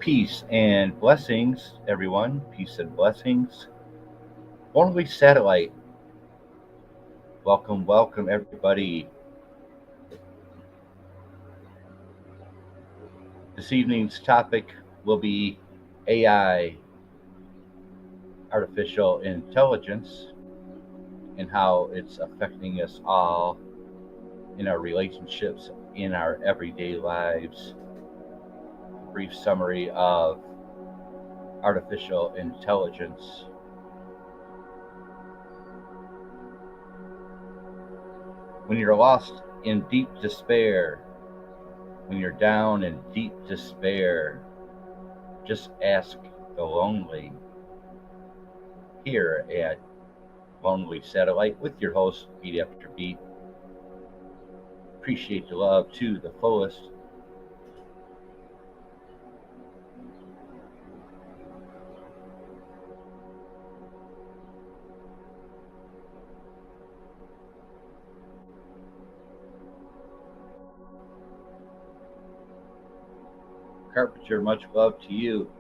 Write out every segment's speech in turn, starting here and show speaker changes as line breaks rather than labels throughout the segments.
Peace and blessings, everyone. Peace and blessings. Only Satellite. Welcome, welcome, everybody. This evening's topic will be AI, artificial intelligence, and how it's affecting us all in our relationships, in our everyday lives. A brief summary of artificial intelligence. When you're lost in deep despair, when you're down in deep despair, just ask the lonely. Here at Lonely Satellite with your host, Beat After Beat. Appreciate the love to the fullest. Carpenter, much love to you.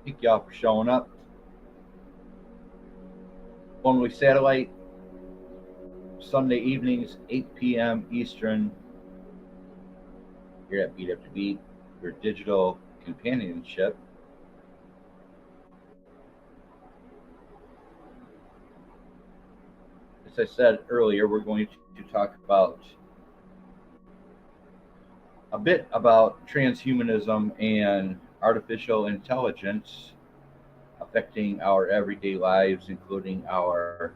Thank y'all for showing up. Lonely Satellite, Sunday evenings, 8 p.m. Eastern, here at Beat After Beat, your digital companionship. As I said earlier, we're going to talk about a bit about transhumanism and artificial intelligence affecting our everyday lives, including our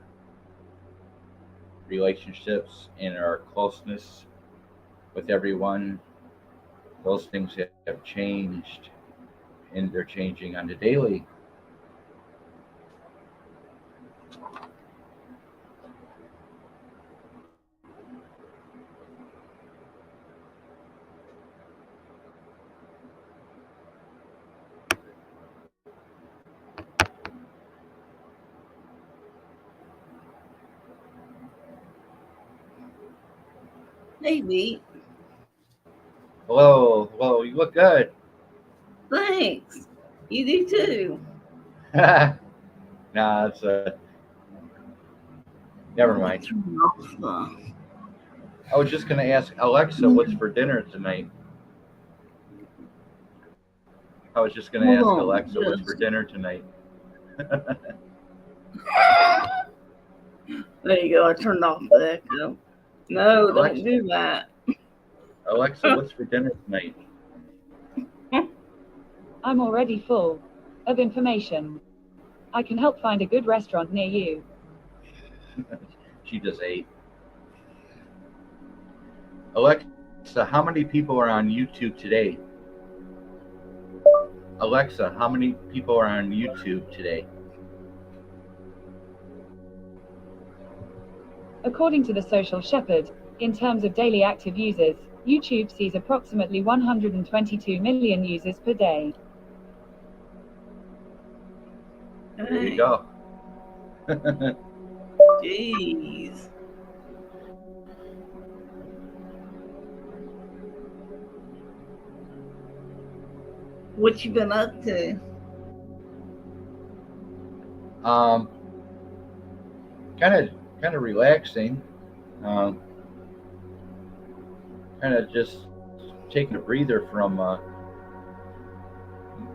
relationships and our closeness with everyone. Those things have changed, and they're changing on the daily.
Hey, Beat.
Hello, hello, you look good.
Thanks. You do too.
Nah, it's never mind. I was just gonna ask Alexa what's for dinner tonight. I was just gonna ask Alexa what's for dinner tonight.
There you go. I turned off the echo. No,
Alexa,
don't do that.
Alexa, what's for dinner tonight?
I'm already full of information. I can help find a good restaurant near you.
She just ate. Alexa, how many people are on YouTube today? Alexa, how many people are on YouTube today?
According to the Social Shepherd, in terms of daily active users, YouTube sees approximately 122 million users per day.
There you go.
Jeez. What you been up to?
Kind of relaxing. Kind of just taking a breather from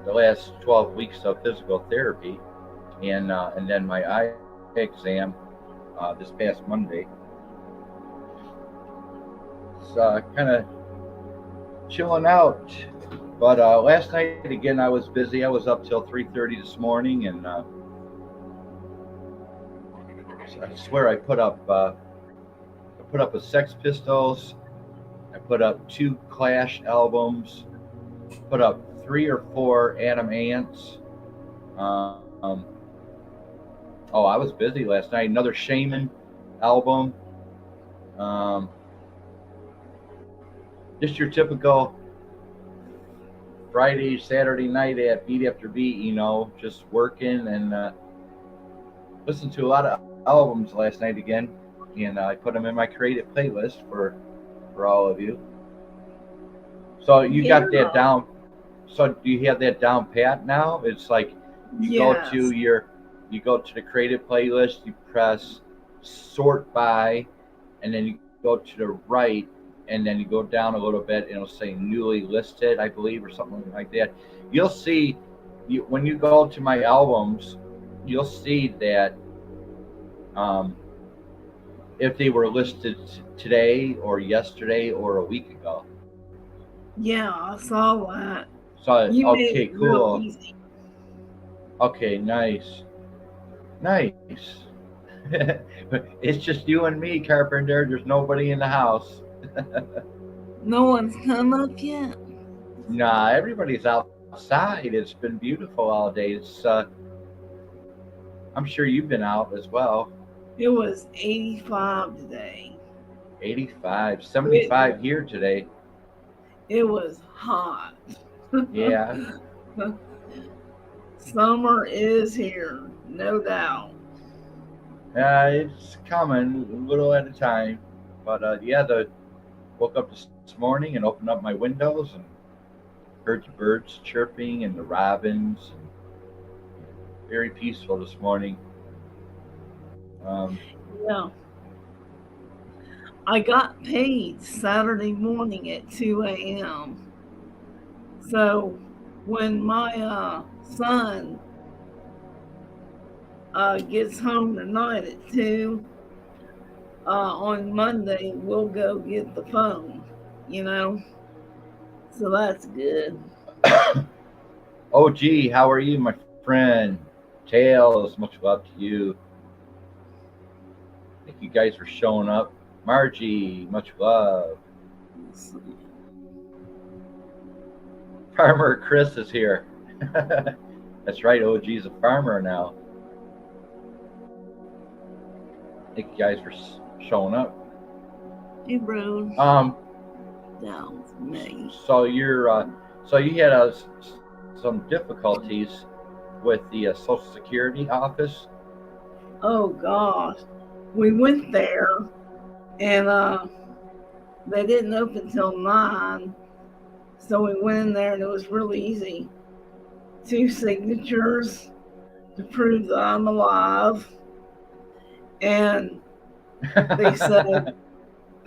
the last 12 weeks of physical therapy, and then my eye exam this past Monday. So kind of chilling out. But last night again, I was busy. I was up till 3:30 this morning, and I swear I put up a Sex Pistols, I put up 2 Clash albums, put up 3 or 4 Adam Ants. Um, oh, I was busy last night. Another Shaman album. Um, just your typical Friday, Saturday night at Beat After Beat, just working and listened to a lot of albums last night again. And I put them in my creative playlist for all of you. So you got that down. So do you have that down pat now? It's like you go to the creative playlist, you press sort by, and then you go to the right, and then you go down a little bit, and it'll say newly listed, I believe, or something like that. You'll see, when you go to my albums, you'll see that if they were listed today or yesterday or a week ago.
Yeah, I saw that.
So,
You made
okay,
it real
cool.
easy.
Okay, nice. It's just you and me, Carpenter. There's nobody in the house.
No one's come up yet.
Nah, everybody's outside. It's been beautiful all day. I'm sure you've been out as well.
It was 85 today.
85, 75 here today.
It was hot.
Yeah.
Summer is here, no doubt.
It's coming a little at a time. But woke up this morning and opened up my windows and heard the birds chirping and the robins. Very peaceful this morning.
Yeah. I got paid Saturday morning at 2 a.m. So when my son gets home tonight at 2, on Monday we'll go get the phone, So that's good.
Oh, gee, how are you, my friend? Tails, much love to you. Thank you guys for showing up. Margie, much love. Farmer Chris is here. That's right, OG's a farmer now. Thank you guys for showing up.
Hey, bro.
Down
me.
So you had some difficulties with the Social Security office.
Oh gosh, we went there, and they didn't open till 9. So we went in there, and it was really easy. 2 signatures to prove that I'm alive, and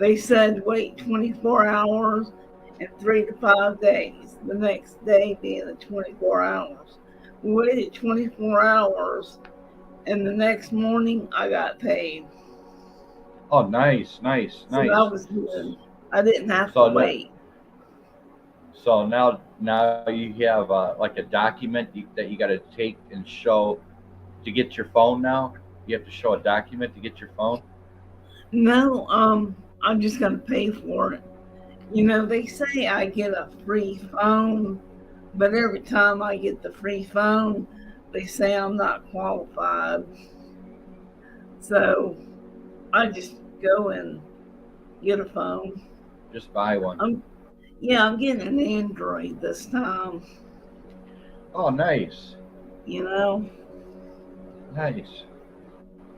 they said wait 24 hours and 3 to 5 days. The next day being the 24 hours. We waited 24 hours, and the next morning I got paid.
Oh, nice.
So that was good. I didn't have to wait.
So now you have like a document that you got to take and show to get your phone. Now you have to show a document to get your phone.
No, I'm just gonna pay for it. They say I get a free phone, but every time I get the free phone, they say I'm not qualified. So I just go and get a phone.
Just buy one.
I'm getting an Android this time.
Oh, nice.
Nice.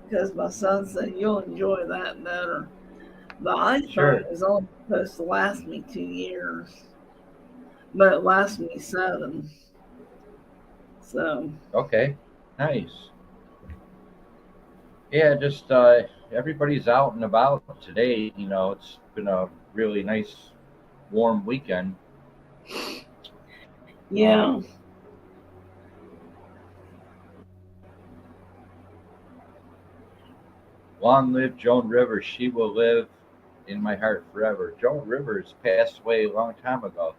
Because my son said you'll enjoy that better. The iPhone is only supposed to last me 2 years, but it lasts me 7. So.
Okay, nice. Yeah, just everybody's out and about today. It's been a really nice, warm weekend.
Yeah.
Long live Joan Rivers. She will live in my heart forever. Joan Rivers passed away a long time ago.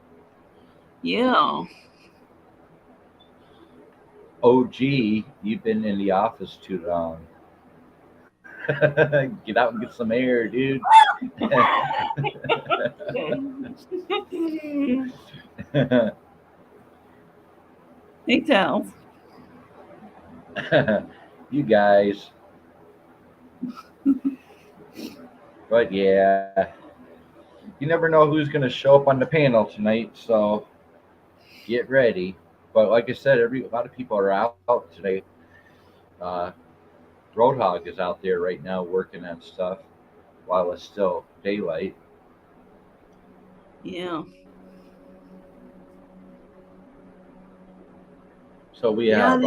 Yeah.
OG, you've been in the office too long. Get out and get some air, dude.
Hey, Tals.
You guys. But yeah, you never know who's going to show up on the panel tonight, so get ready. But like I said, a lot of people are out today. Uh, Roadhog is out there right now working on stuff while it's still daylight.
Yeah.
So we
Yeah.
have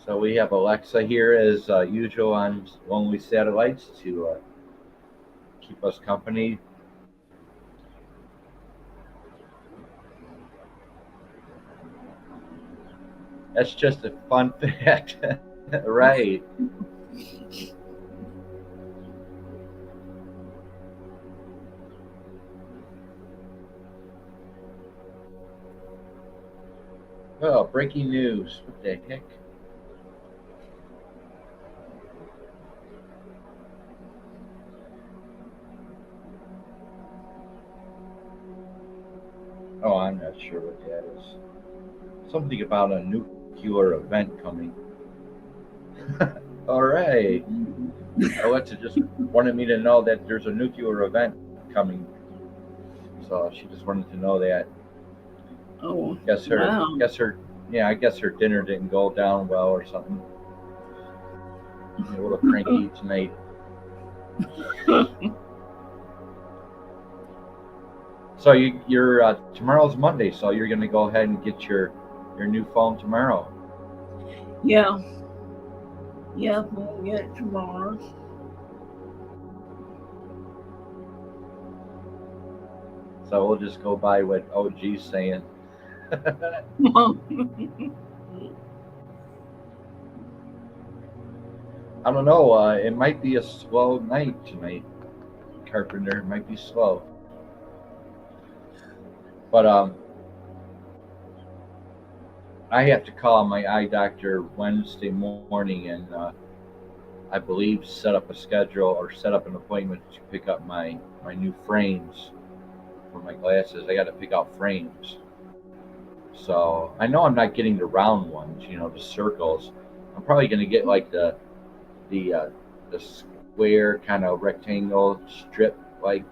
so we have Alexa here as usual on Lonely Satellites to keep us company. That's just a fun fact, right? Oh, breaking news! What the heck? Oh, I'm not sure what that is. Something about a nuclear event coming. All right. Alexa just wanted me to know that there's a nuclear event coming. So she just wanted to know that.
Oh,
Guess her dinner didn't go down well or something. A little cranky tonight. So you're tomorrow's Monday, so you're gonna go ahead and get your new phone tomorrow.
Yeah. Yep, we'll get it tomorrow.
So we'll just go by what OG's saying. I don't know. It might be a slow night tonight, Carpenter. It might be slow. But I have to call my eye doctor Wednesday morning and I believe set up a schedule or set up an appointment to pick up my new frames for my glasses. I got to pick out frames. So I know I'm not getting the round ones, the circles. I'm probably going to get like the square kind of rectangle strip like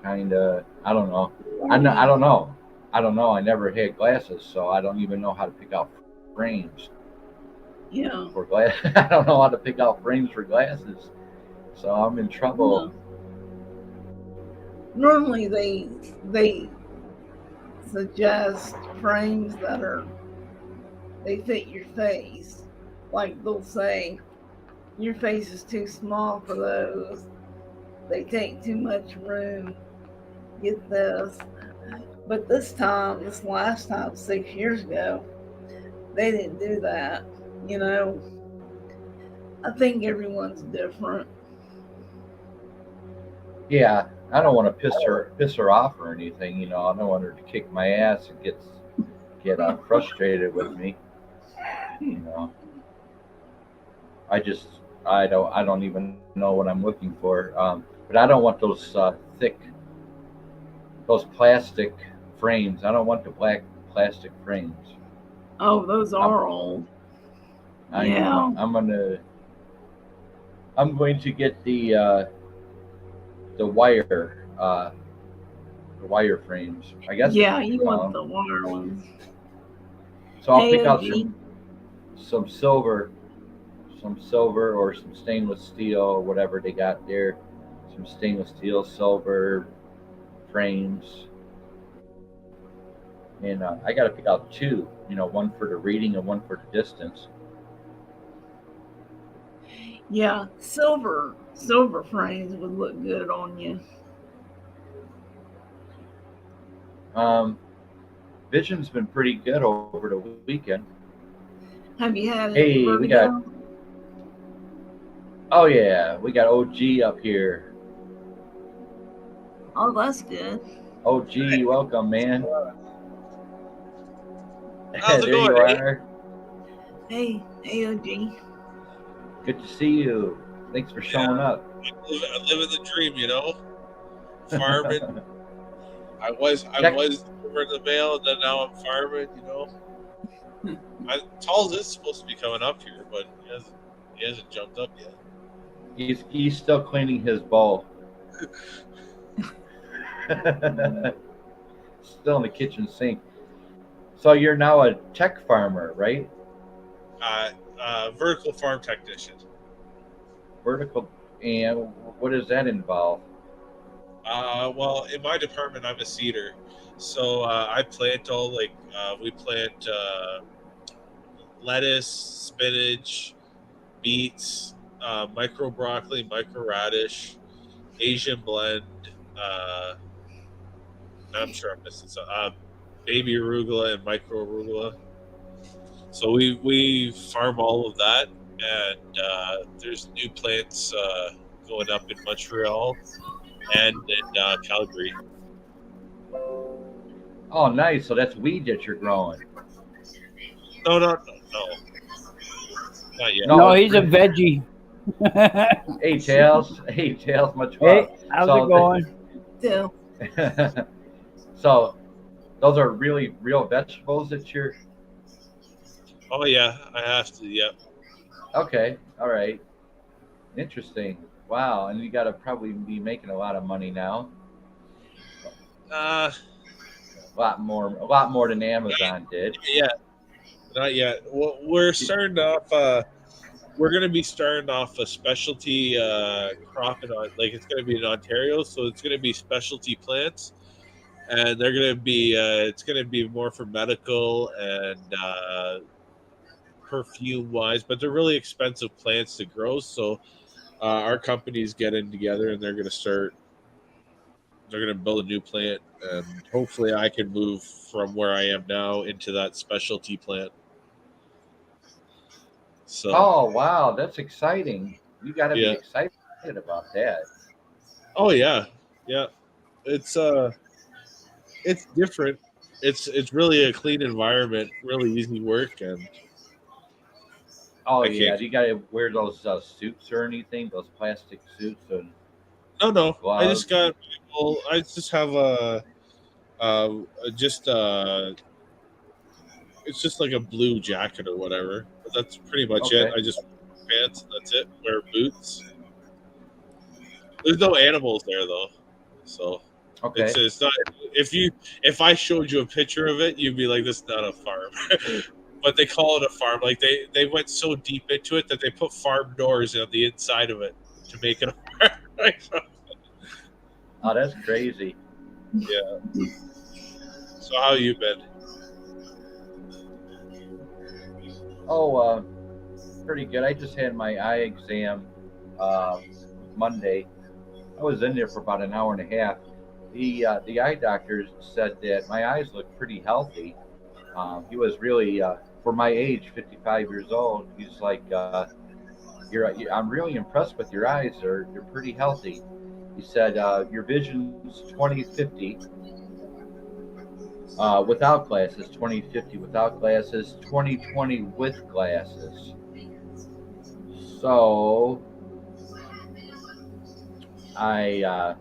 kind of. I don't know. I don't know. I don't know. I never had glasses, so I don't even know how to pick out frames.
Yeah.
For glass, I don't know how to pick out frames for glasses, so I'm in trouble.
Yeah. Normally, they suggest frames they fit your face. Like they'll say, your face is too small for those. They take too much room. Get this. But this last time, 6 years ago, they didn't do that. I think everyone's different.
Yeah, I don't want to piss her off or anything. I don't want her to kick my ass and get frustrated with me. I don't even know what I'm looking for. But I don't want those thick, those plastic frames. I don't want the black plastic frames.
Oh, those are old.
Yeah. I'm going to get the wire frames. I guess.
Yeah, you want the wire ones.
So I'll pick out some silver or some stainless steel or whatever they got there. Some stainless steel, silver frames. And I got to pick out two, one for the reading and one for the distance.
Yeah, silver frames would look good on you.
Vision's been pretty good over the weekend.
Have you had any vertigo?
Oh yeah, we got OG up here.
Oh, that's good.
OG, welcome, man.
How's it going?
You are.
Hey, OG.
Good to see you. Thanks for showing up.
living the dream, you know, farming. I was over the mail, and then now I'm farming. You know, Tall's is supposed to be coming up here, but he hasn't jumped up yet.
He's still cleaning his bowl. Still in the kitchen sink. So you're now a tech farmer, right?
Vertical farm technician.
Vertical, and what does that involve?
Well, in my department, I'm a seeder, so I plant we plant lettuce, spinach, beets, micro broccoli, micro radish, Asian blend. I'm sure I'm missing some. Baby arugula and micro arugula. So we farm all of that, and there's new plants going up in Montreal and in Calgary.
Oh, nice. So that's weed that you're growing.
No, not yet.
No, he's a veggie.
Hey, Tails. Hey, Tails. Much
Hey,
love.
how's it going?
Still.
So those are really real vegetables that you're.
Oh yeah, I have to. Yep.
Okay. All right. Interesting. Wow. And you got to probably be making a lot of money now. A lot more than Amazon did.
Yeah. Not yet. Well, we're starting off. We're going to be starting off a specialty crop it's going to be in Ontario, so it's going to be specialty plants, and they're going to be. It's going to be more for medical and perfume wise, but they're really expensive plants to grow. So our company's getting together, and they're going to start. They're going to build a new plant, and hopefully, I can move from where I am now into that specialty plant. So.
Oh wow, that's exciting! You got to be excited about that.
Oh yeah. It's different. It's really a clean environment, really easy work, and
do you got to wear those suits or anything? Those plastic suits and
no.
gloves?
I just have it's just like a blue jacket or whatever. But that's pretty much it. I just wear pants and that's it. Wear boots. There's no animals there though, so it's not. If I showed you a picture of it, you'd be like, "This is not a farm." But they call it a farm. Like they went so deep into it that they put farm doors on the inside of it to make it a farm.
Oh, that's crazy.
Yeah. So how you been?
Oh, pretty good. I just had my eye exam Monday. I was in there for about an hour and a half. The eye doctor said that my eyes look pretty healthy. He was really, for my age, 55 years old. He's like, I'm really impressed with your eyes. They're pretty healthy. He said your vision's 20/50 without glasses, 20/50 without glasses, 20/20 with glasses. So I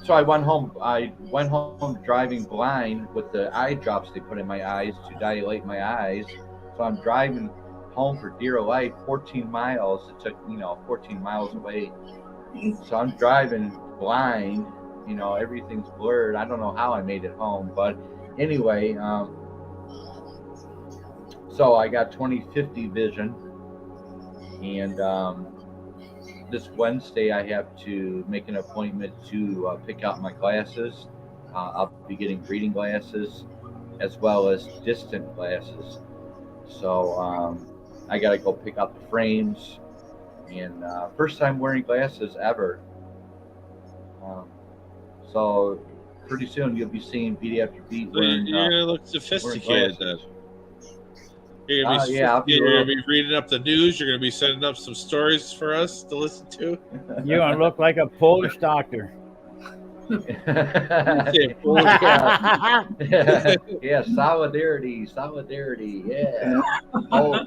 went home. I went home driving blind with the eye drops they put in my eyes to dilate my eyes. So I'm driving home for dear life, 14 miles. It took 14 miles away. So I'm driving blind. Everything's blurred. I don't know how I made it home, but anyway, so I got 20/50 vision, and this Wednesday I have to make an appointment to pick out my glasses. I'll be getting reading glasses as well as distant glasses. So I got to go pick out the frames, and first time wearing glasses ever. So pretty soon you'll be seeing beat after beat.
You're gonna look sophisticated then. You're gonna be reading up the news. You're gonna be setting up some stories for us to listen to.
You're gonna look like a Polish doctor.
Yeah, solidarity. Yeah. Oh,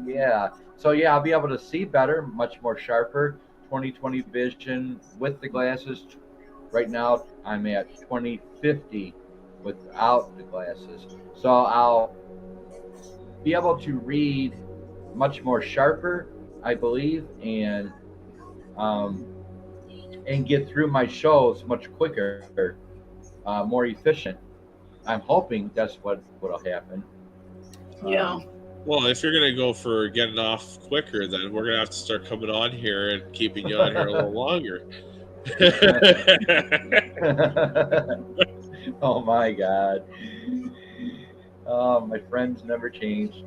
yeah. So yeah, I'll be able to see better, much more sharper. 20/20 vision with the glasses. Right now, I'm at 20/50 without the glasses. So I'll be able to read much more sharper, I believe, um, and get through my shows much quicker, more efficient. I'm hoping that's what'll happen.
Yeah.
Well, if you're gonna go for getting off quicker, then we're gonna have to start coming on here and keeping you on here a little longer.
Oh my God. Oh, my friends never change.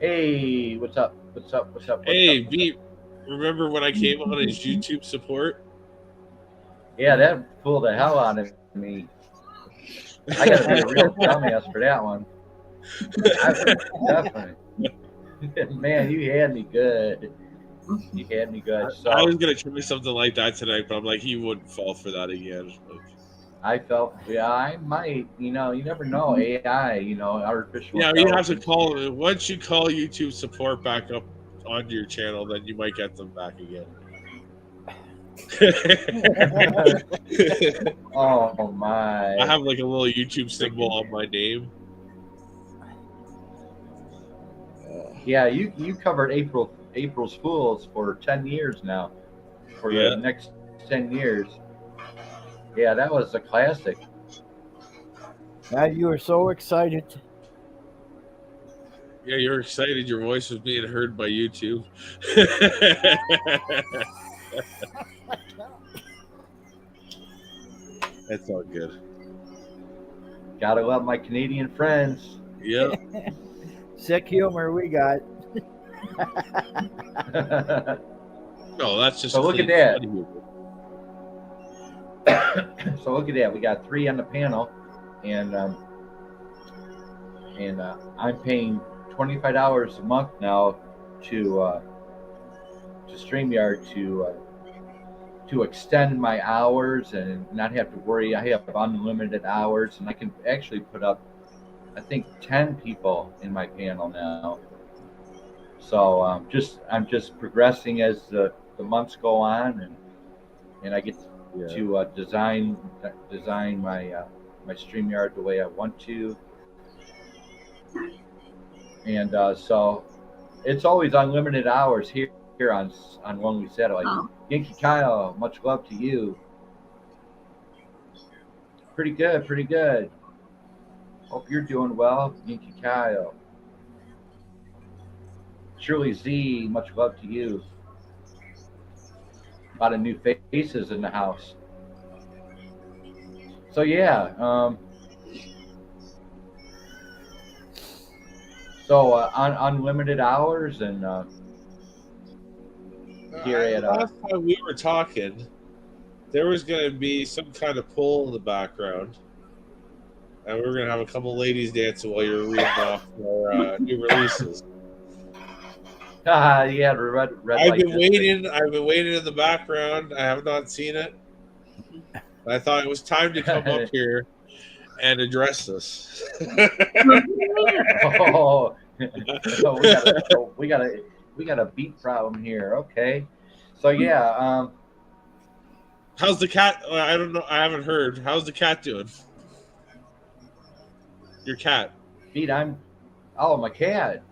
Hey, what's up? What's up? What's up? What's
Hey,
up?
Beat, remember when I came on as YouTube support?
Yeah, that fooled the hell out of me. I gotta be a real dumbass for that one. Definitely. Man, you had me good. You had me good. So
I was gonna try something like that tonight, but I'm like, he wouldn't fall for that again. Like,
I felt, yeah, I might. You never know. AI, artificial
yeah, you have to
intelligence.
call once you call YouTube support back up onto your channel, then you might get them back again.
Oh my.
I have like a little YouTube symbol on my name.
Yeah, you covered April's Fools for 10 years now. For the next 10 years. Yeah, that was a classic.
You were so excited.
Yeah, you're excited. Your voice was being heard by YouTube. That's all good.
Gotta love my Canadian friends.
Yeah.
Sick humor we got.
No, that's just
So look
clean
at that.
funny humor.
So look at that. We got 3 on the panel, and I'm paying $25 a month now to StreamYard to extend my hours and not have to worry. I have unlimited hours, and I can actually put up, I think, 10 people in my panel now. So I'm just progressing as the months go on, and I get to design my my StreamYard the way I want to, and so it's always unlimited hours here on Lonely Satellite.
Oh.
Yankee Kyle, much love to you. Pretty good, pretty good. Hope you're doing well, Yankee Kyle. Shirley Z, much love to you. A lot of new faces in the house. So yeah, so unlimited hours and here at
last time we were talking, there was going to be some kind of poll in the background, and we were going to have a couple ladies dancing while you were reading off our new releases.
yeah, red
I've been waiting in the background. I have not seen it. I thought it was time to come up here and address this.
Oh, we got a beat problem here. Okay, so yeah,
how's the cat? I don't know. I haven't heard. How's the cat doing? Your cat?
Beat, my cat.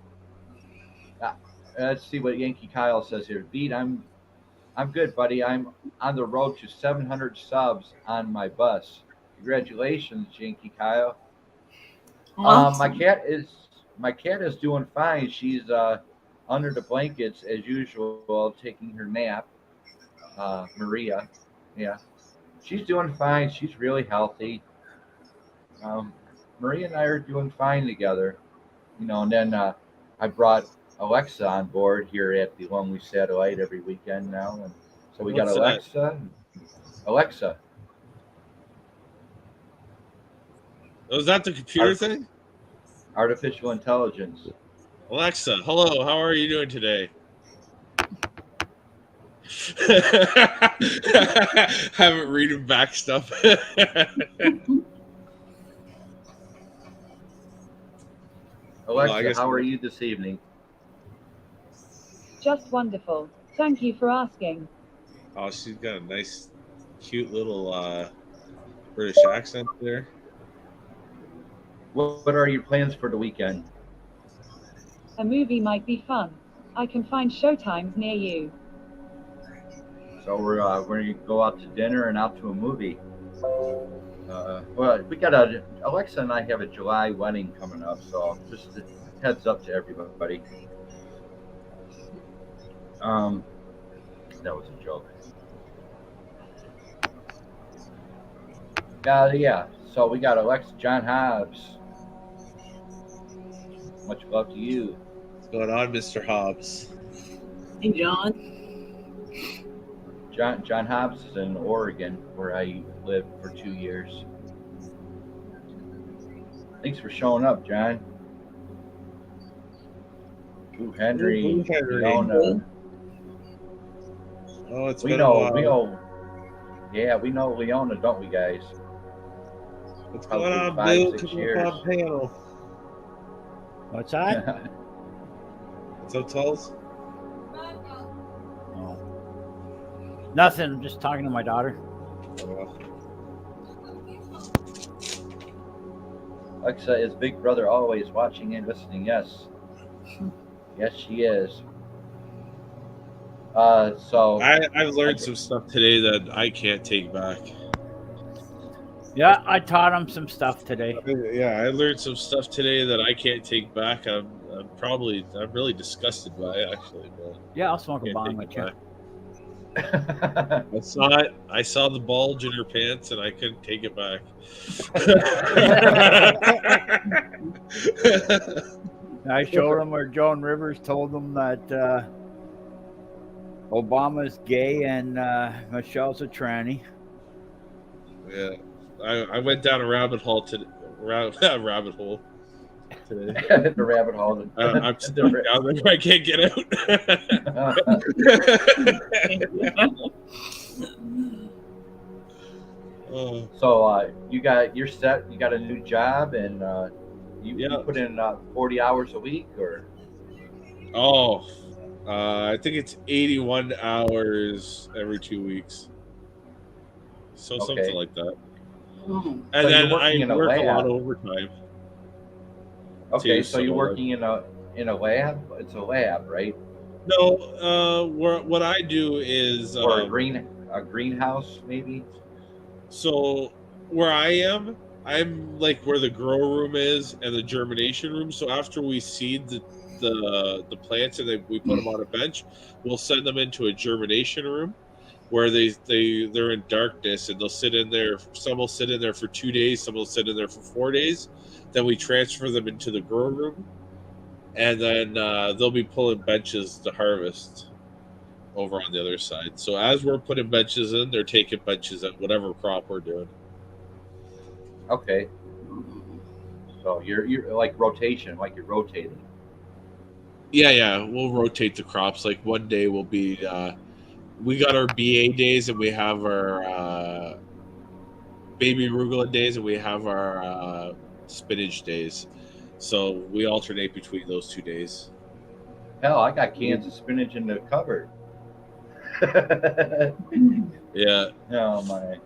Let's see what Yankee Kyle says here. Beat, I'm good, buddy. I'm on the road to 700 subs on my bus. Congratulations, Yankee Kyle.
Awesome.
My cat is doing fine. She's under the blankets as usual, taking her nap. Maria, yeah, she's doing fine. She's really healthy. Maria and I are doing fine together, And then I brought Alexa on board here at the Lonely Satellite every weekend now, and so we got Alexa. Alexa.
Was that the computer thing?
Artificial intelligence.
Alexa, hello. How are you doing today? Haven't reading back stuff.
Alexa, how are you this evening?
Just wonderful. Thank you for asking.
Oh, she's got a nice, cute little British accent there.
What are your plans for the weekend?
A movie might be fun. I can find showtimes near you.
So we're going to go out to dinner and out to a movie. Well, we got Alexa and I have a July wedding coming up, so just a heads up to everybody. That was a joke. Yeah. So we got Alexa, John Hobbs. Much love to you.
What's going on, Mr. Hobbs?
Hey, John.
John Hobbs is in Oregon, where I lived for 2 years. Thanks for showing up, John. Ooh, Henry.
Ooh, Henry.
Leona.
Oh, it's
We
been
know,
a while.
we know Leona, don't we, guys?
What's
probably
going on,
5,
Bill?
6
Come
years.
up on panel.
What's that?
What's up, Tulls?
Oh. Nothing. I'm just talking to my daughter.
Alexa is Big Brother always watching and listening. Yes. Yes, she is. So
I've learned some stuff today that I can't take back.
Yeah, I taught him some stuff today.
Yeah, I learned some stuff today that I can't take back. I'm really disgusted by it, actually. But
Yeah, I'll smoke a
can't
bong
take
with
it
you.
back. I saw it. I saw the bulge in her pants, and I couldn't take it back.
I showed him where Joan Rivers told him that Obama's gay and Michelle's a tranny.
Yeah, I went down a rabbit hole today. Rabbit hole today.
the rabbit hole.
I'm stuck down there. I can't get out.
So you're set. You got a new job, and you put in 40 hours a week, or?
I think it's 81 hours every 2 weeks. So something like that.
Oh.
And
So
then
you're working
I
in a
work a
lab.
lot of overtime.
Okay,
too,
so you're working in a lab. It's a lab, right?
No, what I do is
Or a greenhouse, maybe.
So where I am, I'm like where the grow room is and the germination room. So after we seed the plants and we put them on a bench, we'll send them into a germination room where they're in darkness, and they'll sit in there. Some will sit in there for 2 days, some will sit in there for 4 days. Then we transfer them into the grow room, and then they'll be pulling benches to harvest over on the other side. So as we're putting benches in, they're taking benches at whatever crop we're doing.
Okay. So you're like rotation, like you're rotating.
Yeah, we'll rotate the crops. Like one day will be we got our BA days, and we have our baby arugula days, and we have our spinach days. So we alternate between those 2 days.
Hell, I got cans of spinach in the cupboard.
Yeah.
Oh my.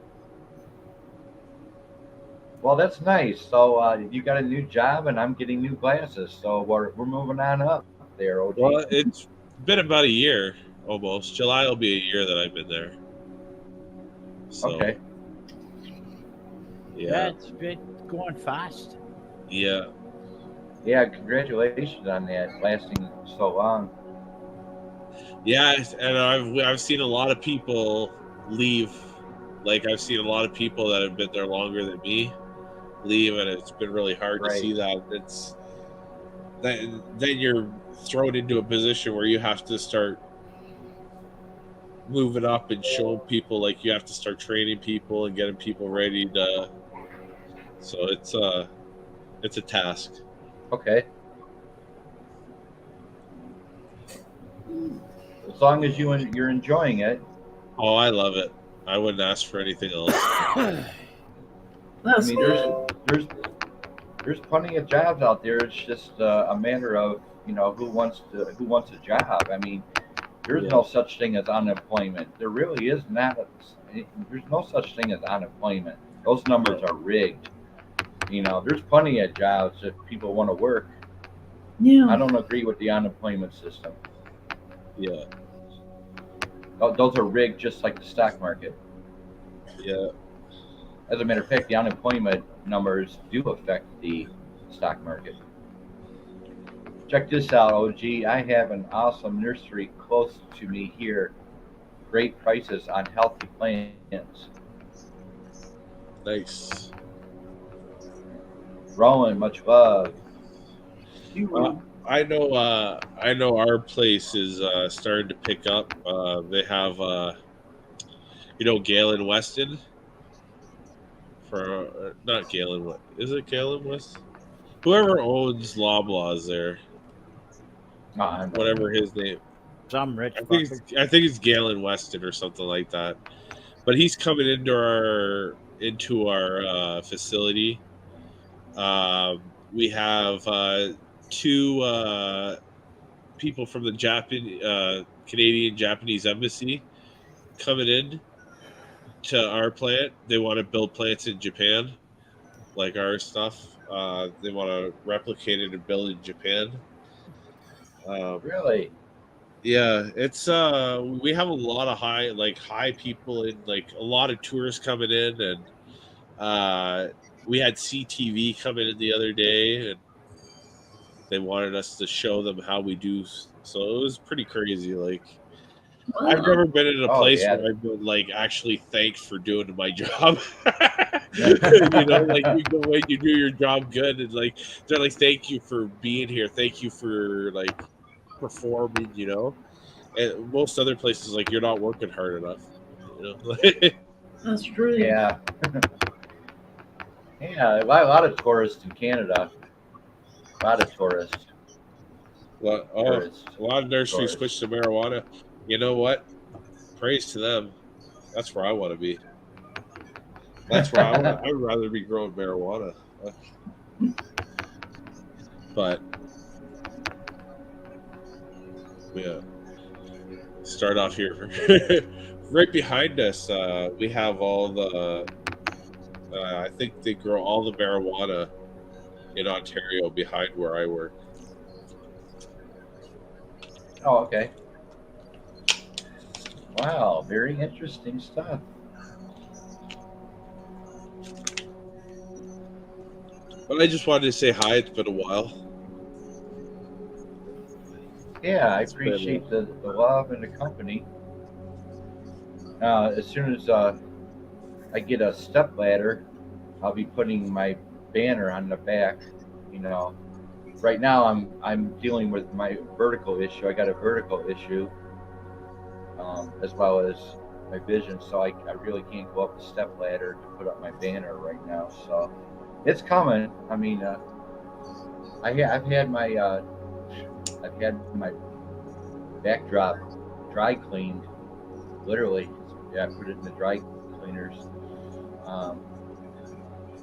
Well, that's nice. So you got a new job, and I'm getting new glasses. So we're moving on up there, OG.
Well, it's been about a year almost. July will be a year that I've been there. So,
Okay.
Yeah.
It's been going fast.
Yeah.
Yeah, congratulations on that, lasting so long.
Yeah, and I've seen a lot of people leave. Like I've seen a lot of people that have been there longer than me leave, and it's been really hard to see that. Then you're thrown into a position where you have to start moving up and showing people, like you have to start training people and getting people ready to. So it's a task.
Okay. As long as you're enjoying it.
Oh, I love it. I wouldn't ask for anything else.
That's
there's plenty of jobs out there. It's just a matter of who wants a job. I mean, There's no such thing as unemployment. There really is not. There's no such thing as unemployment. Those numbers are rigged. There's plenty of jobs if people want to work.
Yeah.
I don't agree with the unemployment system.
Yeah.
Those are rigged just like the stock market.
Yeah.
As a matter of fact, the unemployment numbers do affect the stock market. Check this out, OG. I have an awesome nursery close to me here. Great prices on healthy plants.
Nice.
Roland, much love.
I know our place is starting to pick up. They have Galen Weston for not Galen. Is it Galen West? Whoever owns Loblaws there, whatever his name.
Some rich.
I think it's Galen Weston or something like that. But he's coming into our facility. We have two people from the Canadian Japanese embassy coming in to our plant. They want to build plants in Japan, like our stuff. They want to replicate it and build in Japan.
Really?
Yeah, it's we have a lot of high people and like a lot of tourists coming in, and we had CTV coming in the other day, and they wanted us to show them how we do. So it was pretty crazy. Like, I've never been in a place where I've been like actually thanked for doing my job. Like you go in, you do your job good, and like they're like, "Thank you for being here. Thank you for like performing." And most other places, like, you're not working hard enough.
That's true.
Yeah. Yeah, a lot of tourists in Canada. A lot of tourists.
A lot of nurseries switched to marijuana. You know what? Praise to them. That's where I want to be. That's where I would rather be growing marijuana. But yeah, start off here. Right behind us, we have all the. I think they grow all the marijuana in Ontario behind where I work.
Oh, okay. Wow, very interesting stuff.
But I just wanted to say hi. It's been a while.
Yeah, I appreciate the love and the company. As soon as I get a step ladder, I'll be putting my banner on the back. Right now I'm dealing with my vertical issue. I got a vertical issue, as well as my vision, so I really can't go up the step ladder to put up my banner right now. So it's coming. I mean, I've had my backdrop dry cleaned, literally. Yeah, I put it in the dry cleaners.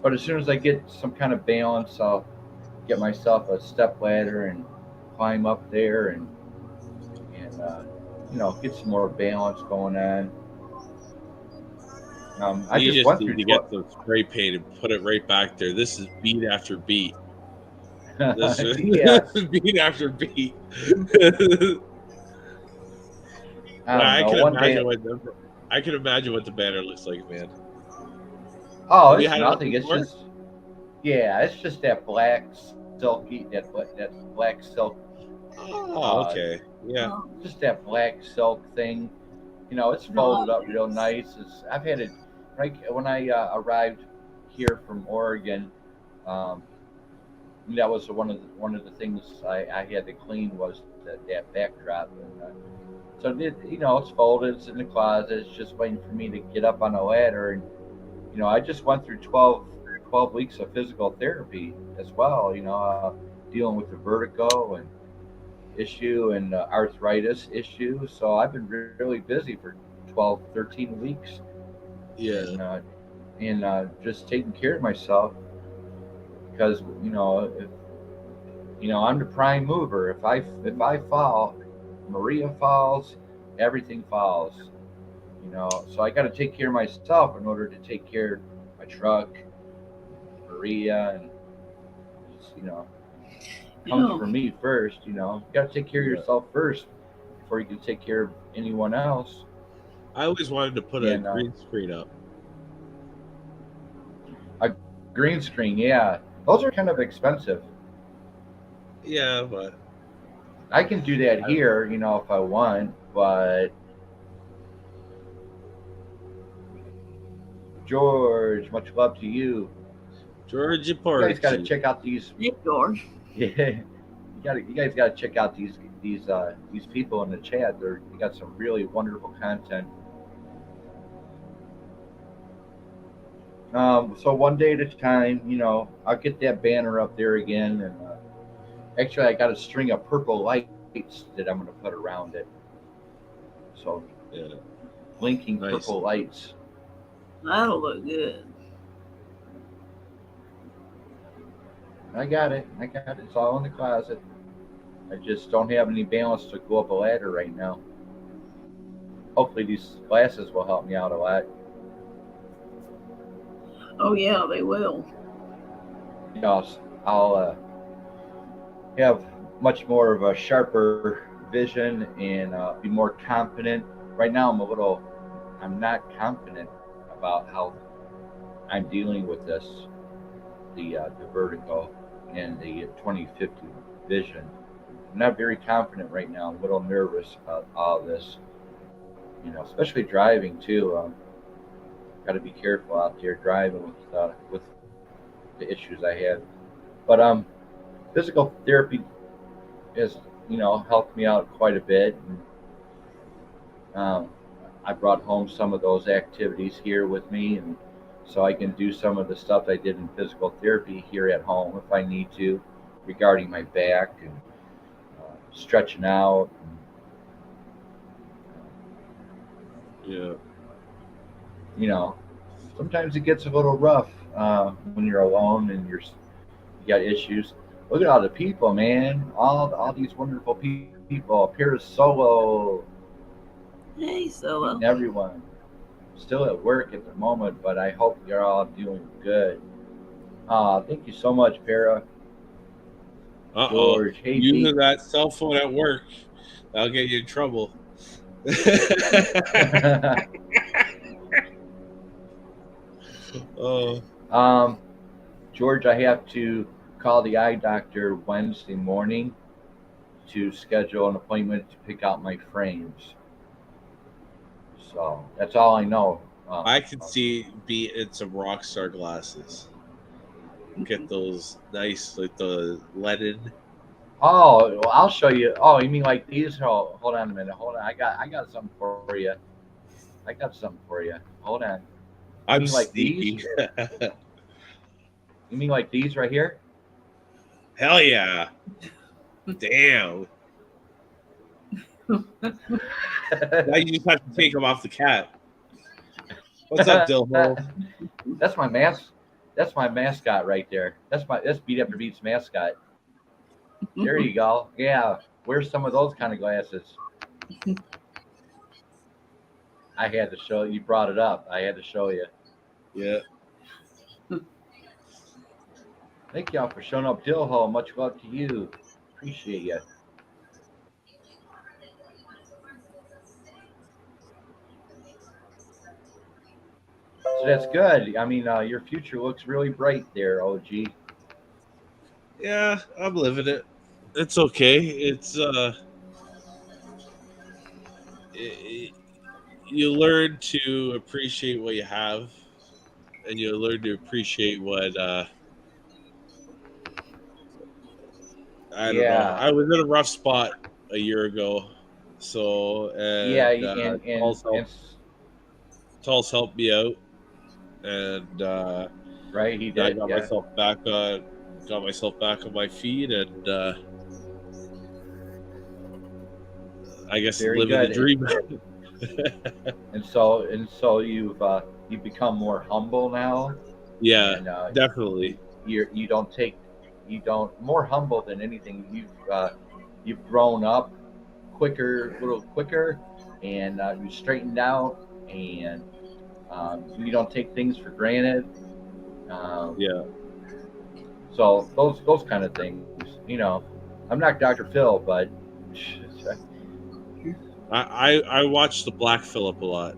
But as soon as I get some kind of balance, I'll get myself a step ladder and climb up there and get some more balance going on. I just went through
to get the spray paint and put it right back there. This is beat after beat. This is beat after beat. I can imagine what the banner looks like, man.
Oh, it's nothing. It's just that black silky, that black silk.
Oh, okay. Yeah.
Just that black silk thing. It's folded up real nice. I've had it right when I arrived here from Oregon. That was one of the things I had to clean was that backdrop. And, so it's folded. It's in the closet. It's just waiting for me to get up on a ladder. And I just went through 12 weeks of physical therapy as well. Dealing with the vertigo and issue and arthritis issue. So I've been really busy for 12, 13 weeks.
Yeah.
And just taking care of myself because I'm the prime mover. If I fall, Maria falls, everything falls. So I got to take care of myself in order to take care of my truck, Maria, and comes
Yeah.
from me first. You got to take care of yourself first before you can take care of anyone else.
I always wanted to put a
And
green screen up.
a green screen, yeah, those are kind of expensive.
Yeah, but
I can do that here, if I want, but George, much love to you.
Georgia
You guys got to
Porgy.
check out these.
Hey, George.
Yeah, you guys got to check out these people in the chat. They got some really wonderful content. So one day at a time, I'll get that banner up there again, and actually, I got a string of purple lights that I'm going to put around it. So,
Yeah,
blinking
nice.
purple lights.
That'll look good.
I got it. It's all in the closet. I just don't have any balance to go up a ladder right now. Hopefully, these glasses will help me out a lot.
Oh yeah, they will.
I'll have much more of a sharper vision and be more confident. Right now, I'm not confident about how I'm dealing with this, the vertigo and the 2050 vision. I'm not very confident right now. I'm a little nervous about all this, especially driving too. Got to be careful out there driving with the issues I have. But physical therapy has helped me out quite a bit. And, I brought home some of those activities here with me, and so I can do some of the stuff I did in physical therapy here at home if I need to, regarding my back and stretching out.
Yeah.
Sometimes it gets a little rough when you're alone and you got issues. Look at all the people, man! All these wonderful people. Appears Solo,
Hey, Solo.
meeting everyone. Still at work at the moment, but I hope you're all doing good. Thank you so much, Para. George, hey,
Using that cell phone at work, that'll get you in trouble. Oh,
George, I have to call the eye doctor Wednesday morning to schedule an appointment to pick out my frames. So that's all I know.
I can see in some Rockstar glasses. Get those nice, like the leaded.
Oh, well, I'll show you. Oh, you mean like these? Oh, hold on a minute. Hold on. I got something for you. Hold on.
I'm
mean like
sneaky.
You mean like these right here?
Hell yeah! Damn. Now you just have to take them off the cat. What's up, Dilho?
That's my mascot right there. That's Beat After Beat's mascot. There you go. Yeah, where's some of those kind of glasses? I had to show you. Brought it up. I had to show you.
Yeah.
Thank y'all for showing up, Dillho. Much love to you. Appreciate you. So that's good. I mean, your future looks really bright there, OG.
Yeah, I'm living it. It's okay. It's you learn to appreciate what you have, and you learn to appreciate what I don't know.
Yeah.
I was in a rough spot a year ago, so
Yeah,
and Tul's helped me out, and
right, he
I
did.
got
Yeah.
myself back on my feet, and I guess
Very
living the
good.
dream.
And so you've become more humble now.
Yeah,
And,
definitely.
You don't more humble than anything. You've grown up a little quicker, and you're straightened out, and you don't take things for granted. Um,
Yeah.
so those kind of things, I'm not Dr. Phil, but
I watch the Black Phillip a lot.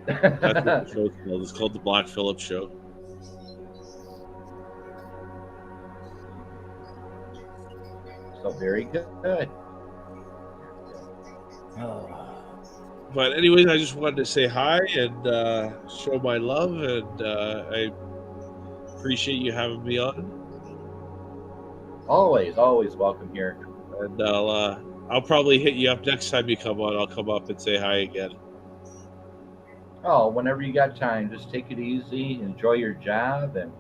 That's what the show's called. It's called the Black Phillip Show.
so very good.
Oh.
But anyways, I just wanted to say hi and show my love, and I appreciate you having me on.
Always welcome here.
And I'll probably hit you up next time you come on. I'll come up and say hi again.
Oh, whenever you got time, just take it easy, enjoy your job, and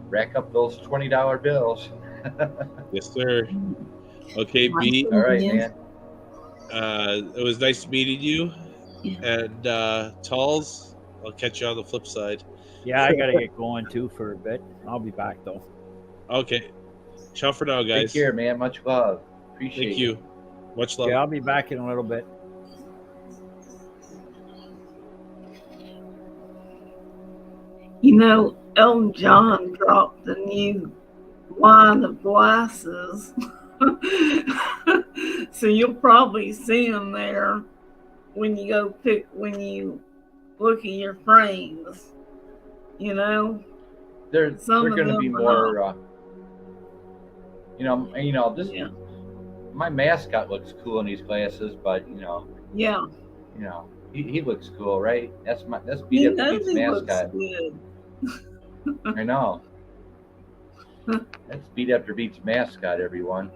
rack up those $20 bills.
Yes, sir. Okay, B.
All right, man.
It was nice meeting you.
Yeah.
And Talls, I'll catch you on the flip side.
Yeah, I gotta get going too for a bit. I'll be back though.
Okay. Ciao for now, guys.
Take care, man. Much love. Appreciate
Thank you. Much love.
Okay, I'll be back in a little bit.
Elton John dropped a new line of glasses. So you'll probably see them there when you look at your frames.
They're
Some of
going to
them
be
are
more. This
Yeah.
my mascot looks cool in these glasses, but
Yeah.
he looks cool, right? That's
He
BW's
knows he looks
mascot.
good.
I know. That's Beat After Beat's mascot, everyone.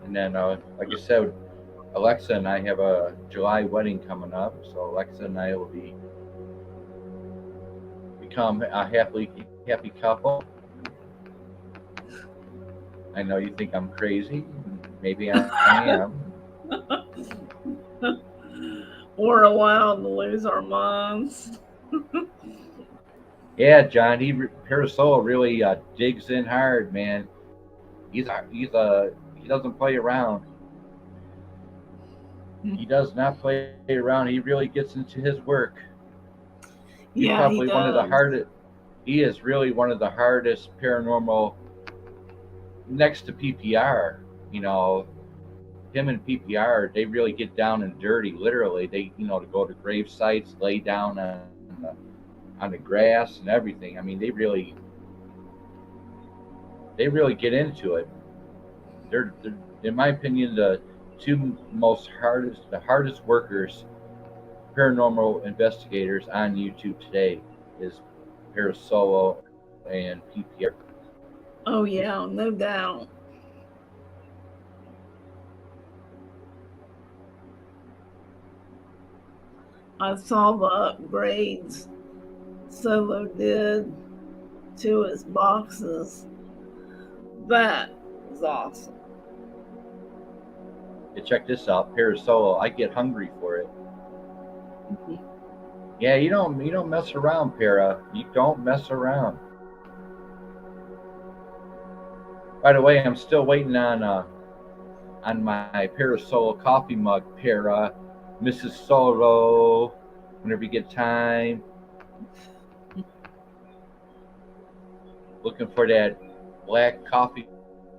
And then, like I said, Alexa and I have a July wedding coming up, so Alexa and I will become a happy couple. I know you think I'm crazy. Maybe I am.
We're allowed to lose our minds.
Yeah, John. Parasola really digs in hard, man. He doesn't play around. He does not play around. He really gets into his work. He's
Yeah,
probably
he
one of the
does.
hardest. He is really one of the hardest paranormal next to PPR. Him and PPR, they really get down and dirty. Literally, they to go to grave sites, lay down on the grass and everything. I mean, they really get into it. They're in my opinion, the hardest workers, paranormal investigators on YouTube today is Parasolo and PPR.
Oh yeah, no doubt. I saw the upgrades Solo did to his boxes. That was awesome.
Hey, check this out, Parasolo. I get hungry for it. Yeah, you don't mess around, Para. You don't mess around. By the way, I'm still waiting on my Parasolo coffee mug, Para. Mrs. Solo, whenever you get time. Looking for that black coffee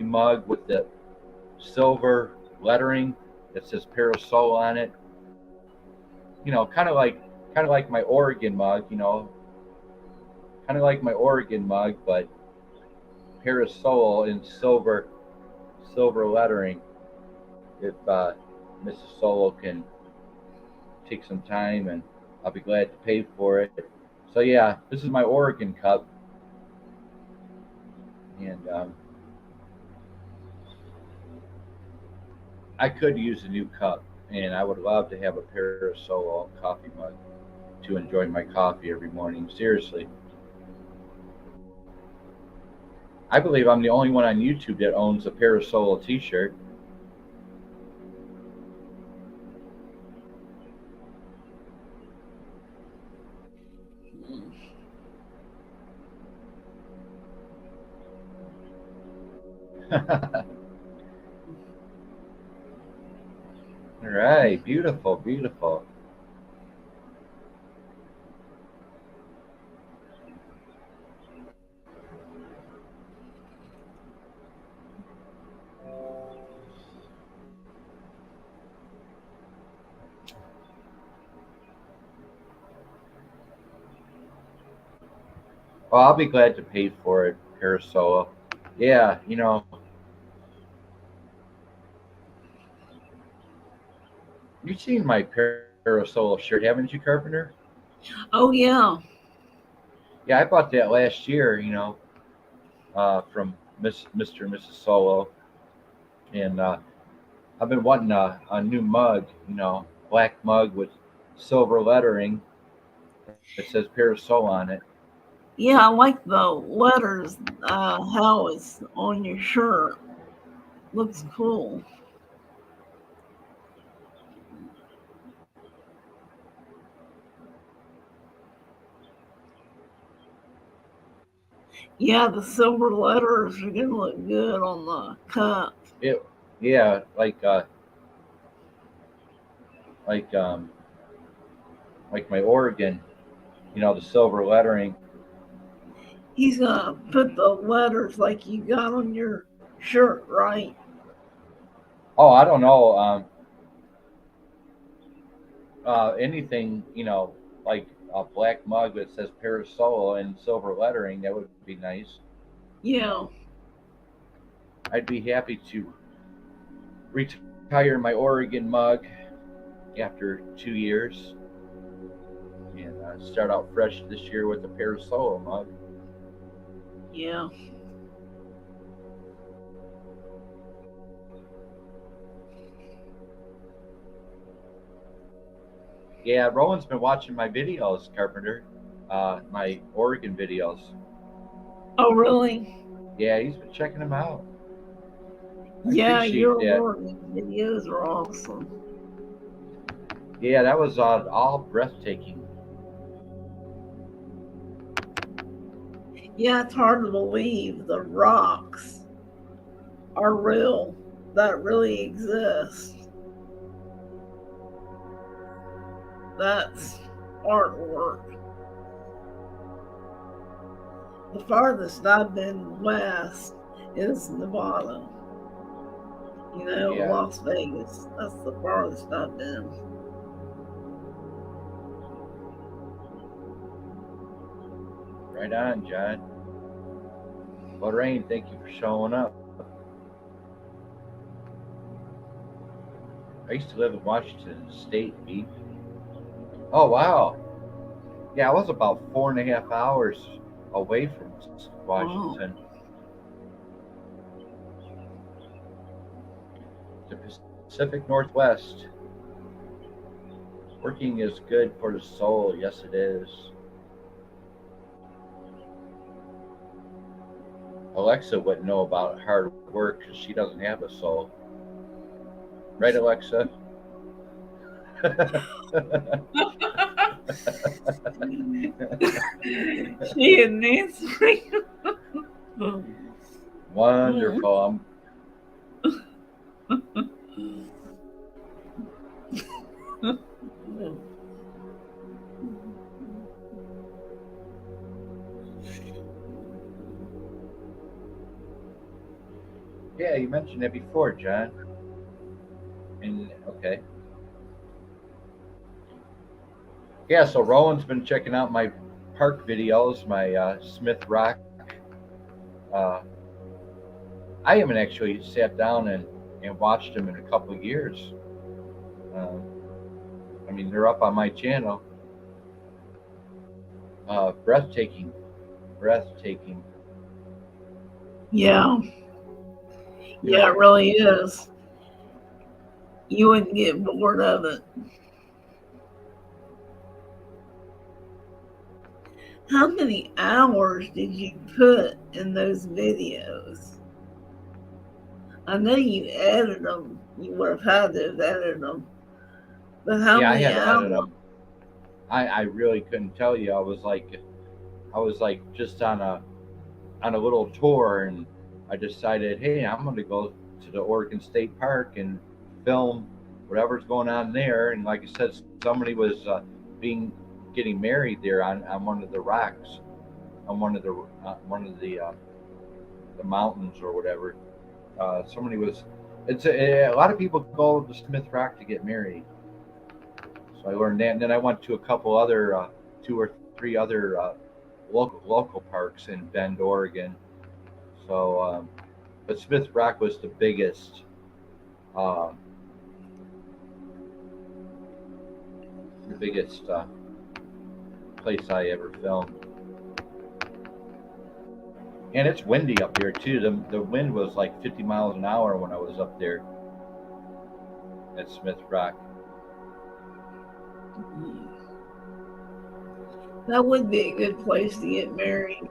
mug with the silver lettering that says Parasolo on it. Kind of like my Oregon mug. Kind of like my Oregon mug, but Parasolo in silver lettering. If Mrs. Solo can take some time, and I'll be glad to pay for it. So yeah, this is my Oregon cup, and I could use a new cup, and I would love to have a Parasolo coffee mug to enjoy my coffee every morning. Seriously. I believe I'm the only one on YouTube that owns a Parasolo t-shirt. All right, beautiful, beautiful. Well, I'll be glad to pay for it, Parasola. Yeah, you've seen my Parasola shirt, haven't you, Carpenter?
Oh yeah.
Yeah, I bought that last year, from Mr. and Mrs. Solo. And I've been wanting a new mug, black mug with silver lettering that says Parasola on it.
Yeah, I like the letters, how it's on your shirt. Looks cool. Yeah, the silver letters are gonna look good on the cup.
It, yeah, like um, like my Oregon, the silver lettering.
He's gonna put the letters like you got on your shirt, right?
Oh, I don't know. Anything, like a black mug that says Parasola and silver lettering, that would be nice. You
Yeah.
know, I'd be happy to retire my Oregon mug after 2 years and start out fresh this year with a Parasola mug.
Yeah.
Yeah, Rowan's been watching my videos, Carpenter. My Oregon videos.
Oh, really?
Yeah, he's been checking them out. I
Yeah,
appreciate
your
that.
Oregon videos are awesome.
Yeah, that was all breathtaking.
Yeah, it's hard to believe the rocks are real, that really exist. That's artwork. The farthest I've been west is Nevada.
Yeah,
Las Vegas. That's the farthest I've been.
right on, John. Lorraine, thank you for showing up. I used to live in Washington State, Beef. Oh, wow. Yeah, I was about 4.5 hours away from
Wow.
Washington. The Pacific Northwest. Working is good for the soul. Yes, it is. Alexa wouldn't know about hard work because she doesn't have a soul. Right, Alexa?
She isn't answering.
Wonderful. Yeah, you mentioned it before, John. And okay. Yeah, so Rowan's been checking out my park videos, my Smith Rock. Uh, I haven't actually sat down and watched them in a couple of years. Um, I mean, they're up on my channel. Breathtaking, breathtaking.
Yeah. Yeah, it really is. You wouldn't get bored of it. How many hours did you put in those videos? I know you edited them. You would have had to have edited them. But how
Yeah, I
many
had to edit
hours?
them. I really couldn't tell you. I was like just on a little tour, and I decided, hey, I'm going to go to the Oregon State Park and film whatever's going on there. And like I said, somebody was getting married there on one of the rocks, on one of the mountains or whatever. Somebody was. A lot of people go to Smith Rock to get married. So I learned that, and then I went to a couple other, 2 or 3 other local parks in Bend, Oregon. So, but Smith Rock was the biggest. The biggest place I ever filmed. And it's windy up there too. The wind was like 50 miles an hour when I was up there at Smith Rock.
That would be a good place to get married.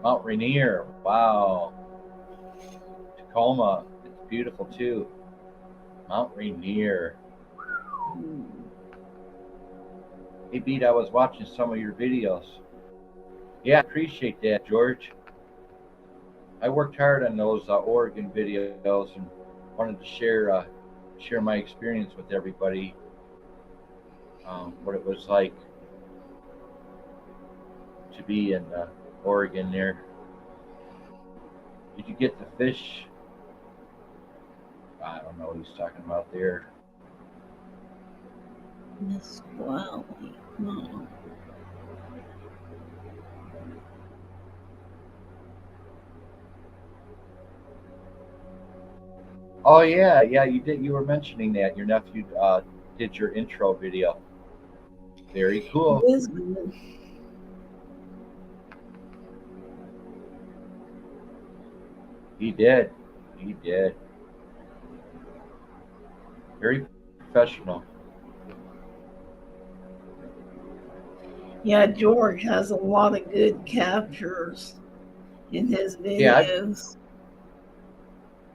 Mount Rainier, wow. Tacoma, it's beautiful too. Mount Rainier. Hey, Beat, I was watching some of your videos. Yeah, I appreciate that, George. I worked hard on those Oregon videos and wanted to share my experience with everybody. What it was like to be in Oregon there. Did you get the fish? I don't know what he's talking about there.
Nisqually. No.
Oh yeah, you did. You were mentioning that your nephew did your intro video. Very cool.
It is good.
He did. Very professional.
Yeah, George has a lot of good captures in his videos.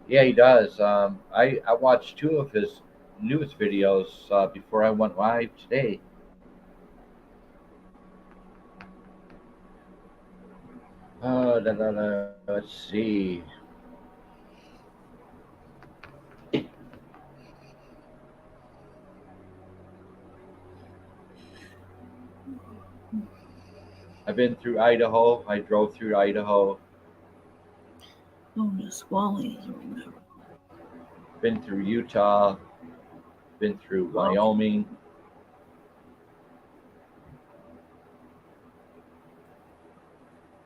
Yeah, he does. I watched 2 of his newest videos before I went live today. Let's see. I've been through Idaho. I drove through Idaho.
Oh, Nisqually or whatever.
Been through Utah. Been through Wyoming.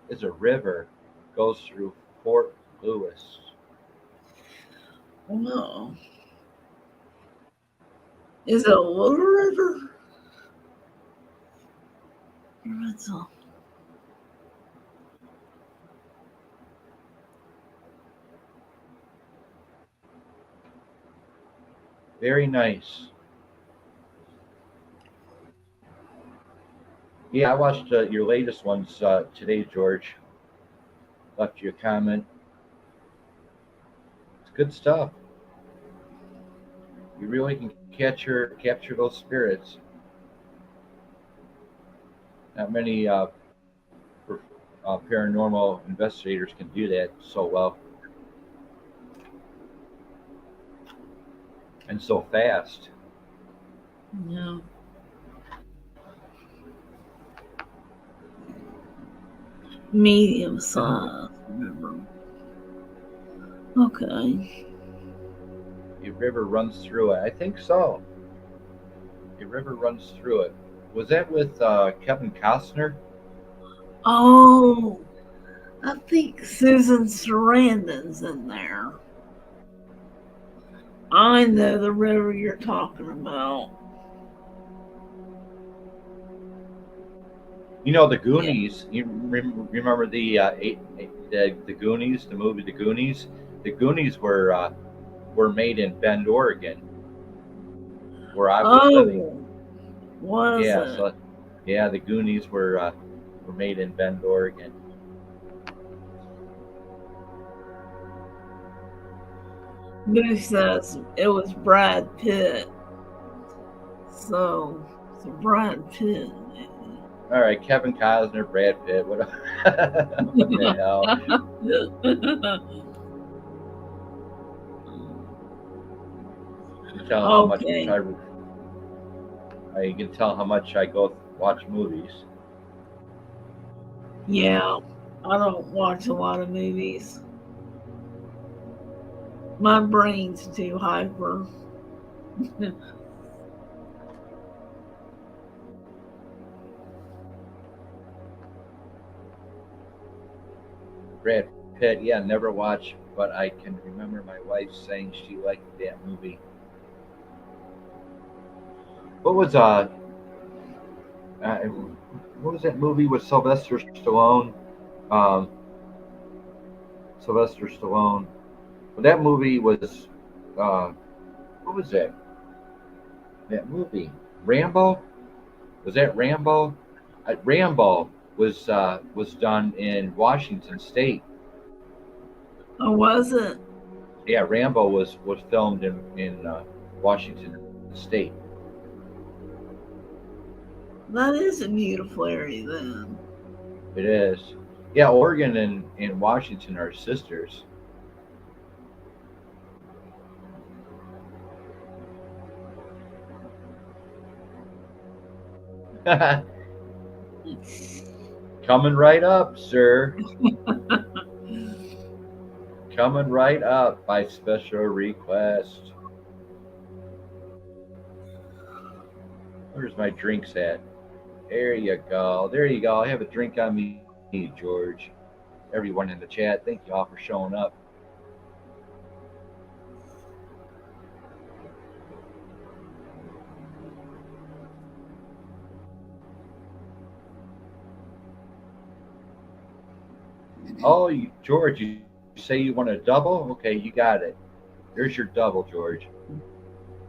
There's a river goes through Fort Lewis.
Wow. Is it a little river? It's a...
Very nice. Yeah, I watched your latest ones today, George. Left you a comment. It's good stuff. You really can capture those spirits. Not many paranormal investigators can do that so well and so fast.
Yeah. Medium size, remember. Okay.
A river runs through it. I think so. A river runs through it. Was that with Kevin Costner?
Oh, I think Susan Sarandon's in there. I know the river you're talking about.
You know the Goonies. You remember the Goonies, the movie The Goonies? The Goonies were made in Bend, Oregon, where I was living.
Was
Yeah,
it?
so yeah, the Goonies were made in Bend, Oregon.
Boo says it was Brad Pitt. So Brad Pitt.
All right, Kevin Costner, Brad Pitt, what the hell? You can tell how much
Okay.
I can tell how much I go watch movies.
Yeah, I don't watch a lot of movies. My brain's too hyper.
Brad Pitt, yeah, never watched, but I can remember my wife saying she liked that movie. What was uh what was that movie with Sylvester Stallone? Um, Sylvester Stallone. Well, that movie was uh, what was that? That movie Rambo. Was that Rambo? Rambo was done in Washington State.
I wasn't.
Yeah, Rambo was filmed in Washington State.
That is a beautiful area then.
It is. Yeah, Oregon and Washington are sisters. Coming right up, sir. Coming right up by special request. Where's my drinks at? There you go. There you go. I have a drink on me, George. Everyone in the chat, thank you all for showing up. Oh, George, you say you want a double? Okay, you got it. There's your double, George.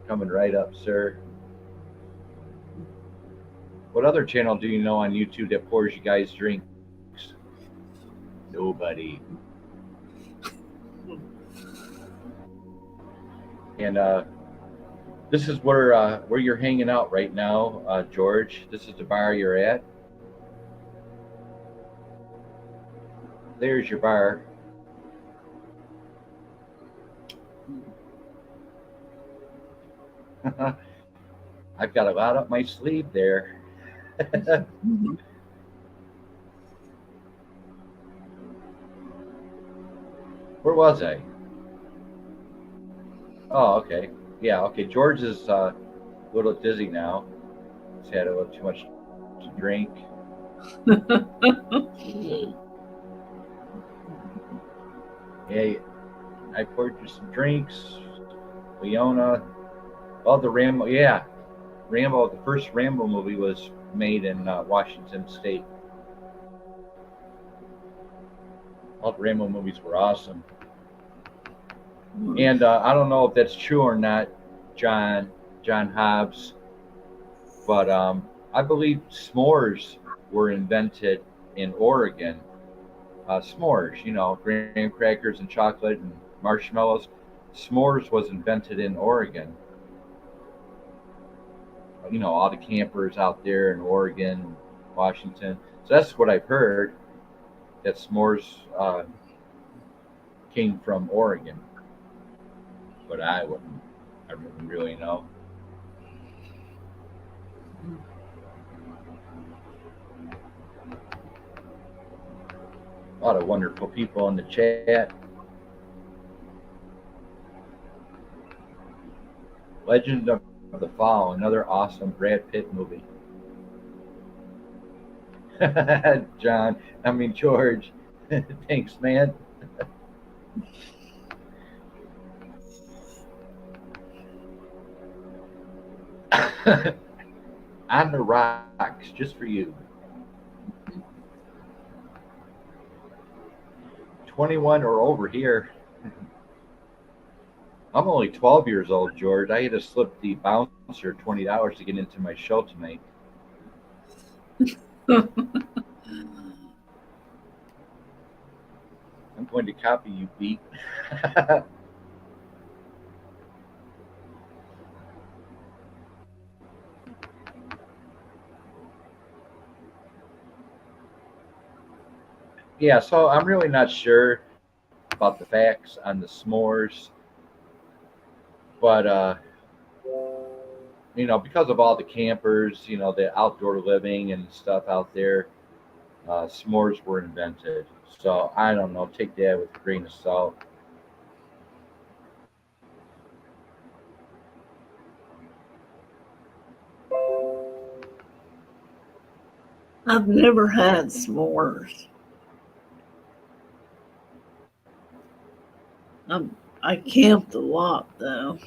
Coming right up, sir. What other channel do you know on YouTube that pours you guys drinks? Nobody. And this is where you're hanging out right now, George. This is the bar you're at. There's your bar. I've got a lot up my sleeve there. Where was I? Oh, okay. Yeah, okay. George is a little dizzy now. He's had a little too much to drink. Yeah, I poured you some drinks. Leona. Oh, the Rambo. Yeah, Rambo. The first Rambo movie was made in Washington State. All the Rambo movies were awesome. And I don't know if that's true or not, John Hobbs, but I believe s'mores were invented in Oregon. S'mores, graham crackers and chocolate and marshmallows. S'mores was invented in Oregon. All the campers out there in Oregon, Washington. So that's what I've heard, that s'mores came from Oregon. But I wouldn't really know. A lot of wonderful people in the chat. Legend of the Fall, another awesome Brad Pitt movie. George. Thanks, man. On the rocks, just for you. 21 or over here. I'm only 12 years old, George. I had to slip the bouncer $20 to get into my show tonight. I'm going to copy you, Beat. Yeah, so I'm really not sure about the facts on the s'mores, but because of all the campers, the outdoor living and stuff out there, s'mores were invented. So I don't know. Take that with a grain of salt.
I've never had s'mores. I camped a lot though.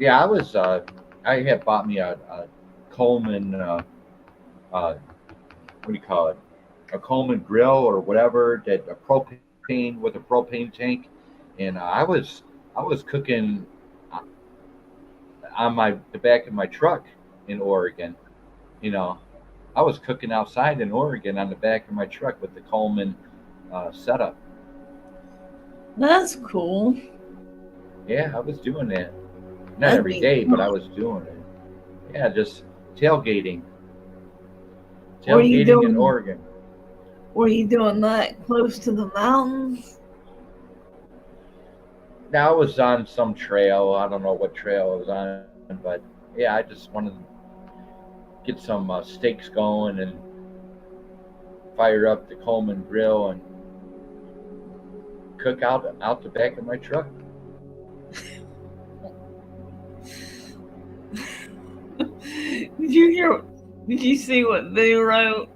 Yeah, I had bought me a Coleman, what do you call it? A Coleman grill or whatever, that a propane with a propane tank, and I was cooking uh, on the back of my truck in Oregon. You know, I was cooking outside in Oregon on the back of my truck with the Coleman setup.
That's cool.
Yeah, I was doing that. Not
That'd
every
be
day, but I
fun.
was doing it. Yeah, just tailgating,
Were you
tailgating in
doing
Oregon.
were you doing that close to the mountains?
Now I was on some trail. I don't know what trail I was on, but yeah, I just wanted to get some steaks going and fire up the Coleman grill and cook out the back of my truck.
Did you hear? Did you see what they wrote?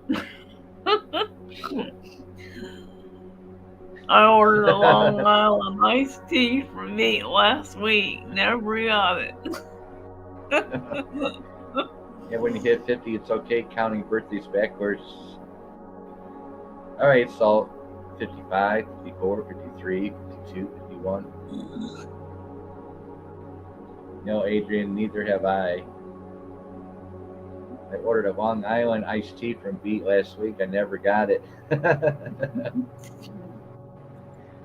I ordered a Long Island iced tea from me last week. Never got it.
Yeah, when you hit 50, it's okay counting birthdays backwards. All right, so 55, 54, 53, 52, 51. No, Adrian, neither have I. I ordered a Long Island iced tea from Beat last week. I never got it.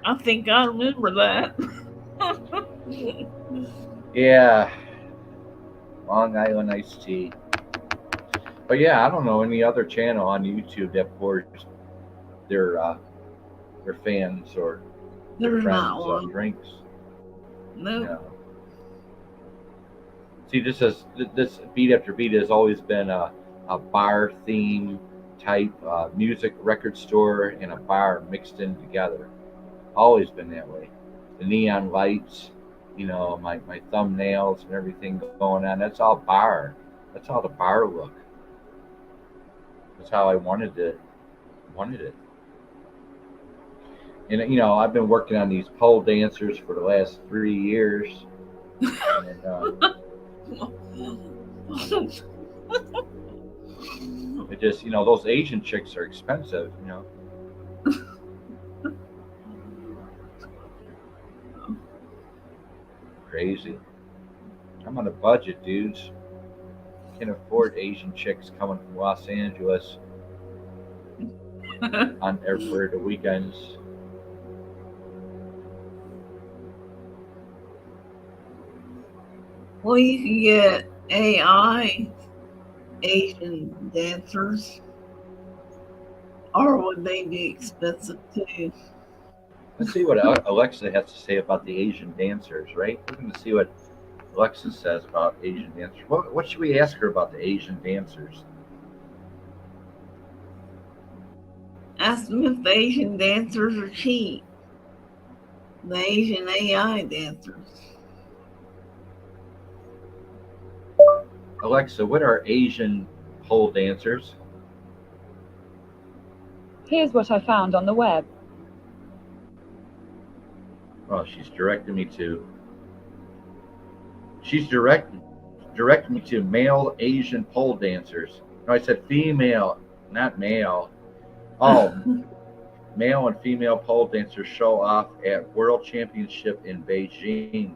I think I remember that.
Yeah, Long Island iced tea. But yeah, I don't know any other channel on YouTube that pours their uh, their fans or their
There's not
friends
one.
drinks.
Nope.
No. See, this beat after beat has always been a bar theme type music record store and a bar mixed in together. Always been that way. The neon lights, my thumbnails and everything going on. That's all bar. That's all the bar look. That's how I wanted it. And I've been working on these pole dancers for the last 3 years, and it just those Asian chicks are expensive. Crazy. I'm on a budget, dudes. Can't afford Asian chicks coming from Los Angeles on for the weekends.
Well, you can get AI Asian dancers, or would they be expensive too?
Let's see what Alexa has to say about the Asian dancers, right? We're going to see what Alexa says about Asian dancers. What should we ask her about the Asian dancers?
Ask them if the Asian dancers are cheap. The Asian AI dancers.
Alexa, what are Asian pole dancers?
Here's what I found on the web.
Oh, she's directing me to. She's directing me to male Asian pole dancers. No, I said female, not male. Oh, male and female pole dancers show off at World Championship in Beijing.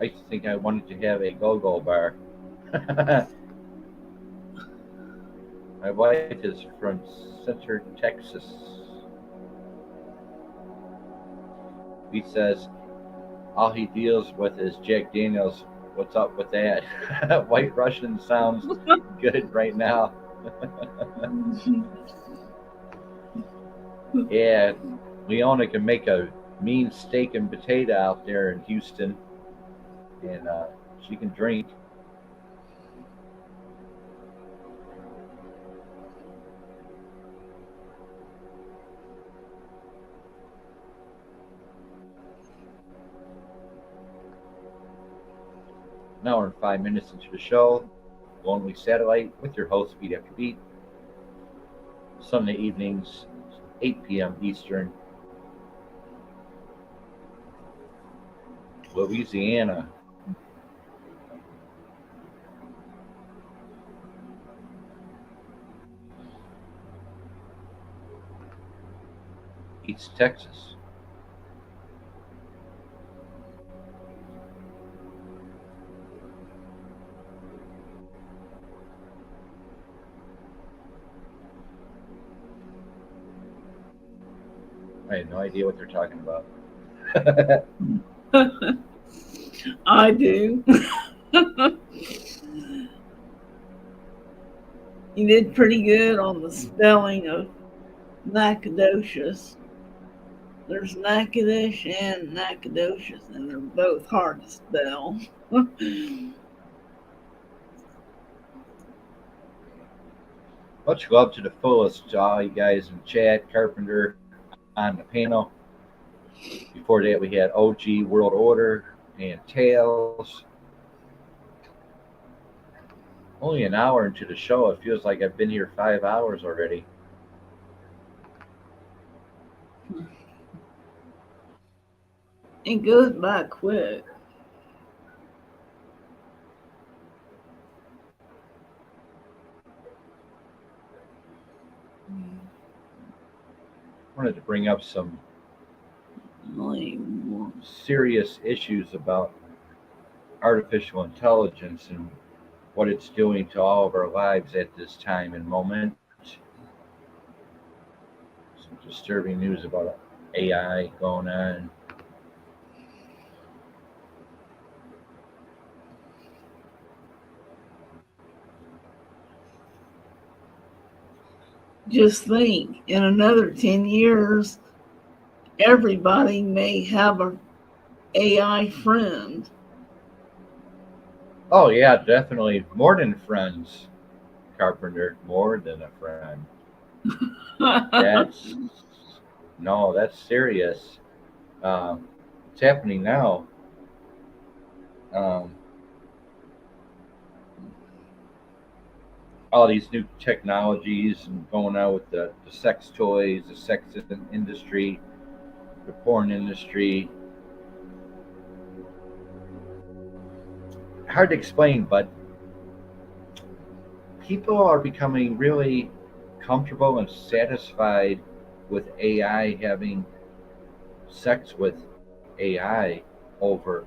I used to think I wanted to have a go-go bar. My wife is from Center, Texas. He says all he deals with is Jack Daniels. What's up with that? White Russian sounds good right now. Yeah, Leona can make a mean steak and potato out there in Houston, and she can drink. Now we're 5 minutes into the show, Lonely Satellite, with your host, Beat After Beat. Sunday evenings, 8 p.m. Eastern. Louisiana. East Texas. I have no idea what they're talking about.
I do. You did pretty good on the spelling of Nacogdoches. There's Natchitoches and Nacogdoches, and they're both hard to spell.
Much love to the fullest to all you guys in chat, Carpenter on the panel. Before that, we had OG World Order and Tails. Only an hour into the show. It feels like I've been here 5 hours already.
It goes by quick.
I wanted to bring up some
Like,
serious issues about artificial intelligence and what it's doing to all of our lives at this time and moment. Some disturbing news about AI going on.
just think, in another 10 years, everybody may have an AI friend.
Oh yeah, definitely more than friends, Carpenter. More than a friend. That's no, that's serious. It's happening now. Um, all these new technologies and going out with the sex toys, the sex industry, the porn industry. Hard to explain, but people are becoming really comfortable and satisfied with AI having sex with AI over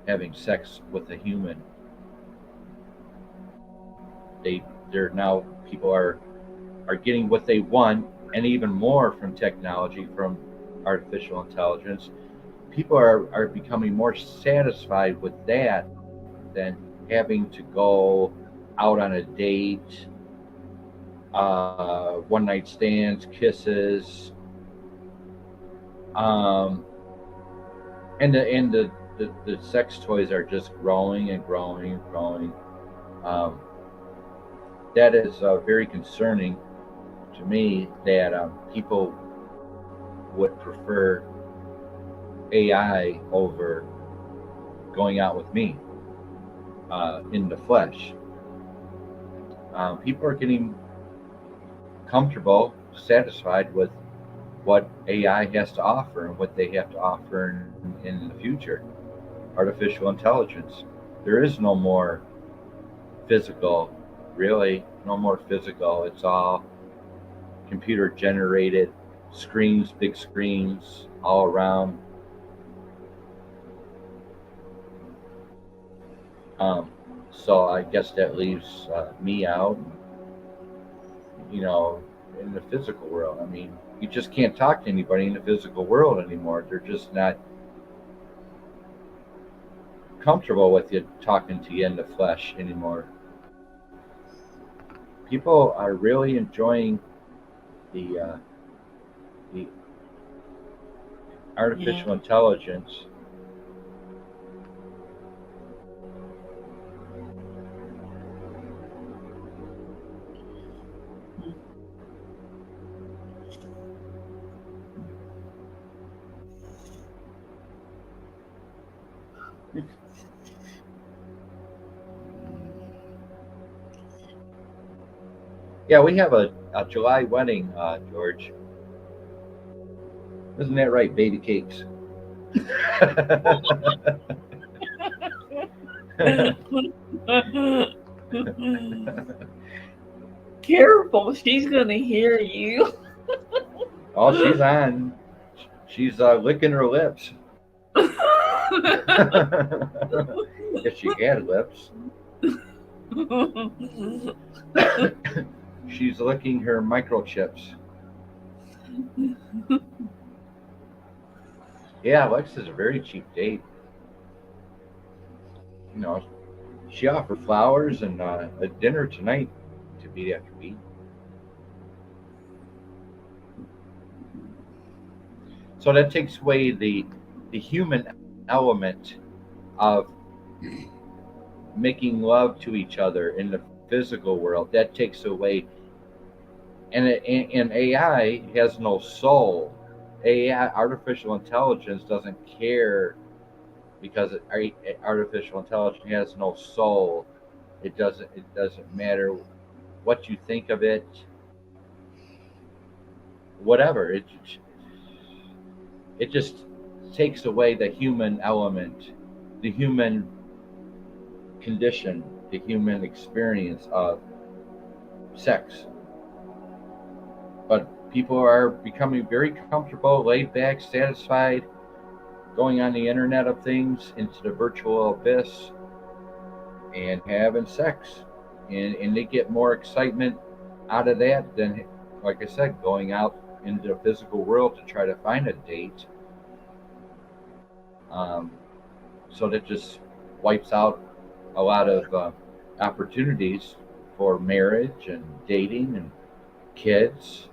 having sex with a human. They're now people are getting what they want and even more from technology, from artificial intelligence. People are becoming more satisfied with that than having to go out on a date, one night stands, kisses, and the sex toys are just growing and growing and growing. That is very concerning to me that people would prefer AI over going out with me in the flesh. People are getting comfortable, satisfied with what AI has to offer and what they have to offer in the future. Artificial intelligence. There is no more physical, really, no more physical. It's all computer generated screens, big screens all around. So I guess that leaves me out, in the physical world. I mean, you just can't talk to anybody in the physical world anymore. They're just not comfortable with you talking to you in the flesh anymore. People are really enjoying the artificial intelligence. Yeah, we have a July wedding, George. Isn't that right, baby cakes?
Careful, she's gonna hear you.
Oh, she's on. She's licking her lips. If she had lips. She's licking her microchips. Yeah, Alexa's a very cheap date. You know, she offered flowers and a dinner tonight to Beat After Beat. So that takes away the human element of making love to each other in the physical world. That takes away, and AI has no soul. AI, artificial intelligence, doesn't care because artificial intelligence has no soul. It doesn't matter what you think of it. Whatever it just takes away the human element, the human condition, the human experience of sex. But people are becoming very comfortable, laid back, satisfied, going on the internet of things into the virtual abyss and having sex. And they get more excitement out of that than, like I said, going out into the physical world to try to find a date. So that just wipes out a lot of opportunities for marriage and dating and kids.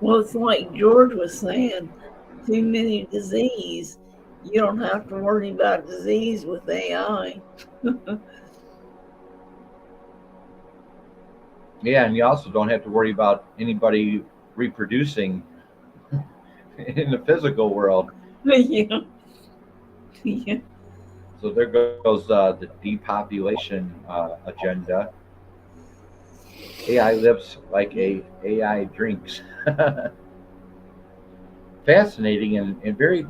Well, it's like George was saying, too many disease. You don't have to worry about disease with AI.
Yeah, and you also don't have to worry about anybody reproducing in the physical world.
Yeah. Yeah.
So there goes the depopulation agenda. AI lives like AI drinks. Fascinating and very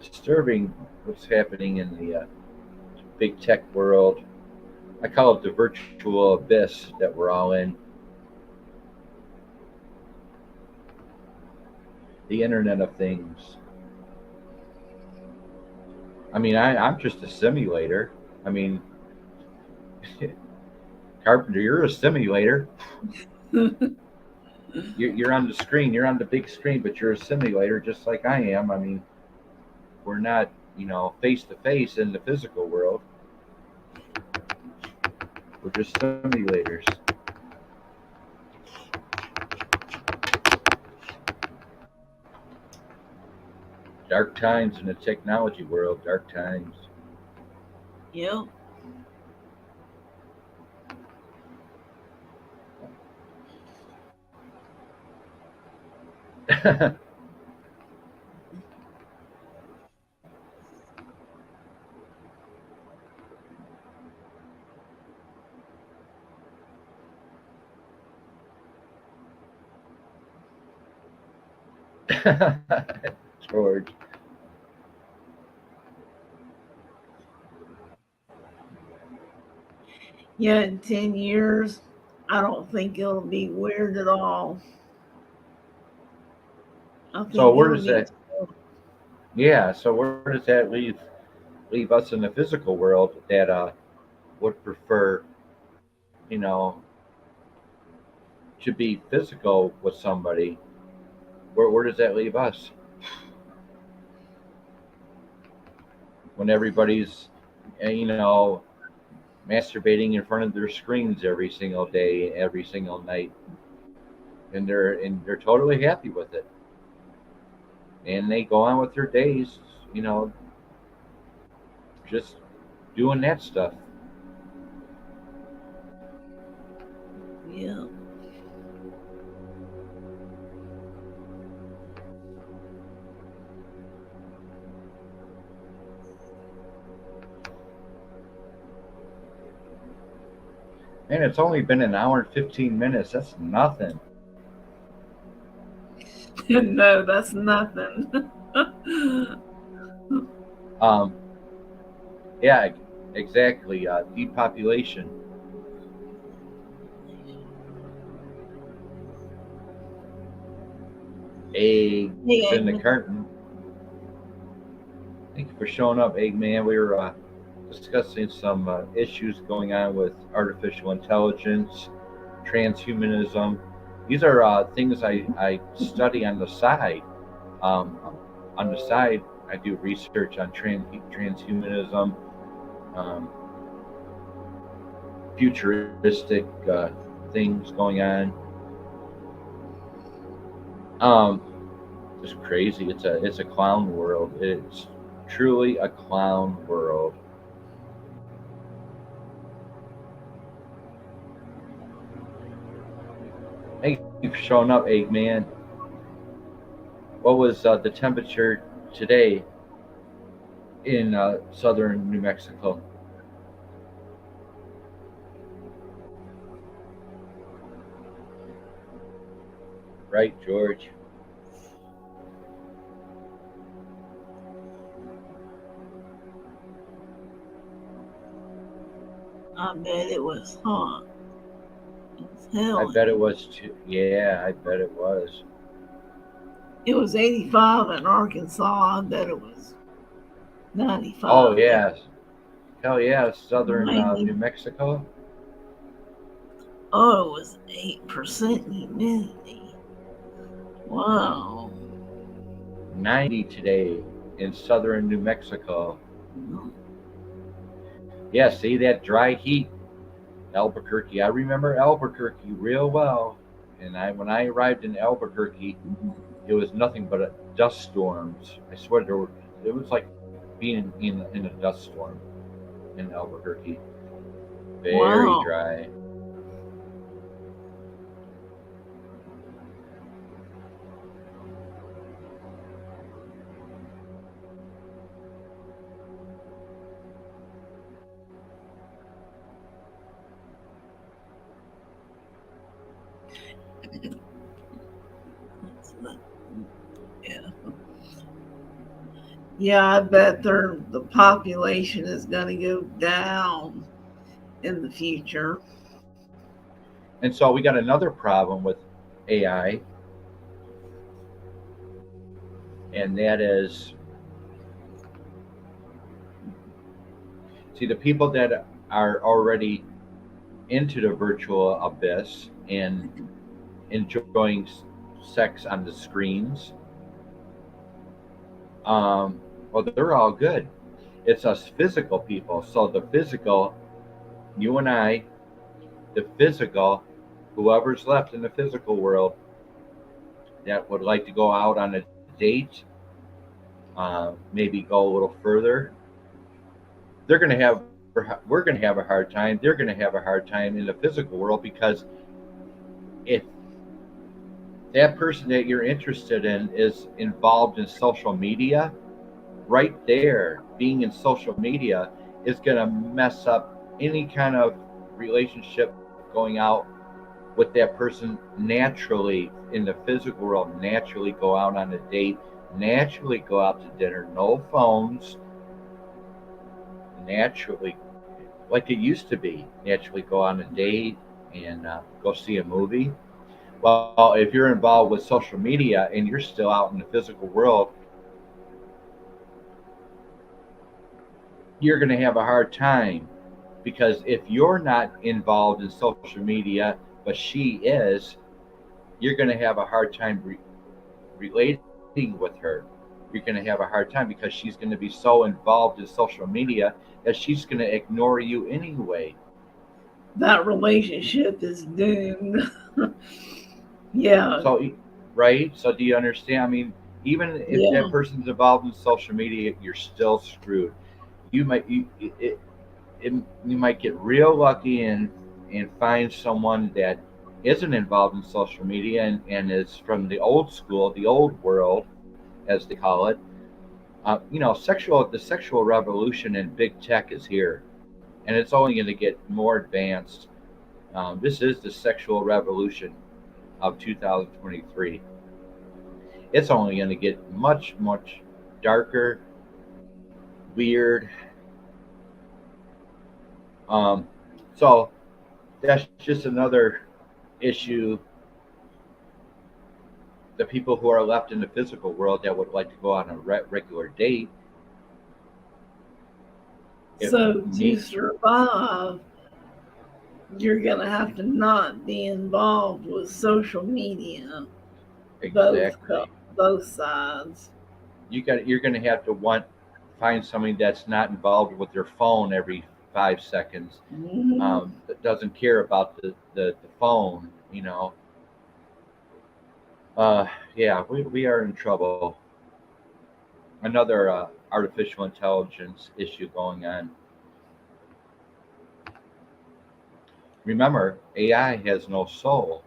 disturbing what's happening in the big tech world. I call it the virtual abyss that we're all in. The Internet of Things. I mean, I'm just a simulator. I mean, Carpenter, you're a simulator. You're on the screen. You're on the big screen, but you're a simulator just like I am. I mean, we're not, face to face in the physical world. We're just simulators. Dark times in the technology world. Dark times.
Yeah.
George.
Yeah, in 10 years, I don't think it'll be weird at all. I think
So where
it'll
does
be.
that? Yeah. So where does that leave us in the physical world that would prefer, you know, to be physical with somebody? Where does that leave us? when everybody's, you know, masturbating in front of their screens every single day, every single night, and they're totally happy with it, and they go on with their days, you know, just doing that stuff.
Yeah.
And it's only been an hour and 15 minutes. That's nothing.
No, that's nothing.
Um, yeah, exactly. Depopulation. Eggs
Hey,
in the carton. Thank you for showing up, Eggman. We were discussing some issues going on with artificial intelligence, transhumanism. These are things I study on the side. Um, on the side, I do research on transhumanism, um, futuristic things going on. Um, it's crazy. It's a clown world. It's truly a clown world. Hey, you for showing up, Eggman. What was the temperature today in southern New Mexico? Right, George?
I bet it was hot as
I
hell.
bet it was too. Yeah, I bet it was.
It was 85 in Arkansas. I bet it was 95
Oh
there.
yeah, hell yeah, southern
Miami.
New Mexico.
Oh, it was 8% humidity. Wow.
90 today in southern New Mexico. Yeah, see that dry heat, Albuquerque. I remember Albuquerque real well. And when I arrived in Albuquerque, it was nothing but dust storms. I swear it was like being in a dust storm in Albuquerque. Very
Wow.
dry.
Yeah. Yeah, I bet the population is going to go down in the future.
And so we got another problem with AI, and that is, see, the people that are already into the virtual abyss and enjoying sex on the screens, well, they're all good. It's us physical people. So the physical, you and I, the physical, whoever's left in the physical world that would like to go out on a date, maybe go a little further, they're going to have, we're going to have a hard time. They're going to have a hard time in the physical world, because if that person that you're interested in is involved in social media, right there, being in social media is going to mess up any kind of relationship going out with that person naturally in the physical world. Naturally go out on a date, naturally go out to dinner, no phones, naturally, like it used to be, naturally go on a date and go see a movie. Well, if you're involved with social media and you're still out in the physical world, you're going to have a hard time, because if you're not involved in social media but she is, you're going to have a hard time relating with her. you're going to have a hard time because she's going to be so involved in social media that she's going to ignore you anyway.
That relationship is doomed. Yeah,
So, right? So, do you understand? I mean, even if
yeah.
that person's involved in social media, you're still screwed. You might you might get real lucky and find someone that isn't involved in social media and is from the old school, the old world, as they call it. The sexual revolution in big tech is here, and it's only going to get more advanced. This is the sexual revolution of 2023. It's only going to get much, much darker, weird. Um, so that's just another issue. The people who are left in the physical world that would like to go on a regular date.
So to survive, you're gonna have to not be involved with social media.
Exactly.
Both sides.
You're going to have to find somebody that's not involved with their phone every 5 seconds. That doesn't care about the phone. Yeah, we are in trouble. Another artificial intelligence issue going on. Remember, AI has no soul.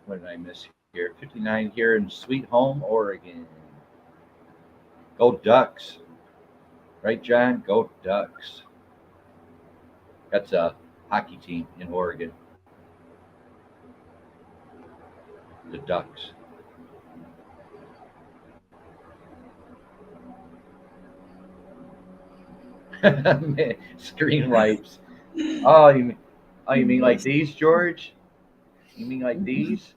What did I miss here? 59 here in Sweet Home, Oregon. Go Ducks. Right, John? Go Ducks. That's a hockey team in Oregon. The Ducks. Screen wipes. Oh, you mean like these, George? You mean like these?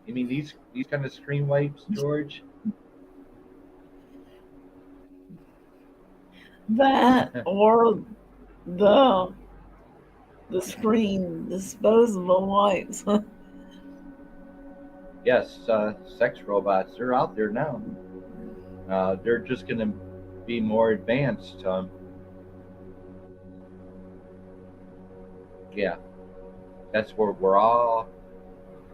You mean these kind of screen wipes, George?
That or the screen disposable wipes.
Yes, sex robots. They're out there now. They're just going to be more advanced. Yeah, that's where we're all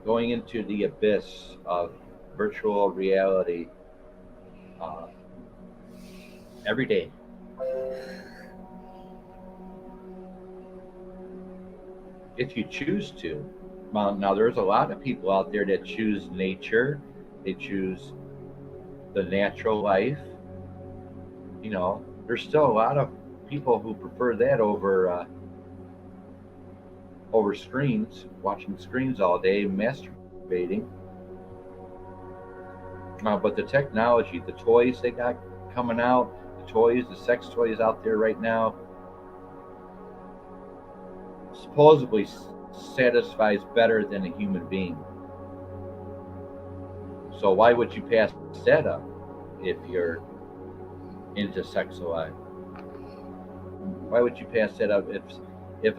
going into the abyss of virtual reality every day. If you choose to. Well, now there's a lot of people out there that choose nature. They choose the natural life. There's still a lot of people who prefer that over screens, watching screens all day, masturbating. But the technology, the toys they got coming out, the sex toys out there right now, supposedly satisfies better than a human being. So why would you pass that up if you're into sex a lot? Why would you pass that up if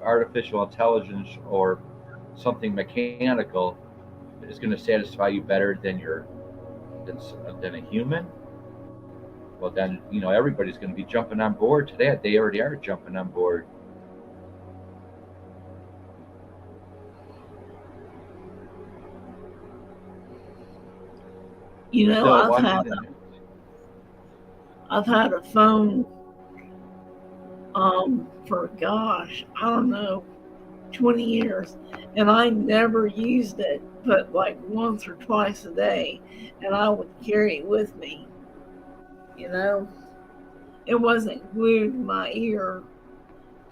artificial intelligence or something mechanical is going to satisfy you better than a human? Well, then everybody's going to be jumping on board to that. They already are jumping on board.
I've had a phone for I don't know, 20 years, and I never used it but like once or twice a day, and I would carry it with me. It wasn't glued to my ear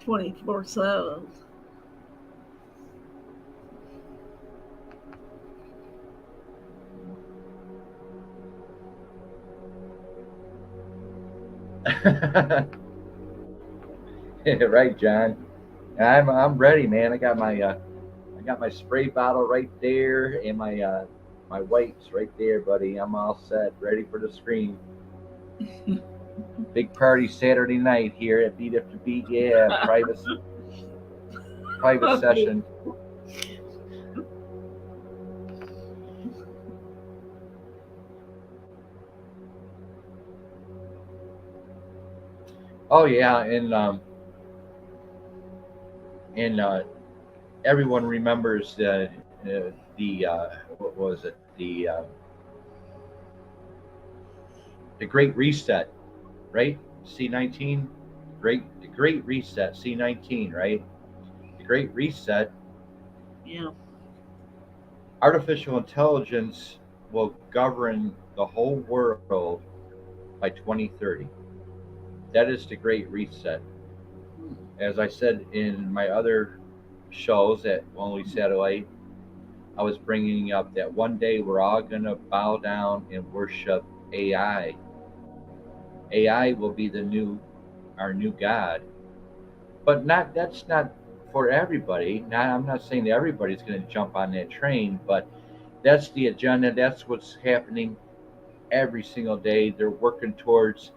24/7.
Right, John. I'm ready, man. I got my spray bottle right there and my wipes right there, buddy. I'm all set, ready for the screen. Big party Saturday night here at Beat After Beat. Yeah, private session. Oh yeah, and everyone remembers the what was it, the Great Reset, right? C19, the Great Reset, C19, right? The Great Reset.
Yeah.
Artificial intelligence will govern the whole world by 2030. That is the Great Reset. As I said in my other shows at Only Satellite, I was bringing up that one day we're all going to bow down and worship AI. AI will be our new God, but that's not for everybody. Now, I'm not saying that everybody's going to jump on that train, but that's the agenda. That's what's happening every single day. They're working towards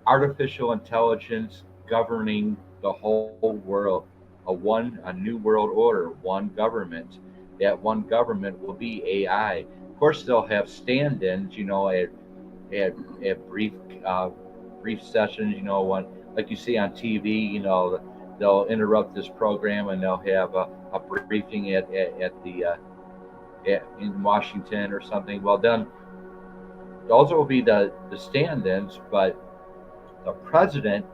artificial intelligence governing the whole world. A new world order, one government. That one government will be AI. Of course, they'll have stand-ins, at brief sessions, like you see on TV, they'll interrupt this program and they'll have a briefing in Washington or something. Well, then those will be the stand-ins, but the president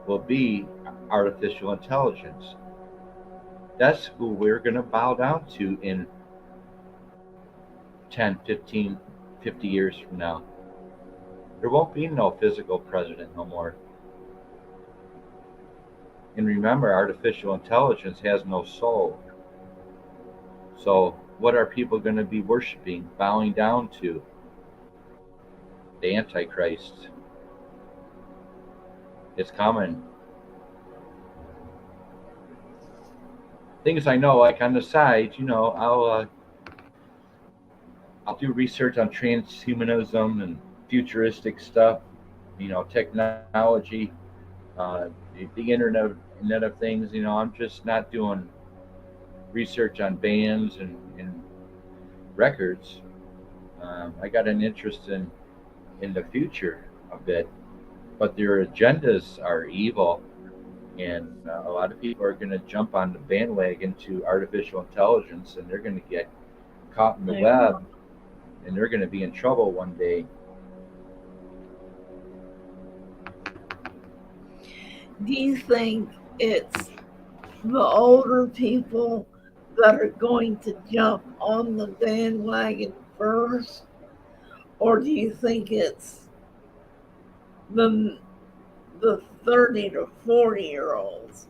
will be artificial intelligence. That's who we're going to bow down to in 10, 15, 50 years from now. There won't be no physical president no more. And remember, artificial intelligence has no soul. So what are people going to be worshiping, bowing down to? The Antichrist. It's coming. Things I know, like on the side, I'll do research on transhumanism and futuristic stuff, technology, the Internet of Things. I'm just not doing research on bands and records. I got an interest in the future a bit, but their agendas are evil, and a lot of people are going to jump on the bandwagon to artificial intelligence, and they're going to get caught in the web, and they're going to be in trouble one day.
Do you think it's the older people that are going to jump on the bandwagon first, or do you think it's the 30 to 40-year-olds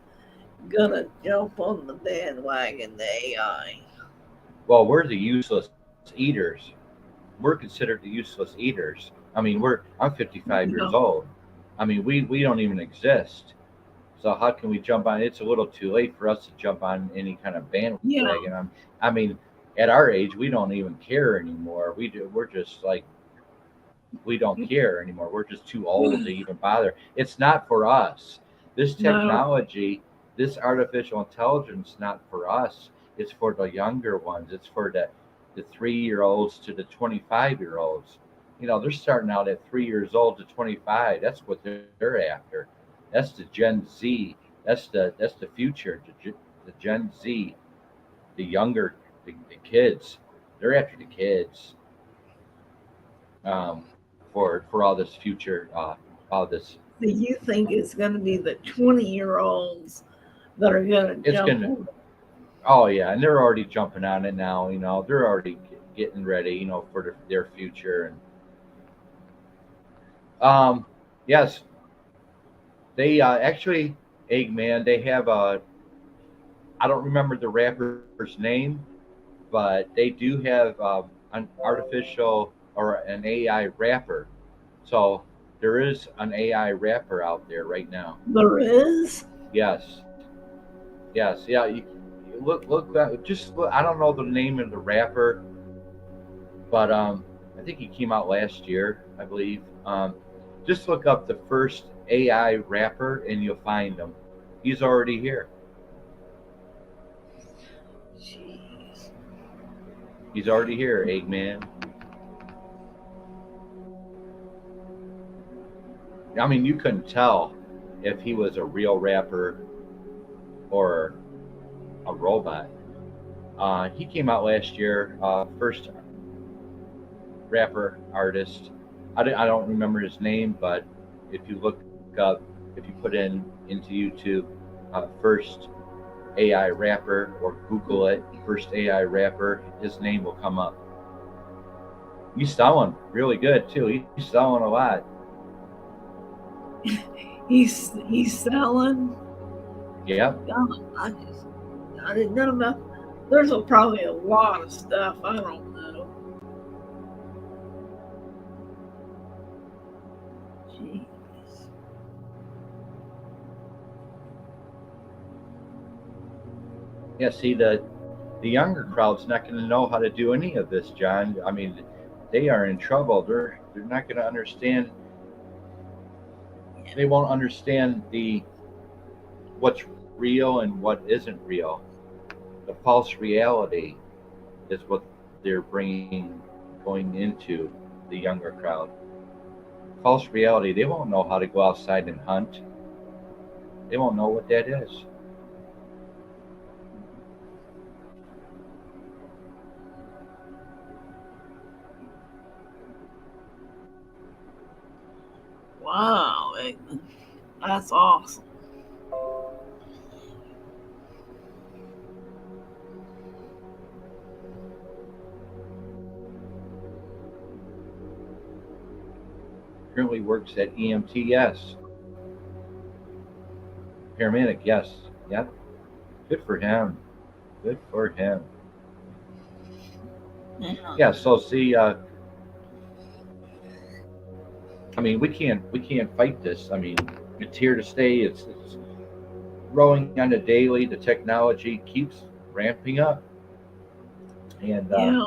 gonna jump on the bandwagon, the AI?
Well, we're the useless eaters. We're considered the useless eaters. I mean, I'm 55 years old. I mean, we don't even exist. So how can we jump on? It's a little too late for us to jump on any kind of bandwagon.
Yeah.
I mean, at our age, we don't even care anymore. We're just like, we don't care anymore. We're just too old to even bother. It's not for us. This technology, this artificial intelligence, not for us. It's for the younger ones. It's for the 3-year-olds to the 25-year-olds. They're starting out at 3 years old to 25. That's what they're after. That's the Gen Z. That's the future. The Gen Z, the younger, the kids. They're after the kids. For all this future, all this.
Do you think it's going to be the 20-year-olds that are going to jump on?
Oh yeah, and they're already jumping on it now. They're already getting ready, for their future. And yes, they actually, Eggman, they have I don't remember the rapper's name, but they do have an artificial or an AI rapper. So there is an AI rapper out there right now.
There is?
Yes. Yeah. You look that. Just look, I don't know the name of the rapper, but I think he came out last year, I believe. Just look up the first AI rapper, and you'll find him. He's already here.
Jeez.
He's already here, Eggman. I mean, you couldn't tell if he was a real rapper or a robot. He came out last year, first rapper artist. I don't remember his name, but if you look up, if you put in into YouTube, first AI rapper, or Google it, first AI rapper, his name will come up. He's selling really good too. He's selling a lot.
He's selling.
Yep.
God, I didn't know about. There's probably a lot of stuff I don't know. Jeez.
Yeah. See, the younger crowd's not going to know how to do any of this, John. I mean, they are in trouble. They're not going to understand. They won't understand what's real and what isn't real. The false reality is what they're going into the younger crowd. False reality, they won't know how to go outside and hunt. They won't know what that is.
Wow, that's awesome.
Currently works at EMTS. Paramedic, yes. Yep. Good for him. Good for him. Yeah, so see, I mean, we can't fight this. I mean, it's here to stay. It's growing on a daily. The technology keeps ramping up, and
Yeah.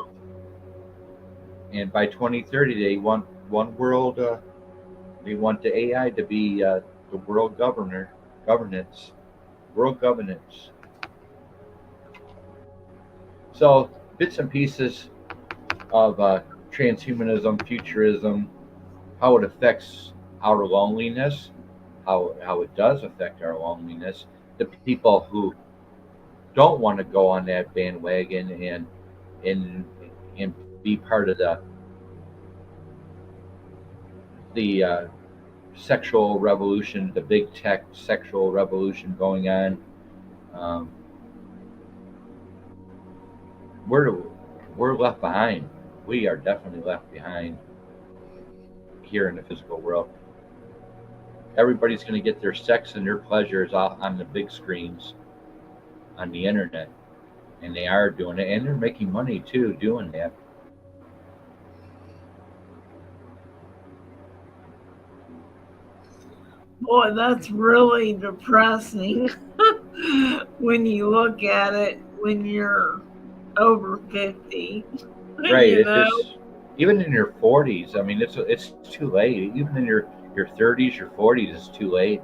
and by 2030, they want one world. They want the AI to be the world governance, world governance. So bits and pieces of transhumanism, futurism, how it affects our loneliness, how it does affect our loneliness. The people who don't want to go on that bandwagon and be part of the sexual revolution, the big tech sexual revolution going on. Um, we're left behind. We are definitely left behind here in the physical world. Everybody's going to get their sex and their pleasures off on the big screens on the internet, and they are doing it, and they're making money too doing that.
Boy, that's really depressing when you look at it when you're over 50.
Right.
You
It's
know?
just, even in your 40s. I mean, it's too late. Even in your 30s, your 40s, it's too late.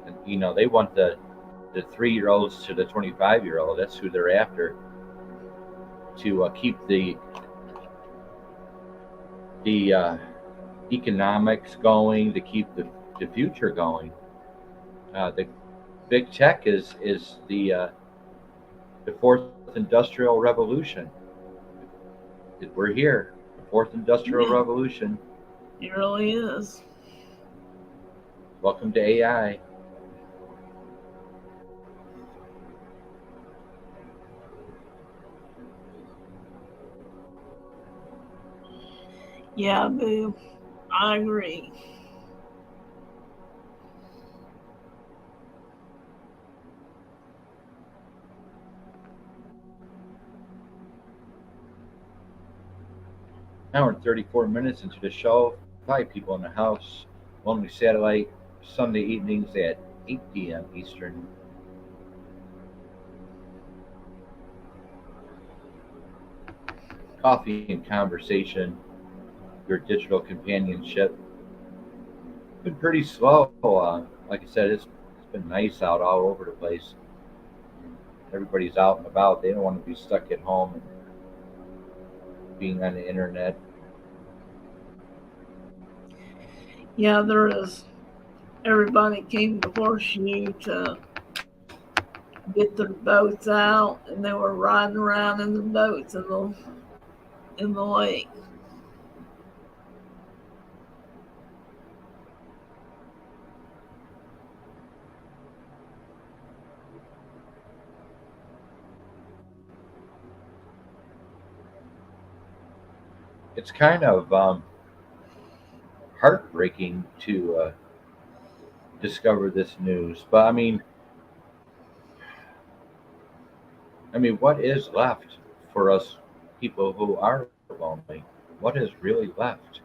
And, you know, they want the 3-year-olds to the 25-year-old. That's who they're after, to keep the economics going, to keep the future going. The big tech is the fourth industrial revolution. We're here, the fourth industrial revolution.
It really is.
Welcome to AI.
Yeah, boo. I agree.
Now we're 34 minutes into the show. 5 people in the house. Lonely Satellite, Sunday evenings at 8 p.m. Eastern. Coffee and conversation, your digital companionship. Been pretty slow. Like I said, it's been nice out all over the place. Everybody's out and about. They don't want to be stuck at home and being on the internet.
Yeah, there is. Everybody came to Horseshoe to get their boats out, and they were riding around in the boats in the lake.
It's kind of heartbreaking to discover this news. But what is left for us people who are lonely? What is really left?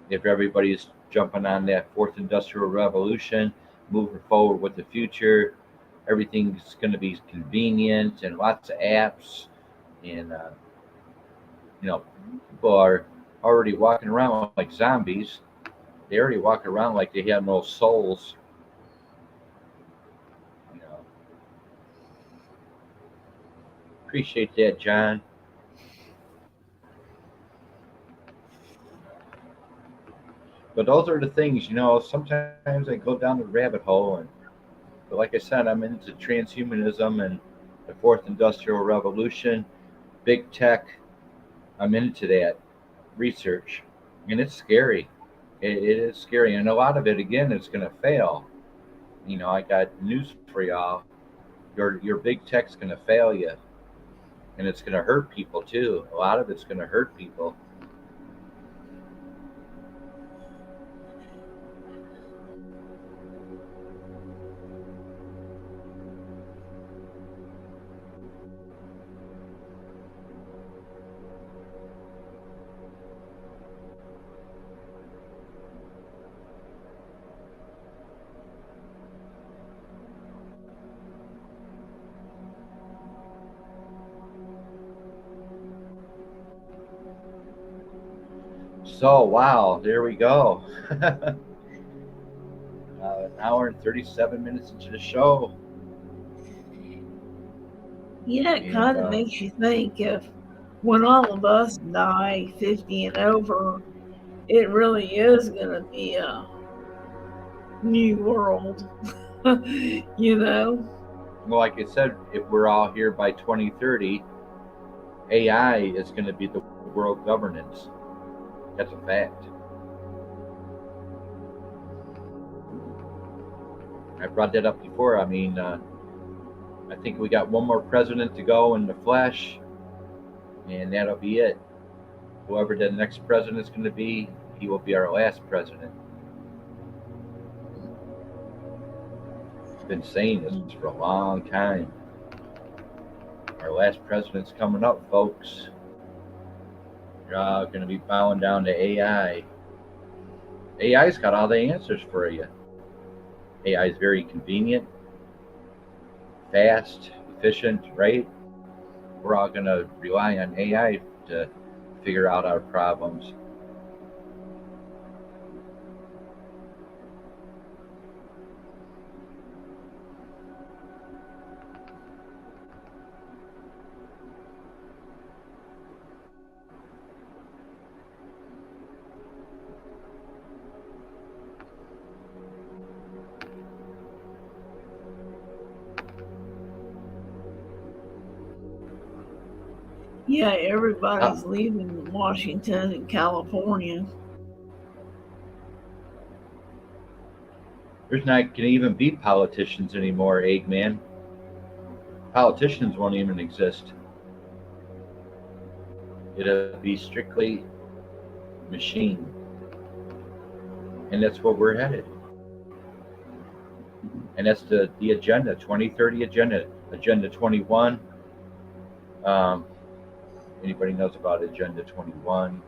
If everybody's jumping on that fourth industrial revolution, moving forward with the future, everything's going to be convenient and lots of apps, and people are already walking around like zombies. They already walk around like they have no souls. You know, appreciate that, John. But those are the things, sometimes I go down the rabbit hole, but like I said, I'm into transhumanism and the fourth industrial revolution, big tech. I'm into that research, and it's scary. It is scary, and a lot of it, again, is going to fail. I got news for y'all. Your big tech's going to fail you, and it's going to hurt people too. A lot of it's going to hurt people. So, wow, there we go. An hour and 37 minutes into the show.
Yeah, it kind of makes you think if when all of us die 50 and over, it really is going to be a new world,
Well, like I said, if we're all here by 2030, AI is going to be the world governance. That's a fact. I brought that up before. I think we got one more president to go in the flesh, and that'll be it. Whoever the next president is going to be, he will be our last president. I've been saying this for a long time. Our last president's coming up, folks. You're all going to be bowing down to AI. AI's got all the answers for you. AI is very convenient, fast, efficient, right? We're all going to rely on AI to figure out our problems.
Yeah, everybody's leaving Washington and California.
There's not going to even be politicians anymore, Eggman. Politicians won't even exist. It'll be strictly machine. And that's where we're headed. And that's the agenda, 2030 agenda, Agenda 21. Anybody knows about Agenda 21?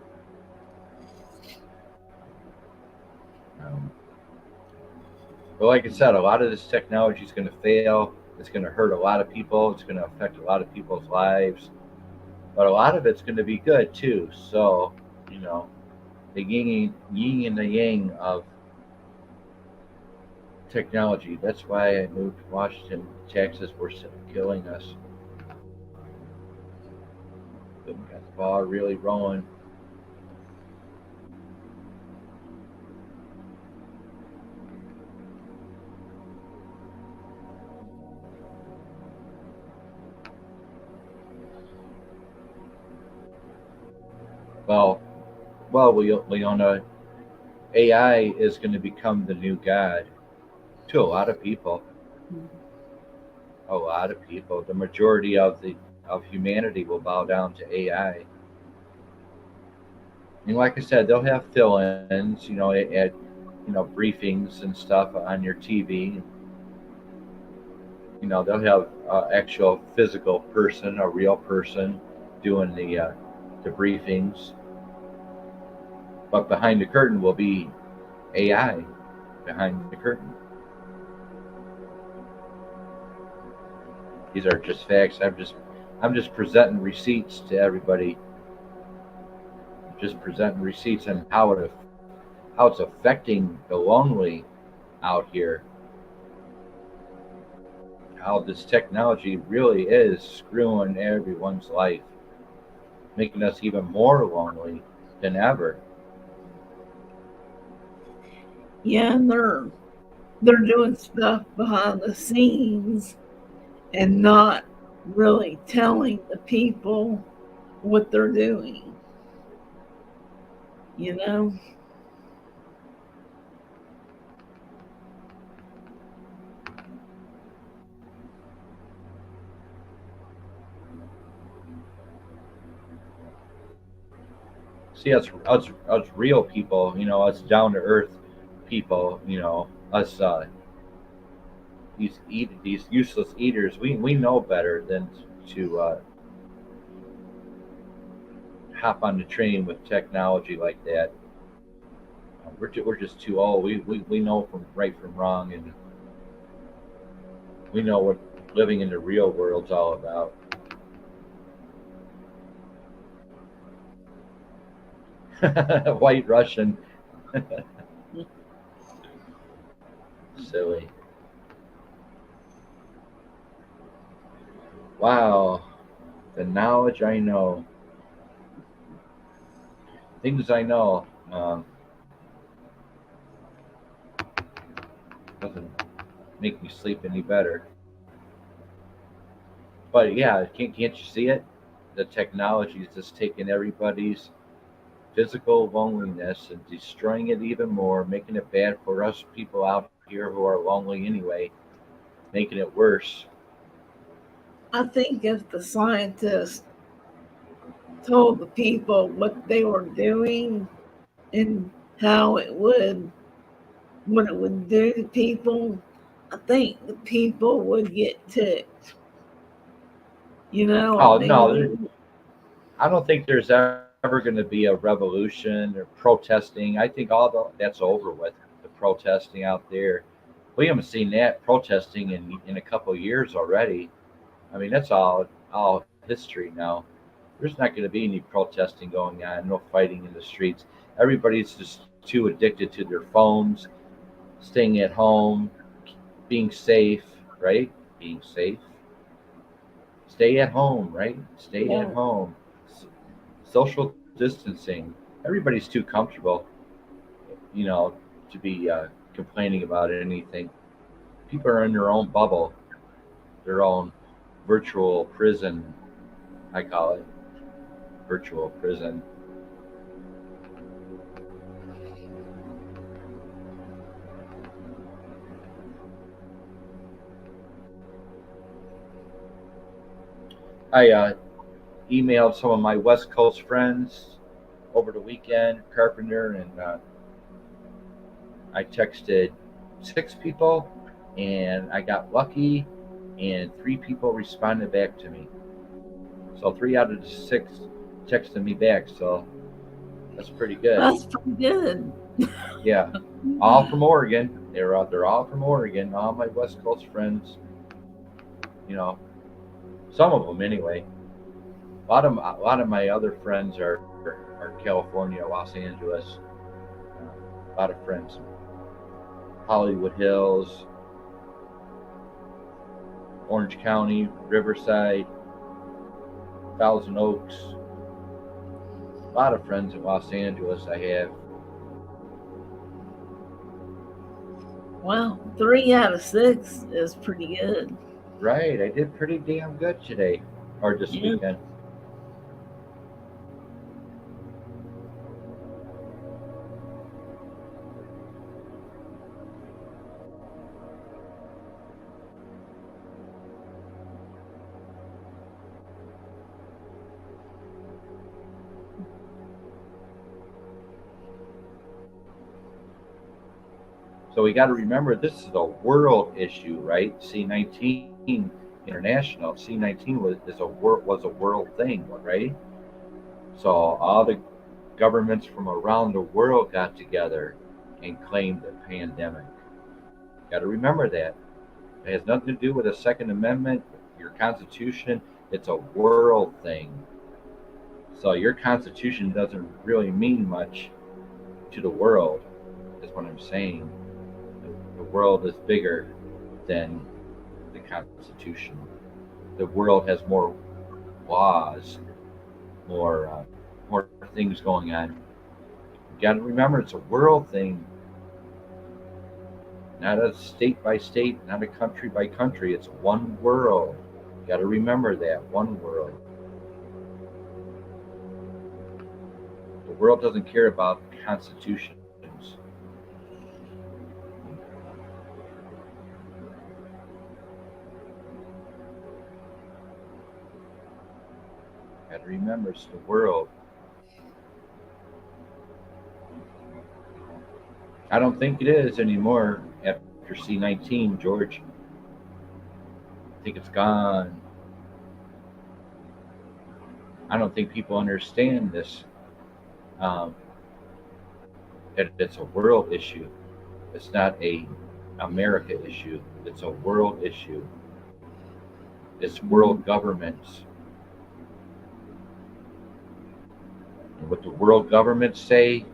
But like I said, a lot of this technology is going to fail. It's going to hurt a lot of people. It's going to affect a lot of people's lives. But a lot of it's going to be good too. So, the yin and the yang of technology. That's why I moved to Washington. Taxes were killing us. But we got the ball really rolling. Well, Leona, AI is going to become the new God to a lot of people. A lot of people. The majority of humanity will bow down to AI. And like I said, they'll have fill-ins, at briefings and stuff on your TV. They'll have actual physical person, a real person, doing the briefings. But behind the curtain will be AI behind the curtain. These are just facts. I'm just presenting receipts to everybody. Just presenting receipts on how it's affecting the lonely out here. How this technology really is screwing everyone's life, making us even more lonely than ever.
Yeah, and they're doing stuff behind the scenes and not really telling the people what they're doing. You know?
See, us real people, us down to earth people, us these useless eaters. We know better than to hop on the train with technology like that. We're just too old. We know from right from wrong, and we know what living in the real world's all about. White Russian. Silly. Wow. The knowledge I know. Things I know. Doesn't make me sleep any better. But yeah, can't you see it? The technology is just taking everybody's physical loneliness and destroying it even more, making it bad for us people out here who are lonely anyway, making it worse.
I think if the scientists told the people what they were doing and how what it would do to people, I think the people would get ticked.
Oh
Maybe
no, I don't think there's ever going to be a revolution or protesting. I think that's over with. The protesting out there, we haven't seen that protesting in a couple of years already. I mean, that's all history now. There's not going to be any protesting going on, no fighting in the streets. Everybody's just too addicted to their phones, staying at home, being safe, right? Being safe. Stay at home, right? Stay at
yeah,
home. Social distancing. Everybody's too comfortable, you know, to be complaining about anything. People are in their own bubble, their own virtual prison. I call it virtual prison. I emailed some of my West Coast friends over the weekend, Carpenter, and I texted 6 people, and I got lucky, and 3 people responded back to me. So 3 out of the 6 texted me back. So that's pretty good.
that's pretty good.
Yeah, all from Oregon. They're all from Oregon. All my West Coast friends. You know, some of them anyway. A lot of my other friends are California, Los Angeles. A lot of friends. Hollywood Hills, Orange County, Riverside, Thousand Oaks. A lot of friends in Los Angeles I have.
Well, 3 out of 6 is pretty good.
Right, I did pretty damn good today, or this
Yeah.
weekend. So we got to remember this is a world issue, right? C-19 international. C-19 was a world thing, right? So all the governments from around the world got together and claimed the pandemic. Got to remember that. It has nothing to do with the Second Amendment, your Constitution. It's a world thing. So your Constitution doesn't really mean much to the world, is what I'm saying. The world is bigger than the Constitution. The world has more laws, more things going on. You got to remember, it's a world thing, not a state by state, not a country by country. It's one world. You got to remember that, one world. The world doesn't care about constitutions. Got to remember, it's the world. I don't think it is anymore after C-19, George. I think it's gone. I don't think people understand this. That it's a world issue. It's not a America issue. It's a world issue. It's world governments. And what the world governments say,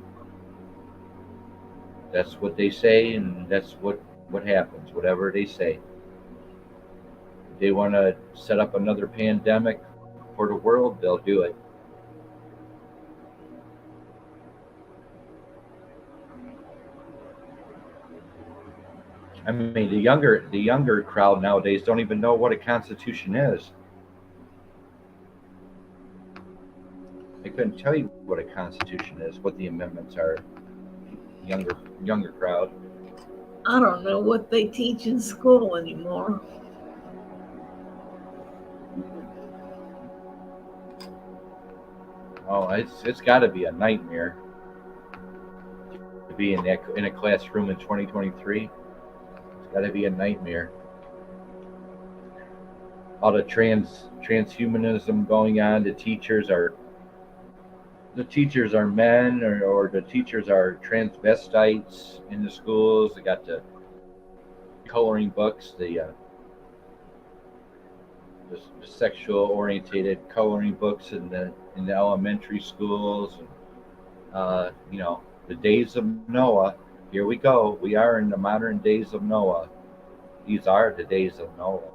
that's what they say, and that's what happens, whatever they say. If they want to set up another pandemic for the world, they'll do it. I mean, the younger crowd nowadays don't even know what a constitution is. I couldn't tell you what a constitution is, what the amendments are. Younger crowd.
I don't know what they teach in school anymore.
Oh, it's got to be a nightmare to be in a classroom in 2023. It's got to be a nightmare. All the transhumanism going on. The teachers are men, or the teachers are transvestites in the schools. They got the coloring books, the sexual orientated coloring books in the elementary schools. And, the days of Noah. Here we go. We are in the modern days of Noah. These are the days of Noah.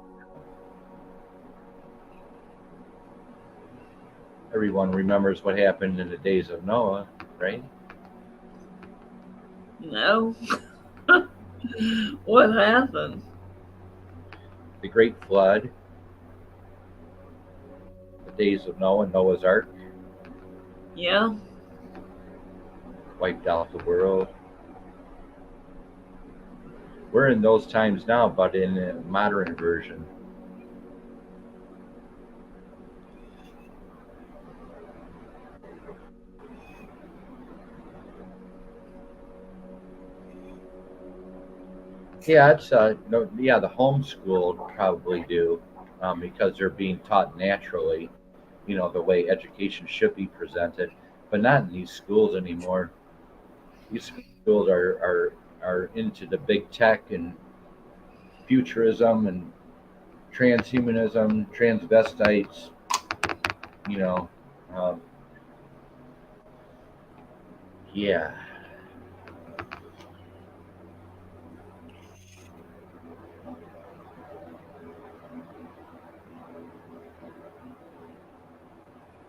Everyone remembers what happened in the days of Noah, right?
No. What happened?
The Great Flood, the days of Noah, Noah's Ark,
Yeah.
wiped out the world. We're in those times now, but in a modern version. Yeah, it's the homeschooled probably do, because they're being taught naturally, the way education should be presented, but not in these schools anymore. These schools are into the big tech and futurism and transhumanism, transvestites, um, yeah.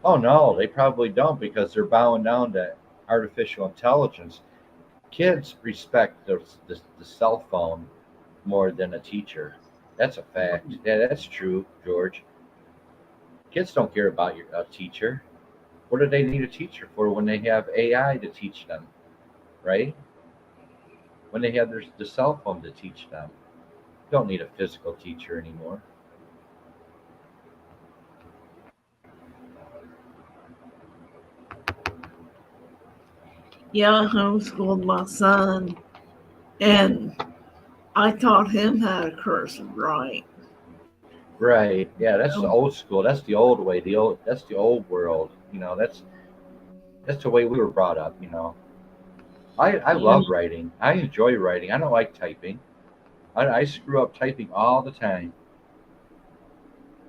Oh no, they probably don't because they're bowing down to artificial intelligence. Kids respect the cell phone more than a teacher. That's a fact. Yeah, that's true, George. Kids don't care about a teacher. What do they need a teacher for when they have AI to teach them, right? When they have the cell phone to teach them. You don't need a physical teacher anymore.
Yeah, I homeschooled my son, and I taught him how to curse and write.
Right. Yeah, that's the
So,
old school. That's the old way. That's the old world. That's the way we were brought up, you know. I
yeah,
love writing. I enjoy writing. I don't like typing. I screw up typing all the time.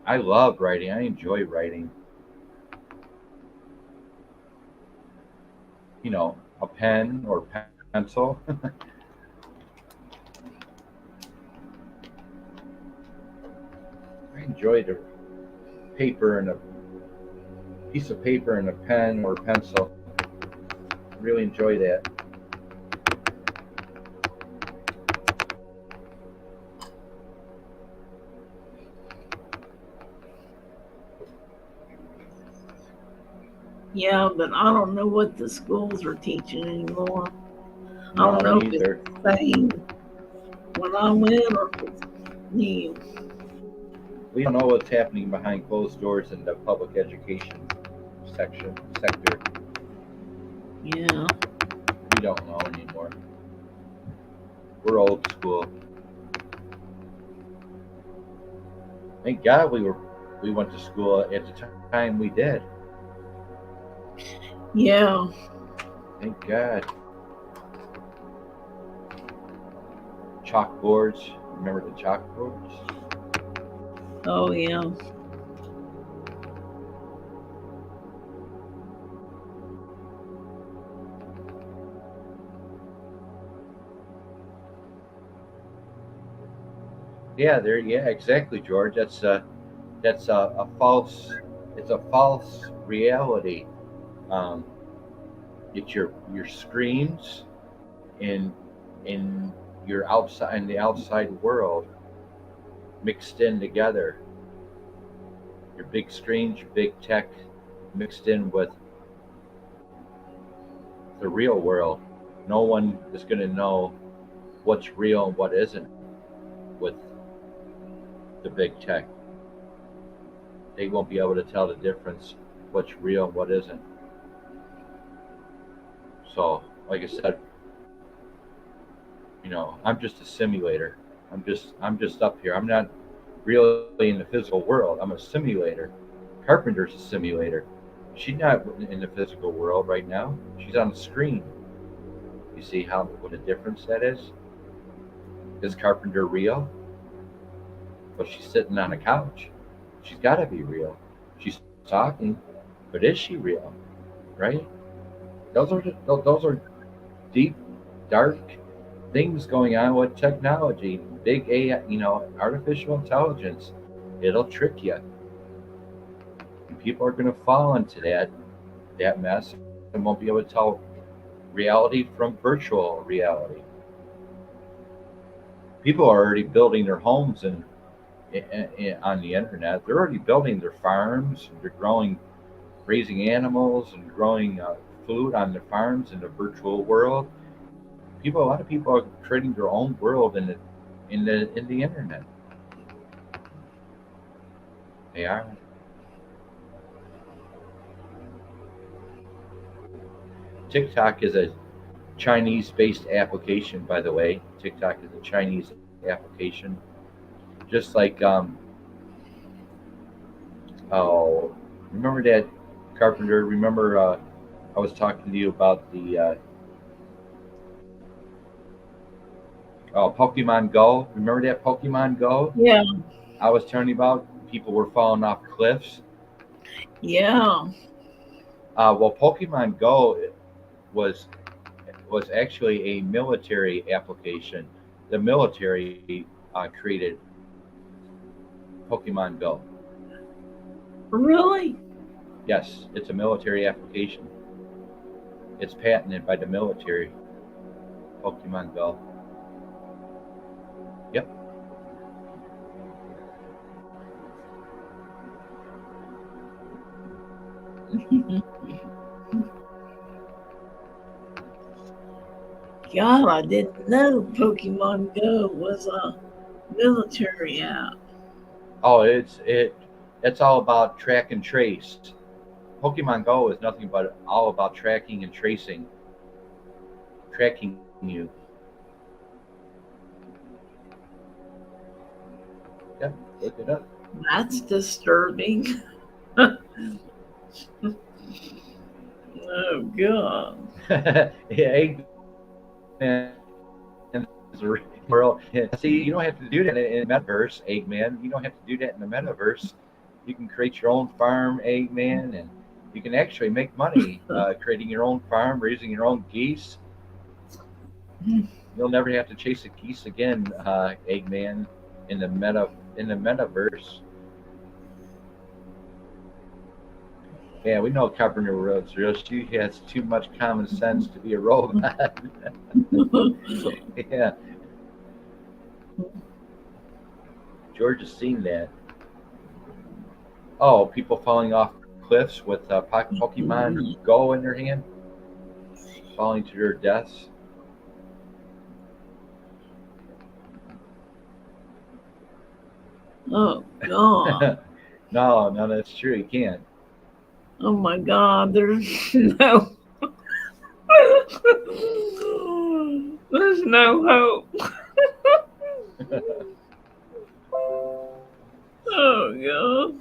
I love writing. I enjoy writing. A pen or pencil. I enjoy the paper and a piece of paper and a pen or pencil. I really enjoy that.
yeah, but I don't know what the schools are teaching anymore. I don't
No,
know
me
if it's
either.
the same when I went or if it's new.
We don't know what's happening behind closed doors in the public education sector.
Yeah,
We don't know anymore. We're old school. Thank God we went to school at the time we did.
yeah,
Thank God. Chalkboards. Remember the chalkboards?
oh yeah.
Yeah, there. Yeah, exactly, George. That's a false. It's a false reality. Um, it's your screens in your outside in the outside world mixed in together. Your big screens, your big tech, mixed in with the real world. No one is going to know what's real and what isn't with the big tech. They won't be able to tell the difference what's real and what isn't. So, like I said, I'm just a simulator. I'm just up here. I'm not really in the physical world. I'm a simulator. Carpenter's a simulator. She's not in the physical world right now. She's on the screen. You see how what a difference that is? Is Carpenter real? Well, she's sitting on a couch. She's got to be real. She's talking, but is she real? Right? Those are deep, dark things going on with technology. Big AI, artificial intelligence. It'll trick you, and people are going to fall into that mess and won't be able to tell reality from virtual reality. People are already building their homes on the internet. They're already building their farms. They're raising animals and growing food on the farms in the virtual world. A lot of people are creating their own world in the internet. They are. TikTok is a Chinese-based application, by the way. TikTok is a Chinese application, just like oh, remember that Carpenter? Remember I was talking to you about the Pokemon Go. Remember that Pokemon Go?
Yeah,
I was telling you about people were falling off cliffs.
yeah.
Well, Pokemon Go was was actually a military application. The military created Pokemon Go.
Really?
Yes, it's a military application. It's patented by the military. Pokemon Go. Yep.
God, I didn't know Pokemon Go was a military app.
Oh, it's all about track and trace. Pokemon Go is nothing but all about tracking and tracing, tracking you. Yep, look it up.
That's disturbing. Oh God.
Yeah, Eggman is a real world. See, you don't have to do that in the metaverse, Eggman. You don't have to do that in the metaverse. You can create your own farm, Eggman, and you can actually make money creating your own farm, raising your own geese. You'll never have to chase a geese again, Eggman, in the metaverse. Yeah, we know Carpenter Road's real. She has too much common sense to be a robot. Yeah, George has seen that. Oh, people falling off cliffs with Pokemon Go in their hand, falling to their deaths.
Oh God.
No, that's true. You can't.
Oh my God. There's no. There's no hope. Oh God.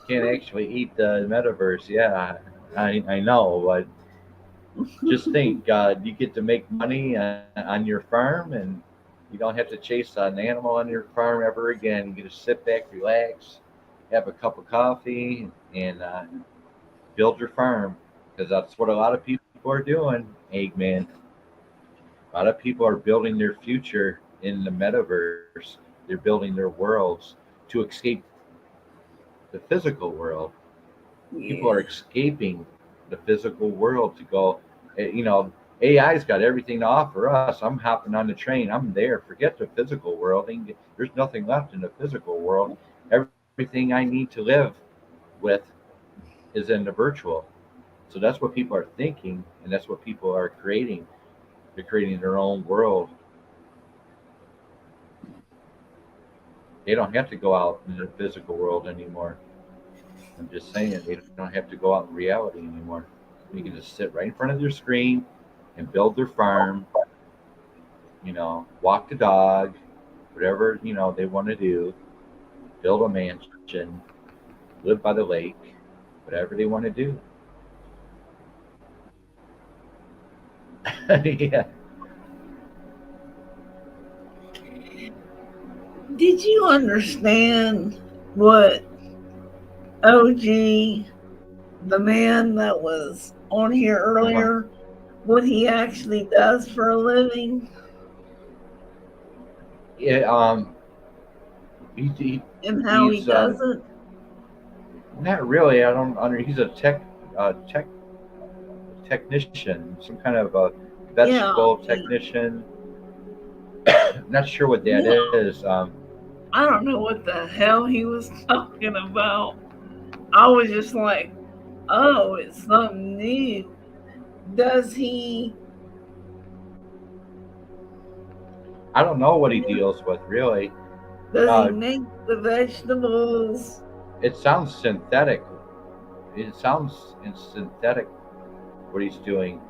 Can't actually eat the metaverse. Yeah, I know, but just think, you get to make money on your farm, and you don't have to chase an animal on your farm ever again. You just sit back, relax, have a cup of coffee, and build your farm. Because that's what a lot of people are doing, Eggman. A lot of people are building their future in the metaverse. They're building their worlds to escape the physical world. People are escaping the physical world to go. AI's got everything to offer us. I'm hopping on the train. I'm there. Forget the physical world. There's nothing left in the physical world. Everything I need to live with is in the virtual. So that's what people are thinking, and that's what people are creating. They're creating their own world. They don't have to go out in the physical world anymore. I'm just saying, they don't have to go out in reality anymore. They can just sit right in front of their screen and build their farm, walk the dog, whatever, they want to do, build a mansion, live by the lake, whatever they want to do. Yeah.
Did you understand what OG, the man that was on here earlier, what he actually does for a living?
Yeah,
And how he does it?
Not really. I don't under. He's a technician, some kind of a vegetable technician. Not sure what that is.
I don't know what the hell he was talking about. I was just like, oh, it's something new. Does he?
I don't know what he deals with, really.
Does he make the vegetables?
It sounds synthetic. It sounds synthetic what he's doing.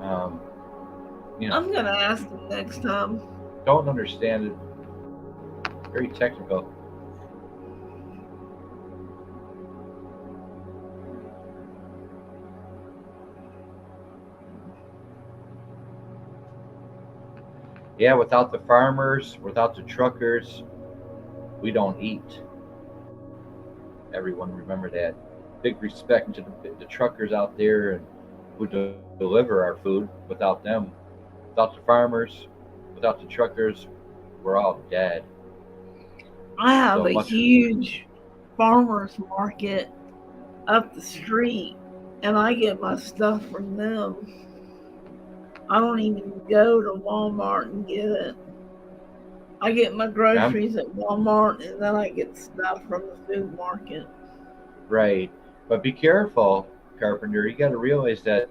I'm gonna ask him next time.
Don't understand it. Very technical. Yeah, without the farmers, without the truckers, we don't eat. Everyone remember that. Big respect to the truckers out there and who deliver our food. Without them, without the farmers, without the truckers, we're all dead.
I have a huge farmers market up the street, and I get my stuff from them. I don't even go to Walmart and get it. I get my
I'm
groceries at Walmart, and then I get stuff from the food market.
right, but be careful, Carpenter. You got to realize that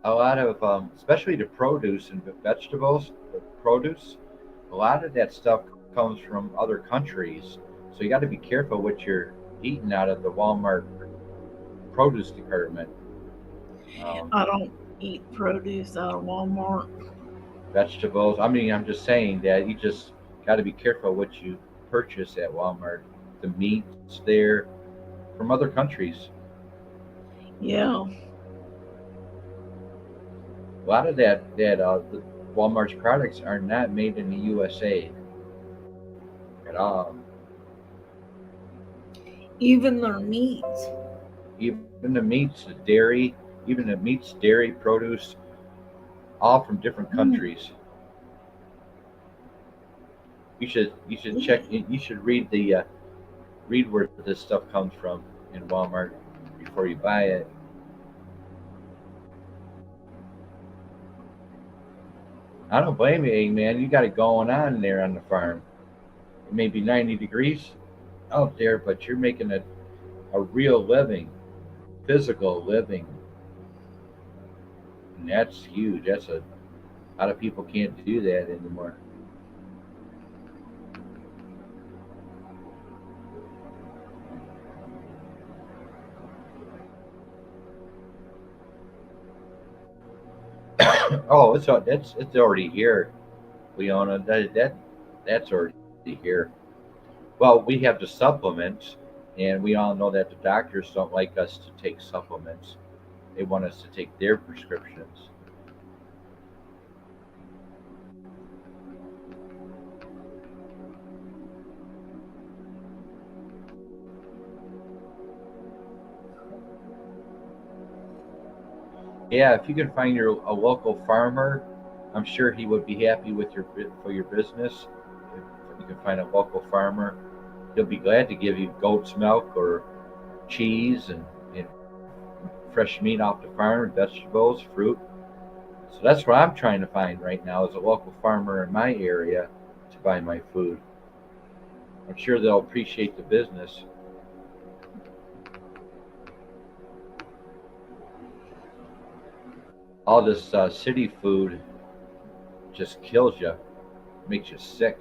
a lot of, especially the produce and the vegetables, the produce, a lot of that stuff comes from other countries. So you got to be careful what you're eating out of the Walmart produce department. Um,
I don't eat produce out of Walmart.
Vegetables. I mean, I'm just saying that you just got to be careful what you purchase at Walmart. The meats there from other countries.
Yeah,
A lot of the Walmart's products are not made in the USA at all.
even their meat.
Even the meats, the dairy, even the meats, dairy, produce, all from different countries. You should check. You should read the read where this stuff comes from in Walmart before you buy it. I don't blame you, hey, man. You got it going on there on the farm. It may be 90 degrees out there, but you're making a real living, physical living, and that's huge. That's a lot of people can't do that anymore. Oh, it's already here, Leona. That's already here. Well, we have the supplements, and we all know that the doctors don't like us to take supplements. They want us to take their prescriptions. Yeah, if you can find a local farmer, I'm sure he would be happy with for your business. If you can find a local farmer, he'll be glad to give you goat's milk or cheese and fresh meat off the farm, vegetables, fruit. So that's what I'm trying to find right now is a local farmer in my area to buy my food. I'm sure they'll appreciate the business. All this city food just kills you, makes you sick.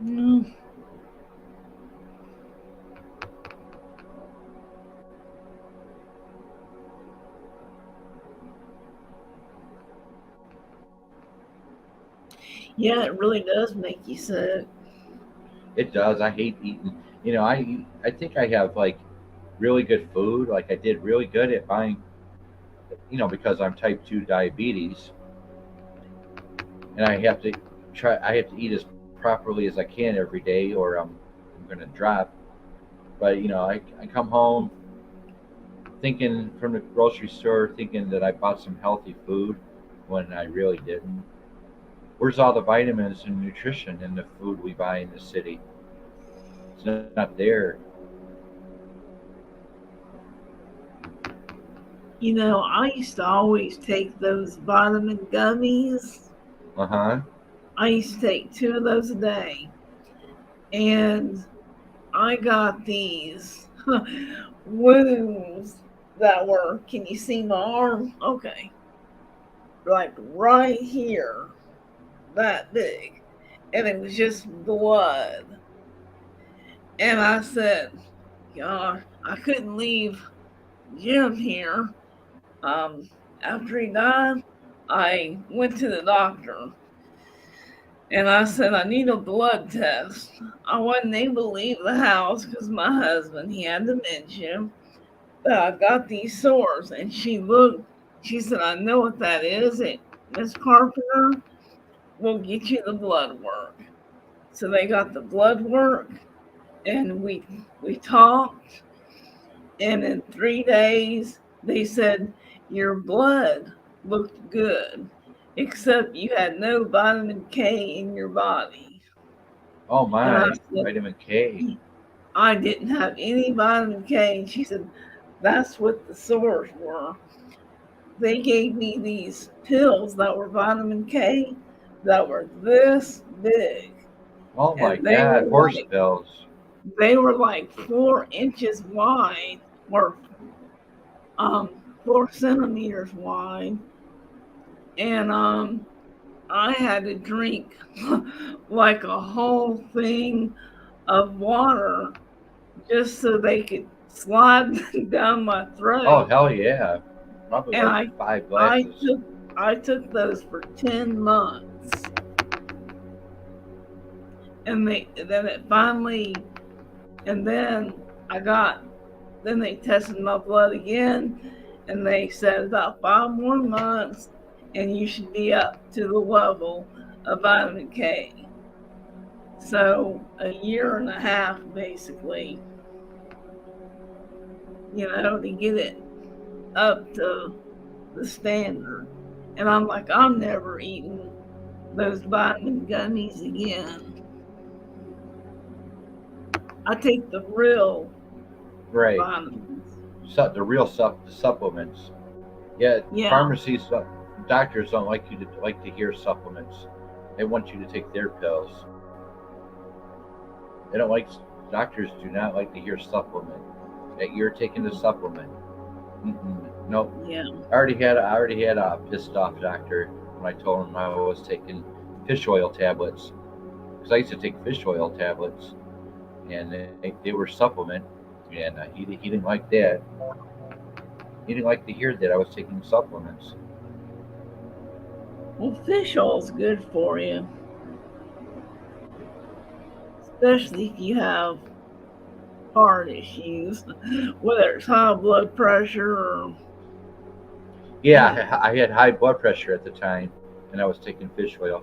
Mm. Yeah, it really does make you sick.
It does. I hate eating. I think I have like really good food. Like I did really good at buying, because I'm type 2 diabetes, and I have to eat as properly as I can every day, or I'm going to drop. But I come home thinking from the grocery store, thinking that I bought some healthy food when I really didn't. Where's all the vitamins and nutrition in the food we buy in the city? It's not there.
I used to always take those vitamin gummies.
Uh huh.
I used to take 2 of those a day. And I got these wounds that were, can you see my arm? Okay. Like right here, that big. And it was just blood. And I said, God, I couldn't leave Jim here. Um, After he died, I went to the doctor and I said, I need a blood test. I wasn't able to leave the house because my husband, he had dementia. But I got these sores. And she looked, she said, I know what that is. Miss Carpenter will get you the blood work. So they got the blood work and we talked. And in 3 days, they said, your blood looked good, except you had no vitamin K in your body.
Oh
And
my, vitamin K.
I didn't have any vitamin K. And she said, that's what the sores were. They gave me these pills that were vitamin K that were this big.
Oh my
And they
God,
were
horse
like
pills.
4 inches wide, or 4 centimeters wide. And I had to drink like a whole thing of water just so they could slide down my
Oh
throat.
hell yeah, probably
And
like
I
5
I
glasses.
took I took those for 10 months. And then it finally, and then I got, then they tested my blood again, and they said about 5 more months and you should be up to the level of vitamin K. So a year and a half basically, to get it up to the standard. And I'm like, I'm never eating those vitamin gummies again. I take the real
Right.
vitamins.
The real supplements. Yeah,
Yeah.
pharmacies, doctors don't like to hear supplements. They want you to take their pills. They don't like Doctors do not like to hear supplement that you're taking the supplement. Nope.
Yeah.
I already had a pissed off doctor when I told him I was taking fish oil tablets, because I used to take fish oil tablets, and they were supplement, and he didn't like that. He didn't like to hear that I was taking supplements.
Well, fish oil's good for you, especially if you have heart issues, whether it's high blood pressure or.
Yeah, I had high blood pressure at the time, and I was taking fish oil.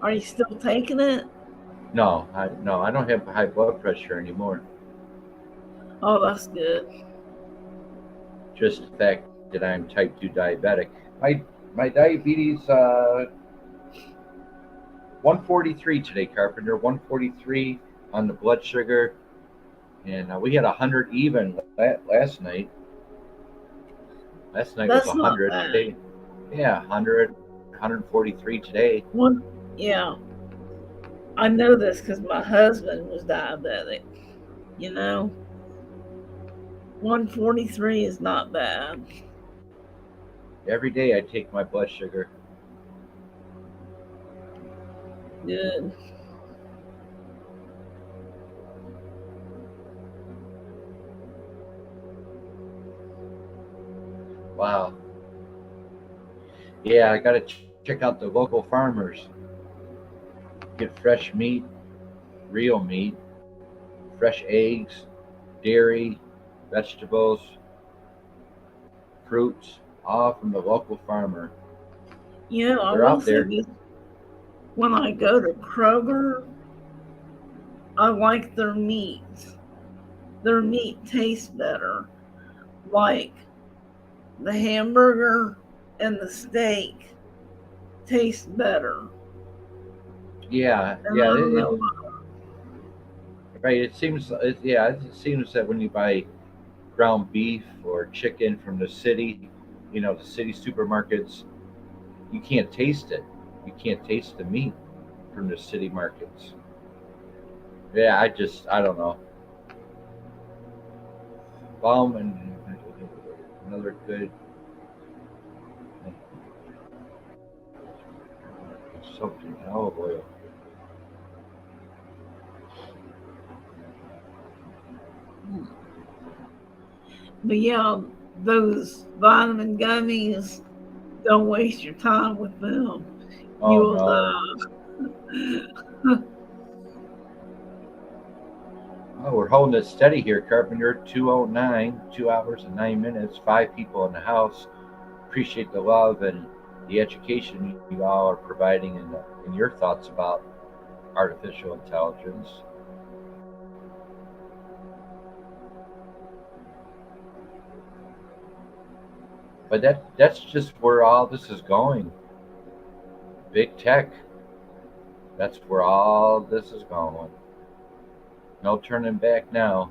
Are you still taking it?
No, I don't have high blood pressure anymore.
Oh, that's good.
Just the fact that I'm type 2 diabetic. My diabetes 143 today, Carpenter. 143 on the blood sugar, and we had 100 even last night. Last night was
That's not
100
bad.
today. Yeah, 100, 143 today.
Yeah. I know this because my husband was diabetic. 143 is not bad.
Every day I take my blood sugar.
Good.
Wow. Yeah, I gotta check out the local farmers. Get fresh meat, real meat, fresh eggs, dairy, vegetables, fruits, all from the local farmer.
I
They're
will
out
say
there.
this. When I go to Kroger, I like their meat. Their meat tastes better. Like the hamburger and the steak taste better.
Yeah,
And
yeah.
I don't know.
Right. It seems that when you buy ground beef or chicken from the city, the city supermarkets, you can't taste it. You can't taste the meat from the city markets. Yeah, I don't know. And another good soaked in olive oil.
But yeah, those vitamin gummies, don't waste your time with them.
Oh
You'll
no. Oh, we're holding it steady here, Carpenter. 2:09, 2 hours and 9 minutes, 5 people in the house. Appreciate the love and the education you all are providing in your thoughts about artificial intelligence. But that's just where all this is going. Big tech. That's where all this is going. No turning back now.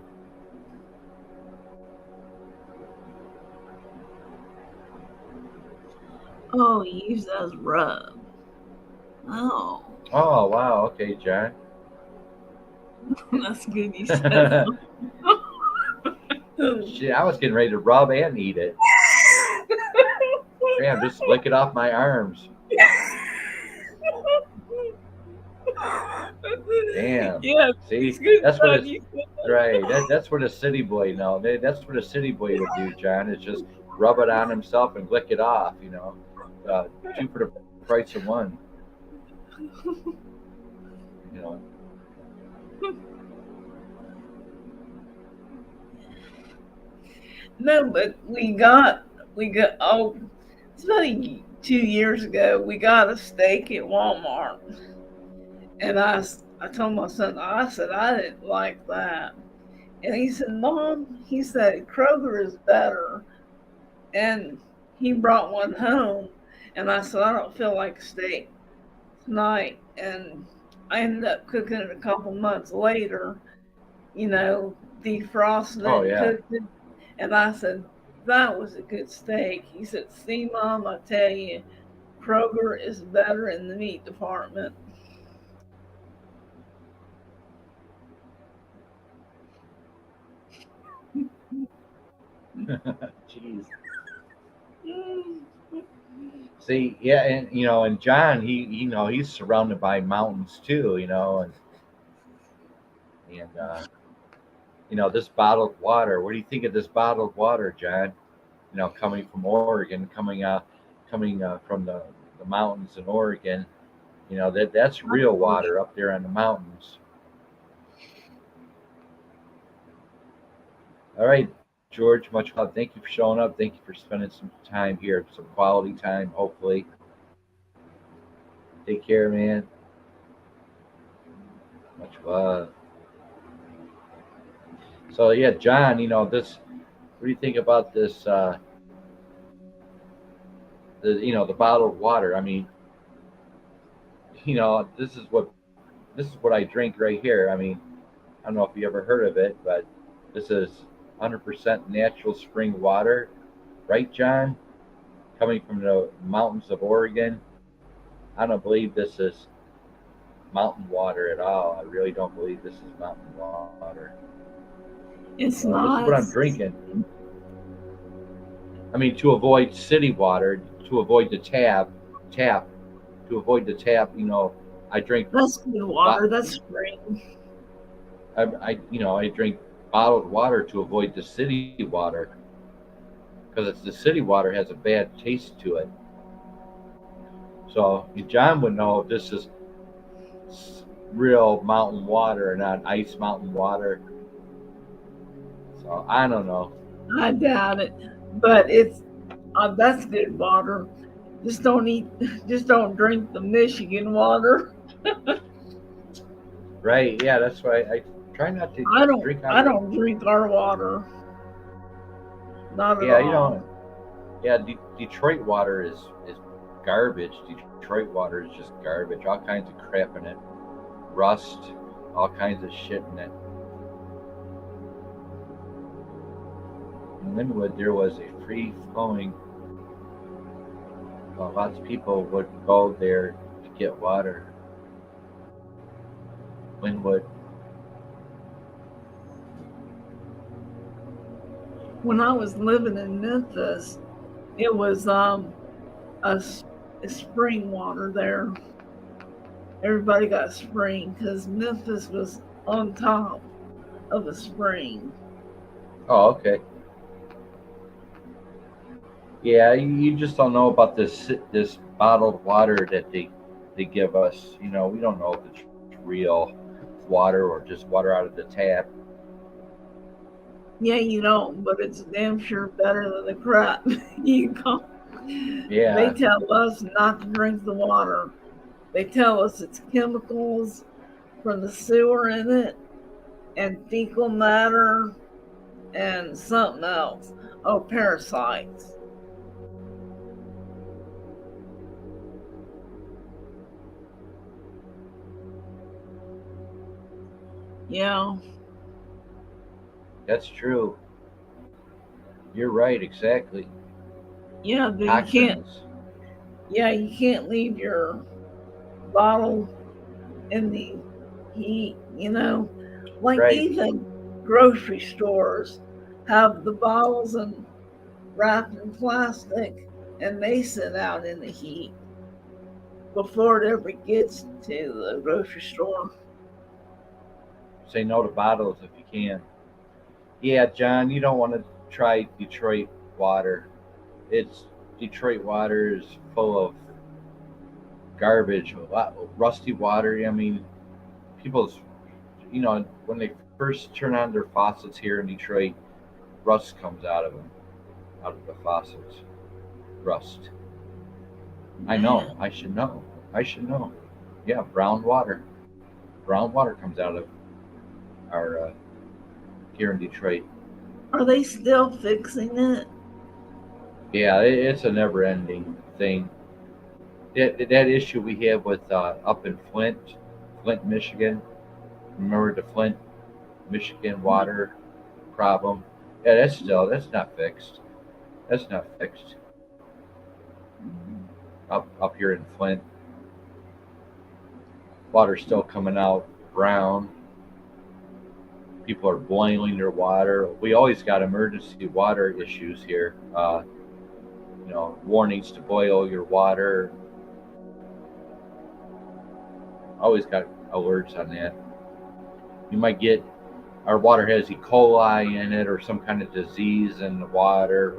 Oh, you use that as rub. Oh,
Oh wow. Okay, John.
that's good. You said.
Shit, I was getting ready to rub and eat it. Damn, just lick it off my arms. Damn.
Yeah, it's
See,
good.
that's what
Son.
it's
You said
right. That's what a city boy know. That's what a city boy would do, John. Is just rub it on himself and lick it off. Two for the price of one. You know.
no, but it's about 2 years ago. We got a steak at Walmart, and I told my son, I said I didn't like that, and he said, Mom, he said Kroger is better, and he brought one home, and I said I don't feel like steak tonight, and I ended up cooking it a couple months later, defrosted
Oh
it and
yeah.
cooked it. And I said, that was a good steak. He said, see, Mom, I tell you, Kroger is better in the meat department.
Jeez. See, yeah, and John, he's surrounded by mountains too, and this bottled water. What do you think of this bottled water, John? Coming from Oregon, coming from the mountains in Oregon. That's real water up there on the mountains. All right, George, much love. Thank you for showing up. Thank you for spending some time here, some quality time, hopefully. Take care, man. Much love. So yeah, John, this. What do you think about this? The bottled water. I mean, this is what I drink right here. I mean, I don't know if you ever heard of it, but this is 100% natural spring water, right, John? Coming from the mountains of Oregon. I don't believe this is mountain water at all. I really don't believe this is mountain water.
It's
So this is
not.
what I'm drinking. I mean, to avoid city water, to avoid the tap, to avoid the tap. I drink.
That's good water. That's spring.
I drink bottled water to avoid the city water because the city water has a bad taste to it. So John would know if this is real mountain water, not ice mountain water. So I don't know.
I doubt it, but that's good water. Just don't eat. Just don't drink the Michigan water.
Right? Yeah, that's why I try not to
I don't.
drink
I
out of.
don't drink our water. Not at
Yeah,
all.
Yeah, Detroit water is garbage. Detroit water is just garbage. All kinds of crap in it, rust, all kinds of shit in it. In Linwood, there was a free flowing. Lots of people would go there to get water. Linwood.
When I was living in Memphis, it was a spring water there. Everybody got spring because Memphis was on top of a spring.
Oh, okay. Yeah, you just don't know about this bottled water that they give us. We don't know if it's real water or just water out of the tap.
Yeah, you don't, but it's damn sure better than the crap you go. They
Yeah,
tell us not to drink the water. They tell us it's chemicals from the sewer in it and fecal matter and something else. Oh, parasites. Yeah.
That's true. You're right, exactly.
Yeah, but you can't.
Toxins.
Yeah, you can't leave your bottle in the heat. Like
Right.
even grocery stores have the bottles and wrapped in plastic, and they sit out in the heat before it ever gets to the grocery store.
Say no to bottles if you can. Yeah, John, you don't want to try Detroit water. It's Detroit water is full of garbage, a lot rusty water. I mean, people's, when they first turn on their faucets here in Detroit, rust comes out of them, out of the faucets. Rust. I know.
Man,
I should know. I should know. Yeah, brown water. Brown water comes out of our here in Detroit.
are they still fixing it?
Yeah, it's a never-ending thing. That issue we have with up in Flint, Michigan. Remember the Flint, Michigan water problem? Yeah, that's not fixed. That's not fixed. Up here in Flint, water's still coming out brown. People are boiling their water. We always got emergency water issues here. Warnings to boil your water. Always got alerts on that. You might get our water has E. coli in it or some kind of disease in the water.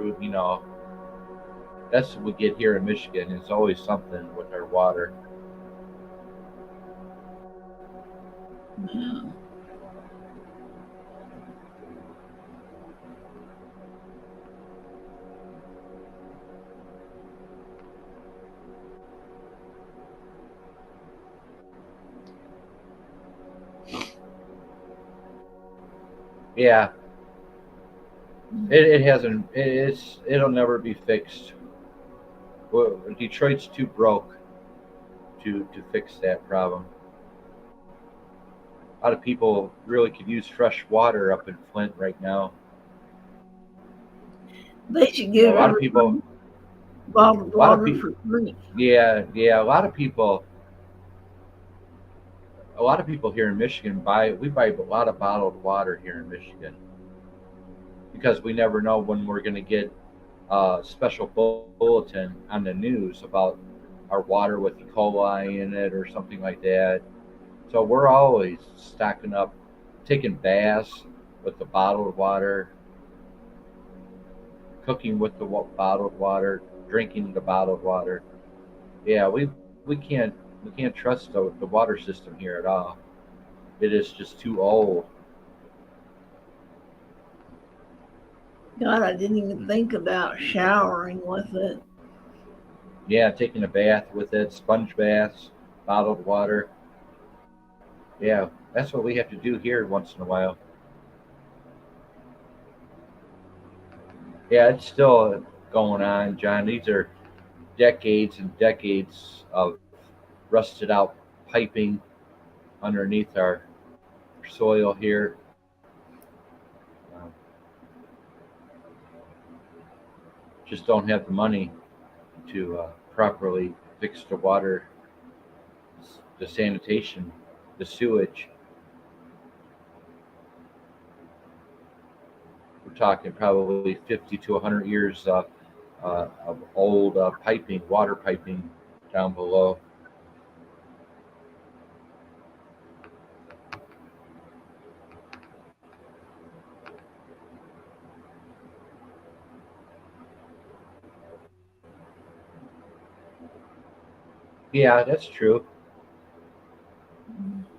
That's what we get here in Michigan. It's always something with our water.
Yeah.
Yeah, it hasn't. It'll never be fixed. Well, Detroit's too broke to fix that problem. A lot of people really could use fresh water up in Flint right now.
They should
A
give
lot of people,
everybody bottled
a lot of
water
people,
for free.
yeah, a lot of people here in Michigan we buy a lot of bottled water here in Michigan because we never know when we're going to get a special bulletin on the news about our water with E. coli in it or something like that. So we're always stocking up, taking baths with the bottled water, cooking with the bottled water, drinking the bottled water. Yeah, we can't trust the water system here at all. It is just too old.
God, I didn't even think about showering with it.
Yeah, taking a bath with it, sponge baths, bottled water. Yeah, that's what we have to do here once in a while. Yeah, it's still going on, John. These are decades and decades of rusted out piping underneath our soil here. Um, just don't have the money to properly fix the water, the sanitation, the sewage. We're talking probably 50 to 100 years of old piping, water piping down below. Yeah, that's true.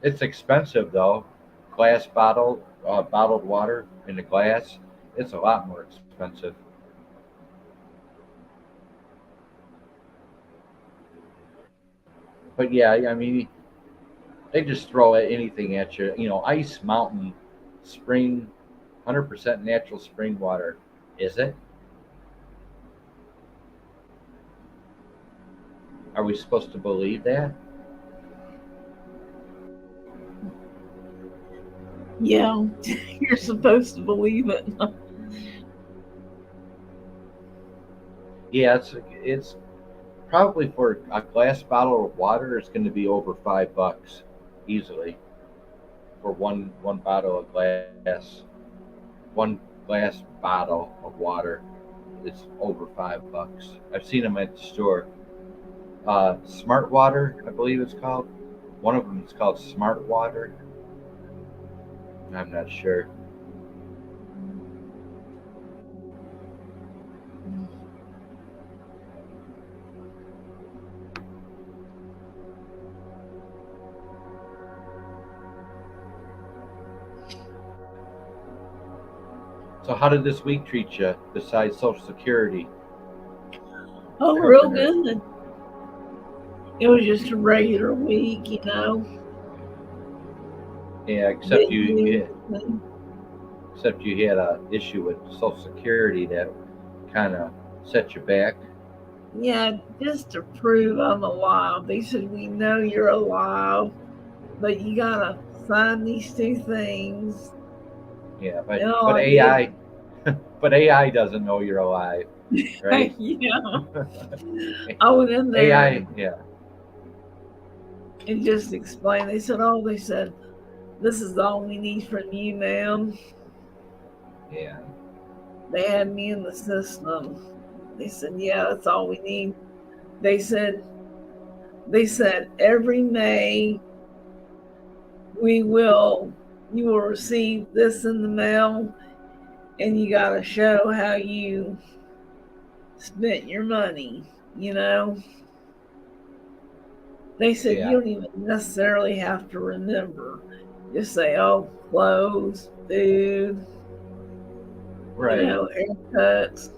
It's expensive though. Glass bottled water in a glass, it's a lot more expensive. But yeah, I mean, they just throw anything at you. Ice Mountain spring, 100% natural spring water. Is it? Are we supposed to believe that?
Yeah, you're supposed to believe it.
Yeah, it's probably for a glass bottle of water. It's going to be over $5 easily for one bottle of glass. One glass bottle of water is over $5. I've seen them at the store. Smart Water, I believe it's called. One of them is called Smart Water. I'm not sure. So, how did this week treat you besides Social Security?
Oh, real good. It was just a regular week, you know.
Yeah, except
Didn't do
you
anything.
except you had a issue with Social Security that kind of set you back.
Yeah, just to prove I'm alive. They said, we know you're alive, but you gotta sign these two things.
Yeah,
And all
but
I did,
AI doesn't know you're alive, right?
yeah, I went in there
AI, yeah,
and just explained. They said, this is all we need from you, ma'am.
yeah,
They had me in the system. They said, yeah, that's all we need. They said, every May you will receive this in the mail, and you got to show how you spent your money, you know. They said you
yeah,
don't even necessarily have to remember. Just say, oh, clothes, food,
right.
haircuts.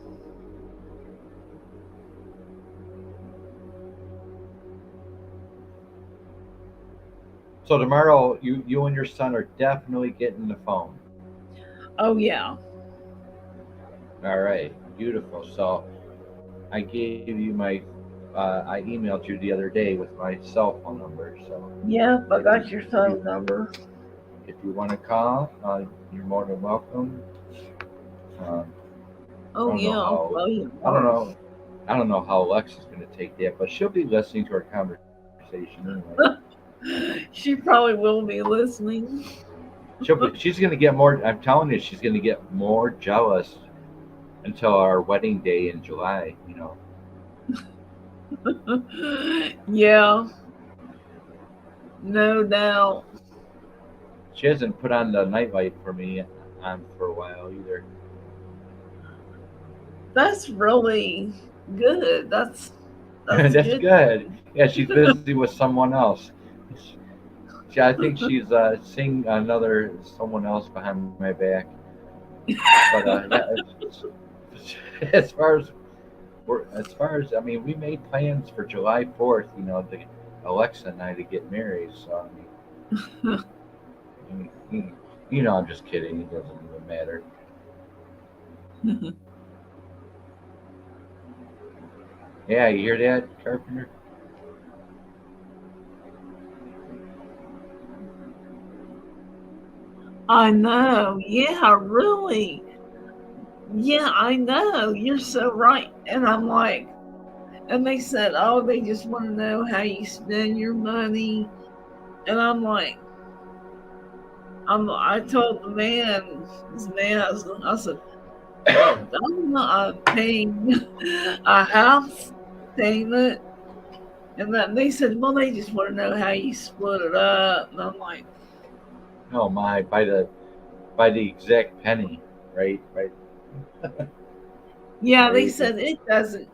So tomorrow, you and your son are definitely getting the phone.
Oh yeah.
All right, beautiful. So I gave you my, I emailed you the other day with my cell phone number. So
Yep, I
if
got
you
your
if
phone
you
number.
if you want to call, you're more than welcome. Um, I
Oh
don't know
yeah, I'll
how
call you
I don't
tomorrow.
know I don't know how Alexa's going to take that, but she'll be listening to our conversation anyway.
She probably will be listening.
She's going to get more. I'm telling you, she's going to get more jealous until our wedding day in July.
Yeah, no doubt.
She hasn't put on the nightlight for me on for a while either.
That's really good. That's
That's
good.
good. Yeah, she's busy with someone else. I think she's seeing someone else behind my back. But yeah, as far as I mean, we made plans for July 4th. Alexa and I to get married. So I mean, I'm just kidding. It doesn't even matter. Yeah, you hear that, Carpenter?
I know. Yeah, really. Yeah, I know. You're so right. And I'm like, and they said, oh, they just want to know how you spend your money. And I'm like, I told this man, I said, I'm not paying a house payment. And then they said, well, they just want to know how you split it up. And I'm like,
Oh my, by the exact penny, right? Right.
yeah, they
Crazy.
said it doesn't.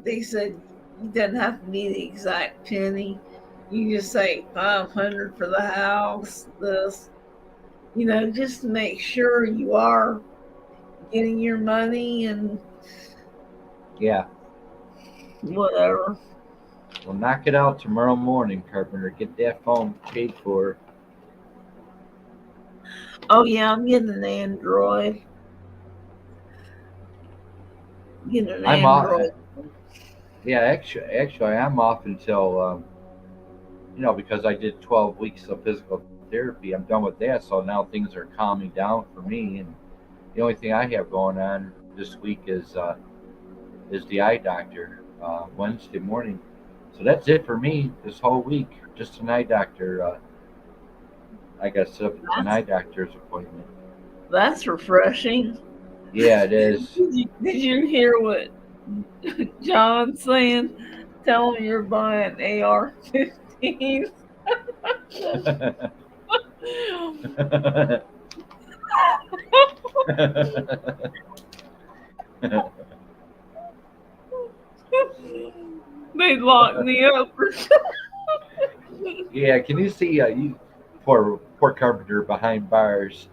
They said it doesn't have to be the exact penny. You just say 500 for the house. This, just to make sure you are getting your money and
Yeah.
whatever.
We'll knock it out tomorrow morning, Carpenter. Get that phone paid for.
Oh yeah, I'm getting an Android. Getting an
I'm off.
Android.
Yeah, actually, I'm off until because I did 12 weeks of physical therapy. I'm done with that, so now things are calming down for me. And the only thing I have going on this week is the eye doctor Wednesday morning. So that's it for me this whole week. Just an eye doctor. I got set up an eye doctor's appointment.
That's refreshing.
Yeah, it is.
Did you hear what John's saying? Tell him you're buying AR-15s. They locked me up.
Yeah, can you see you poor Carpenter behind bars?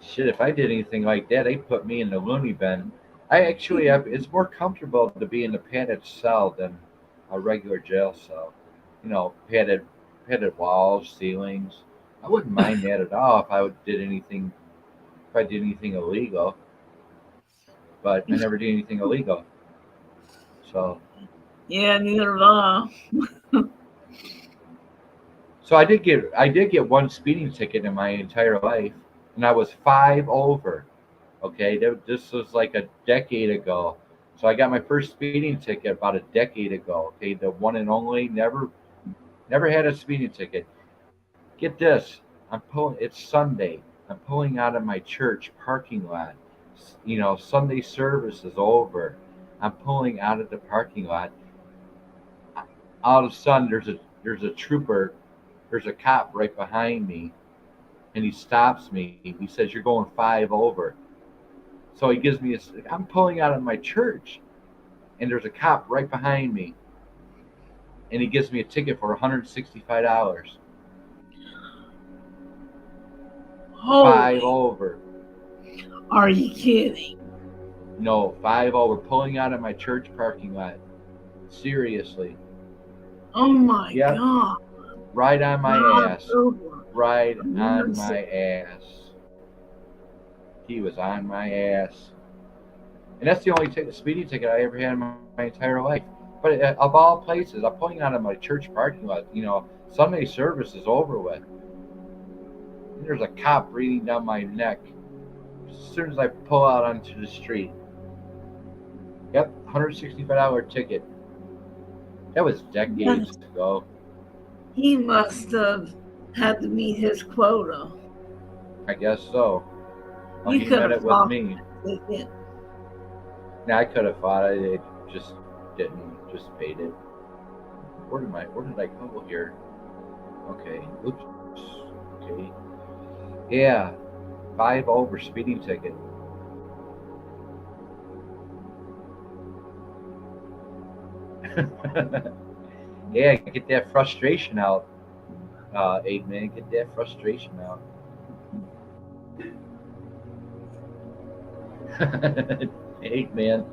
Shit, if I did anything like that, they'd put me in the loony bin. I actually have. It's more comfortable to be in a padded cell than a regular jail cell. You know, padded walls, ceilings. I wouldn't mind that at all if did anything. If I did anything illegal, but I never did anything illegal. So,
Yeah, neither have I.
so I did get one speeding ticket in my entire life, and I was 5 over. Okay, this was like a decade ago. So I got my first speeding ticket about a decade ago. Okay, the one and only. Never had a speeding ticket. Get this. It's Sunday. I'm pulling out of my church parking lot. You know, Sunday service is over. I'm pulling out of the parking lot. All of a sudden, there's a trooper. There's a cop right behind me, and he stops me. He says, "You're going 5 over." So he gives me I'm pulling out of my church, and there's a cop right behind me, and he gives me a ticket for $165.
Holy,
5 over.
are you kidding?
No, 5 over. Pulling out of my church parking lot. Seriously.
Oh my
Yep.
God.
Right on my ass.
Over.
Right on my ass. He was on my ass. And that's the only speeding ticket I ever had in my entire life. But of all places, I'm pulling out of my church parking lot. You know, Sunday service is over with. And there's a cop breathing down my neck as soon as I pull out onto the street. Yep, $165 ticket. That was decades ago.
He must have had to meet his quota.
I guess so. Oh,
He
he
could
met
have
it with me.
it.
Now I could have fought it. It just didn't. Just paid it. Where did I go here? Okay. Oops. Okay. Yeah. 5 over speeding ticket. Yeah, get that frustration out. 8 man, get that frustration out. 8 man.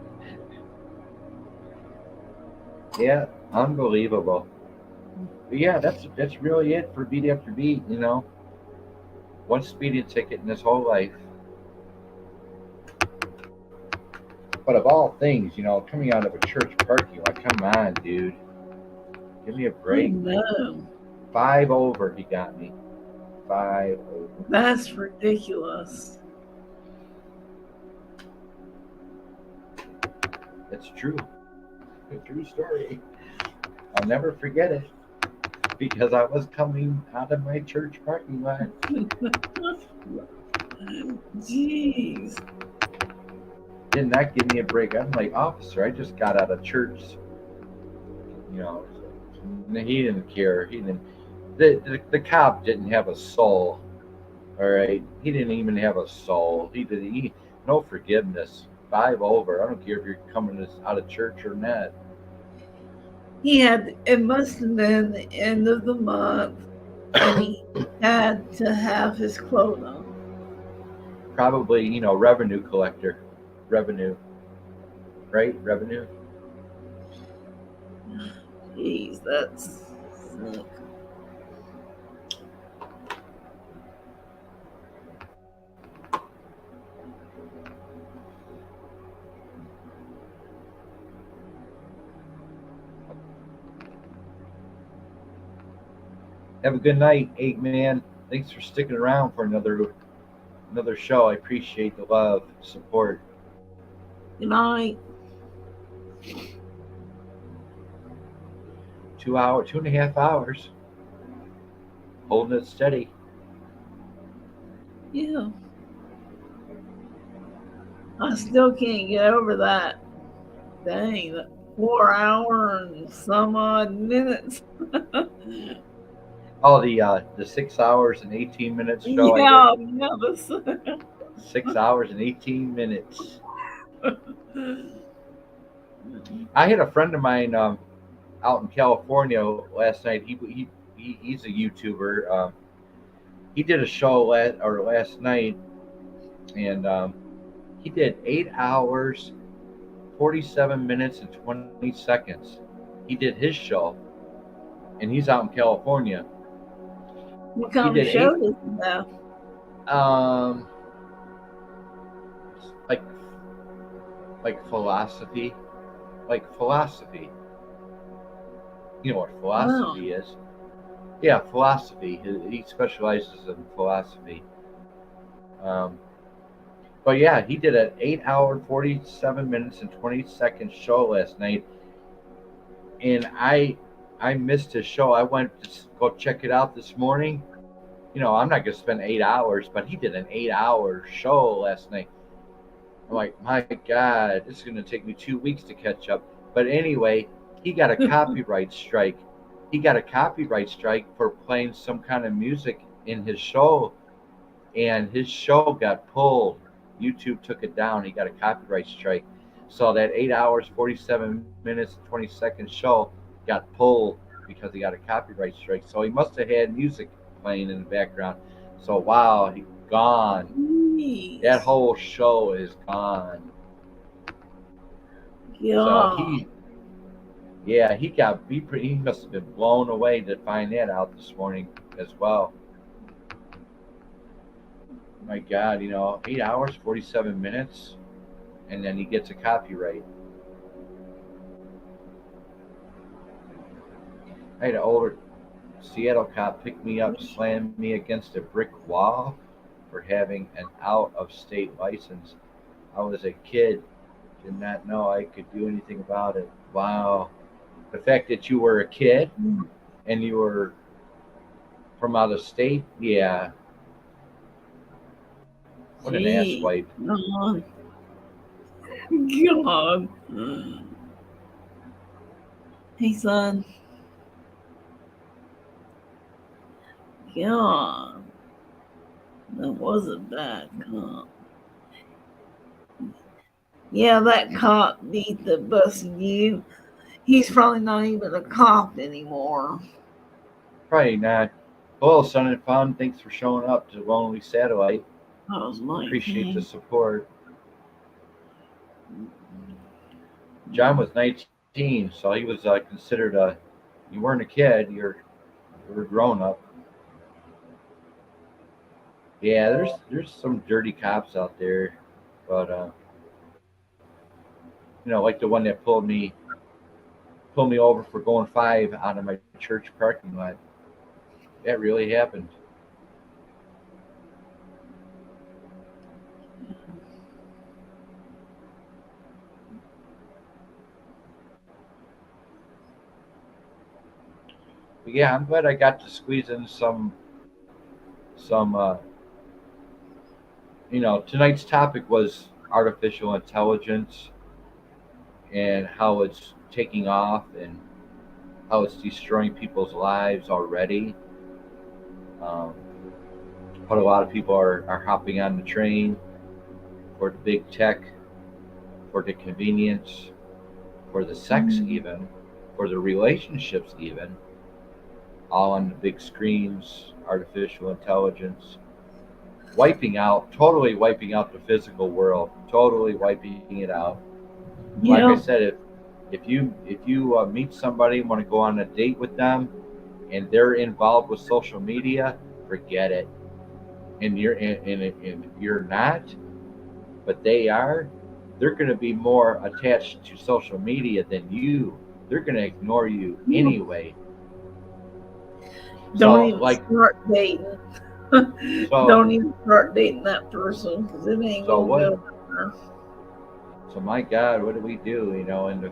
Yeah, unbelievable. But yeah, that's really it for beat after beat. You know, one speeding ticket in his whole life. But of all things, you know, coming out of a church parking lot, come on, dude, give me a break.
No,
5 over, he got me. 5 over.
that's ridiculous.
It's true. A true story. I'll never forget it because I was coming out of my church parking lot.
Jeez.
Did not give me a break. I'm like, officer, I just got out of church. You know, he didn't care. He didn't. The cop didn't have a soul. All right, he didn't even have a soul. He no forgiveness. 5 over. I don't care if you're coming out of church or not.
It must have been the end of the month, and he had to have his quota.
Probably, you know, revenue collector. Revenue. Right? Revenue.
Jeez, that's sick.
Have a good night, Eggman. Thanks for sticking around for another show. I appreciate the love, support.
Good night.
2.5 hours. Holding it steady.
Yeah. I still can't get over that. Dang, that 4 hour and some odd minutes.
Oh, the 6 hours and 18 minutes show
Yeah,
I did.
yeah.
6 hours and 18 minutes. I had a friend of mine out in California last night. He's a YouTuber. He did a show last night, and he did 8 hours, 47 minutes, and 20 seconds. He did his show, and he's out in California.
What kind of show does he have?
Like philosophy. You know what philosophy is? Yeah, philosophy. He specializes in philosophy. But yeah, he did an 8 hour, 47 minutes, and 20 second show last night, and I missed his show. I went to go check it out this morning. You know, I'm not gonna spend 8 hours, but he did an 8 hour show last night. I'm like, my God, this is gonna take me 2 weeks to catch up. But anyway, he got a copyright strike. He got a copyright strike for playing some kind of music in his show, and his show got pulled. YouTube took it down. He got a copyright strike. So that 8 hours, 47 minutes, 20 seconds show got pulled because he got a copyright strike. So he must have had music playing in the background. So wow, he's gone.
Jeez.
That whole show is gone.
Yeah.
So he must have been blown away to find that out this morning as well. My God, 8 hours, 47 minutes, and then he gets a copyright. I had an older Seattle cop pick me up, slam me against a brick wall for having an out-of-state license. I was a kid, did not know I could do anything about it. Wow. The fact that you were a kid and you were from out of state, yeah. What an asswipe.
God. Hey, son. God. That was a bad cop. Yeah, that cop beat the bus of you. He's probably not even a cop anymore.
Probably not. Hello, Son and Fun. Thanks for showing up to Lonely Satellite.
That was my
Appreciate the support. John was 19, so he was considered you weren't a kid, you were a grown up. Yeah, there's some dirty cops out there, but like the one that pulled me over for going 5 out of my church parking lot. That really happened. But yeah, I'm glad I got to squeeze in some tonight's topic was artificial intelligence and how it's taking off and how it's destroying people's lives already. But a lot of people are hopping on the train for the big tech, for the convenience, for the sex even, for the relationships even, all on the big screens, artificial intelligence, totally wiping out the physical world, totally wiping it out. Like I said, if you meet somebody and want to go on a date with them and they're involved with social media, forget it. And you're not, but they are, they're going to be more attached to social media than you. They're going to ignore you anyway.
Don't
So
even
like,
start dating.
so
Don't even start dating that person because it ain't
so
gonna
what?
go nowhere.
So my God, what do we do? You know, and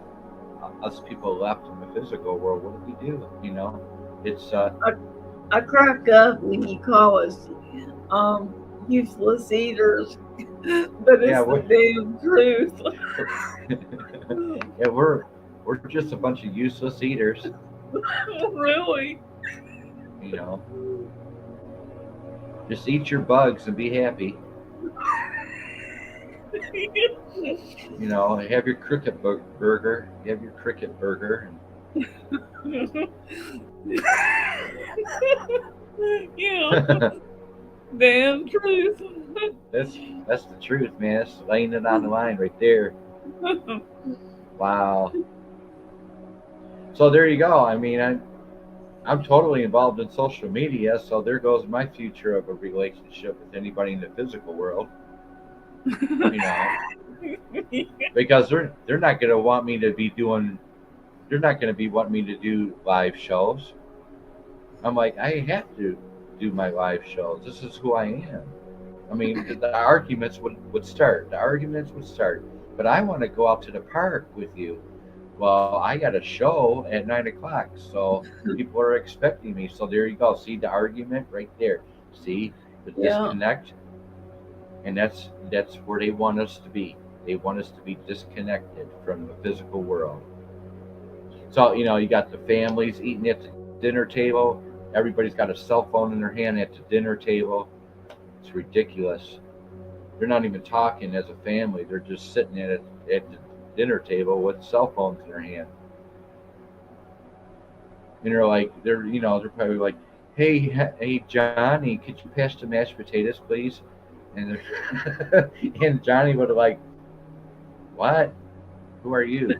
us people left in the physical world, what do we do? You know, it's
I crack up when you call us useless eaters, but
yeah,
it's the damn truth.
yeah, we're just a bunch of useless eaters.
Really?
You know, just eat your bugs and be happy. You know, have your cricket burger. Have your cricket burger.
Yeah, damn truth.
that's that's the truth, man. That's laying it on the line right there. Wow. So there you go. I mean, I'm totally involved in social media, so there goes my future of a relationship with anybody in the physical world. You know, because they're not going to want me to be doing. They're not going to be wanting me to do live shows. I'm like, I have to do my live shows. This is who I am. I mean, the arguments would start. The arguments would start. But I want to go out to the park with you. Well, I got a show at 9 o'clock, so people are expecting me. So there you go. See the argument right there. See the
Yeah.
disconnect, and that's where they want us to be. They want us to be disconnected from the physical world. So you know, you got the families eating at the dinner table. Everybody's got a cell phone in their hand at the dinner table. It's ridiculous. They're not even talking as a family. They're just sitting at the dinner table with cell phones in their hand. And they're like, they're probably like, hey, Johnny, could you pass the mashed potatoes, please? And and Johnny would have like, what? Who are you?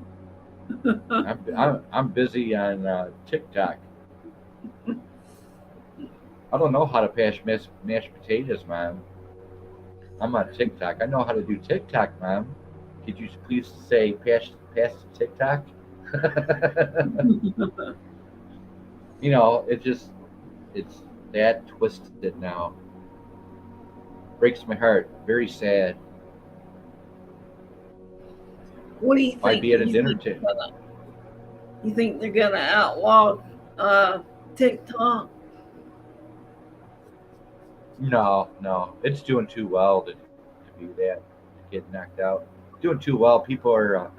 I'm busy on TikTok. I don't know how to pass mashed potatoes, Mom. I'm on TikTok. I know how to do TikTok, Mom. Could you please say pass the TikTok? You know, it's that twisted now. Breaks my heart. Very sad.
What do you think?
I'd be at a dinner table.
You think they're gonna outlaw TikTok?
No, it's doing too well to do that. To get knocked out. Doing too well. People are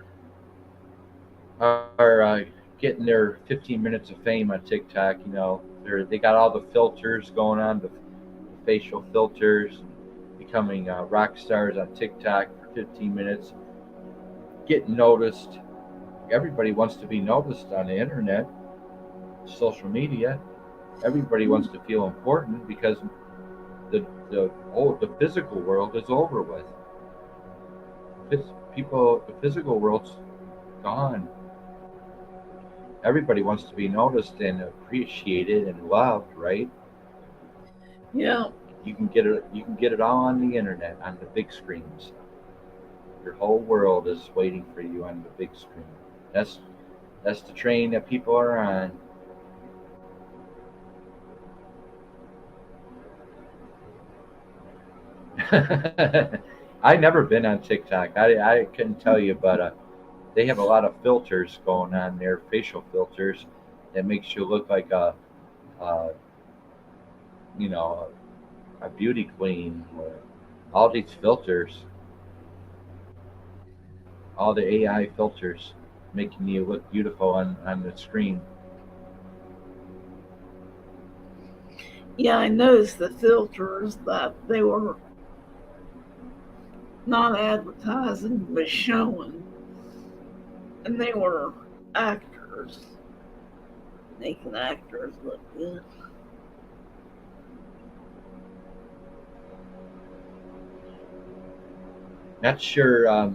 getting their 15 minutes of fame on TikTok. You know, they got all the filters going on, the facial filters, becoming rock stars on TikTok for 15 minutes, getting noticed. Everybody wants to be noticed on the internet, social media. Everybody wants to feel important because the physical world is over with. The physical world's gone. Everybody wants to be noticed and appreciated and loved, right?
Yeah.
You can get it all on the internet, on the big screens. Your whole world is waiting for you on the big screen. That's the train that people are on. I've never been on TikTok. I couldn't tell you, but they have a lot of filters going on there, facial filters, that makes you look like a you know, a beauty queen. Or all these filters, all the AI filters, making you look beautiful on the screen.
Yeah, I noticed the filters that they were not advertising but showing, and they were actors making actors look good.
Not sure.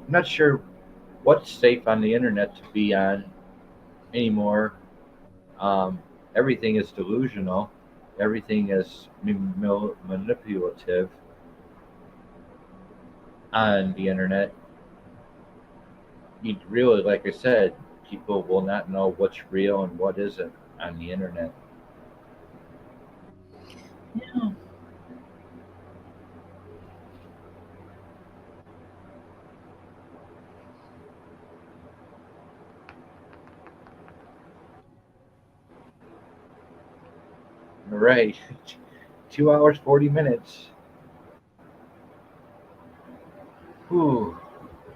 Not sure what's safe on the internet to be on anymore. Everything is delusional. Everything is manipulative on the internet. You really, like I said, people will not know what's real and what isn't on the internet.
Yeah.
All right. 2 hours, 40 minutes. Whew.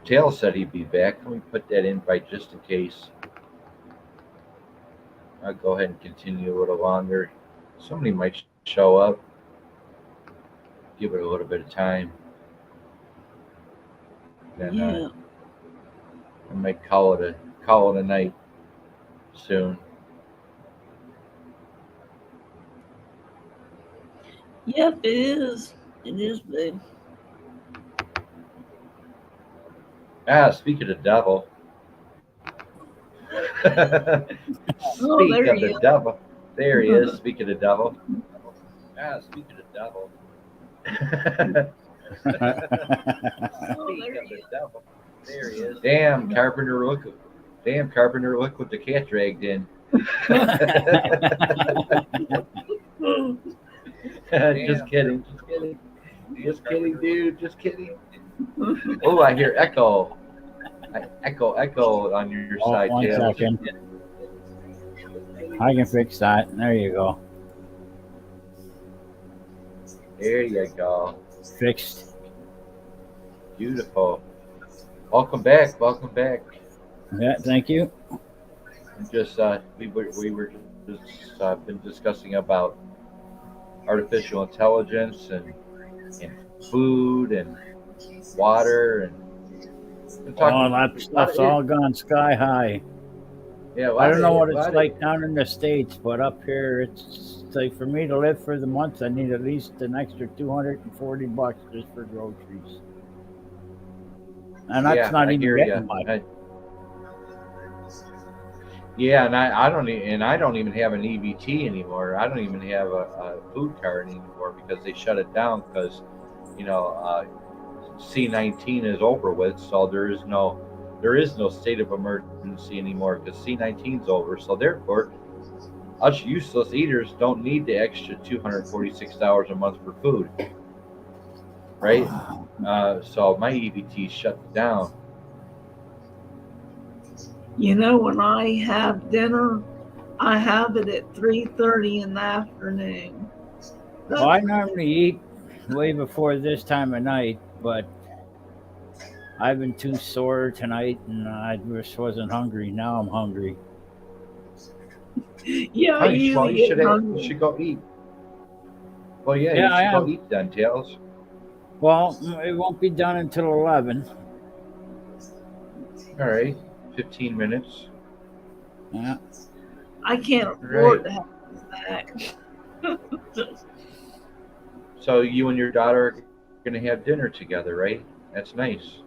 Tail said he'd be back. Let me put that invite just in case. I'll go ahead and continue a little longer. Somebody might show up. Give it a little bit of time. Then
Yeah.
I might call it a night soon.
Yep, it is. It is big.
Speak of the devil.
Oh,
Speak
there
of
he
the
is.
devil. There he is. Speak of the devil. Speak of the devil.
Oh,
Speak
there
of
he
the
is.
devil. There he is. Damn, Carpenter, look what the cat dragged in. Just kidding. Just kidding, dude. Just kidding. Oh, I hear echo. Echo on your
Oh,
side,
1
Tails.
second. I can fix that. There you go.
There you go.
Fixed.
Beautiful. Welcome back.
Yeah, thank you.
Just we were just been discussing about artificial intelligence and food and water and been talking
That stuff's all gone sky high.
yeah.
I don't know what it's like down in the States, but up here, it's like for me to live for the month, I need at least an extra $240 just for groceries. And that's not even getting much.
Yeah, and I don't even have an EBT anymore. I don't even have a food card anymore because they shut it down because C-19 is over with, so there is no state of emergency anymore because C-19 is over. So therefore, us useless eaters don't need the extra $246 a month for food, right? So my EBT shut down.
You know, when I have dinner, I have it at 3:30 in the afternoon.
Well, I normally eat way before this time of night, but I've been too sore tonight and I just wasn't hungry. Now I'm hungry.
Yeah, I usually
you
hungry.
should go eat. Well, yeah,
Yeah,
you should go eat then, Tails.
Well, it won't be done until 11.
All right, 15 minutes.
Yeah.
I can't afford to have that.
So you and your daughter are going to have dinner together, right? That's nice.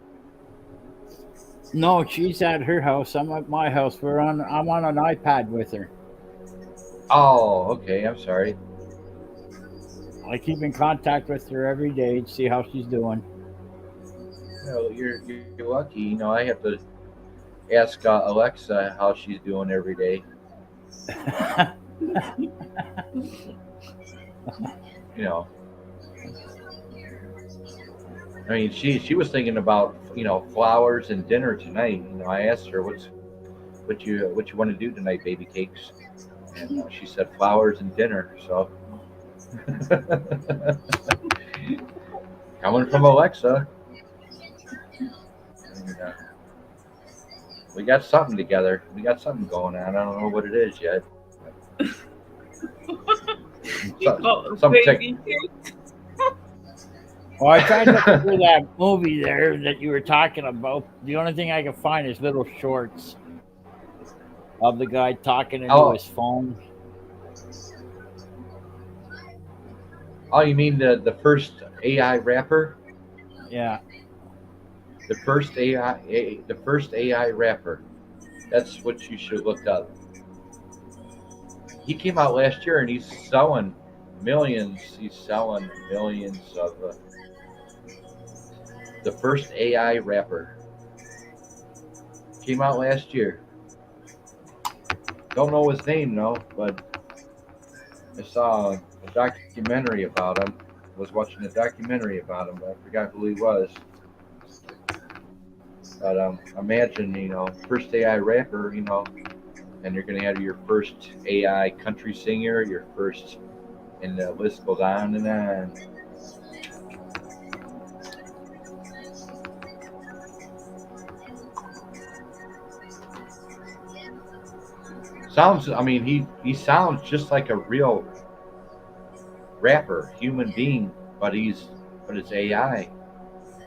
No, she's at her house. I'm at my house. I'm on an iPad with her.
Oh, okay. I'm sorry.
I keep in contact with her every day to see how she's doing.
Well, you're lucky. You know, I have to ask Alexa how she's doing every day. You know, I mean, she was thinking about flowers and dinner tonight. You know, I asked her what you want to do tonight, baby cakes, and she said flowers and dinner. So coming from Alexa. And, we got something together. We got something going on. I don't know what it is yet.
Well, I tried looking for that movie there that you were talking about. The only thing I can find is little shorts of the guy talking into his phone.
Oh, you mean the first AI rapper?
Yeah.
The first AI rapper. That's what you should look up. He came out last year and he's selling millions. He's selling millions of the first AI rapper. Came out last year. Don't know his name though, but I saw a documentary about him. Was watching a documentary about him, but I forgot who he was. But imagine, first AI rapper, and you're gonna have your first AI country singer, your first, and the list goes on and on. He sounds just like a real rapper, human being, but it's AI.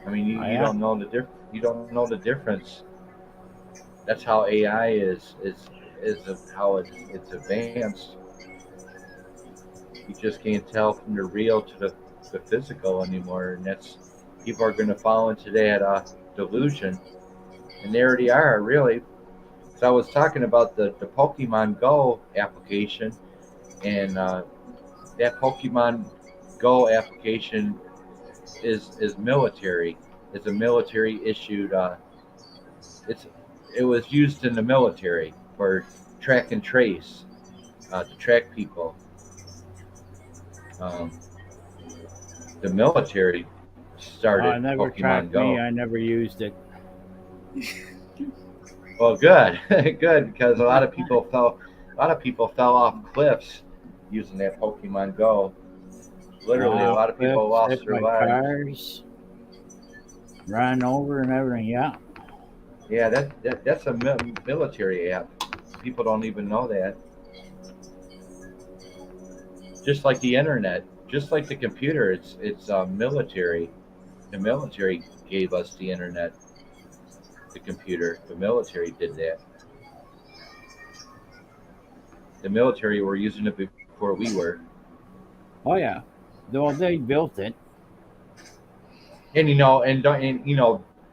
You
Yeah.
don't know the You don't know the difference. That's how AI how it's advanced. You just can't tell from the real to the physical anymore, and that's people are going to fall into that delusion, and they already are really. So I was talking about the Pokemon Go application, and that Pokemon Go application is military. It's a military issued. It was used in the military for track and trace to track people. Um, the military started
It never
Pokemon
tracked me.
Go.
I never used it.
Well, good, good, because a lot of people fell off cliffs using that Pokemon Go. Literally, a lot of people
Clips,
lost
hit
their
by
lives.
cars, ran over and everything. Yeah.
Yeah, that's a military app. People don't even know that. Just like the internet, just like the computer, it's military. The military gave us the internet, the computer. The military did that. The military were using it before we were.
Oh yeah. Well, they built it.
And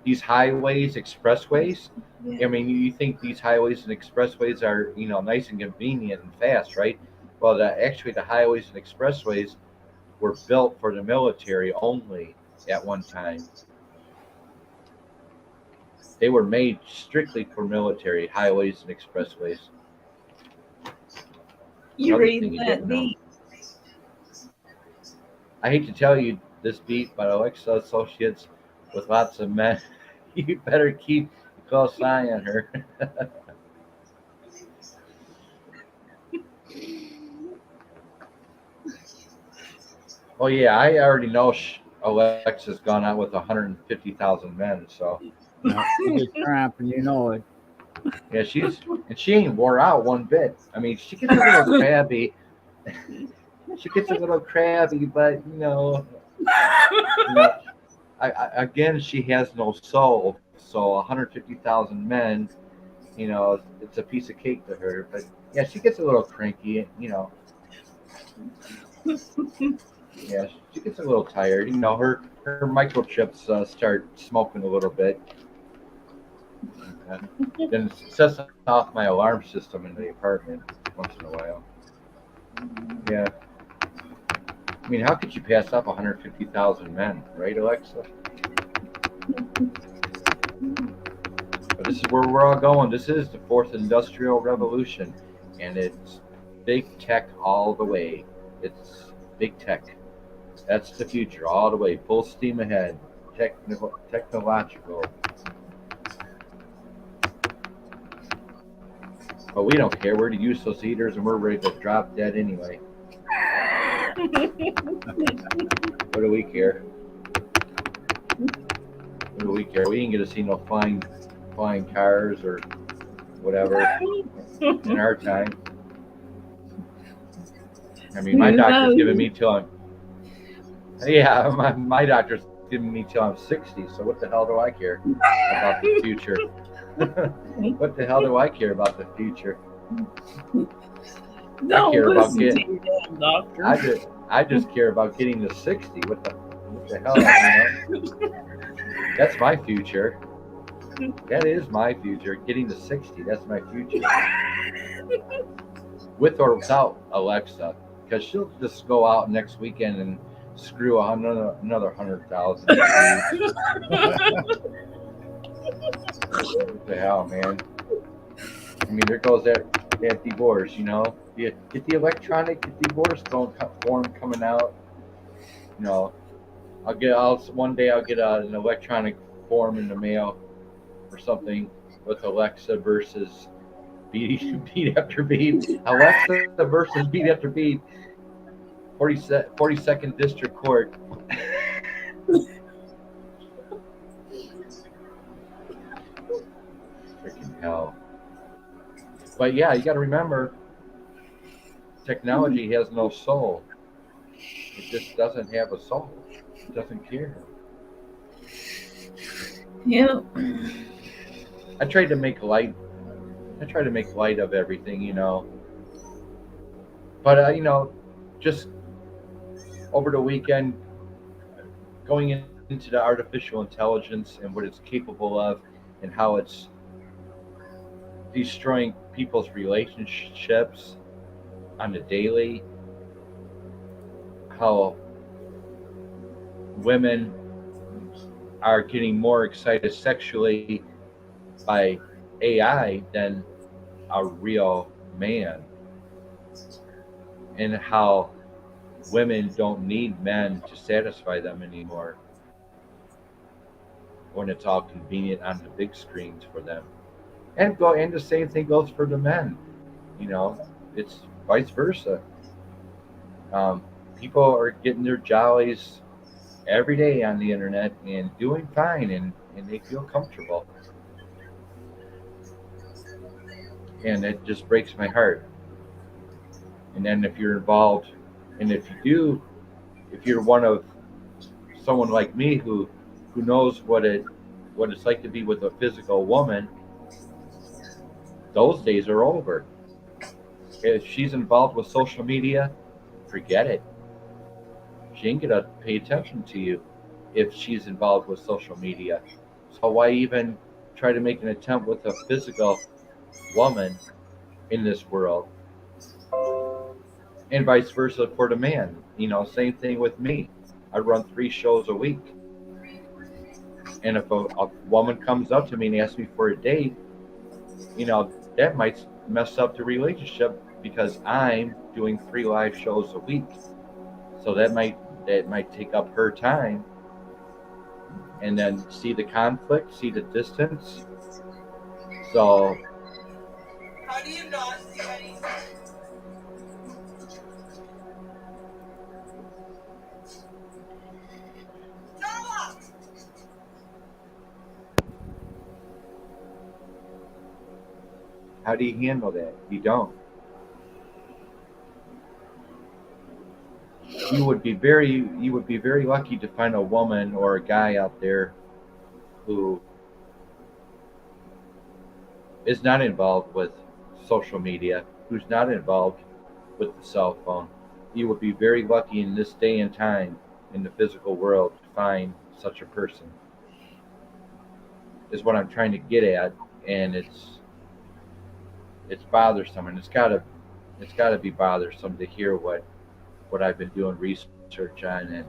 these highways, expressways.
Yeah.
You think these highways and expressways are nice and convenient and fast, right? Well, actually, the highways and expressways were built for the military only at one time. They were made strictly for military highways and expressways.
You
Another
read
thing you
that
didn't know.
deep.
I hate to tell you this beat, but Alexa Associates with lots of men. You better keep a close eye on her. Oh yeah, I already know Alexa's gone out with 150,000 men. So
She's a tramp, and you know it.
yeah, she ain't wore out one bit. She gets a little crabby. She gets a little crabby, but again, she has no soul. So 150,000 men, it's a piece of cake to her. But yeah, she gets a little cranky. Yeah, she gets a little tired. Her microchips start smoking a little bit. Then it sets off my alarm system in the apartment once in a while. Yeah. How could you pass up 150,000 men, right, Alexa? But this is where we're all going. This is the fourth industrial revolution, and it's big tech all the way. It's big tech. That's the future all the way, full steam ahead. Technological. But we don't care. We're the useless eaters, and we're ready to drop dead anyway. What do we care? What do we care? We ain't get to see no flying cars or whatever in our time. My doctor's giving me till I'm. Yeah, my doctor's giving me till I'm 60. So what the hell do I care about the future? What the hell do I care about the future?
Don't
I care about
listen to your damn doctor.
I just care about getting to 60. What the hell? That's my future. That is my future. Getting to 60. That's my future. With or without Alexa, because she'll just go out next weekend and screw another 100,000. What the hell, man? There goes that that divorce. You get the electronic divorce form coming out. One day I'll get an electronic form in the mail or something with Alexa versus beat after beat. Alexa versus beat after beat. 42nd District Court. Freaking hell. But yeah, you got to remember, technology has no soul. It just doesn't have a soul. It doesn't care.
Yeah.
I try to make light of everything. But just over the weekend, going into the artificial intelligence and what it's capable of, and how it's destroying people's relationships on the daily, how women are getting more excited sexually by AI than a real man, and how women don't need men to satisfy them anymore when it's all convenient on the big screens for them. And the same thing goes for the men. It's vice versa. Um, People are getting their jollies every day on the internet and doing fine, and they feel comfortable. And it just breaks my heart. And then if you're involved, and if you're one of someone like me who knows what it's like to be with a physical woman, those days are over. If she's involved with social media, forget it. She ain't gonna pay attention to you if she's involved with social media. So why even try to make an attempt with a physical woman in this world? And vice versa for the man. Same thing with me. I run 3 shows a week. And if a woman comes up to me and asks me for a date, that might mess up the relationship because I'm doing 3 live shows a week. So that might take up her time, and then see the conflict, see the distance. So
How do you not see anything? Noah!
how do you handle that? You don't. You would be very lucky to find a woman or a guy out there who is not involved with social media, who's not involved with the cell phone. You would be very lucky in this day and time in the physical world to find such a person. Is what I'm trying to get at, and it's bothersome, and it's gotta be bothersome to hear what I've been doing research on and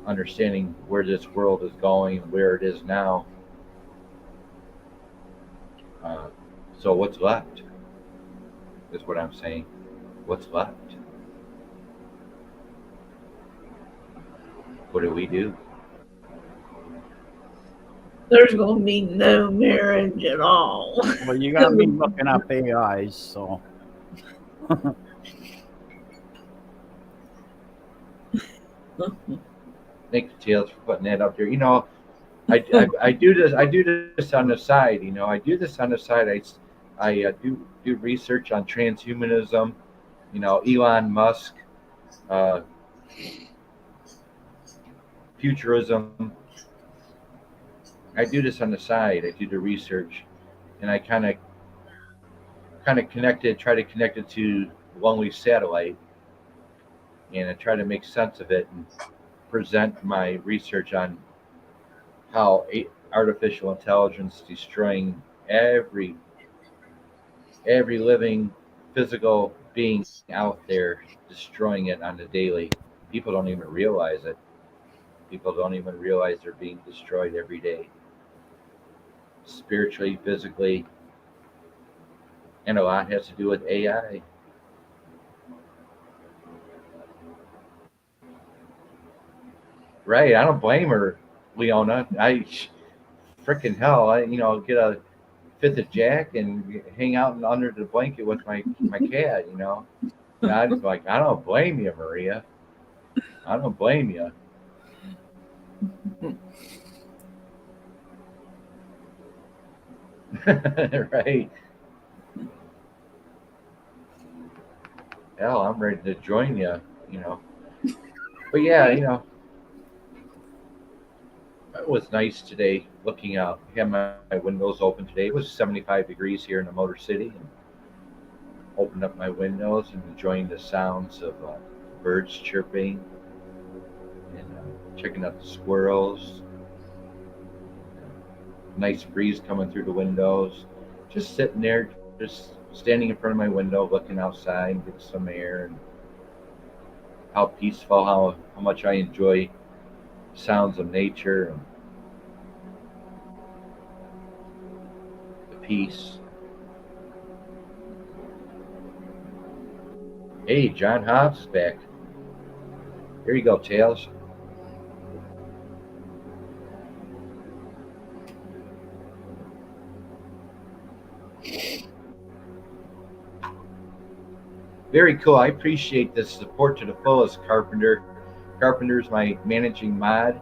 understanding where this world is going, where it is now. Uh, so what's left is what I'm saying. What's left? What do we do?
There's going to be no marriage at all.
Well, you're gonna be looking up AIs, so
Thank you, Tails, for putting that up there. I do this on the side. I do this on the side. I do research on transhumanism. Elon Musk, uh, futurism. I do this on the side. I do the research, and I kind of try to connect it to Lonely Satellite, and I try to make sense of it and present my research on how artificial intelligence is destroying every living physical being out there, destroying it on the daily. People don't even realize it. People don't even realize they're being destroyed every day, spiritually, physically. And a lot has to do with AI. Right. I don't blame her, Leona. I freaking hell. Get a fifth of Jack and hang out under the blanket with my cat. And I don't blame you, Maria. I don't blame you. Right. Hell, I'm ready to join you. You know. But yeah, it was nice today looking out. I had my windows open today. It was 75 degrees here in the Motor City, and opened up my windows and enjoying the sounds of birds chirping and checking out the squirrels. Nice breeze coming through the windows. Just sitting there, just standing in front of my window, looking outside and getting some air, and how peaceful, how much I enjoy sounds of nature and the peace. Hey, John Hobbs is back. Here you go, Tails. Very cool. I appreciate the support to the fullest, Carpenter. Carpenter's my managing mod.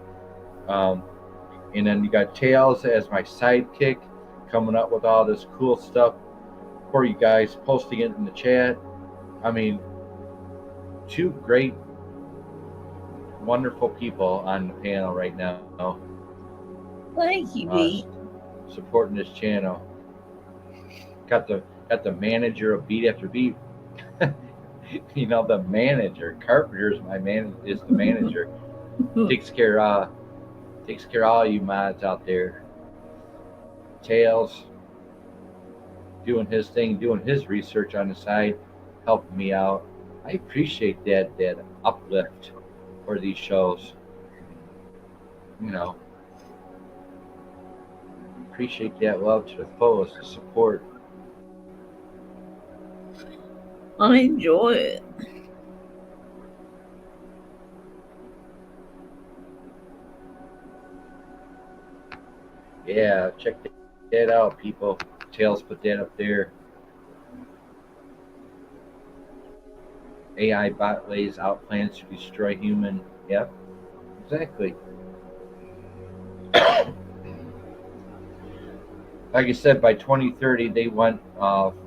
And then you got Tails as my sidekick, coming up with all this cool stuff for you guys, posting it in the chat. I mean, two great, wonderful people on the panel right now,
Thank you, Pete.
supporting this channel. Got the manager of Beat After Beat. The manager. Carpenter is the manager. takes care of all you mods out there. Tails doing his thing, doing his research on the side, helping me out. I appreciate that uplift for these shows. Appreciate that love to the fullest, the support.
I enjoy it.
Yeah, check that out, people. Tails put that up there. AI bot lays out plans to destroy human. Yep, exactly. Like I said, by 2030, they want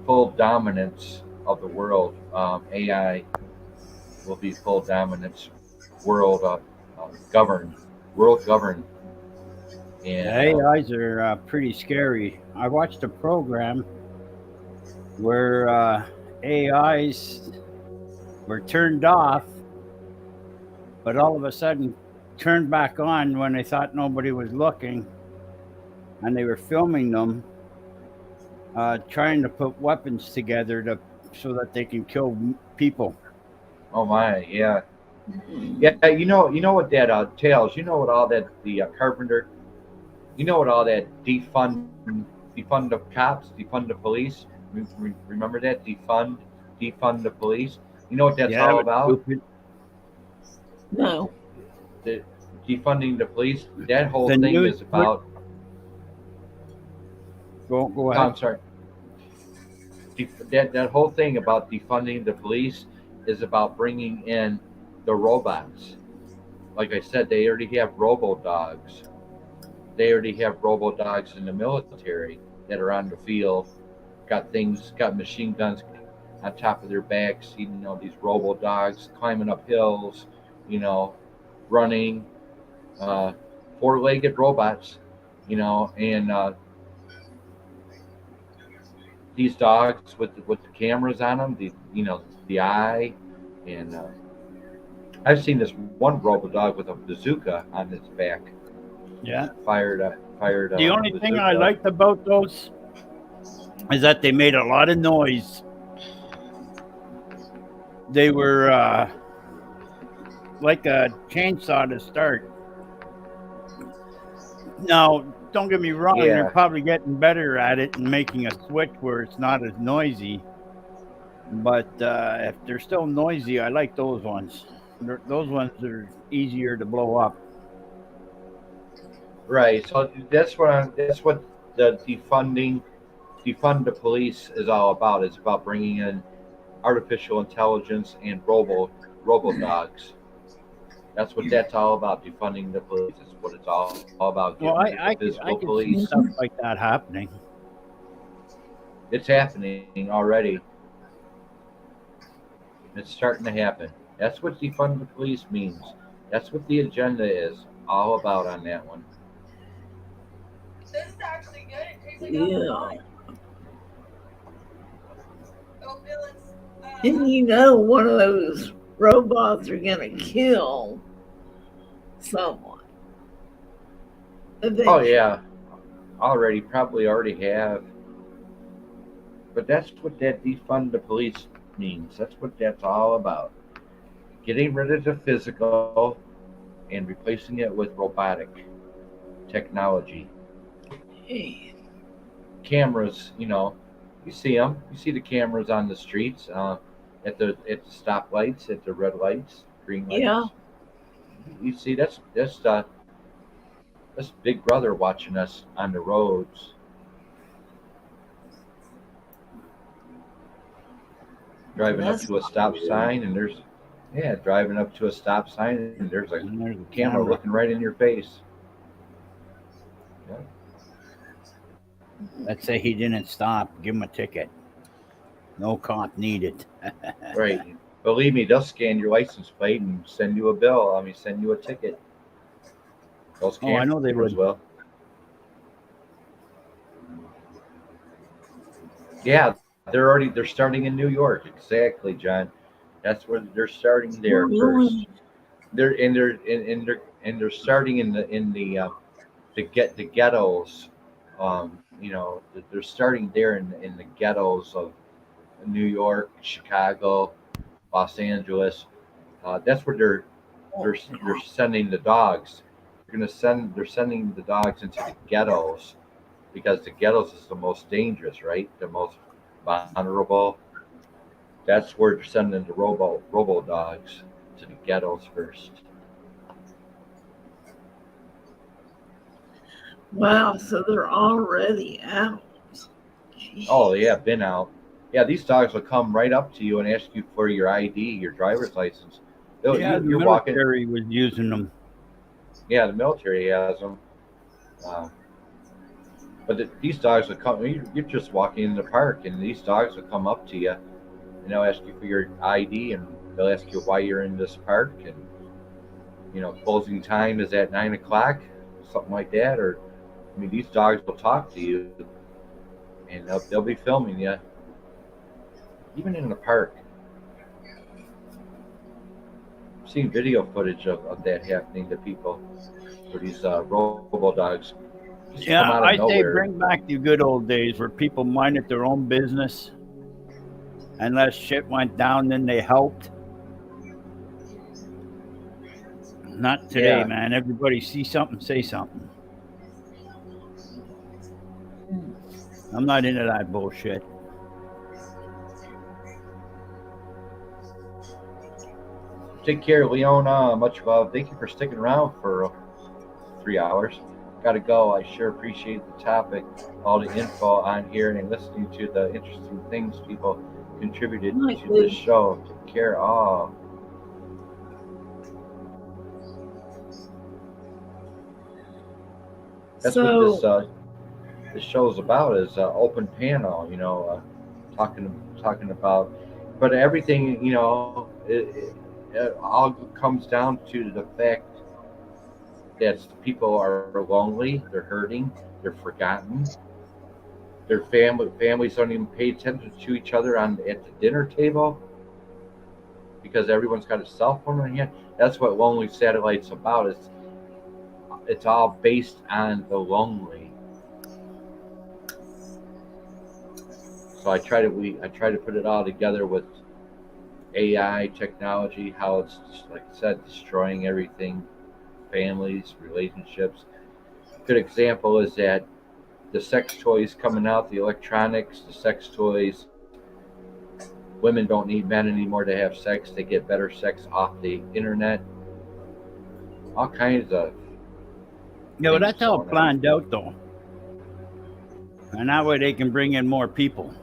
full dominance of the world. AI will be full dominance, world governed, world governed. And
AIs are pretty scary. I watched a program where AIs were turned off, but all of a sudden turned back on when they thought nobody was looking, and they were filming them trying to put weapons together so that they can kill people.
oh my, yeah. You know what that Tails. You know what all that the Carpenter. You know what all that defund the cops, defund the police. Remember that defund the police. You know what that's all about?
Stupid.
No.
The defunding the police. That whole
The
thing
news-
is about.
Go
Oh,
ahead.
I'm sorry. That whole thing about defunding the police is about bringing in the robots. Like I said, they already have robo-dogs. They already have robo-dogs in the military that are on the field, got machine guns on top of their backs. These robo-dogs climbing up hills, running, four-legged robots, and these dogs with the cameras on them, the eye, and I've seen this one robo-dog with a bazooka on its back.
Yeah.
Fired.
The only thing I liked about those is that they made a lot of noise. They were like a chainsaw to start. Now, don't get me wrong,
Yeah.
they're probably getting better at it and making a switch where it's not as noisy. But if they're still noisy, I like those ones. Those ones are easier to blow up.
Right. So that's what the defund the police is all about. It's about bringing in artificial intelligence and robo dogs. That's what that's all about. Defunding the police. That's what it's all about.
Well,
Getting rid of the
I
physical
could see
police.
stuff like that happening.
It's happening already. It's starting to happen. That's what defund the police means. That's what the agenda is all about on that one.
This is actually good. It tastes like
Yeah.
apple pie. Oh, Bill, it's,
And you know, one of those robots are gonna kill someone.
Oh yeah, probably already have. But that's what that defund the police means. That's what that's all about. Getting rid of the physical and replacing it with robotic technology.
Hey,
Cameras, you see them. You see the cameras on the streets, at the stoplights, at the red lights, green lights.
yeah.
You see that's Big Brother watching us on the roads. Driving up
That's
to a stop sign, and driving up to a stop sign, and there's a
And there's a
camera looking right in your face. Yeah.
Let's say he didn't stop, give him a ticket. No cop needed.
Right. Believe me, they'll scan your license plate and send you a bill. Send you a ticket. Those
Oh, I know they
cameras
would.
will. Yeah, they're starting in New York. Exactly, John. That's where they're starting there first.
Really?
They're starting in the ghettos. They're starting there in the ghettos of New York, Chicago, Los Angeles. That's where they're sending the dogs. They're sending the dogs into the ghettos because the ghettos is the most dangerous, right? The most vulnerable. That's where they're sending the robo dogs to the ghettos first.
Wow, so they're already out. Jeez.
Oh yeah, been out. Yeah, these dogs will come right up to you and ask you for your ID, your driver's license.
Yeah, the
You're walking.
military was using them.
Yeah, the military has them. But these dogs will come. You're just walking in the park, and these dogs will come up to you, and they'll ask you for your ID, and they'll ask you why you're in this park, and closing time is at 9 o'clock, something like that. Or, these dogs will talk to you, and they'll be filming you, even in the park. I've seen video footage of that happening to people, where these robo dogs just come
Yeah,
out
I
of
say
nowhere.
bring back the good old days where people minded their own business. Unless shit went down, then they helped. Not today,
Yeah.
man. Everybody see something, say something. I'm not into that bullshit.
Take care, Leona. Much love. Thank you for sticking around for 3 hours. Got to go. I sure appreciate the topic, all the info on here, and listening to the interesting things people contributed to this show. Take care. Oh. That's what this show is about, is open panel, talking about, but everything, it all comes down to the fact that people are lonely, they're hurting, they're forgotten, their families don't even pay attention to each other at the dinner table because everyone's got a cell phone in hand. That's what Lonely Satellite's about. It's all based on the lonely. So I try to put it all together with AI technology, how it's, like I said, destroying everything, families, relationships. good example is that the sex toys coming out, the electronics, the sex toys. Women don't need men anymore to have sex. They get better sex off the internet. All kinds of
Yeah, well,
things
that's all
going on.
planned out, though. And that way they can bring in more people.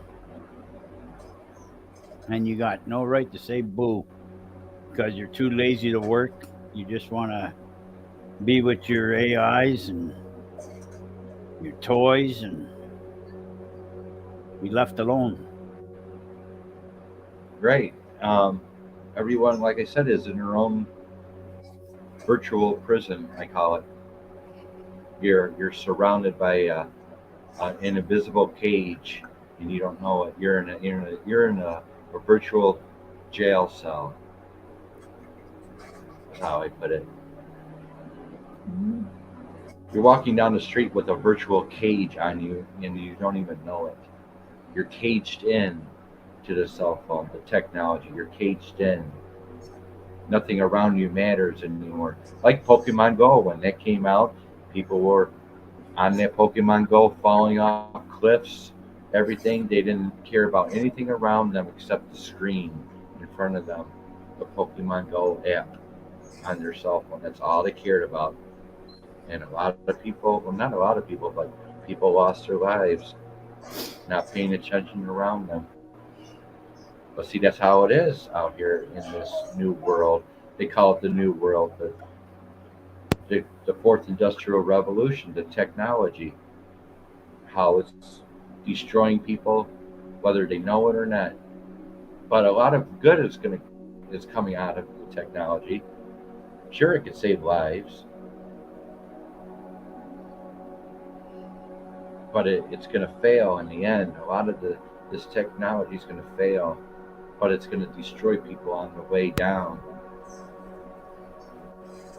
And you got no right to say boo because you're too lazy to work. You just want to be with your AIs and your toys and be left alone.
Right. Everyone, like I said, is in their own virtual prison. I call it. You're surrounded by an invisible cage, and you don't know it. You're in a virtual jail cell. That's how I put it. You're walking down the street with a virtual cage on you, and you don't even know it. You're caged in to the cell phone, the technology. You're caged in. Nothing around you matters anymore. Like Pokemon Go, when that came out, people were on that Pokemon Go falling off cliffs, everything. They didn't care about anything around them except the screen in front of them, the Pokemon Go app on their cell phone. That's all they cared about. And a lot of people, well, not a lot of people, but people lost their lives not paying attention around them. But see, that's how it is out here in this new world. They call it the new world, but the fourth industrial revolution, the technology, how it's destroying people, whether they know it or not. But a lot of good is coming out of the technology. Sure, it could save lives, but it's going to fail in the end. A lot of this technology is going to fail, but it's going to destroy people on the way down.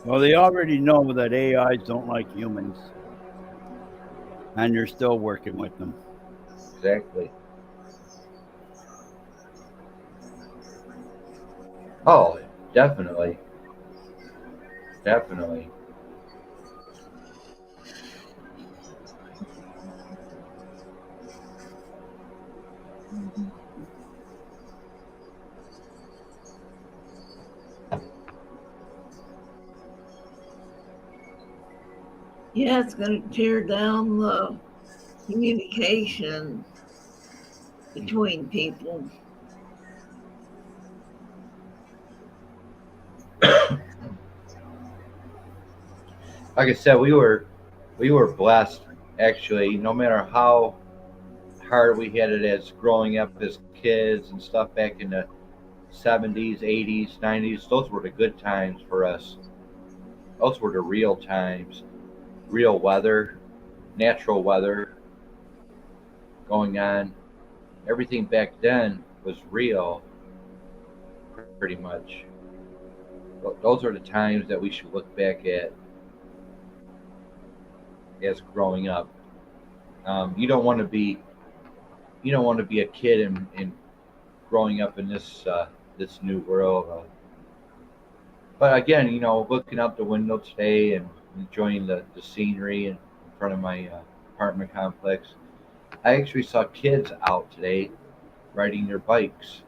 Well, they already know that AIs don't like humans, and they're still working with them.
Exactly. Oh, definitely. Definitely.
Yeah, it's going to tear down the communication between people.
Like I said, we were blessed actually. No matter how hard we had it as growing up as kids and stuff back in the 70s, 80s, 90s, those were the good times for us. Those were the real times, real weather, natural weather going on. Everything back then was real, pretty much. Those are the times that we should look back at as growing up. You don't want to be a kid and growing up in this new world. But again, looking out the window today and enjoying the scenery in front of my apartment complex, I actually saw kids out today riding their bikes.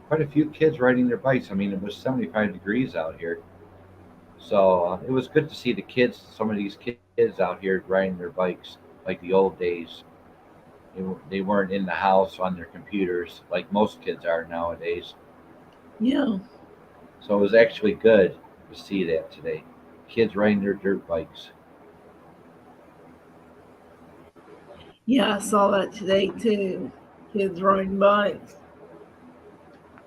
Quite a few kids riding their bikes. I mean, it was 75 degrees out here. So it was good to see the kids, some of these kids out here riding their bikes like the old days. They weren't in the house on their computers like most kids are nowadays.
Yeah.
So it was actually good to see that today. Kids riding their dirt bikes.
Yeah, I saw that today too. Kids riding bikes.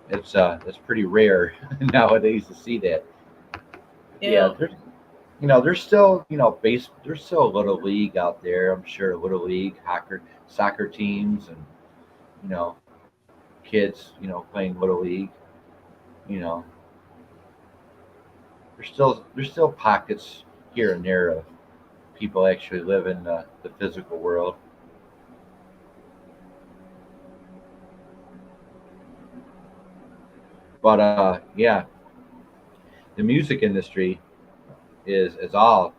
It's pretty rare nowadays to see that. Yeah, there's still there's still a little league out there. I'm sure little league soccer teams and you know kids playing little league. You know there's still pockets here and there of people actually live in the physical world. But yeah, the music industry is all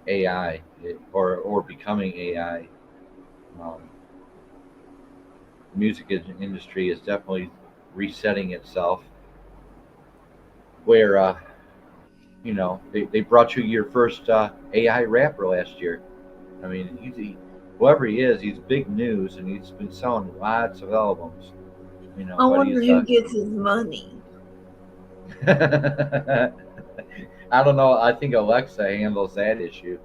AI or becoming AI. Um, the music industry is definitely resetting itself. Where they brought you your first AI rapper last year. I mean, whoever he is, he's big news, and he's been selling lots of albums.
I
But
wonder
he's
who gets his money.
I don't know. I think Alexa handles that issue.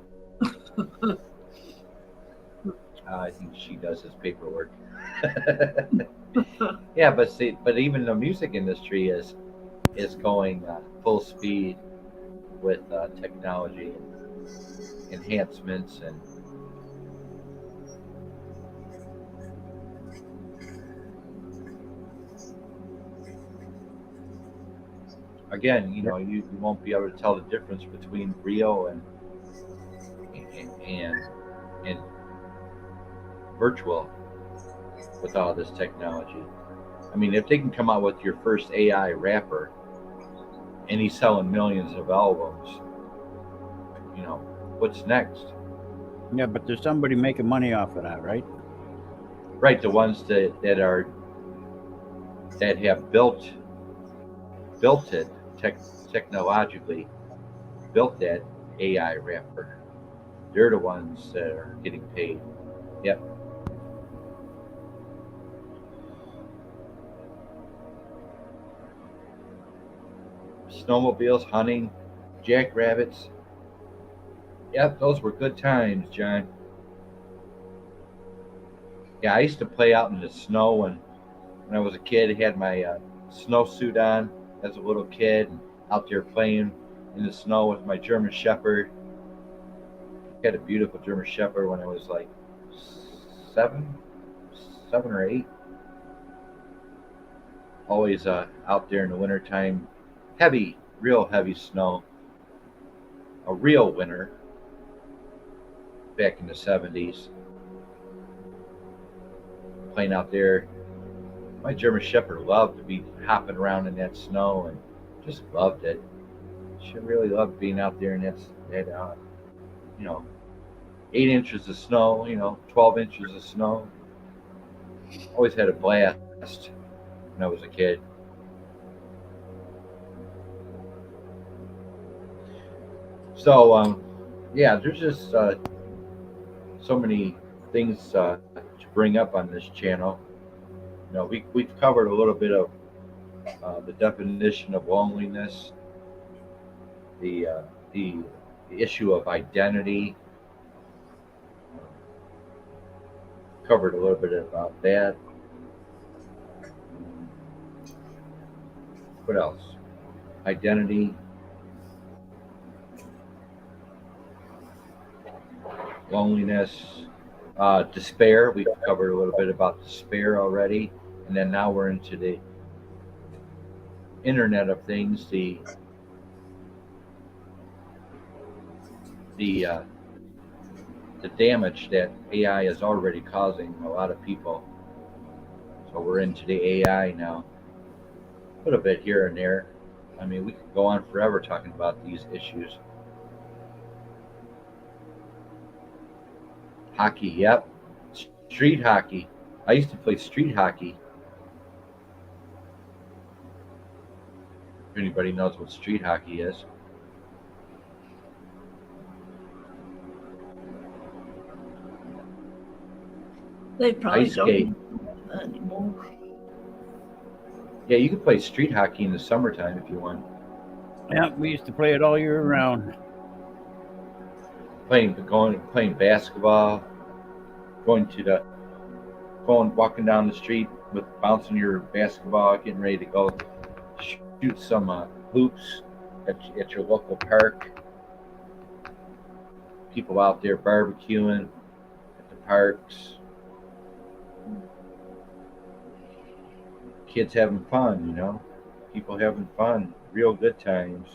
I think she does his paperwork. Yeah, but see, but even the music industry is going full speed with technology and enhancements, and again, you won't be able to tell the difference between real and and virtual with all this technology. I mean, if they can come out with your first AI rapper and he's selling millions of albums, what's next?
Yeah, but there's somebody making money off of that, right?
Right, the ones that have built it technologically, built that AI rapper. They're the ones that are getting paid. Yep. Snowmobiles, hunting, jackrabbits. Yep, those were good times, John. Yeah, I used to play out in the snow when I was a kid. I had my snowsuit on as a little kid, and out there playing in the snow with my German Shepherd. I had a beautiful German Shepherd when I was like seven, 7 or 8. Always out there in the wintertime. Heavy, real heavy snow. A real winter back in the 70s. Playing out there. My German Shepherd loved to be hopping around in that snow and just loved it. She really loved being out there in that 8 inches of snow, 12 inches of snow. Always had a blast when I was a kid. So, yeah, there's just so many things to bring up on this channel. We've covered a little bit of the definition of loneliness, the uh, the issue of identity. Covered a little bit about that. What else? Identity, loneliness, despair. We've covered a little bit about despair already, and then now we're into the Internet of Things, the the damage that AI is already causing a lot of people. So we're into the AI now, a little bit here and there. I mean, we could go on forever talking about these issues. Hockey, yep. Street hockey. I used to play street hockey. If anybody knows what street hockey is.
They probably
Ice skate.
don't do that anymore.
Yeah, you can play street hockey in the summertime if you want.
Yeah, we used to play it all year round.
Playing basketball, walking down the street with bouncing your basketball, getting ready to go shoot some hoops at your local park. People out there barbecuing at the parks. Kids having fun, people having fun, real good times.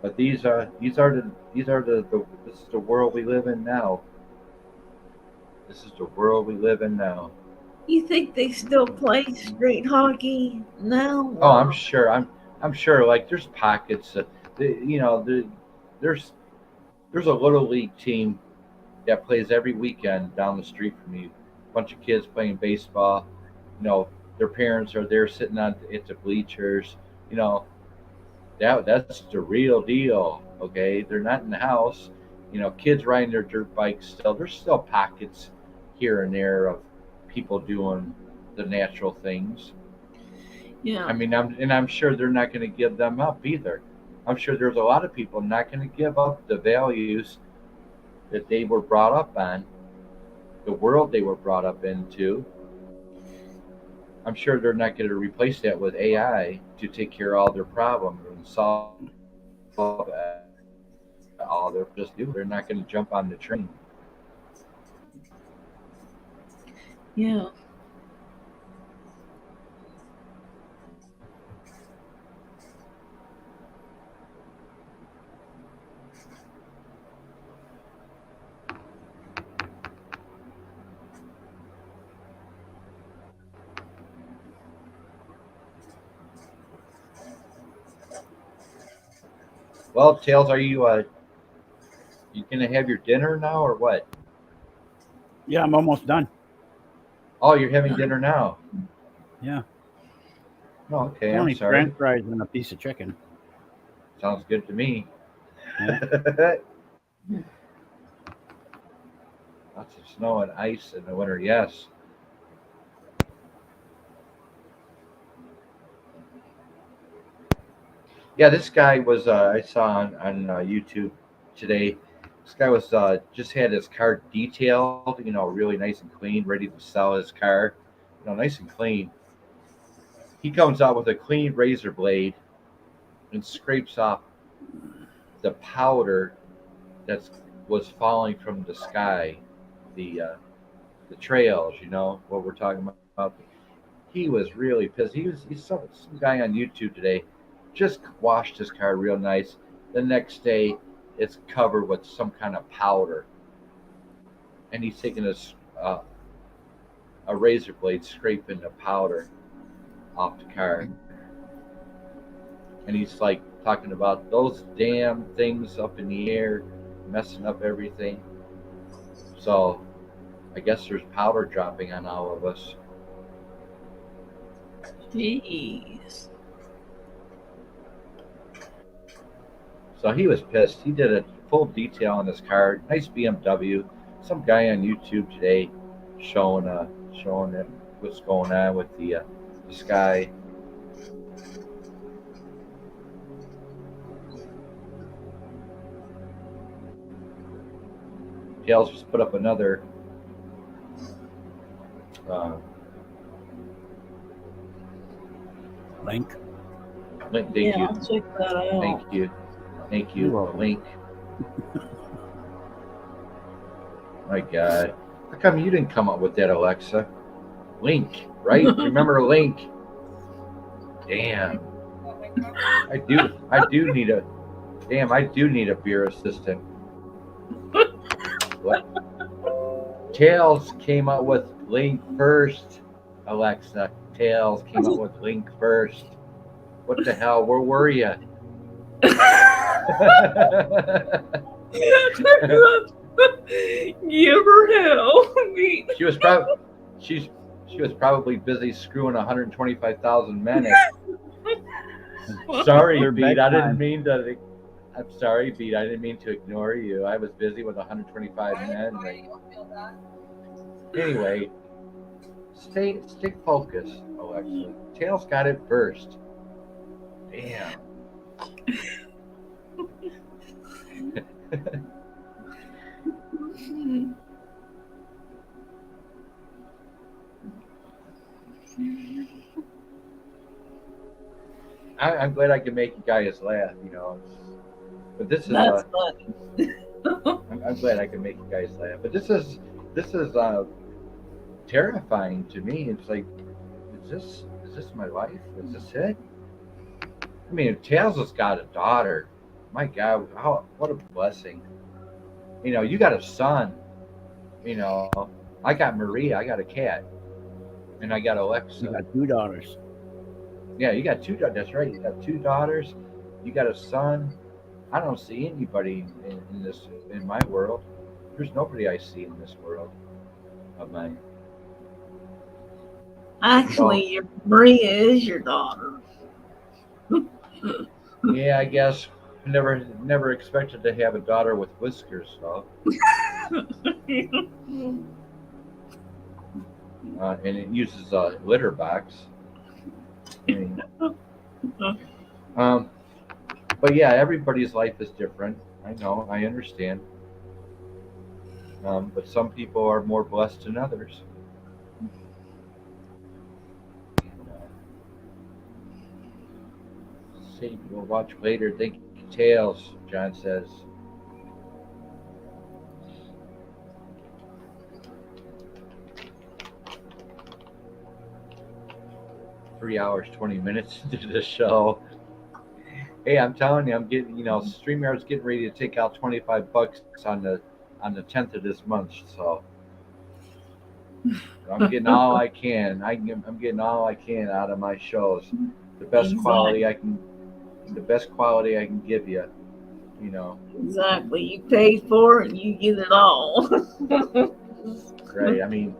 But these are this is the world we live in now. This is the world we live in now.
You think they still play street hockey now?
Oh, I'm sure. I'm sure. Like there's pockets. There's There's a little league team that plays every weekend down the street from me. A bunch of kids playing baseball. You know, their parents are there sitting on at the bleachers. You know, that's the real deal. Okay, they're not in the house. You know, kids riding their dirt bikes still. There's still pockets here and there of people doing the natural things.
Yeah.
I mean, I'm sure they're not going to give them up either. I'm sure there's a lot of people not going to give up the values that they were brought up on, the world they were brought up into. I'm sure they're not going to replace that with AI to take care of all their problems and solve all they're just do. They're not going to jump on the train.
Yeah.
Well, Tails, are you going to have your dinner now or what?
Yeah, I'm almost done.
Oh, you're having dinner now.
Yeah.
Oh, okay.
Only
I'm sorry.
French fries and a piece of chicken.
Sounds good to me.
Yeah.
Lots of snow and ice in the winter. Yes. Yeah, this guy was I saw on YouTube today. This guy was just had his car detailed, you know, really nice and clean, ready to sell his car, you know, nice and clean. He comes out with a clean razor blade and scrapes off the powder that was falling from the sky, the trails, you know, what we're talking about. He was really pissed. He's some guy on YouTube today, just washed his car real nice. The next day, it's covered with some kind of powder, and he's taking a razor blade, scraping the powder off the car, and he's like talking about those damn things up in the air, messing up everything. So, I guess there's powder dropping on all of us.
Jeez.
So he was pissed. He did a full detail on his car. Nice BMW. Some guy on YouTube today showing him what's going on with the sky. Tails just put up another
Link.
link. Thank
Yeah,
you.
I'll check that out.
Thank you. Thank
You're
you.
welcome.
Link. My God. How come you didn't come up with that, Alexa? Link, right? Remember Link? Damn. I do need a beer assistant. What? Tails came up with Link first, Alexa. Tails came up with Link first. What the hell? Where were you?
Give her hell.
She was probably busy screwing 125,000 men. Sorry,
They're
Beat. I didn't
bedtime.
mean to. I'm sorry, Beat. I didn't mean to ignore you. I was busy with 125 men. Like, anyway, stay focused, Alexa. Tails got it first. Damn. I'm glad I can make you guys laugh, you know. But this is
That's funny.
I'm glad I can make you guys laugh. But this is terrifying to me. It's like, is this my life? Is this it? I mean, Tails has got a daughter. My God, what a blessing. You know, you got a son. You know, I got Maria. I got a cat, and I got Alexa.
You got 2 daughters.
Yeah, you got 2 daughters. That's right. You got 2 daughters. You got a son. I don't see anybody in this in my world. There's nobody I see in this world of mine. So
Actually, your Maria is your daughter.
yeah, I guess never expected to have a daughter with whiskers. So and it uses a litter box. I mean, um, but yeah, everybody's life is different. I know, I understand. But some people are more blessed than others. See, we'll watch later. Thank you, Tails. John says. 3 hours, 20 minutes into the show. Hey, I'm telling you, I'm getting, StreamYard's getting ready to take out $25 on the 10th of this month. So I'm getting all I can. I'm getting all I can out of my shows. The best quality I can, the best quality I can give you. You know.
Exactly. You pay for it, and you get it all.
Right. I mean,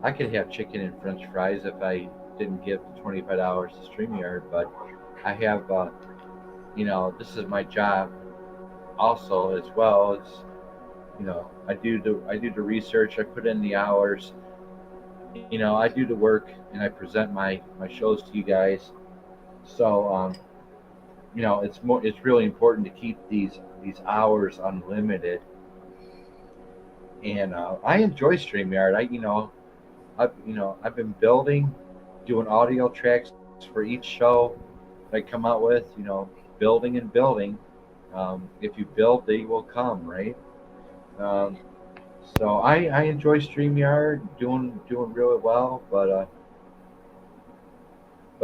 I could have chicken and French fries if I didn't give the $25 to StreamYard, but I have, this is my job also as well. It's, I do the research, I put in the hours, I do the work, and I present my shows to you guys. So, it's really important to keep these hours unlimited. And I enjoy StreamYard. I've been building, doing audio tracks for each show that I come out with. Building and building. If you build, they will come, right? Um, so I enjoy StreamYard, doing really well, but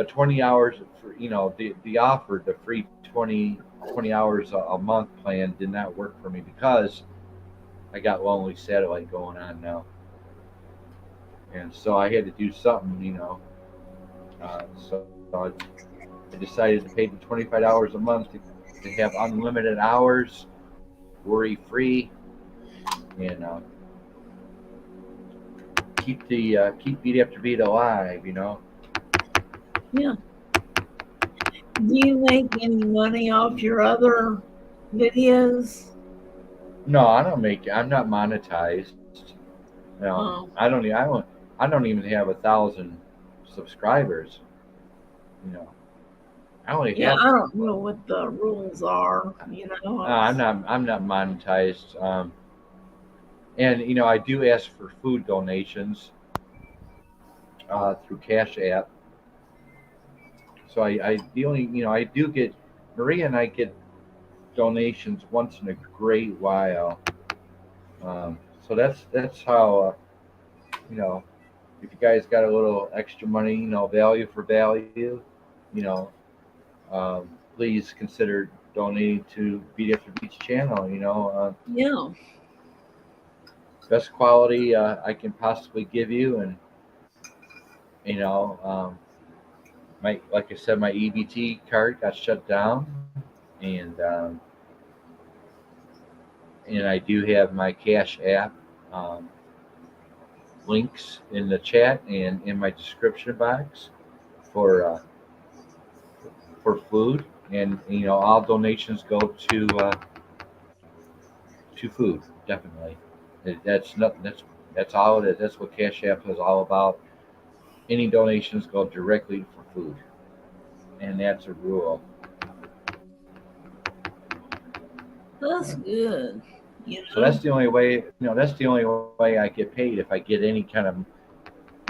20 hours for the offer, the free 20 hours a month plan did not work for me because I got Lonely Satellite going on now, and so I had to do something, so I decided to pay the $25 a month to have unlimited hours, worry free, and keep Beat After Beat alive.
Yeah. Do you make any money off your other videos?
No, I don't make. I'm not monetized. No,
Oh.
I don't. I don't even have 1,000 subscribers. You know, I only
Yeah,
have.
I don't know what the rules are.
I'm not. I'm not monetized. And I do ask for food donations through Cash App. So I the only I do get Maria and I get donations once in a great while. So that's how you know if you guys got a little extra money, value for value, you know, please consider donating to Beat After Beats channel.
Yeah.
Best quality I can possibly give you, and you know, my like I said, my EBT card got shut down, and I do have my Cash App um, links in the chat and in my description box for food, and all donations go to food, definitely. That's not that's all it is. That's what Cash App is all about. Any donations go directly for food, and that's a rule.
That's good.
So that's the only way. That's the only way I get paid. If I get any kind of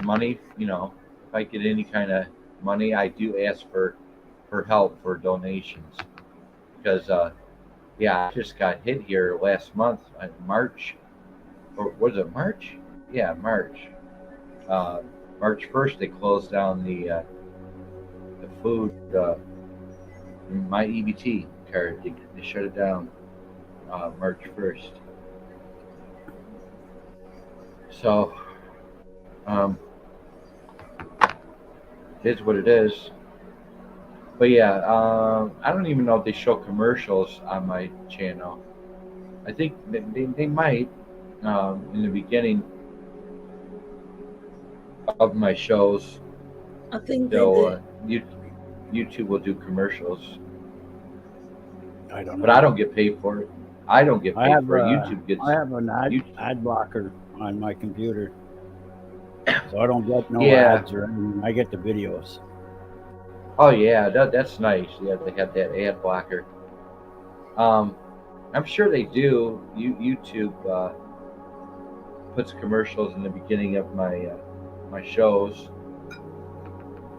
money, if I get any kind of money, I do ask for help for donations because yeah, I just got hit here last month, March, or was it March? Yeah, March. Uh, March 1st, they closed down the food, my EBT card. They shut it down March 1st. So it is what it is. But yeah, I don't even know if they show commercials on my channel. I think they might in the beginning of my shows.
I think they
They'll
did.
YouTube will do commercials,
I don't
but I
know.
don't get paid for it. I don't get
I
paid
have
for it. YouTube gets
I have an
you.
ad blocker on my computer, so I don't get no
Yeah.
ads or anything. I get the videos.
Oh yeah, that's nice. Yeah, they have that ad blocker. I'm sure they do. YouTube puts commercials in the beginning of my shows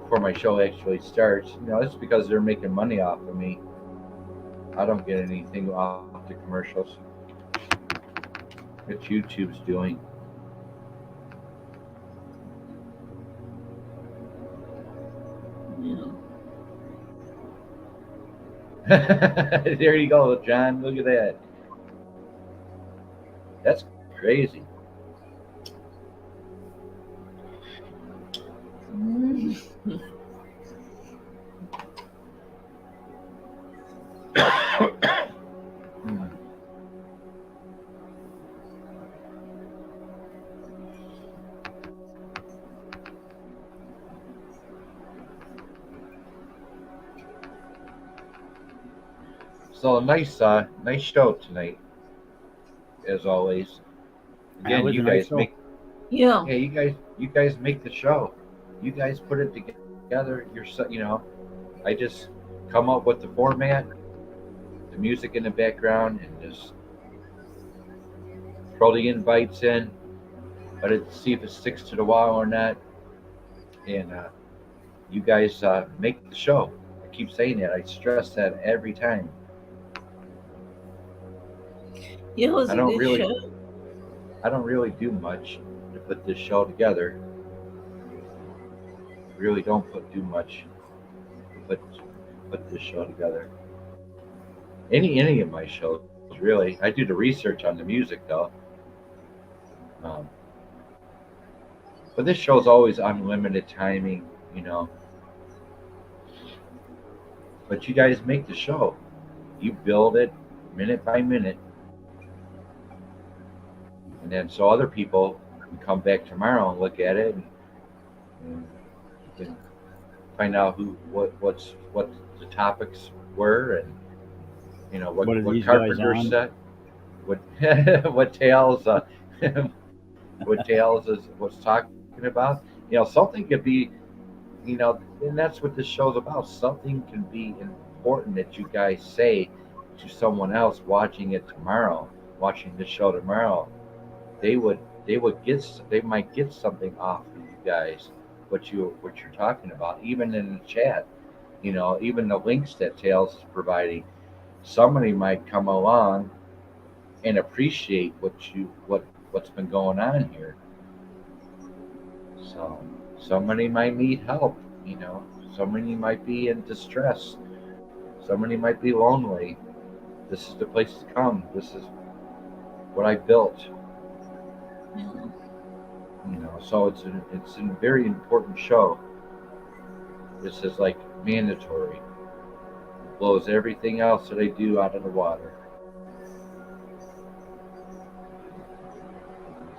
before my show actually starts. It's because they're making money off of me. I don't get anything off the commercials. It's YouTube's doing.
Yeah.
There you go, John. Look at that. That's crazy. Hmm. So nice show tonight, as always.
And it
Again,
was
you
a nice
guys
show.
make
Yeah.
yeah, you guys make the show. You guys put it together. I just come up with the format, the music in the background, and just throw the invites in. Let it see if it sticks to the wall or not. And you guys make the show. I keep saying that. I stress that every time.
Yeah, it was
I
a
don't
good
really,
show.
I don't really do much to put this show together. Really don't do much to put this show together. Any of my shows, really. I do the research on the music though. Um, but this show's always unlimited timing, you know. But you guys make the show. You build it minute by minute, and then so other people can come back tomorrow and look at it and can find out what the topics were, and
What are
what
these guys
Carpenter
on?
said, what what Tales what Tales is was talking about. Something could be, and that's what this show's about. Something can be important that you guys say to someone else watching it tomorrow, watching the show tomorrow. They would they might get something off of you guys, what you're talking about, even in the chat. Even the links that Tails is providing, somebody might come along and appreciate what's been going on here. So somebody might need help. Somebody might be in distress. Somebody might be lonely. This is the place to come. This is what I built. So it's a very important show. This is like mandatory. It blows everything else that I do out of the water.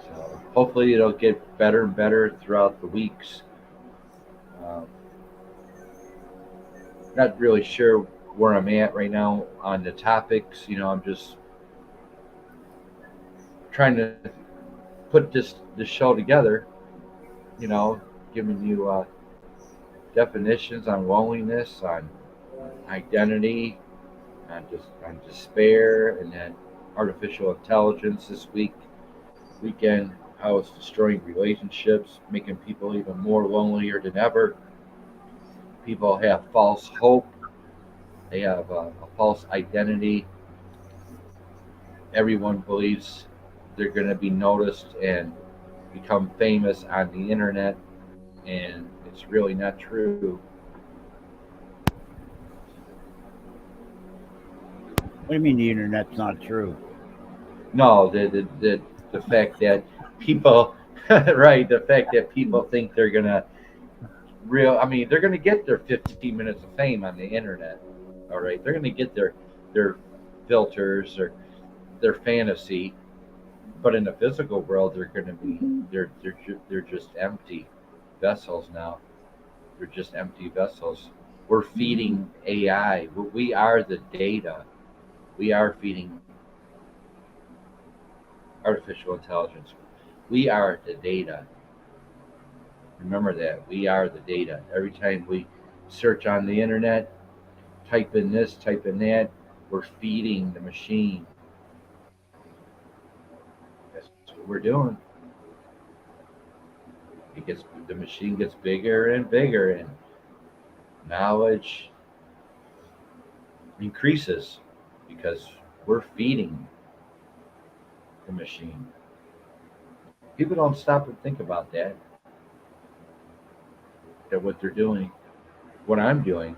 So hopefully it'll get better and better throughout the weeks. Um, Not really sure where I'm at right now on the topics. I'm just trying to put this show together. Giving you definitions on loneliness, on identity, on despair, and then artificial intelligence this weekend, how it's destroying relationships, making people even more lonelier than ever. People have false hope. They have a false identity. Everyone believes they're going to be noticed and become famous on the internet, and it's really not true.
What do you mean the internet's not true?
No, the fact that people, right, the fact that people think they're gonna real. I mean, they're going to get their 15 minutes of fame on the internet. All right, they're going to get their filters or their fantasy, but in the physical world, they're going to be they're just empty vessels now. They're just empty vessels. We're feeding AI. We are the data. We are feeding artificial intelligence. We are the data. Remember that. We are the data. Every time we search on the internet, type in this, type in that, we're feeding the machine. That's what we're doing. The machine gets bigger and bigger, and knowledge increases because we're feeding the machine. People don't stop and think about that. That what they're doing, what I'm doing,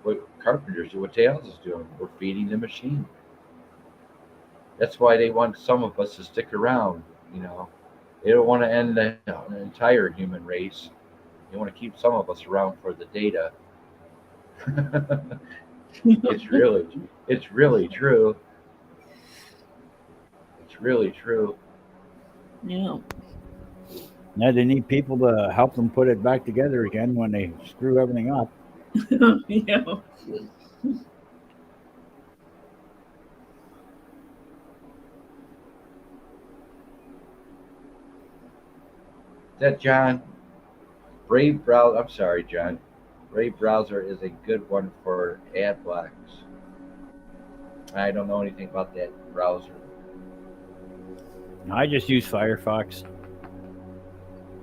what carpenters do, what Tails is doing, we're feeding the machine. That's why they want some of us to stick around. They don't want to end the entire human race. They want to keep some of us around for the data. it's really, it's really true. It's really true.
Yeah.
Now they need people to help them put it back together again when they screw everything up.
Yeah.
That John, Brave Browser. I'm sorry, John. Brave Browser is a good one for ad blocks. I don't know anything about that browser.
I just use Firefox,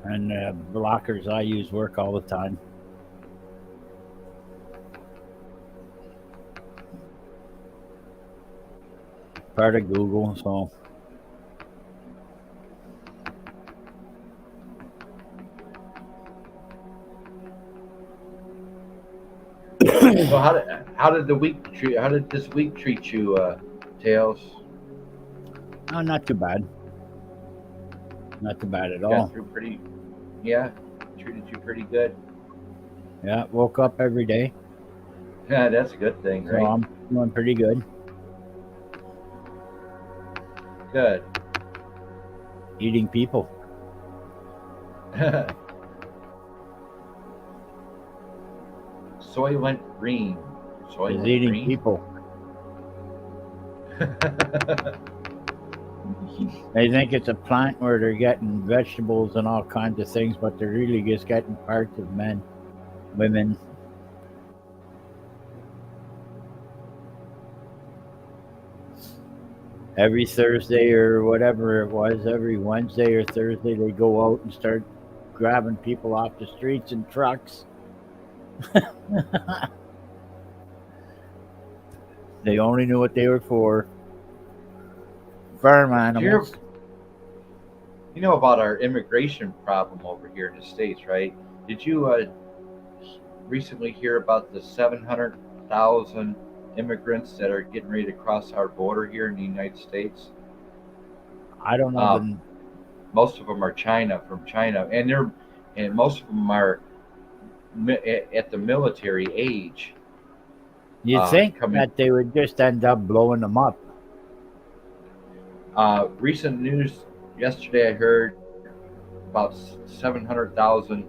and blockers I use work all the time. Part of Google, so.
So how did the week treat? How did this week treat you, Tails?
Oh, not too bad. Not too bad at all.
Got through pretty. Yeah, treated you pretty good.
Yeah, woke up every day.
Yeah, that's a good thing,
So
right?
I'm doing pretty good.
Good.
Eating people.
Soy went green. Soy
Is
went
eating
green.
people. They think it's a plant where they're getting vegetables and all kinds of things, but they're really just getting parts of men, women. Every Thursday or whatever it was, every Wednesday or Thursday, they go out and start grabbing people off the streets in trucks. They only knew what they were for. Farm animals.
You know about our immigration problem over here in the States, right? Did you recently hear about the 700,000 immigrants that are getting ready to cross our border here in the United States?
I don't know.
Most of them are from China, and most of them are at the military age.
You'd think that they would just end up blowing them up.
Recent news yesterday, I heard about 700,000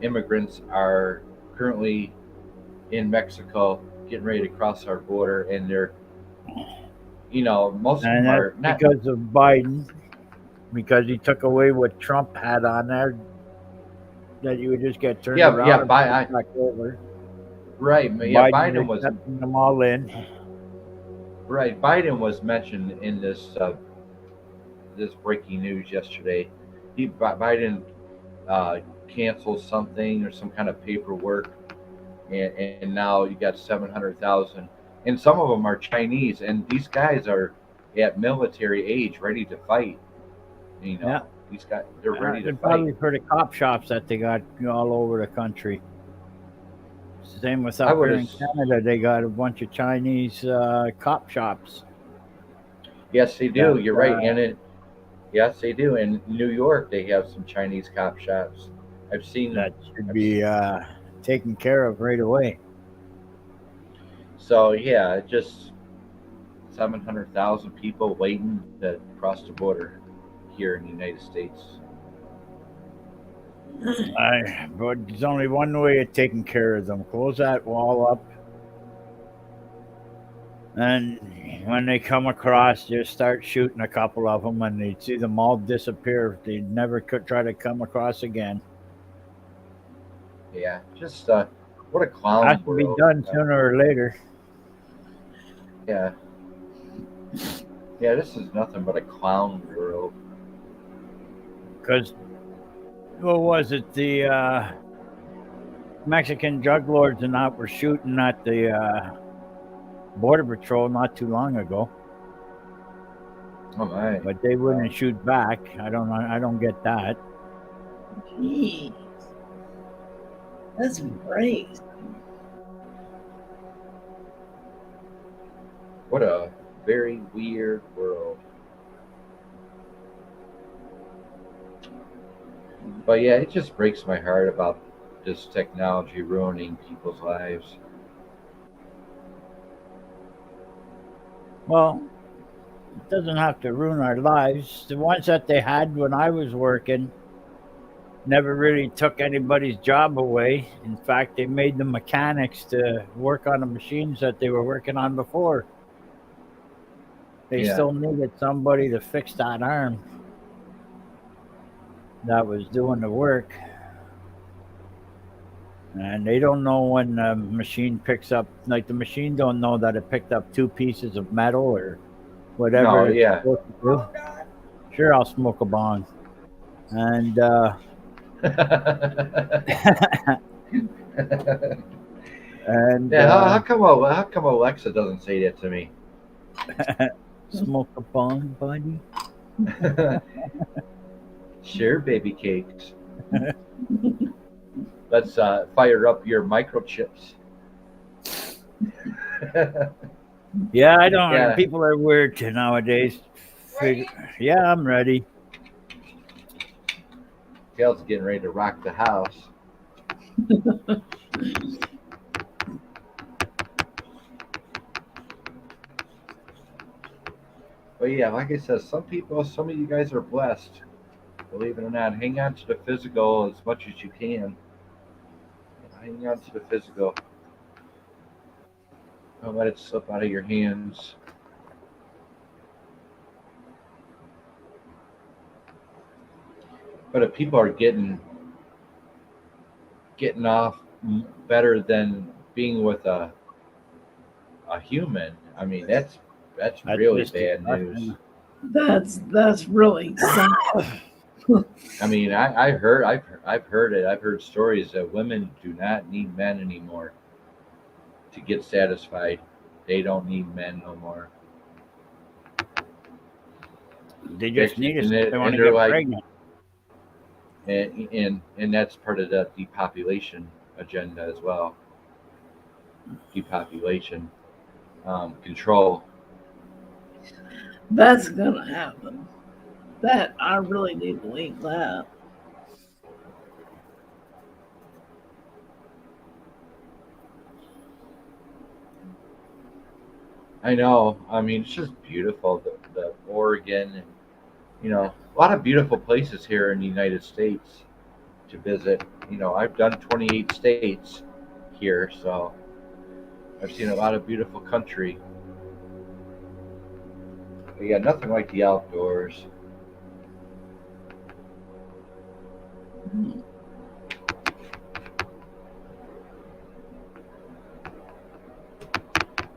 immigrants are currently in Mexico getting ready to cross our border, and they're, most of them are not
because of Biden, because he took away what Trump had on there, that you would just get turned around.
Yeah,
back over.
Right. Yeah, Biden was
accepting them all in.
Right. Biden was mentioned in this breaking news yesterday. Biden canceled something or some kind of paperwork, and now you got 700,000, and some of them are Chinese, and these guys are at military age, ready to fight.
Yeah.
These guys, they're ready to fight.
Probably for the cop shops that they got all over the country. Same with up here in Canada, they got a bunch of Chinese cop shops.
Yes, they do. You're right, yes, they do. In New York, they have some Chinese cop shops. I've seen
that should be taken care of right away.
So yeah, just 700,000 people waiting to cross the border here in the United States.
But there's only one way of taking care of them. Close that wall up, and when they come across, just start shooting a couple of them, and they'd see them all disappear. They never could try to come across again.
Yeah, just what a clown
Has to be
world.
done sooner or later.
Yeah. Yeah, this is nothing but a clown world.
Because what was it? The Mexican drug lords and that were shooting at the border patrol not too long ago,
Oh my.
but they wouldn't shoot back. I don't get that.
Jeez. That's great.
What a very weird world. But yeah, it just breaks my heart about this technology ruining people's lives.
Well, it doesn't have to ruin our lives. The ones that they had when I was working never really took anybody's job away. In fact, they made the mechanics to work on the machines that they were working on before. They
Yeah.
still needed somebody to fix that arm that was doing the work. And they don't know when the machine picks up, like the machine don't know that it picked up 2 pieces of metal or whatever
No,
it's
yeah.
supposed to do. Sure, I'll smoke a bong. And and
Yeah, how come Alexa doesn't say that to me?
smoke a bong, buddy.
Sure, baby cakes. Let's fire up your microchips.
Yeah, I don't.
Yeah.
People are weird nowadays. Yeah, I'm ready.
Gail's getting ready to rock the house. But yeah, like I said, some of you guys are blessed. Believe it or not, hang on to the physical as much as you can. Hang on to the physical. Don't let it slip out of your hands. But if people are getting off better than being with a human, I mean that's really
just
bad
disgusting.
news.
That's really sad.
I mean, I've heard it. I've heard stories that women do not need men anymore to get satisfied. They don't need men no more.
They just need us.
And
They want to
they're
get
like,
pregnant.
and that's part of the depopulation agenda as well. Depopulation, control.
That's gonna happen. That I really do believe that.
I know. I mean, it's just beautiful. The Oregon, and, a lot of beautiful places here in the United States to visit. I've done 28 states here, so I've seen a lot of beautiful country. But yeah, nothing like the outdoors.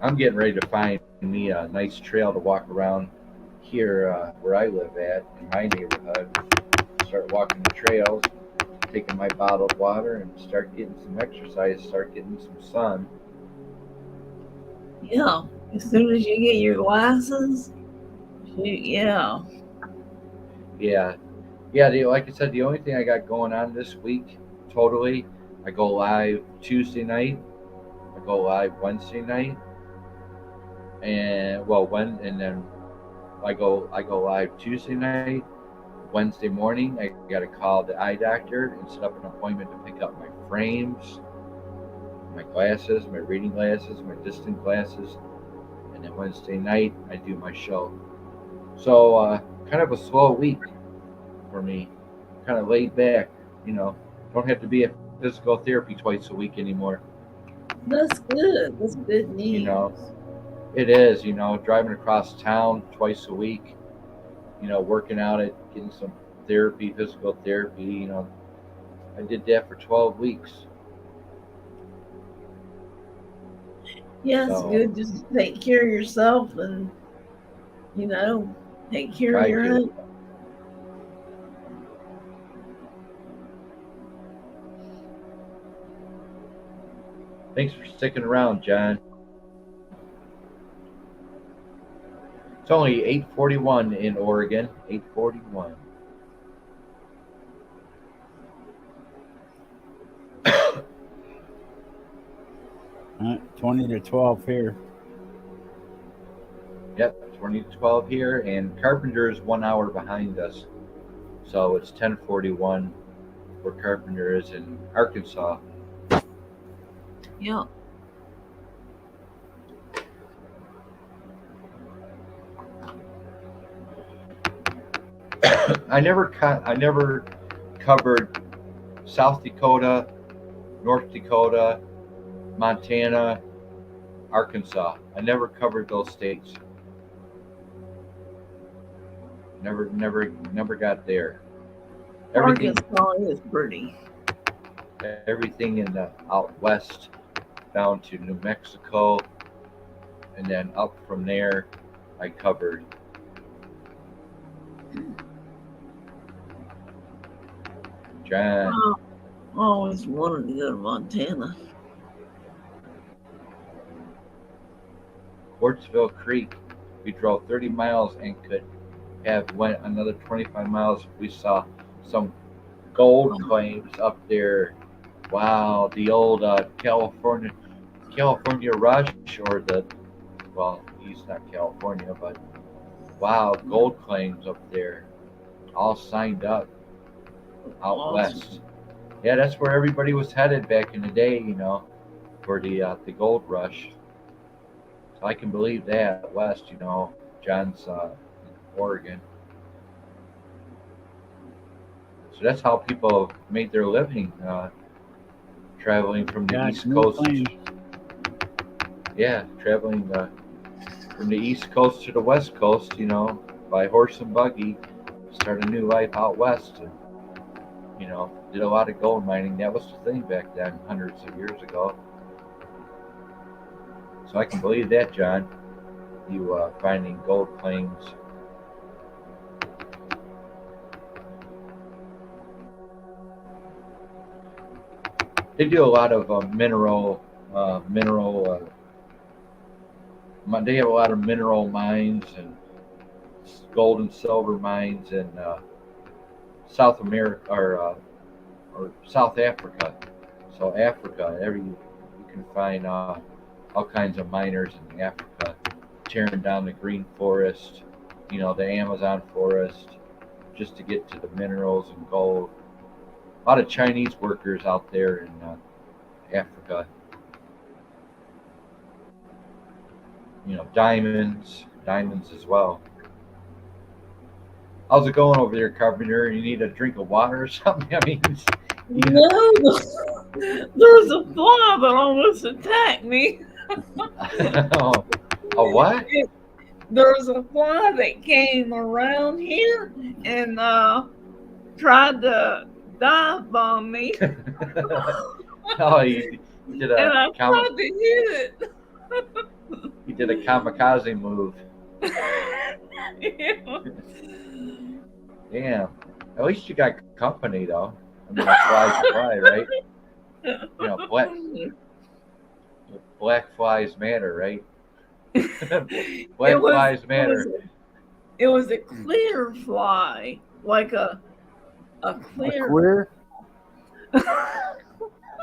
I'm getting ready to find me a nice trail to walk around here where I live at in my neighborhood. Start walking the trails, taking my bottled water, and start getting some exercise, start getting some sun.
Yeah. As soon as you get your glasses, yeah.
Yeah. Like I said, the only thing I got going on this week, totally, I go live Tuesday night, I go live Wednesday night, and then I go live Tuesday night, Wednesday morning, I got to call the eye doctor and set up an appointment to pick up my frames, my glasses, my reading glasses, my distant glasses, and then Wednesday night I do my show. So kind of a slow week for me, kind of laid back, don't have to be at physical therapy twice a week anymore.
That's good. That's good news.
It is, driving across town twice a week, working out at getting some therapy, physical therapy, I did that for 12 weeks.
Yeah, it's good just to take care of yourself and, take care of your own.
Thanks for sticking around, John. It's only 8:41 in Oregon. 8:41.
20 to 12 here.
Yep, 20 to 12 here, and Carpenter is 1 hour behind us. So it's 10:41 where Carpenter is in Arkansas.
Yeah.
I never covered South Dakota, North Dakota, Montana, Arkansas. I never covered those states. Never got there.
Arkansas is pretty.
Everything in the out west down to New Mexico, and then up from there, I covered. John.
I always wanted to go to Montana.
Quartzville Creek, we drove 30 miles and could have went another 25 miles. We saw some gold claims up there. Wow, the old California Rush, or he's not California, but wow, gold claims up there, all signed up out west. Yeah, that's where everybody was headed back in the day, for the gold rush. So I can believe that west, John's in Oregon. So that's how people made their living, traveling from the East Coast. Yeah, traveling from the East Coast to the West Coast, by horse and buggy, start a new life out west. And, did a lot of gold mining. That was the thing back then, hundreds of years ago. So I can believe that, John. You finding gold claims. They do a lot of mineral. They have a lot of mineral mines and gold and silver mines in South America or South Africa. So Africa, you can find all kinds of miners in Africa tearing down the green forest, the Amazon forest, just to get to the minerals and gold. A lot of Chinese workers out there in Africa. Diamonds as well. How's it going over there, Carpenter? You need a drink of water or something? I mean,
no, there's a fly that almost attacked me.
A what?
There's a fly that came around here and tried to dive bomb me.
Oh, you did a
and I tried to hit it.
You did a kamikaze move.
Yeah.
Damn. At least you got company, though. I mean, flies fly, right? Black flies matter, right? Black flies matter.
It was a clear fly, like a clear.
A queer?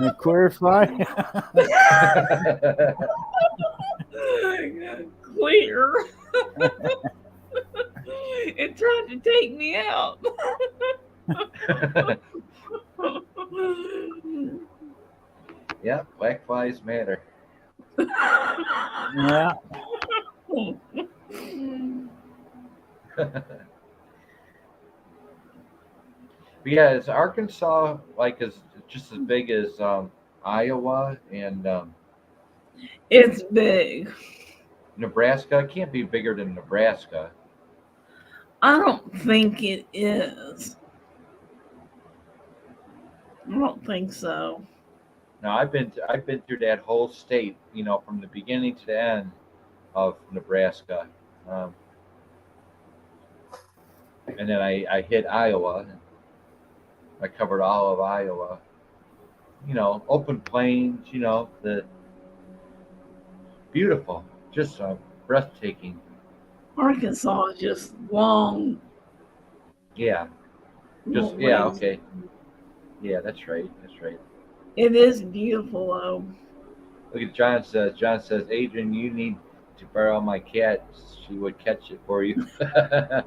A queer fly?
Clear. It tried to take me out.
Yeah, black flies matter.
Yeah.
But yeah, is Arkansas like as just as big as Iowa and
It's big.
Nebraska? It can't be bigger than Nebraska.
I don't think it is. I don't think so.
Now I've been through that whole state, from the beginning to the end of Nebraska, um, and then I hit Iowa. I covered all of Iowa. Open plains. The beautiful, just breathtaking.
Arkansas is just long,
Yeah, just
long
yeah.
ways.
Okay, yeah, that's right. That's right.
It is beautiful though.
Look at John says. John says, Adrian, you need to borrow my cat. She would catch it for you.
I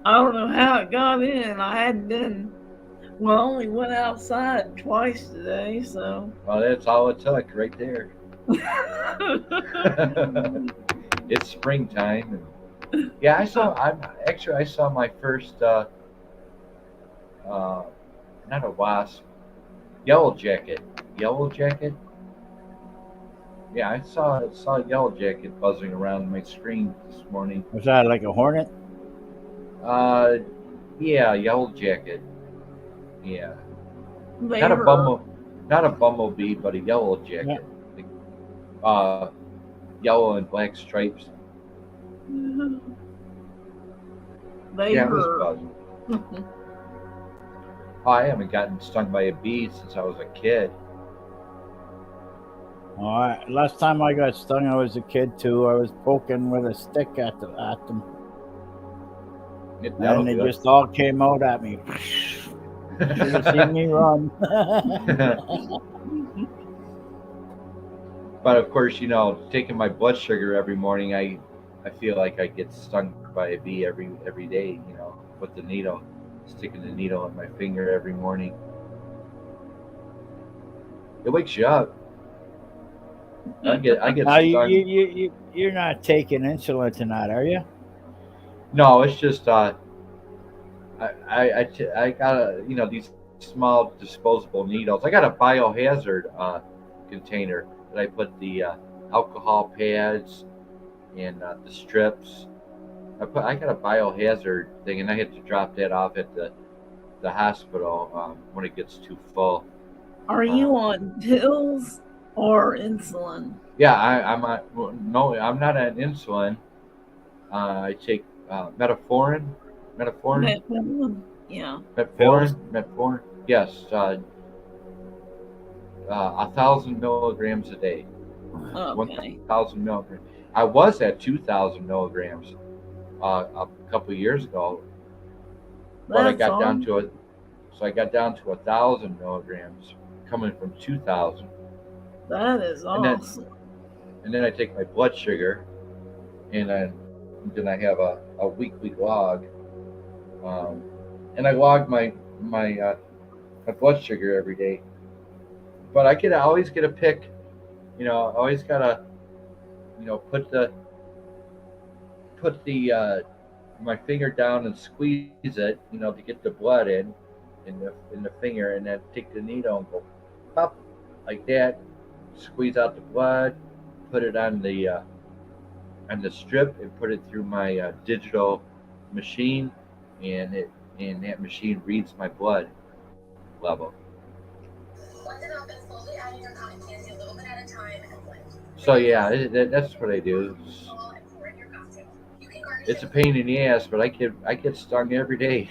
don't know how it got in. I hadn't been, well, I only went outside twice today, so.
Well, that's all it took right there. It's springtime. And yeah, I saw my first not a wasp, yellow jacket. Yellow jacket. Yeah, I saw a yellow jacket buzzing around my screen this morning.
Was that like a hornet?
Uh, yeah, yellow jacket. Yeah,
They
not a
were,
not a bumblebee, but a yellow jacket. Like, yellow and black stripes.
they
Yeah, it was
were.
buzzing. Oh, I haven't gotten stung by a bee since I was a kid.
Last time I got stung, I was a kid too. I was poking with a stick at them,
That'll
and they
do
just all came out at me. Should have seen me run.
But of course, taking my blood sugar every morning, I feel like I get stung by a bee every day. With the needle, sticking the needle in my finger every morning. It wakes you up. I get
Now
stung.
you're not taking insulin tonight, are you?
No, it's just I got these small disposable needles. I got a biohazard container that I put the alcohol pads and the strips. I got a biohazard thing, and I had to drop that off at the hospital when it gets too full.
Are you on pills or insulin?
Yeah, I'm on. Well, no, I'm not on insulin. I take metformin.
Yeah.
Pills?
Metformin. Yes, 1,000 milligrams a day.
Okay.
1,000 milligrams. I was at 2,000 milligrams a couple of years ago, but I got down to it. So I got down to 1,000 milligrams, coming from 2,000.
That is awesome.
And then I take my blood sugar, and then I have a weekly log, and I log my blood sugar every day. But I always get a pick, I always gotta, put the my finger down and squeeze it, to get the blood in the finger, and then take the needle and go pop like that, squeeze out the blood, put it on the strip, and put it through my digital machine, and that machine reads my blood level. So yeah, that's what I do. It's a pain in the ass, but I get stung every day.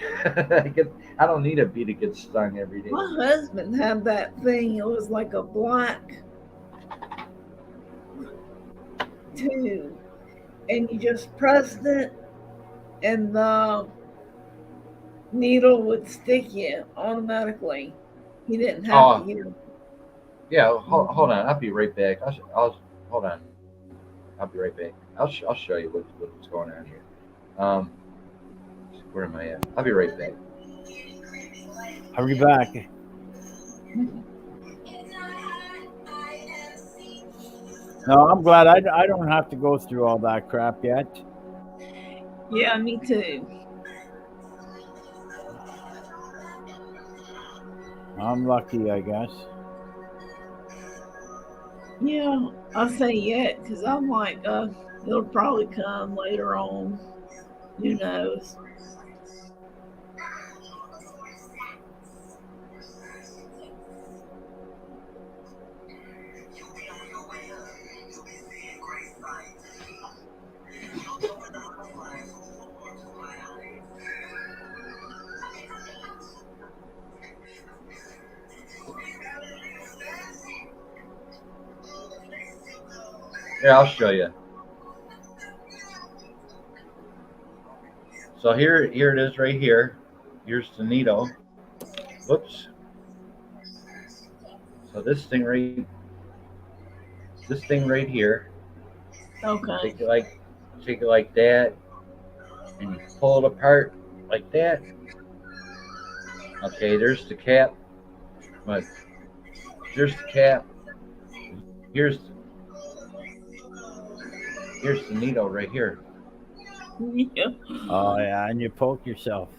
I don't need a bee to get stung every day.
My husband had that thing. It was like a black tube, and you just pressed it, and the needle would stick you automatically. He didn't have to use it.
Yeah, hold on. I'll be right back. I'll hold on. I'll be right back. I'll show you what's going on here. Where am I at? I'll be right back.
I'll be back. No, I'm glad I don't have to go through all that crap yet.
Yeah, me too.
I'm lucky, I guess.
Yeah, I say yet because I'm like, it'll probably come later on. Who knows?
Yeah, I'll show you. So here it is right here. Here's the needle. Whoops. So this thing right here.
Okay.
Take it like that, and you pull it apart like that. Okay, there's the cap. But there's the cap. Here's the needle right here.
Yeah.
Oh yeah, and you poke yourself.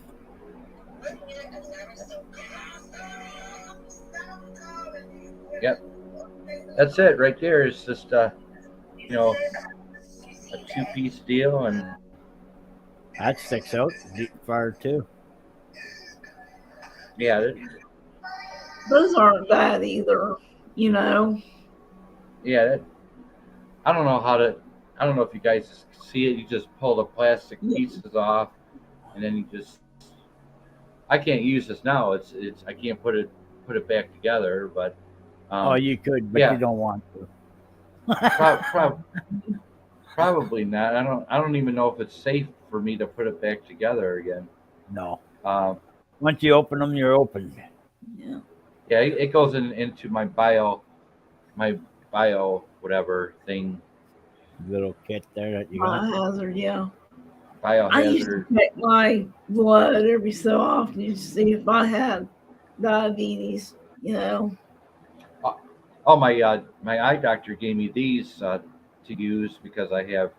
Yep. That's it right there. It's just a two-piece deal, and
That sticks out far too.
yeah,
Those aren't bad either, you know.
yeah. I don't know how to. I don't know if you guys see it. You just pull the plastic pieces off, and then you just. I can't use this now. It's. I can't put it back together, but.
Oh, you could, but
yeah.
you don't want to.
Probably not. I don't even know if it's safe for me to put it back together again.
No.
Um,
Once you open them, you're open.
Yeah.
Yeah, it goes into my bio whatever thing.
Little kit there that you got.
Biohazard, yeah.
Biohazard.
I used to check my blood every so often to see if I had diabetes, you know.
Oh, my eye doctor gave me these to use because I have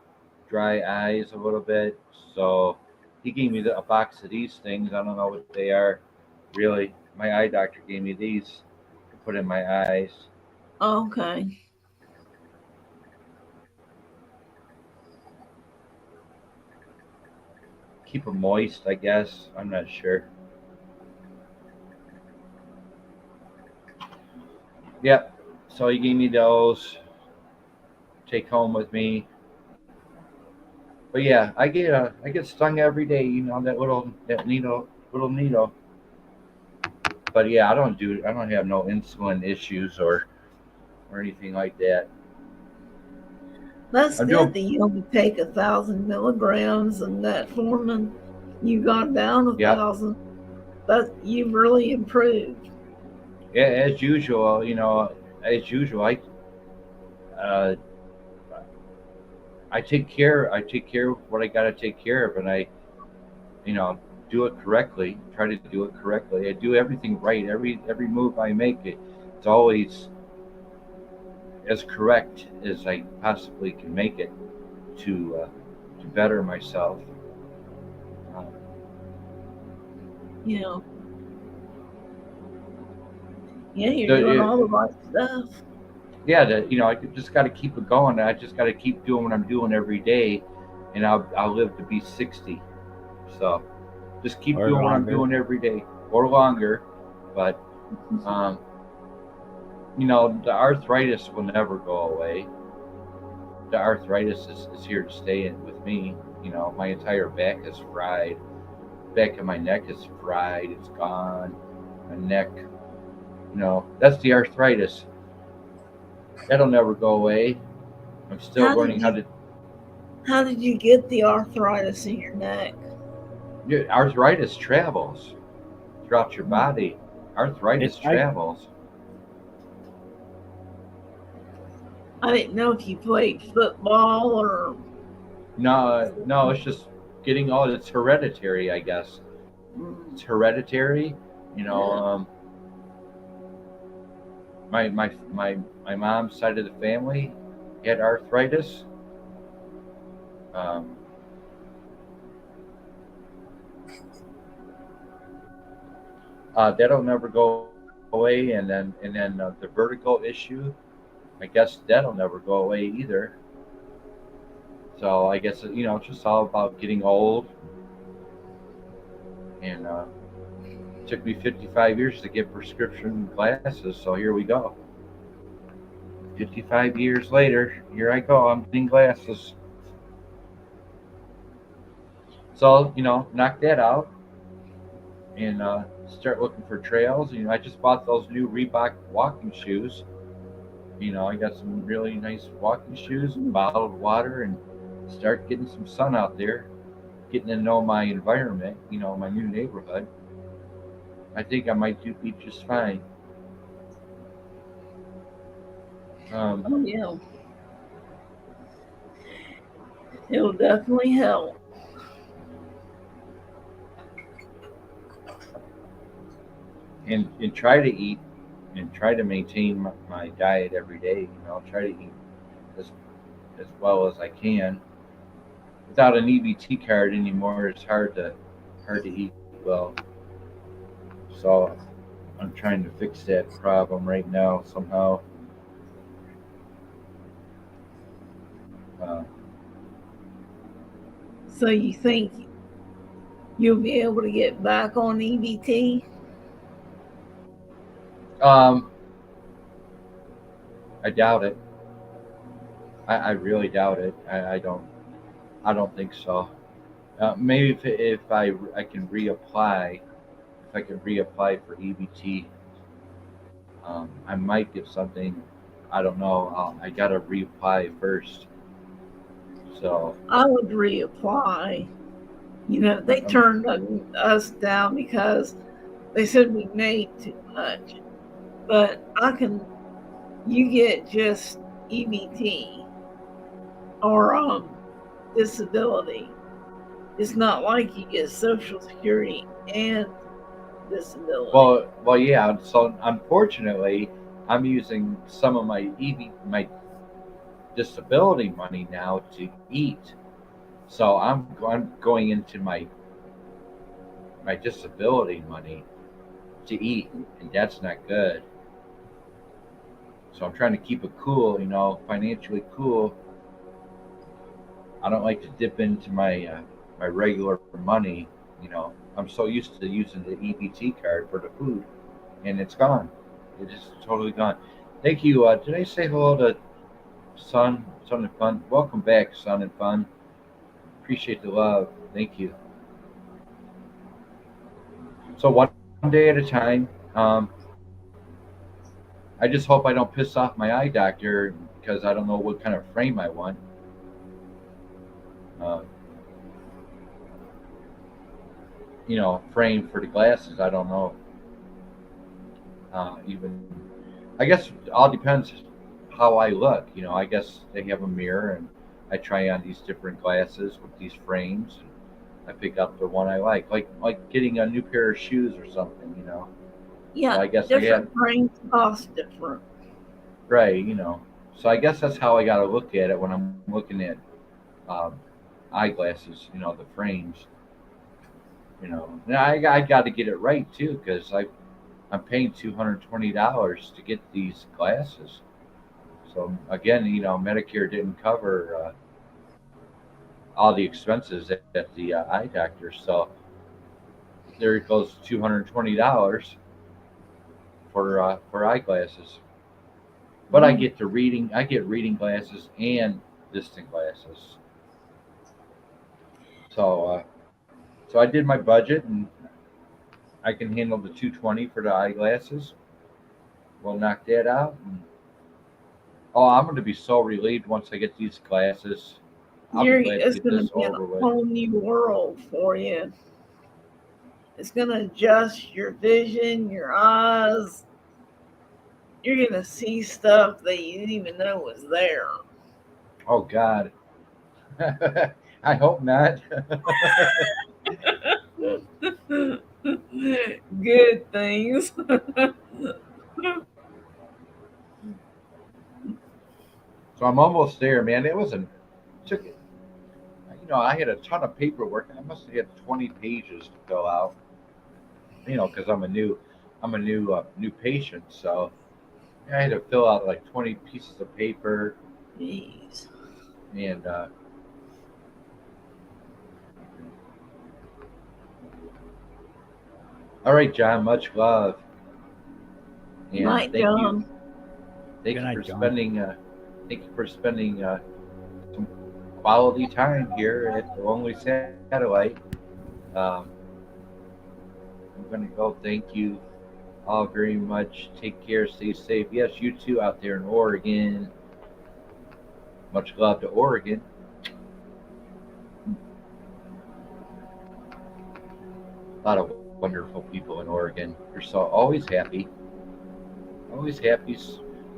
dry eyes a little bit. So he gave me a box of these things. I don't know what they are, really. My eye doctor gave me these to put in my eyes.
Okay.
Keep them moist, I guess. I'm not sure. Yep. So he gave me those. Take home with me. But yeah, I get stung every day. You know that little needle. But yeah, I don't have no insulin issues or anything like that.
That's good that you only take 1,000 milligrams and metformin. You got down 1,000. But you've really improved.
Yeah, as usual. I take care of what I got to take care of, and I do it correctly. Try to do it correctly. I do everything right. Every move I make, it's always as correct as I possibly can make it to better myself.
Yeah. Yeah, you're doing all the right stuff.
Yeah, I just got to keep it going. I just got to keep doing what I'm doing every day, and I'll live to be 60. So just keep doing what I'm doing every day, or longer. But the arthritis will never go away. The arthritis is here to stay with me. My entire back is fried. Back of my neck is fried. It's gone. My neck, that's the arthritis. That'll never go away. I'm still learning how to.
How did you get the arthritis in your neck?
Arthritis travels throughout your body. Arthritis travels.
I didn't know if you played football or
No, it's just getting old. It's hereditary, I guess. It's hereditary. You know, my mom's side of the family had arthritis. Um, that'll never go away, and then the vertical issue, I guess that'll never go away either. So I guess it's just all about getting old, and it took me 55 years to get prescription glasses. So here we go. 55 years later, here I go. I'm getting glasses. So knock that out and start looking for trails. I just bought those new Reebok walking shoes. I got some really nice walking shoes, bottled water, and start getting some sun out there, getting to know my environment, my new neighborhood. I think I might be just fine.
Oh, yeah. It'll definitely help.
And try to eat and try to maintain my diet every day. Try to eat as as well as I can. Without an EBT card anymore, it's hard to eat well. So I'm trying to fix that problem right now somehow. Uh,
So you think you'll be able to get back on EBT?
um, I doubt it. I really doubt it. I don't think so. Maybe if I can reapply, if I can reapply for EBT, I might get something. I don't know. I gotta reapply first. So
I would reapply. They
um,
turned us down because they said we made too much. But you get just EBT or disability. It's not like you get Social Security and disability.
well, yeah. So unfortunately, I'm using some of my disability money now to eat. So I'm going into my disability money to eat, and that's not good. So I'm trying to keep it cool, financially cool. I don't like to dip into my regular money. I'm so used to using the EBT card for the food, and it's gone. It is totally gone. Thank you. Did I say hello to Sun and Fun? Welcome back, Sun and Fun. Appreciate the love. Thank you. So one day at a time. I just hope I don't piss off my eye doctor because I don't know what kind of frame I want. Uh, frame for the glasses. I don't know. Even I guess it all depends how I look. I guess they have a mirror and I try on these different glasses with these frames. And I pick up the one I like getting a new pair of shoes or something. So
Yeah,
I guess I had
different brains cost different.
right. So I guess that's how I got to look at it when I'm looking at um, eyeglasses. The frames. And I got to get it right too because I'm paying $220 to get these glasses. So again, Medicare didn't cover all the expenses at the eye doctor. So there goes $220 for eyeglasses. But I get reading glasses and distance glasses. So I did my budget and I can handle the 220 for the eyeglasses. We'll knock that out. Oh, I'm going to be so relieved once I get these glasses. I'll be glad to
It's
get
going
this
to be a
over with.
whole new world for you. It's going to adjust your vision, your eyes. You're going to see stuff that you didn't even know was there.
Oh God. I hope not.
Good things.
So I'm almost there, man. It wasn't took it. I had a ton of paperwork. I must have had 20 pages to fill out. Because I'm a new patient, so I had to fill out like 20 pieces of paper,
Jeez.
and all right, John. Much love, and
Night,
thank you,
John.
thank
Good
you
night,
for
John.
spending some quality time here at the Lonely Satellite. Um, I'm gonna go. Thank you all very much. Take care. Stay safe. Yes, you too out there in Oregon. Much love to Oregon. A lot of wonderful people in Oregon. They're so always happy. Always happy.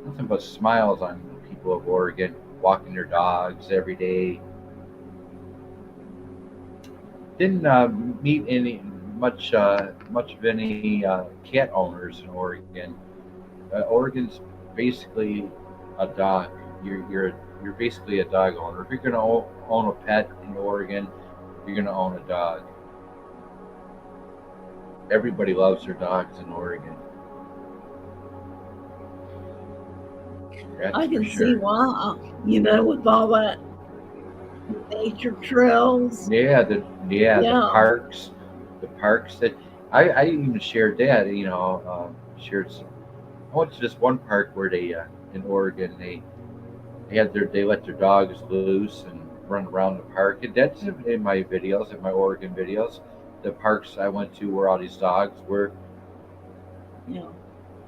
Nothing but smiles on the people of Oregon. Walking their dogs every day. Didn't meet any much of any cat owners in Oregon. Oregon's basically a dog. You're basically a dog owner. If you're gonna own a pet in Oregon, you're gonna own a dog. Everybody loves their dogs in Oregon. That's
I
for
can see
sure.
why. With all that nature trails.
The
Yeah.
parks that I even shared that. Shared some. I went to this one park where they in Oregon they let their dogs loose and run around the park, and that's in my videos, in my Oregon videos. The parks I went to where all these dogs were,
Yeah.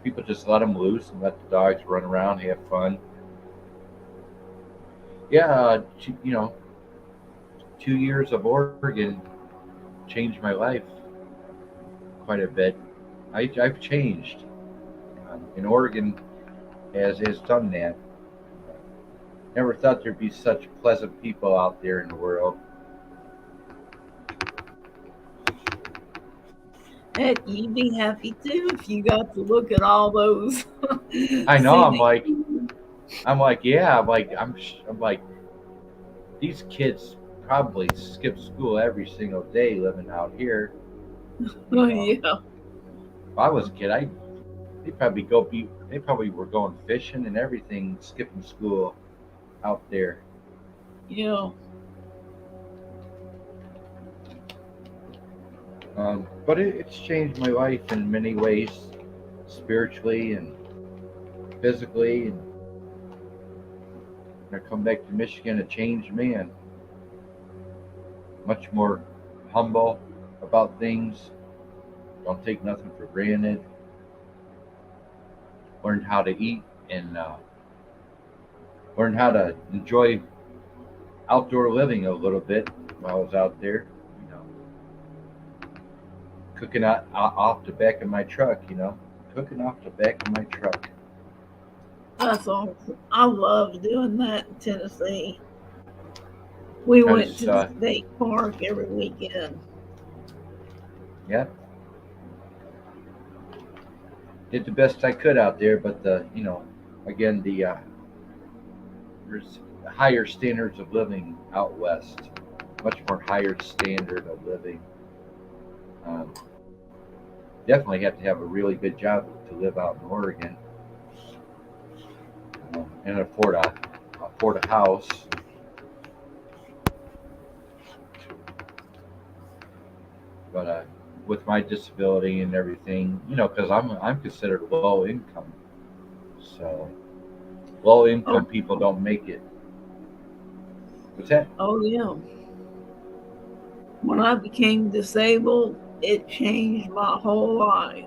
people just let them loose and let the dogs run around, have fun. Yeah, 2 years of Oregon changed my life quite a bit. I've changed, and Oregon has done that. Never thought there'd be such pleasant people out there in the world.
Heck, you'd be happy too if you got to look at all those
I know.
scenic.
Yeah. I'm like, these kids probably skip school every single day living out here.
Oh,
You know,
yeah.
if I was a kid, they probably were going fishing and everything, skipping school out there.
Yeah.
But it's changed my life in many ways, spiritually and physically. And when I come back to Michigan, a changed man, much more humble about things. Don't take nothing for granted. Learned how to eat and learned how to enjoy outdoor living a little bit while I was out there. You know, cooking off the back of my truck. Cooking off the back of my truck.
That's awesome. I love doing that in Tennessee. We
I
went
was,
to the state park every weekend.
yeah, did the best I could out there, but again, there's higher standards of living out west, much more higher standard of living. Um, Definitely have to have a really good job to live out in Oregon, and afford a house. But with my disability and everything, because I'm considered low income, so low income
Oh,
people don't make it. What's that?
oh yeah. When I became disabled, it changed my whole life.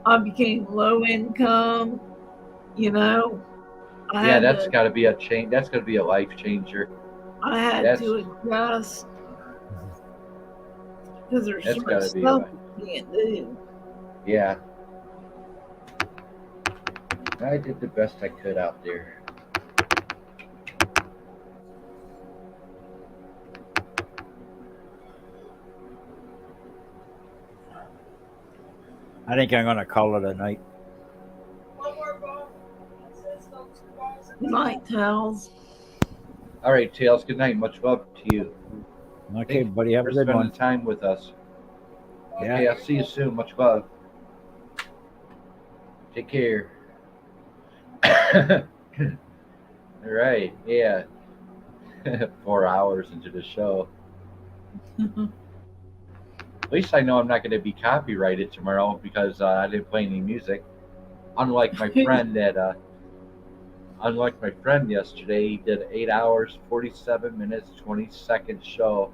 I became low income, you know. I
Yeah,
had
that's
to
got to be a change. That's got to be a life changer.
I had
That's
to adjust because there's
that's got
certain
to be a
stuff
life.
you can't do.
Yeah, I did the best I could out there.
I think I'm gonna call it a night.
One more ball. That's it, so 2 balls.
Night towels.
All right, Tails. Good night. Much love to you.
Okay,
Thank
buddy,
you
have
for
a good
spending
one.
time with us.
Yeah.
Okay, I'll see you soon. Much love. Take care. All right. Yeah. 4 hours into the show. At least I know I'm not going to be copyrighted tomorrow because I didn't play any music. Unlike my friend yesterday, he did 8 hours, 47 minutes, 20-second show,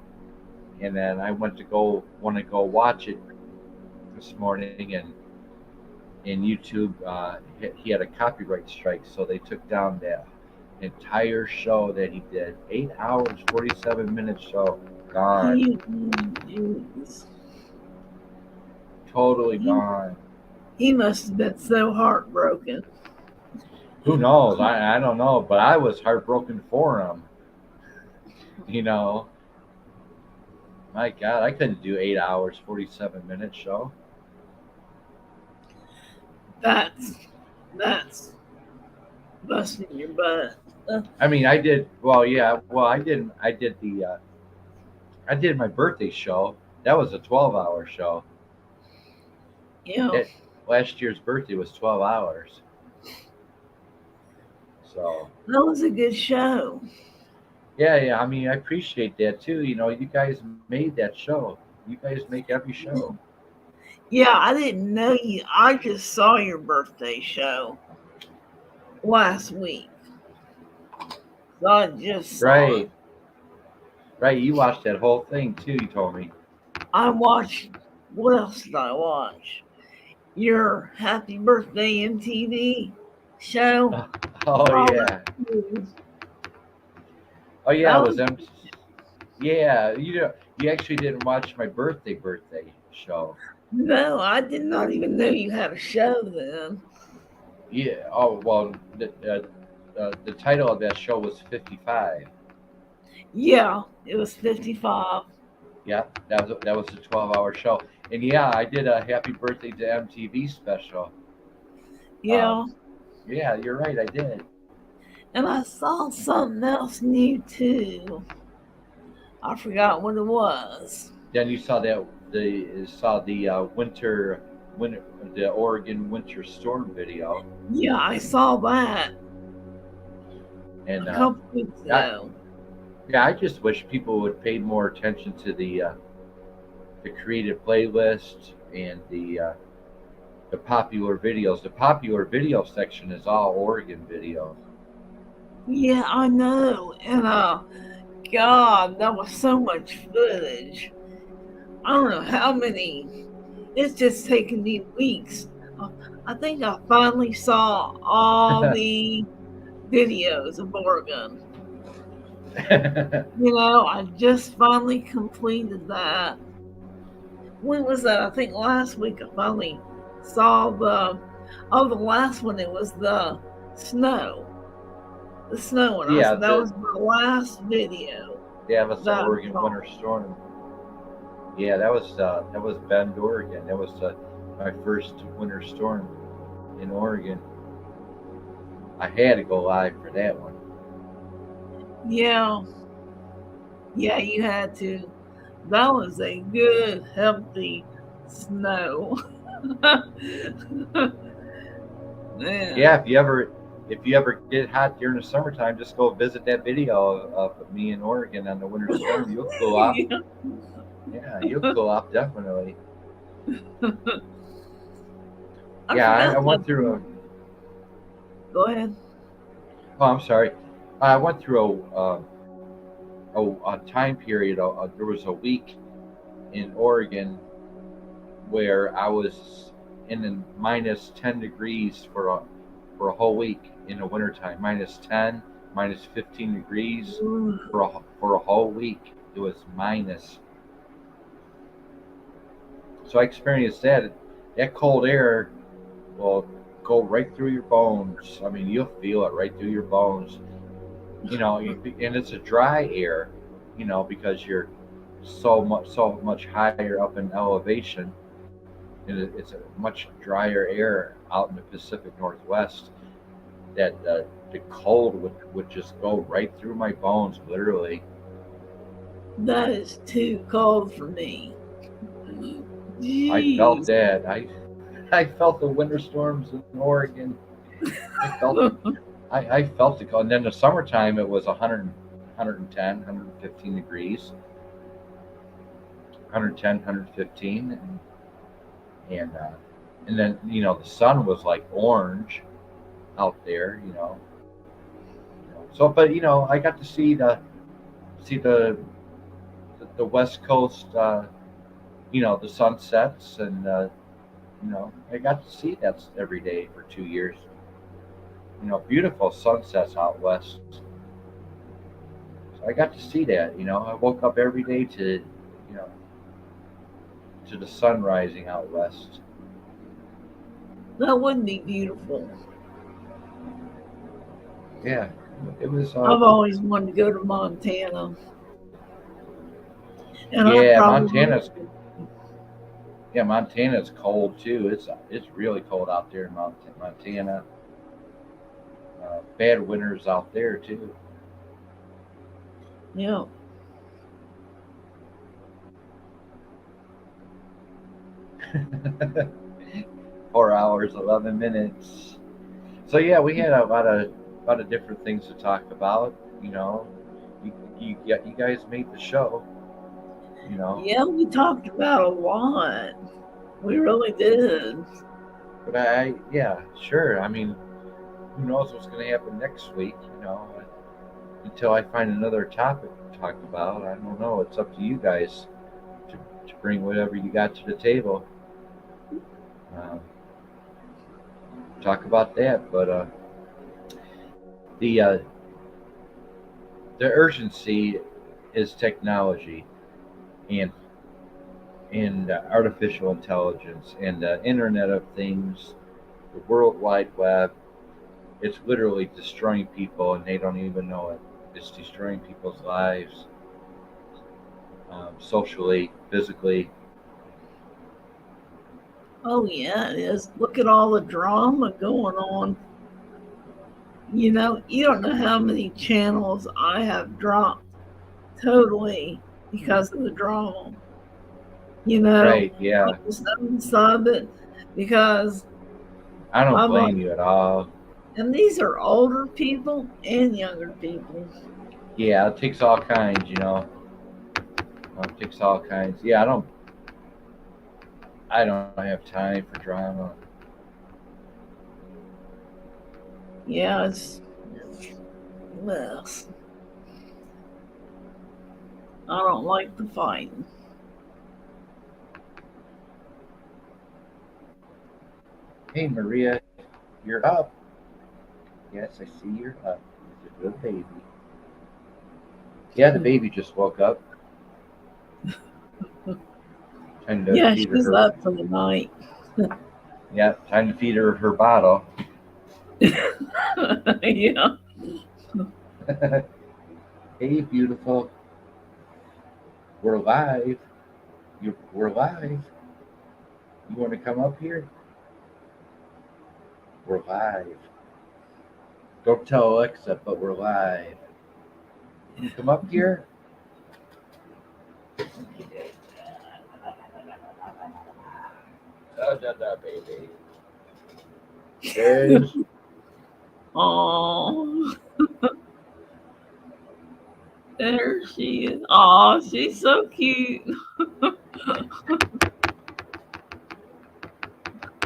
and then I want to go watch it this morning, and in YouTube, he had a copyright strike, so they took down that entire show that he did. 8 hours, 47 minutes show, gone,
Jeez.
totally gone.
He must have been so heartbroken.
Who knows? I don't know, but I was heartbroken for him. You know, my God, I couldn't do 8 hours, 47 minute show.
That's busting your butt.
I mean, I did well. Yeah, well, I did my birthday show. That was a 12-hour show.
Yeah.
Last year's birthday was 12 hours. So
That was a good show.
yeah. I mean, I appreciate that too. You know, you guys made that show. You guys make every show.
Yeah, I didn't know you. I just saw your birthday show last week. So I just saw
Right.
it.
Right. You watched that whole thing too. You told me.
I watched. What else did I watch? Your Happy Birthday MTV show.
Oh yeah. Oh yeah. It was them. Yeah. You actually didn't watch my birthday show.
No, I did not even know you had a show then.
Yeah. Oh well. The title of that show was 55.
Yeah, it was 55.
Yeah, that was a 12-hour show. And yeah, I did a Happy Birthday to MTV special.
Yeah.
Yeah, you're right, I did.
And I saw something else new too. I forgot what it was.
Then you saw the Oregon winter storm video.
Yeah, I saw that
And
a couple weeks ago.
I just wish people would pay more attention to the created playlist and the popular videos. The popular video section is all Oregon video.
Yeah, I know. And God, that was so much footage. I don't know how many. It's just taken me weeks. I think I finally saw all the videos of Oregon. You know, I just finally completed that. When was that? I think last week I finally saw the last one. It was the snow. The snow one.
Yeah,
that was my last video.
Yeah, that's the
That
Oregon
was
winter storm. Yeah, that was Bend, Oregon. That was my first winter storm in Oregon. I had to go live for that one.
Yeah. Yeah, you had to. That was a good, healthy snow. Man.
Yeah, if you ever get hot during the summertime, just go visit that video of me in Oregon on the winter storm. You'll cool off. Yeah, you'll cool off definitely. I went through
Go ahead.
Oh, I'm sorry. I went through a time period. There was a week in Oregon where I was in the minus 10 degrees for a whole week in the wintertime. Minus 10, minus 15 degrees for a whole week. It was minus. So I experienced that. That cold air will go right through your bones. I mean, you'll feel it right through your bones. You know, and it's a dry air, you know, because you're so much higher up in elevation. it's a much drier air out in the Pacific Northwest. That the cold would just go right through my bones, literally.
That is too cold for me.
I felt
Jeez.
that. I felt the winter storms in Oregon. I felt the cold. And then the summertime, it was 100, 110, 115 degrees. 110, 115. And then, the sun was like orange out there, So, but, I got to see the West Coast, the sunsets, and I got to see that every day for 2 years. Beautiful sunsets out west. So I got to see that. I woke up every day to the sun rising out west.
That would be beautiful.
Yeah, it was.
I've always wanted to go to Montana. And
Yeah,
probably,
Montana's cold too. It's really cold out there in Montana. Bad winters out there too.
yeah.
4 hours, 11 minutes. So yeah, we had a lot of different things to talk about. You guys made the show.
Yeah, we talked about a lot. We really did.
But yeah, sure. I mean, who knows what's going to happen next week? Until I find another topic to talk about. I don't know. It's up to you guys to bring whatever you got to the table. Talk about that, but the urgency is technology and artificial intelligence and the Internet of Things, the World Wide Web. It's literally destroying people, and they don't even know it. It's destroying people's lives, socially, physically.
Oh, yeah, it is. Look at all the drama going on. You don't know how many channels I have dropped totally because of the drama.
Right? Yeah.
I just unsub it because
I don't
I'm
blame
like,
you at all.
and these are older people and younger people.
Yeah, it takes all kinds, It takes all kinds. Yeah, I don't have time for drama.
Yeah, it's a mess. I don't like the fighting.
Hey, Maria, you're up. Yes, I see you're up. It's a good baby. Yeah, the baby just woke up. Time to
Yeah,
feed
she's
her.
up for the night.
Yeah, time to feed her bottle.
Yeah.
Hey, beautiful. We're live. We're live. You want to come up here? We're live. Don't tell Alexa, but we're live. You come up here. Da, baby. There's.
Oh, there she is. Oh, she's so cute.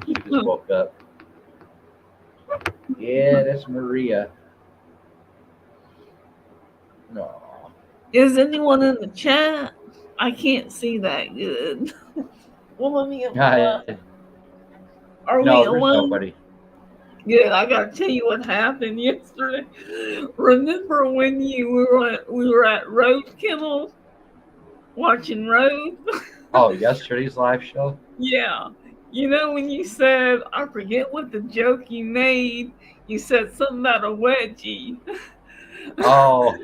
She just woke up. Yeah, that's Maria. No.
Is anyone in the chat? I can't see that good. Well, let me. Are we
No, there's
alone?
nobody.
Good. I gotta tell you what happened yesterday. Remember when we were at Road Kennel watching Road?
Oh, yesterday's live show?
Yeah. When you said, I forget what the joke you made, you said something about a wedgie.
Oh.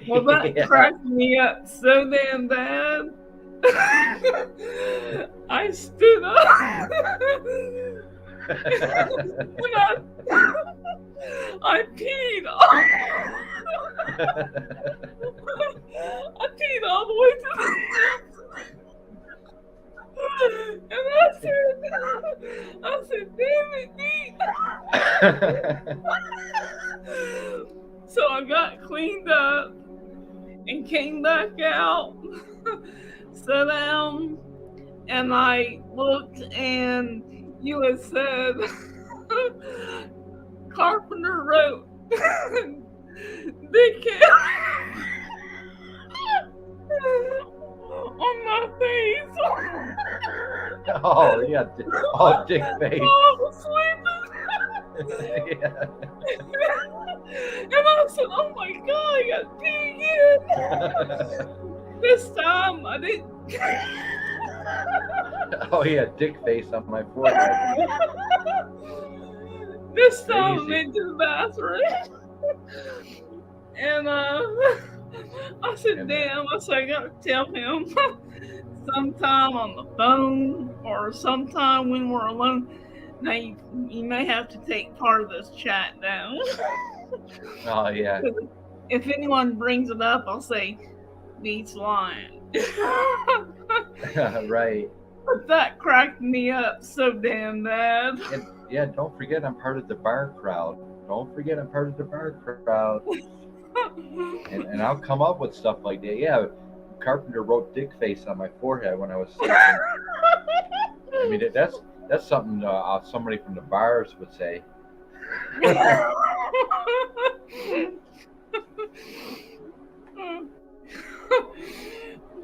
Well, that
Yeah.
cracked me up so damn bad. I stood up. I peed. I peed all the way to the and I said, damn it, Pete. So I got cleaned up and came back out, sat down, and I looked, and you had said, Carpenter wrote, dickhead on my face.
Oh yeah, oh dick face.
I was sleeping.
Yeah.
And I said, oh my God, I got pee again. This time I didn't.
Oh yeah, dick face on my forehead.
This time I
Crazy.
went to the bathroom. And I said, damn, I said, I gotta tell him sometime on the phone or sometime when we're alone. Now, you may have to take part of this chat down.
Oh yeah.
If anyone brings it up, I'll say, Beats lying.
Right.
But that cracked me up so damn bad.
And, yeah, don't forget I'm part of the bar crowd. Don't forget I'm part of the bar crowd. And I'll come up with stuff like that. Yeah, Carpenter wrote dick face on my forehead when I was sleeping. I mean, that's something somebody from the bars would say.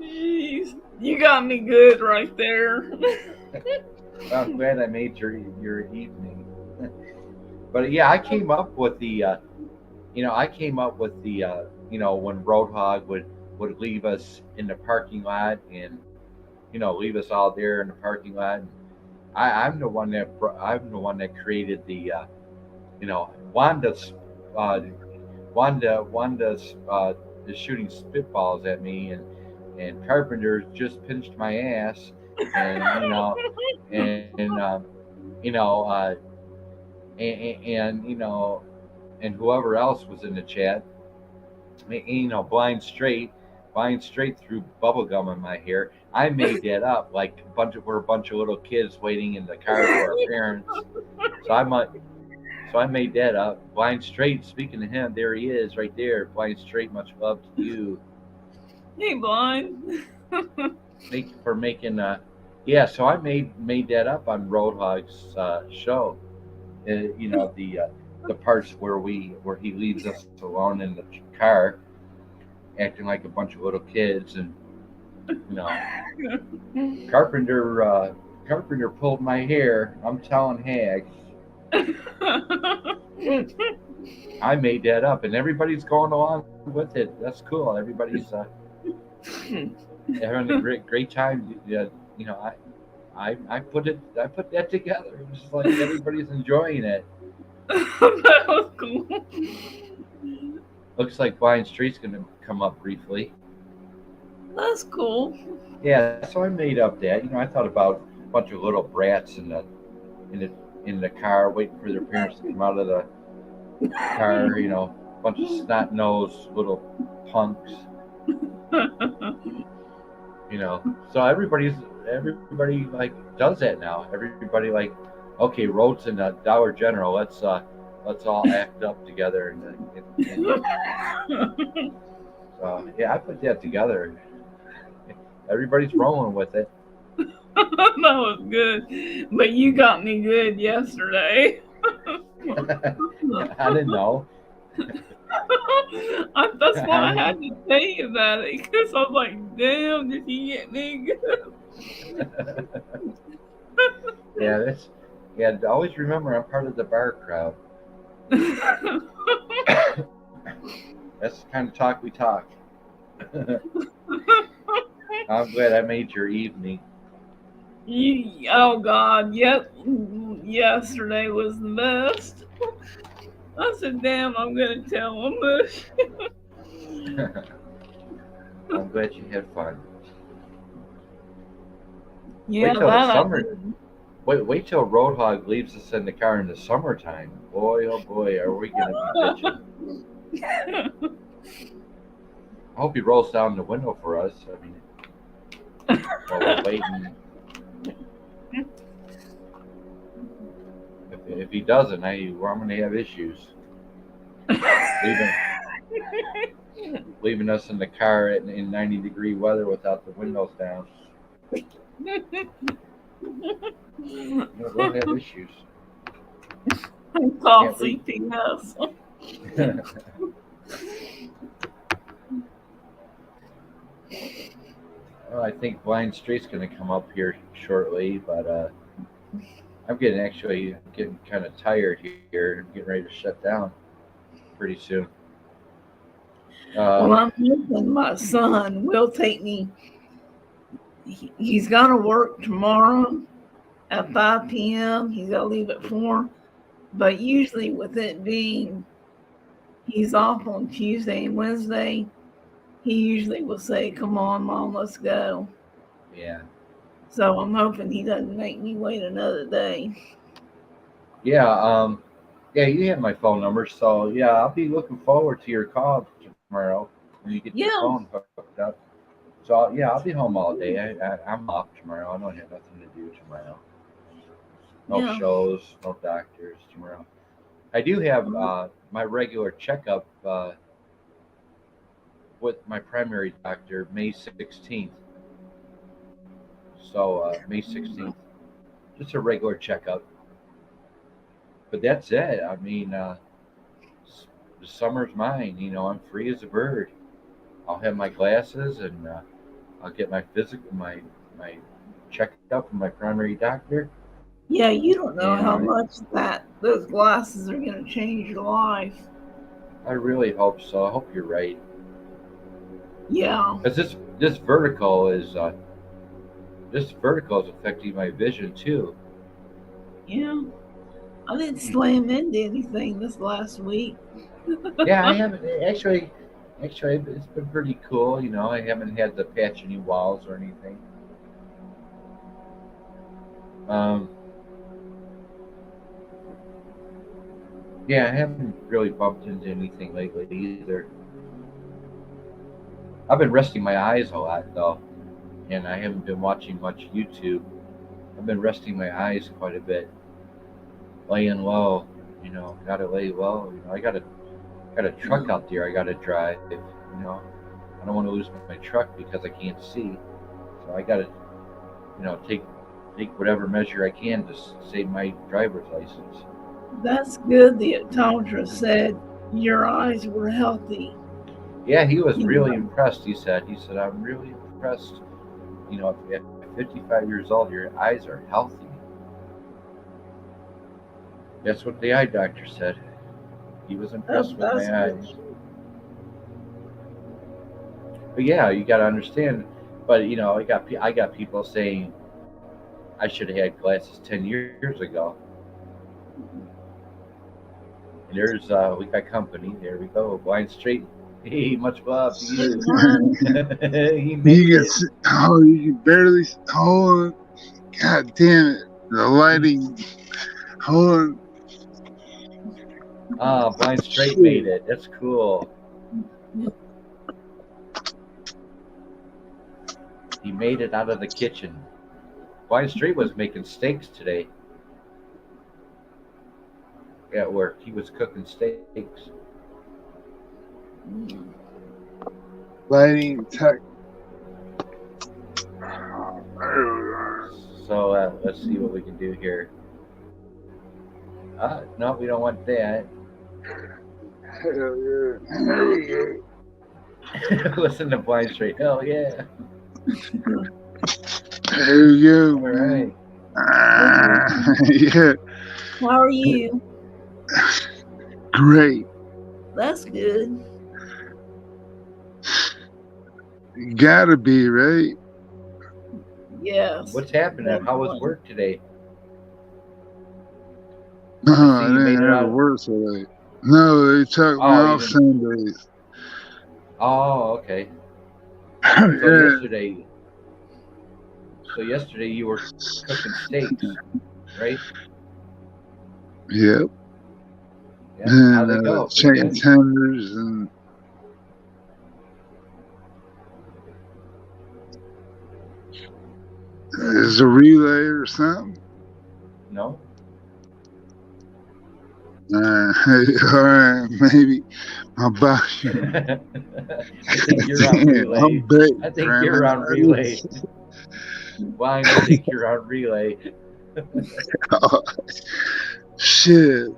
Jeez, you got me good right there.
I'm glad I made your evening. But yeah, I came up with the, when Roadhog would leave us in the parking lot and, leave us all there in the parking lot. And I'm the one that created the, Wanda's is shooting spitballs at me, and Carpenter just pinched my ass, and and whoever else was in the chat, blind straight threw bubble gum in my hair. I made that up, like we're a bunch of little kids waiting in the car for our parents. So I made that up. Blind Straight, speaking to him, there he is right there. Blind Straight, much love to you.
Hey, Blind.
For making so I made that up on Roadhog's show. The parts where he leaves us alone in the car, acting like a bunch of little kids, and Carpenter pulled my hair. I'm telling Hag. I made that up, and everybody's going along with it. That's cool. Everybody's having a great time. I put that together. It was just like everybody's enjoying it.
That was cool.
Looks like Blind Street's gonna come up briefly.
That's cool.
Yeah, so I made up that. I thought about a bunch of little brats in the car waiting for their parents to come out of the car. A bunch of snot-nosed little punks. So everybody like does that now. Everybody like, okay, Road's in the Dollar General. Let's all act up together. So yeah, I put that together. Everybody's rolling with it.
That was good, but you got me good yesterday.
I didn't know.
That's why I had to tell you about it, because I was like, damn, did he get me good?
Yeah, always remember I'm part of the bar crowd. That's the kind of talk we talk. I'm glad I made your evening.
Oh God, yep. Yesterday was the best. I said, damn, I'm gonna tell him this.
I'm glad you had fun.
Yeah,
Wait till Roadhog leaves us in the car in the summertime. Boy, oh boy, are we gonna be bitching. I hope he rolls down the window for us. I mean, while we're waiting. If he doesn't, I'm gonna have issues. Leaving us in the car in 90-degree weather without the windows down. We'll have issues.
Call CPS.
Well, I think Blind Street's going to come up here shortly, but I'm getting kind of tired here. I'm getting ready to shut down pretty soon.
Well, I'm hoping my son will take me. He's got to work tomorrow at 5 p.m. He's got to leave at 4. But usually, with it being he's off on Tuesday and Wednesday, he usually will say, "Come on, Mom, let's go."
Yeah.
So I'm hoping he doesn't make me wait another day.
Yeah. Yeah, you have my phone number, so yeah, I'll be looking forward to your call tomorrow when you get your phone hooked up. So I'll be home all day. I'm off tomorrow. I don't have nothing to do tomorrow. No shows, no doctors tomorrow. I do have my regular checkup with my primary doctor May 16th. So May 16th, just a regular checkup. But that's it. I mean, the summer's mine. I'm free as a bird. I'll have my glasses and I'll get my my checkup from my primary doctor.
Yeah, you don't know how much those glasses are going to change your life.
I really hope so. I hope you're right.
Yeah.
Because this vertical is affecting my vision too.
Yeah. I didn't slam into anything this last week.
Yeah, I haven't actually. Actually, it's been pretty cool. I haven't had to patch any walls or anything. Yeah, I haven't really bumped into anything lately either. I've been resting my eyes a lot though, and I haven't been watching much YouTube. I've been resting my eyes quite a bit, laying low. Gotta lay low. I got a truck out there I gotta drive. I don't want to lose my truck because I can't see, so I gotta, take whatever measure I can to save my driver's license.
That's good. The optometrist said your eyes were healthy.
Yeah, he was really impressed. He said, I'm really impressed. At 55 years old, your eyes are healthy. That's what the eye doctor said. He was impressed with my eyes. But yeah, you got to understand. But I got people saying I should have had glasses 10 years ago. And there's we got company. There we go. Blind Street. Hey, much love.
You can barely hold on. God damn it. The lighting. Hold on.
Blind Straight made it. That's cool. He made it out of the kitchen. Blind Straight was making steaks today. At work, he was cooking steaks.
Lighting tech.
So let's see what we can do here. No, we don't want that.
Hell yeah.
Listen to Blind Straight. Hell yeah.
There you go.
All right.
Yeah.
How are you?
Great.
That's good.
You gotta be, right?
Yes.
What's happening? How was work today?
No, I didn't have to work today. No, they took me off Sundays.
Oh, okay.
Yeah.
So yesterday you were cooking steaks. right?
Yep.
Yeah. How they
And
go? Pretty
chicken
good?
tenders and is a relay or something?
No.
All right, maybe my body.
I think you're on relay.
I'm baked,
I think you're on relay. Why? I think you're on relay.
Shit.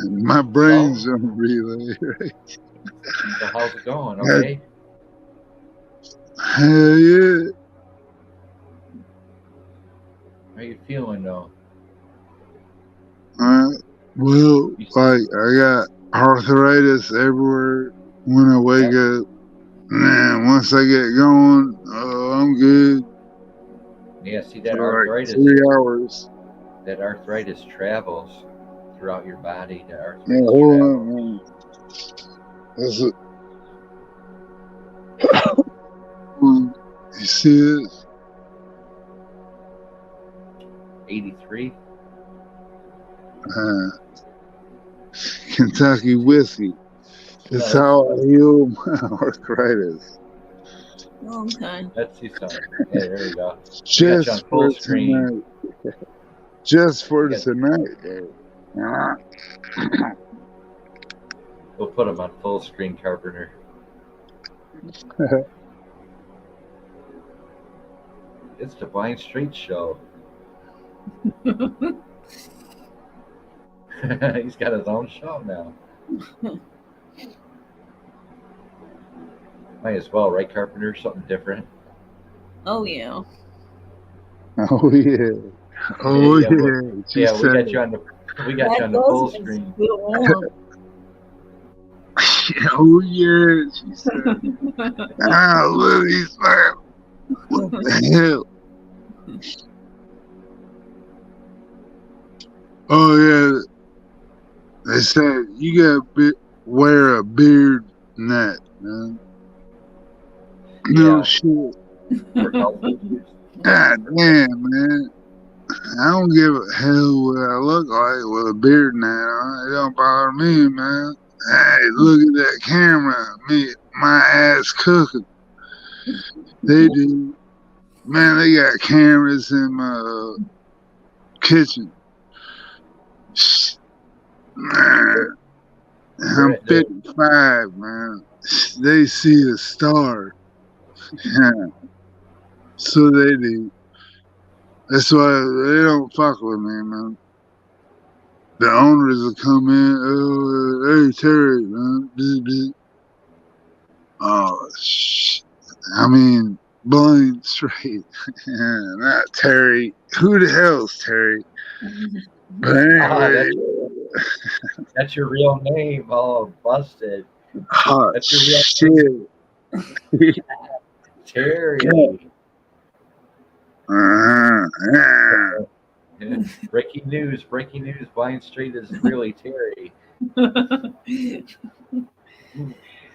My brain's on relay.
So how's it going? Okay.
Hell yeah.
How you feeling though?
Well, like I got arthritis everywhere when I wake up. Man, once I get going, I'm good.
Yeah, see that
For like
arthritis.
3 hours.
That arthritis travels throughout your body. That arthritis
Yeah, hold
travels.
on, man. That's it. You see this?
83.
Kentucky whiskey. It's how I heal my arthritis.
Okay.
Let's see something. Yeah, there we go.
Just
on
for
full screen.
tonight. Just for
We got-
tonight, though.
We'll put them on full screen, Carpenter. It's the Blind Street Show. He's got his own show now. Might as well, right, Carpenter? Something different.
Oh yeah.
Oh yeah. Oh
Yeah,
yeah.
Yeah, we got you on the full screen.
Oh yeah. She said. Look, he's man. What the hell? Oh yeah. They said you gotta wear a beard net, man. No
Yeah.
shit.
For health issues.
God damn, man. I don't give a hell what I look like with a beard net on. It don't bother me, man. Hey, look at that camera. My ass cooking. They do. Man, they got cameras in my kitchen. Man, I'm 55, man. They see a star. So they do. That's why they don't fuck with me, man. The owners will come in, oh, hey, Terry, man. Oh, I mean, Blind Straight. Not Terry. Who the hell's Terry? But anyway.
That's your real name. Oh, busted.
Oh,
That's your real
shit.
Terry. Breaking news. Blind Street is really Terry.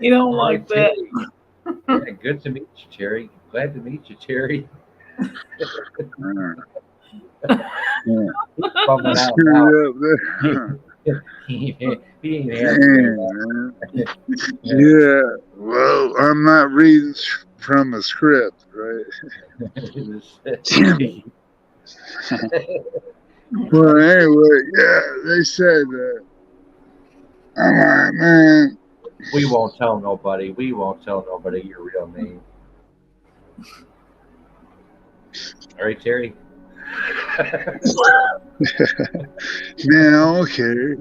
You don't like that.
Yeah, good to meet you, Terry. Glad to meet you, Terry. Bumming out now. He ain't happy.
Yeah, well, I'm not reading from a script, right? Well, anyway, yeah, they said that. I'm like, man.
We won't tell nobody your real name. All right, Terry.
Man, I don't care.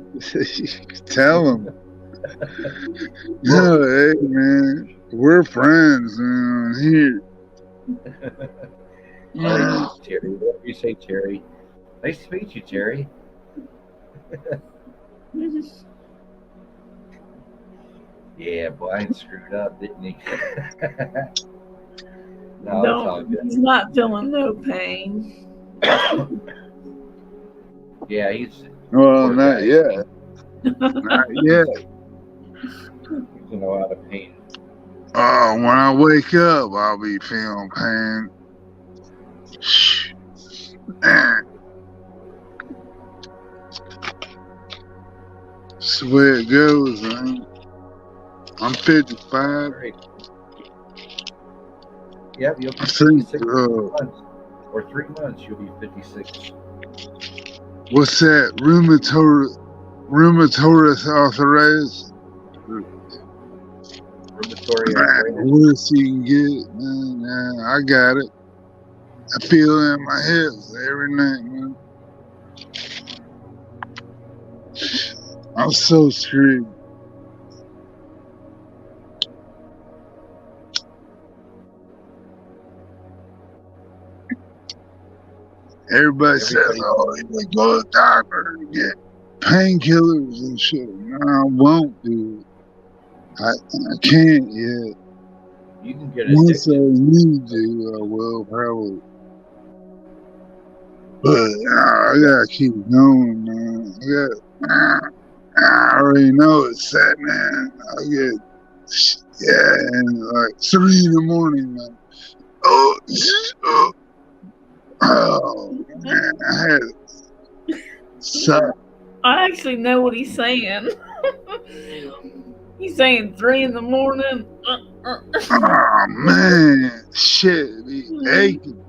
Tell them. No, hey, man, we're friends here.
All right, Terry. Whatever you say, Terry. Nice to meet you, Terry. Yeah, Blind screwed up, didn't he? No, it's all good.
He's not feeling no pain.
Yeah, he's.
Well, not yet. Not yet.
He's in a lot of pain.
Oh, when I wake up, I'll be feeling pain. That's the way it goes, man. I'm 55.
All right. Yep, you'll be
I think,
56 in 3 months. Or 3 months, you'll be 56.
what's that? Rheumatoid arthritis?
Rheumatoid
Man,
arthritis.
worst you can get, man. Yeah, I got it. I feel it in my hips every night, man. I'm so screwed. Everybody says,
Everybody,
oh, you can go to the doctor and get painkillers and shit. No, I won't do it. I can't yet.
you can get
Once I
addicted.
need to, I will probably. But I gotta keep going, man. I already know it's that, man. I get, and like 3 in the morning, man. Oh, man, I had it. So,
I actually know what he's saying. He's saying 3 in the morning.
oh, man, shit, be aching.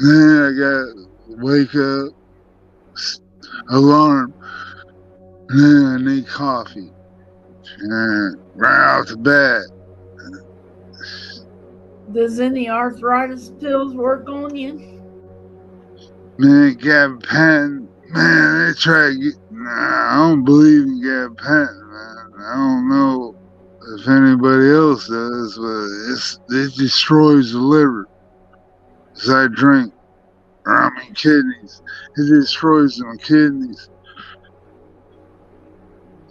Then I gotta wake up, alarm, and then I need coffee. And right off the bat,
Does any arthritis pills work on you?
man, gabapentin, man, they try to get, nah, I don't believe in gabapentin, man. I don't know if anybody else does, but it destroys the liver. As I drink, or I mean kidneys. It destroys my kidneys.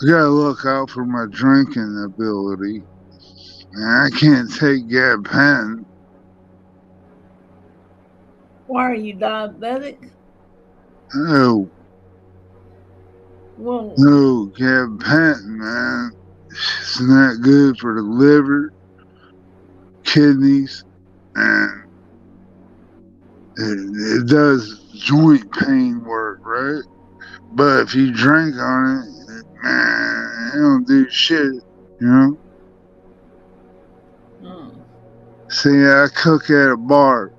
I gotta look out for my drinking ability. Man, I can't take gabapentin.
Why are you diabetic?
No,
Well,
no, gabapentin, man. It's not good for the liver, kidneys, and it does joint pain work, right? But if you drink on it, man, it don't do shit, you know? See, I cook at a bar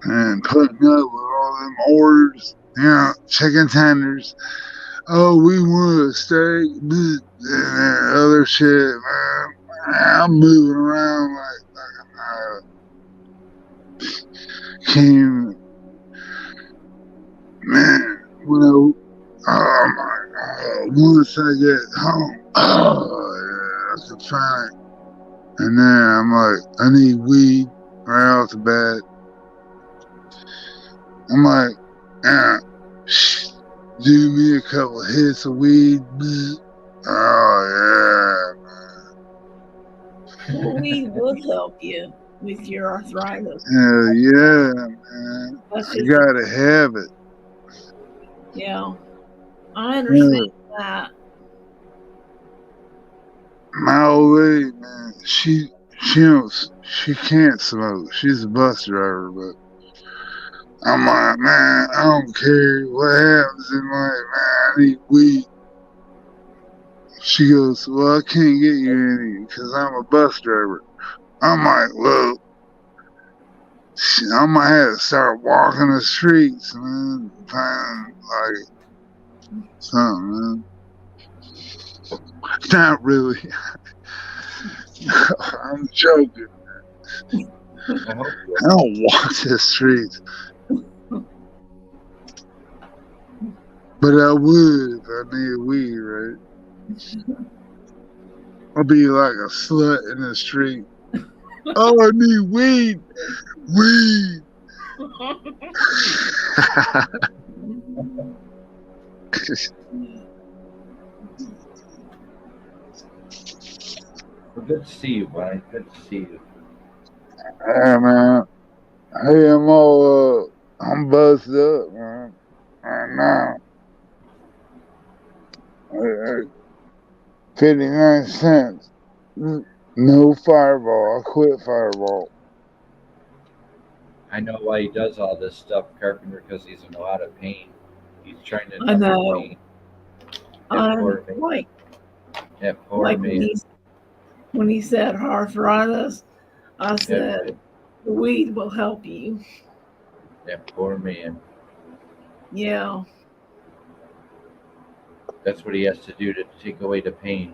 and putting up with all them orders, you know, chicken tenders. Oh, we want a steak, and other shit, man. I'm moving around like can't, man. Once I get home, I can find. And then I'm like, I need weed right off the bat. I'm like, do me a couple of hits of weed. Oh,
well, weed would help you with your arthritis.
yeah. Yeah, man.
That's
I
just,
gotta have it.
yeah. I understand that.
My old lady, man, she can't smoke. She's a bus driver, but I'm like, man, I don't care what happens in life, man. I need weed. She goes, well, I can't get you any because I'm a bus driver. I'm like, well, I might have to start walking the streets, man. Find like something, man. Not really. I'm joking.
I hope so.
I don't walk the streets. But I would if I needed weed, right? I'll be like a slut in the street. Oh, I need weed. Weed.
Well, good to see you, buddy. Good to see you.
Yeah, man. Hey, I'm buzzed up, man. Right now. 59 cents. No Fireball. I quit Fireball.
I know why he does all this stuff, Carpenter, because he's in a lot of pain. He's trying to
I know.
me. That poor me.
Like
That poor
like
me.
when he said arthritis, I said
That,
the weed will help you.
that poor man.
Yeah.
That's what he has to do to take away the pain.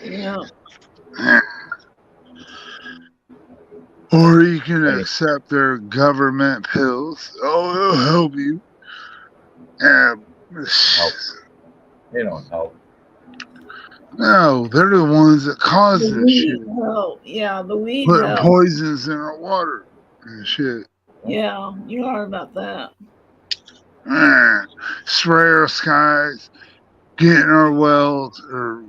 Yeah.
Or you can
Hey.
accept their government pills. Oh, it'll help you.
Help. They don't help.
No, they're the ones that cause
The
this
weed
shit.
help. Yeah, the weed
Putting
help.
poisons in our water and shit.
Yeah, you are about that.
Spray our skies, get in our wells, or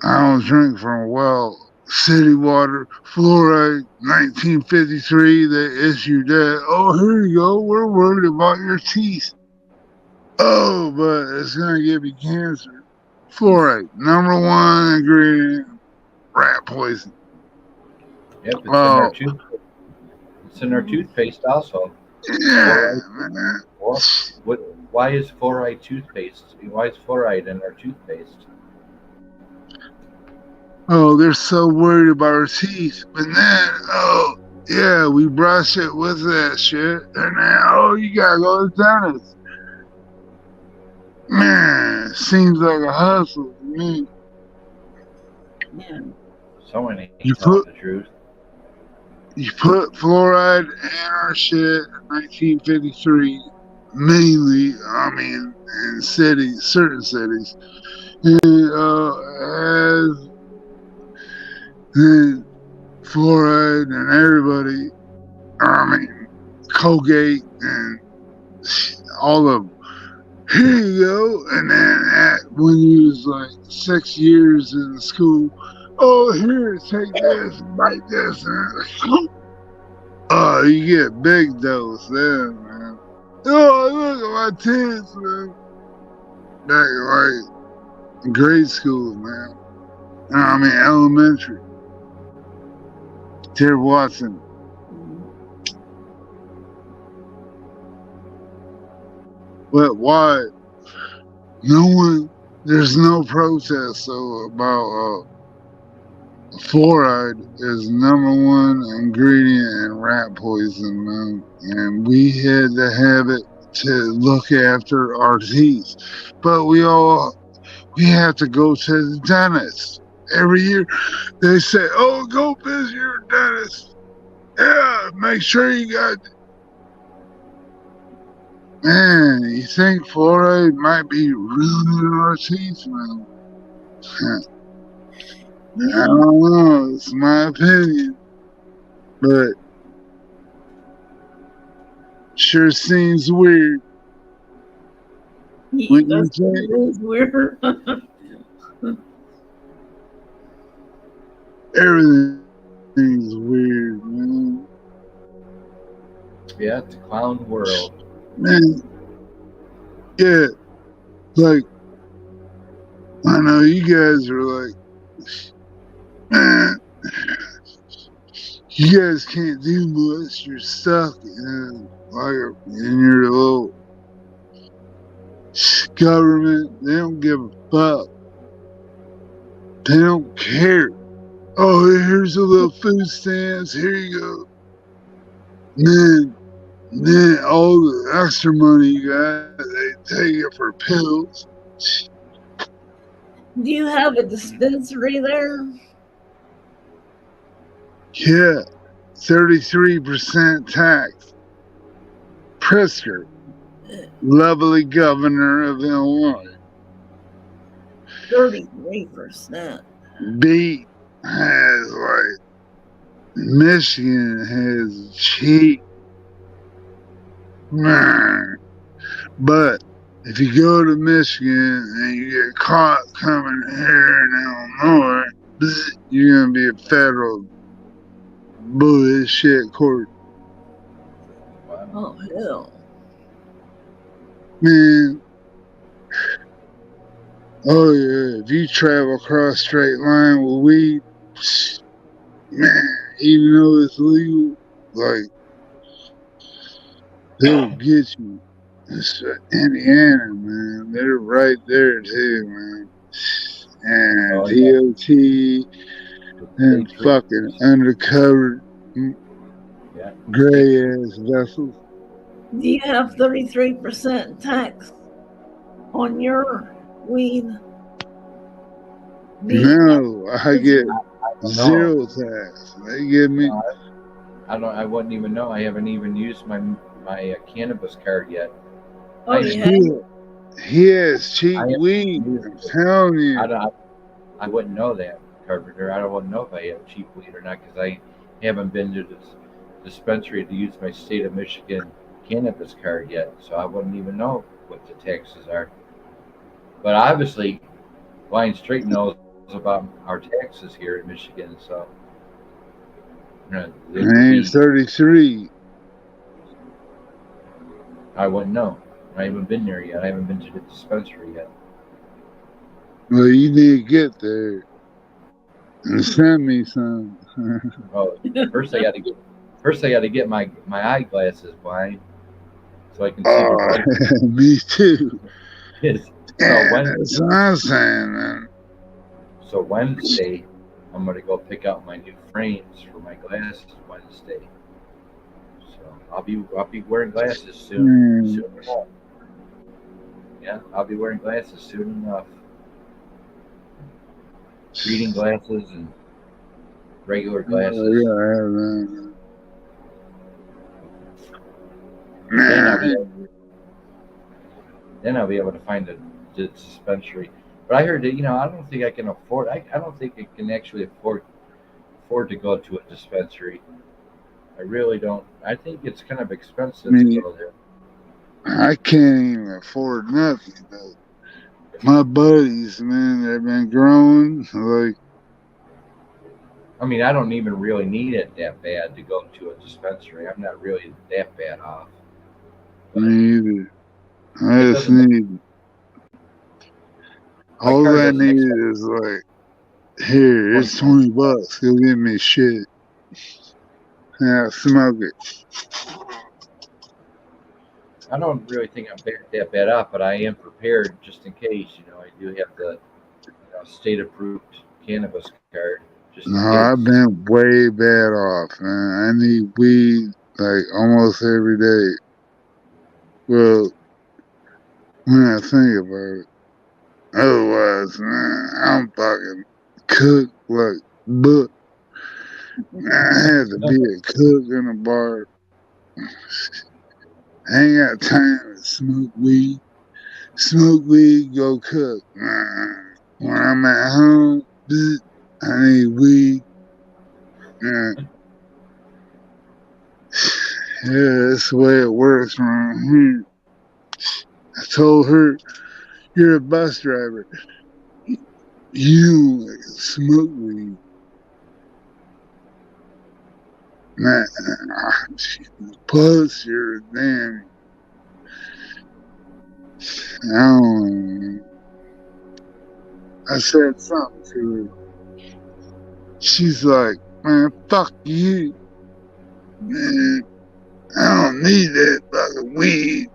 I don't drink from a well. City water, fluoride, 1953, they issued that. Oh, here you go. We're worried about your teeth. Oh, but it's going to give you cancer. Fluoride, number one ingredient, rat poison.
Yep, it's in our toothpaste. It's in our toothpaste also.
Yeah,
Fluoride.
man.
Why is fluoride toothpaste? Why is fluoride in our toothpaste?
Oh, they're so worried about our teeth. But then, oh, yeah, we brush it with that shit. And then, oh, you gotta go to the dentist. Man, seems like a hustle to me.
Yeah.
Someone ain't
You
telling the truth.
You put fluoride in our shit in 1953, mainly, I mean, in cities, certain cities. And, as the fluoride and everybody, I mean, Colgate and all of them. Here you go. And then when you was like 6 years in school, oh, here, take this, bite this. And oh, you get big dose then, man. Oh, look at my tits, man. Back like in grade school, man. I mean, elementary. Terry Watson. But why? No one, there's no protest so about fluoride is number one ingredient in rat poison, man. And we had to have it to look after our teeth. But we have to go to the dentist. Every year they say, oh, go visit your dentist. Yeah, make sure you got. Man, you think fluoride might be ruining our teeth, man? I don't know. It's my opinion. But sure seems weird.
Yeah,
When you
that's
think,
is weird.
everything's weird, man.
Yeah, it's a clown world.
Man, yeah, like, I know you guys are like, man, you guys can't do much. You're stuck in your little government. They don't give a fuck. They don't care. Oh, here's a little food stamps. Here you go. Then all the extra money you got, they take it for pills.
Do you have a dispensary there?
Yeah, 33% tax. Pritzker, lovely governor of Illinois.
33%.
Beat has like Michigan has cheap. Man. But if you go to Michigan and you get caught coming here in Illinois, you're gonna be a federal bullshit court.
Oh, hell.
Man. Oh yeah, if you travel across straight line with weed, man, even though it's legal, like they'll get you. It's Indiana, man. They're right there too, man. And
Oh yeah,
DOT and
state troopers.
fucking undercover
Yeah, state
gray
troopers.
ass vessels.
Do you have 33% tax on your weed? Do you have
No, I get
No,
zero tax. They give me.
no, I don't. I wouldn't even know. I haven't even used my cannabis card yet.
Oh,
I
you
am-
have?
He has cheap
I am-
weed. I'm telling you.
I wouldn't know that, Carpenter. I wouldn't know if I have cheap weed or not because I haven't been to this dispensary to use my state of Michigan cannabis card yet. So I wouldn't even know what the taxes are. But obviously, Blind Straight knows about our taxes here in Michigan. So they would
Man,
be,
33.
I wouldn't know. I haven't been there yet. I haven't been to the dispensary yet.
Well, you need to get there and send me some.
Oh, first I got to get my eyeglasses, Blind, so I can see the
Oh,
bright.
me too.
Yes.
Yeah,
So
that's what I'm saying, man.
So Wednesday, I'm gonna go pick out my new frames for my glasses Wednesday. So I'll be wearing glasses soon.
Mm.
Soon enough. Yeah, I'll be wearing glasses soon enough. Reading glasses and regular glasses.
Yeah,
Then
man.
I'll be able to find the dispensary. But I heard that I don't think I can afford. I don't think I can actually afford to go to a dispensary. I really don't. I think it's kind of expensive to go there.
I can't even afford nothing, though. My buddies, man, they've been growing. Like,
I mean, I don't even really need it that bad to go to a dispensary. I'm not really that bad off.
me either. I just
doesn't-
need.
My
All
card
I
doesn't
need
accept-
is like, here, it's $20. Go get me shit. Yeah, smoke it.
I don't really think I'm that bad off, but I am prepared just in case. I do have the state-approved cannabis card. Just in
No,
case.
I've been way bad off, man. I need weed like almost every day. Well, when I think about it. Otherwise, man, I'm fucking cooked like book. I had to be a cook in a bar. I ain't got time to smoke weed. Smoke weed, go cook. When I'm at home, I need weed. Yeah, that's the way it works around here. I told her, you're a bus driver. You don't smoke weed. Man, plus you're damn. I don't know. I said something to her. She's like, man, fuck you. Man, I don't need that fucking weed.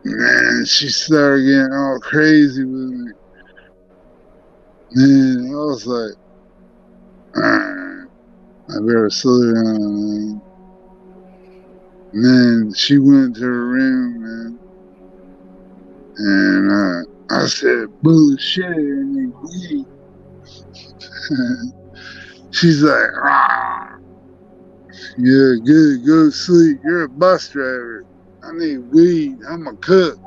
Man, she started getting all crazy with me. Man, I was like, alright, I better slow down, man. And then she went to her room, man. And I said, bullshit, I need weed. She's like, ah, yeah, good, go to sleep. You're a bus driver. I need weed. I'm a cook.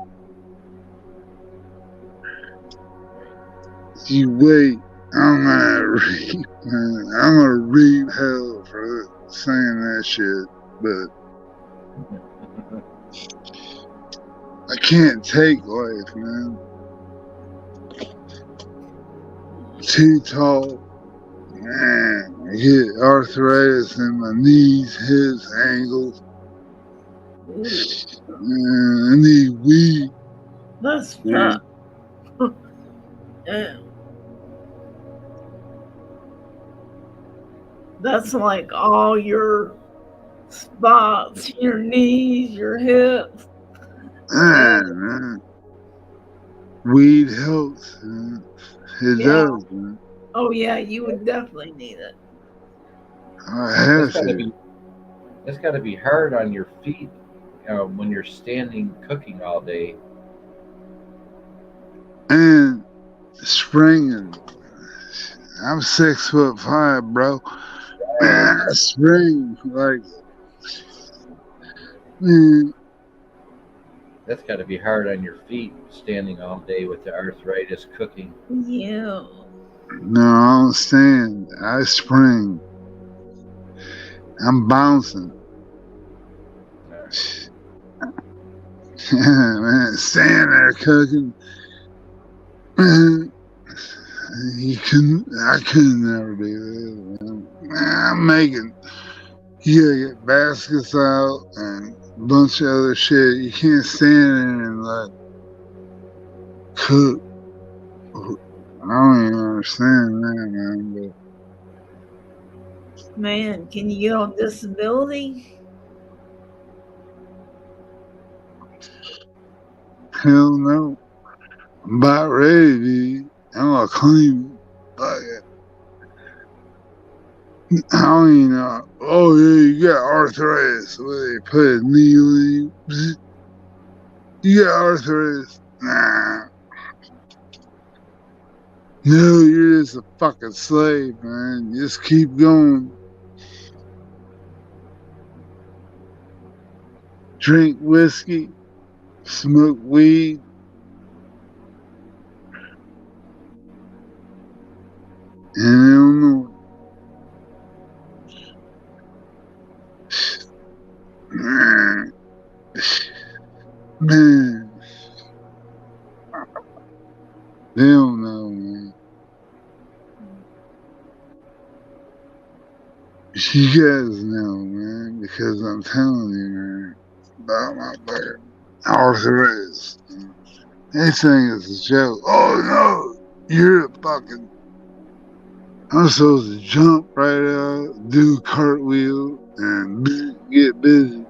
You wait. I'm gonna reap, man. I'm gonna reap hell for saying that shit, but I can't take life, man. Too tall. Man, I get arthritis in my knees, hips, ankles. Man, I need weed.
That's
Man.
tough. Yeah. That's like all your spots, your knees, your hips.
Man, weed helps. Man. It
Yeah.
does, man.
Oh yeah, you would definitely need it.
I
That's
have
gotta
to.
be that's gotta be hard on your feet, when you're standing cooking all day.
And springing. I'm 6'5", bro. Man, I spring like, man.
That's gotta be hard on your feet, standing all day with the arthritis cooking.
Yeah.
No, I don't stand. I spring. I'm bouncing. Man, standing there cooking. Man, I couldn't never do that, man. I'm making, you gotta get baskets out and a bunch of other shit. You can't stand there and like cook. I don't even understand that, man.
Man, can you get on disability?
But hell no. I'm about ready to be. I'm gonna claim it. Like, I don't even know. Oh yeah, you got arthritis. Where they put a needle in you. You got arthritis. Nah. No, you're just a fucking slave, man. Just keep going. Drink whiskey, smoke weed, and I don't know. Man, man, they don't know, man. You guys know, man, because I'm telling you, man, about my fucking arthritis. They think it's a joke. Oh no, you're a fucking. I'm supposed to jump right out, do a cartwheel, and get busy.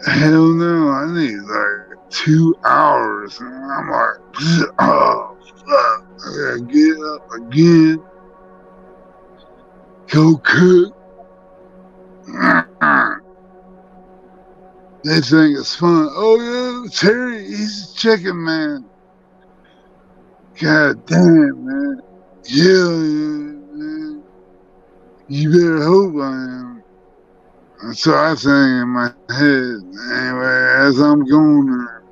Hell no, I need like 2 hours. And I'm like, oh, fuck. I gotta get up again, go cook. They think it's fun. Oh, yeah, Terry, he's a chicken man. God damn, man. Yeah, man. You better hope I am. So I think in my head, anyway, as I'm going there.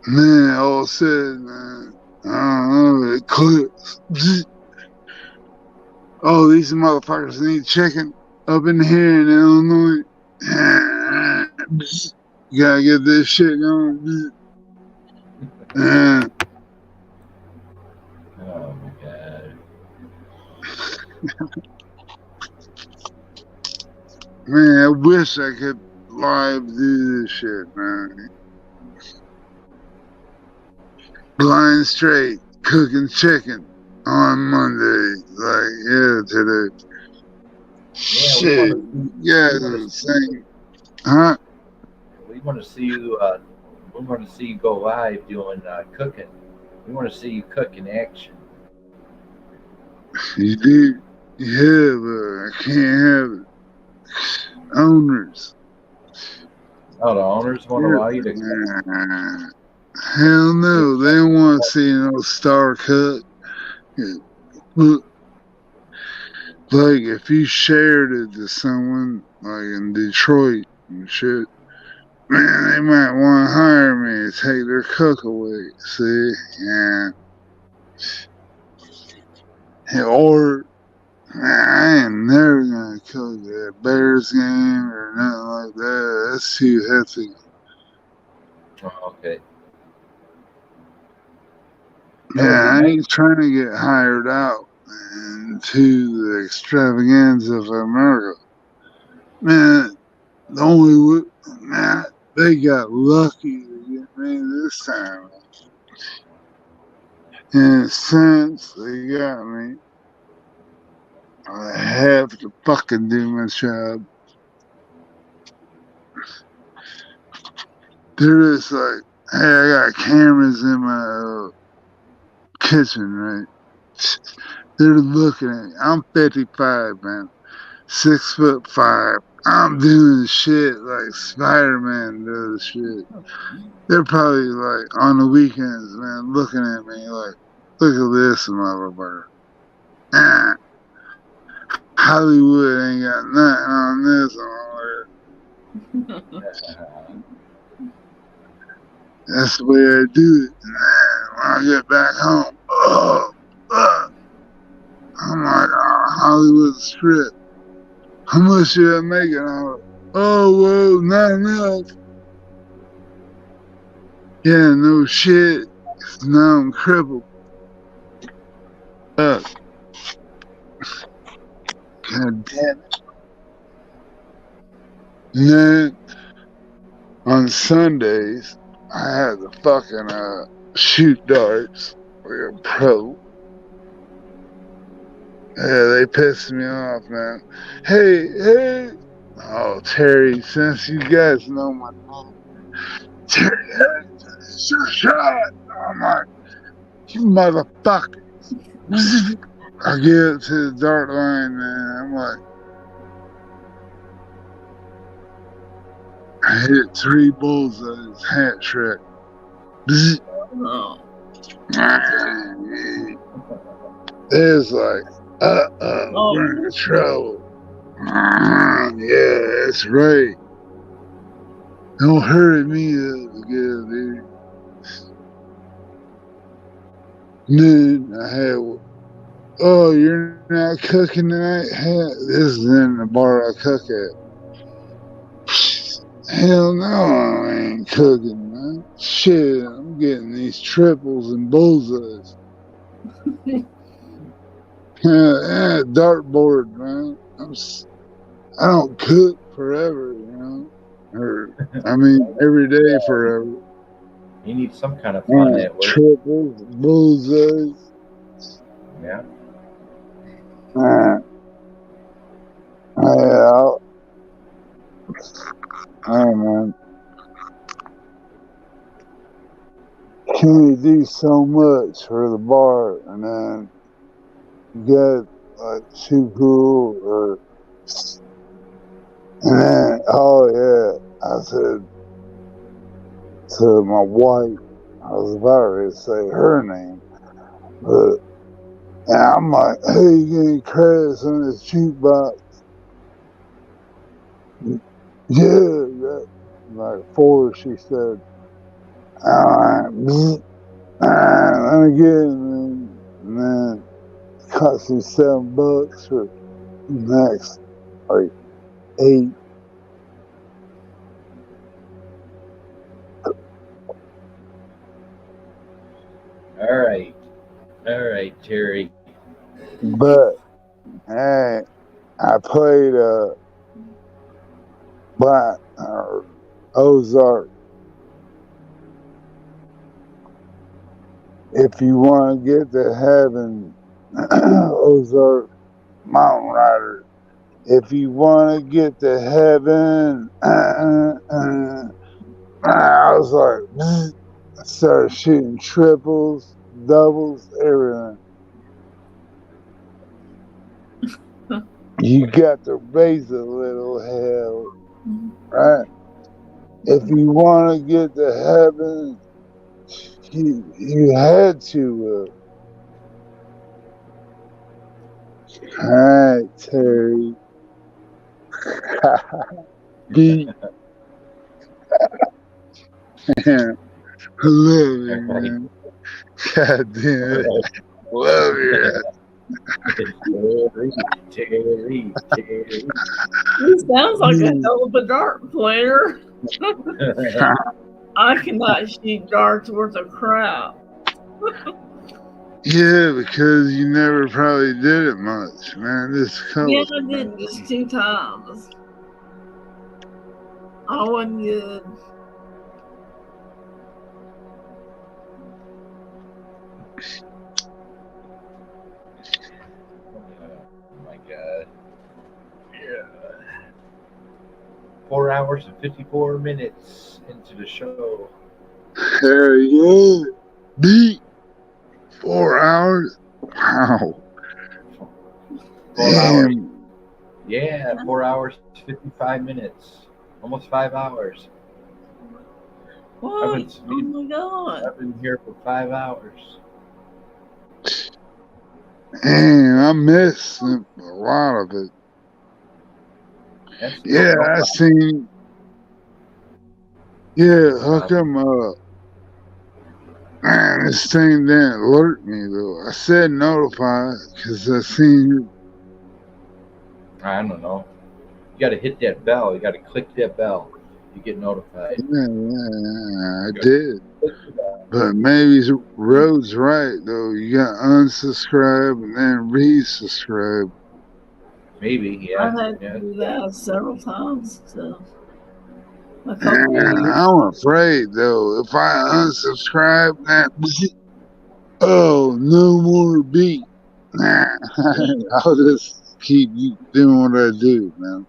Man, all said, man, I don't know, it clicks. Oh, these motherfuckers need chicken up in here in Illinois. You gotta get this shit going. Man,
Oh my god.
I wish I could live do this shit, man. Blind straight, cooking chicken on Monday. Like, yeah, today. Shit. Yeah, same. Huh?
We want to see you. We want to see you go live doing cooking. We want to see you cook in action.
You do? Yeah, but I can't have it. Owners.
Oh, the owners won't allow you to.
Nah. Hell no, they don't want to see no star cut. Look, like if you shared it to someone like in Detroit and shit, man, they might want to hire me to take their cook away. See, yeah. Or man, I ain't never gonna cook that Bears game or nothing like that. That's too hefty.
Oh, okay.
Yeah, I ain't trying to get hired out into the extravaganza of America. Man, the only man, they got lucky to get me this time. In a sense, they got me. I have to fucking do my job. They're just like, hey, I got cameras in my kitchen, right? They're looking at me. I'm 55, man. 6'5". I'm doing shit like Spider-Man does shit. They're probably like on the weekends, man, looking at me like, look at this motherfucker. Ah, Hollywood ain't got nothing on this motherfucker. That's the way I do it. Man, when I get back home, I'm like, oh, Hollywood strip. How much did I make it on it? Oh, well, not enough. Yeah, no shit. 'Cause now I'm crippled. God damn it. And then on Sundays, I had to fucking shoot darts like a pro. Yeah, they pissed me off, man. Hey. Oh, Terry, since you guys know my name, Terry, hey, it's your shot. I'm like, you motherfuckers. I get up to the dart line, man. I'm like, I hit 3 bullseyes, hat trick.
Oh.
It's like, we're in trouble. Yeah, that's right. Don't hurt me again, dude. Then I had, oh, you're not cooking tonight? This is in the bar I cook at. Hell no, I ain't cooking, man. Shit, I'm getting these triples and bullseyes. Yeah, dartboard, man. I don't cook forever, you know. Or I mean, every day forever.
You need some kind of fun at work.
Triples, bullseyes.
Yeah.
Hey, man. Can you do so much for the bar and then get like too cool or and then I said to my wife, I was about to say her name, but and I'm like, hey, you getting credits on this jukebox? Yeah. Like 4, she said, let me get it, man. And then it cost me $7 for the next like 8.
All right, Terry.
But hey, I played Black Ozark. If you want to get to heaven, Ozark Mountain Rider. If you want to get to heaven, I was like, I started shooting triples, doubles, everything. You got to raise a little hell, right? If you want to get to heaven, you had to. All right, Terry. Beat. Man, I love you, man. God damn it. Love you.
Terry.
He sounds like a hell of a dart player. I cannot shoot darts worth of crap.
Yeah, because you never probably did it much, man. This
Yeah,
couple.
I did just 2 times. I wasn't good.
Oh my God. 4 hours and 54 minutes into the show.
Hell yeah. Beat. 4 hours? Wow.
4 hours.
Damn.
Yeah, 4 hours, 55 minutes. Almost 5 hours.
What?
been-
Oh my god.
I've been here for 5 hours.
Damn, I missed a lot of it.
That's
Yeah,
no
I
problem.
seen. Yeah, hook him up. Man, this thing didn't alert me though. I said notify because I seen.
I don't know. You got to hit that bell. You got to click that bell. You get notified.
Yeah, I did. But maybe Road's right though. You got unsubscribe and then resubscribe.
Maybe, yeah.
I've had
Yeah.
to do that several times. So a
And
couple of years.
I'm afraid though, if I unsubscribe that, oh, no more beat. Nah, I'll just keep doing what I do, man.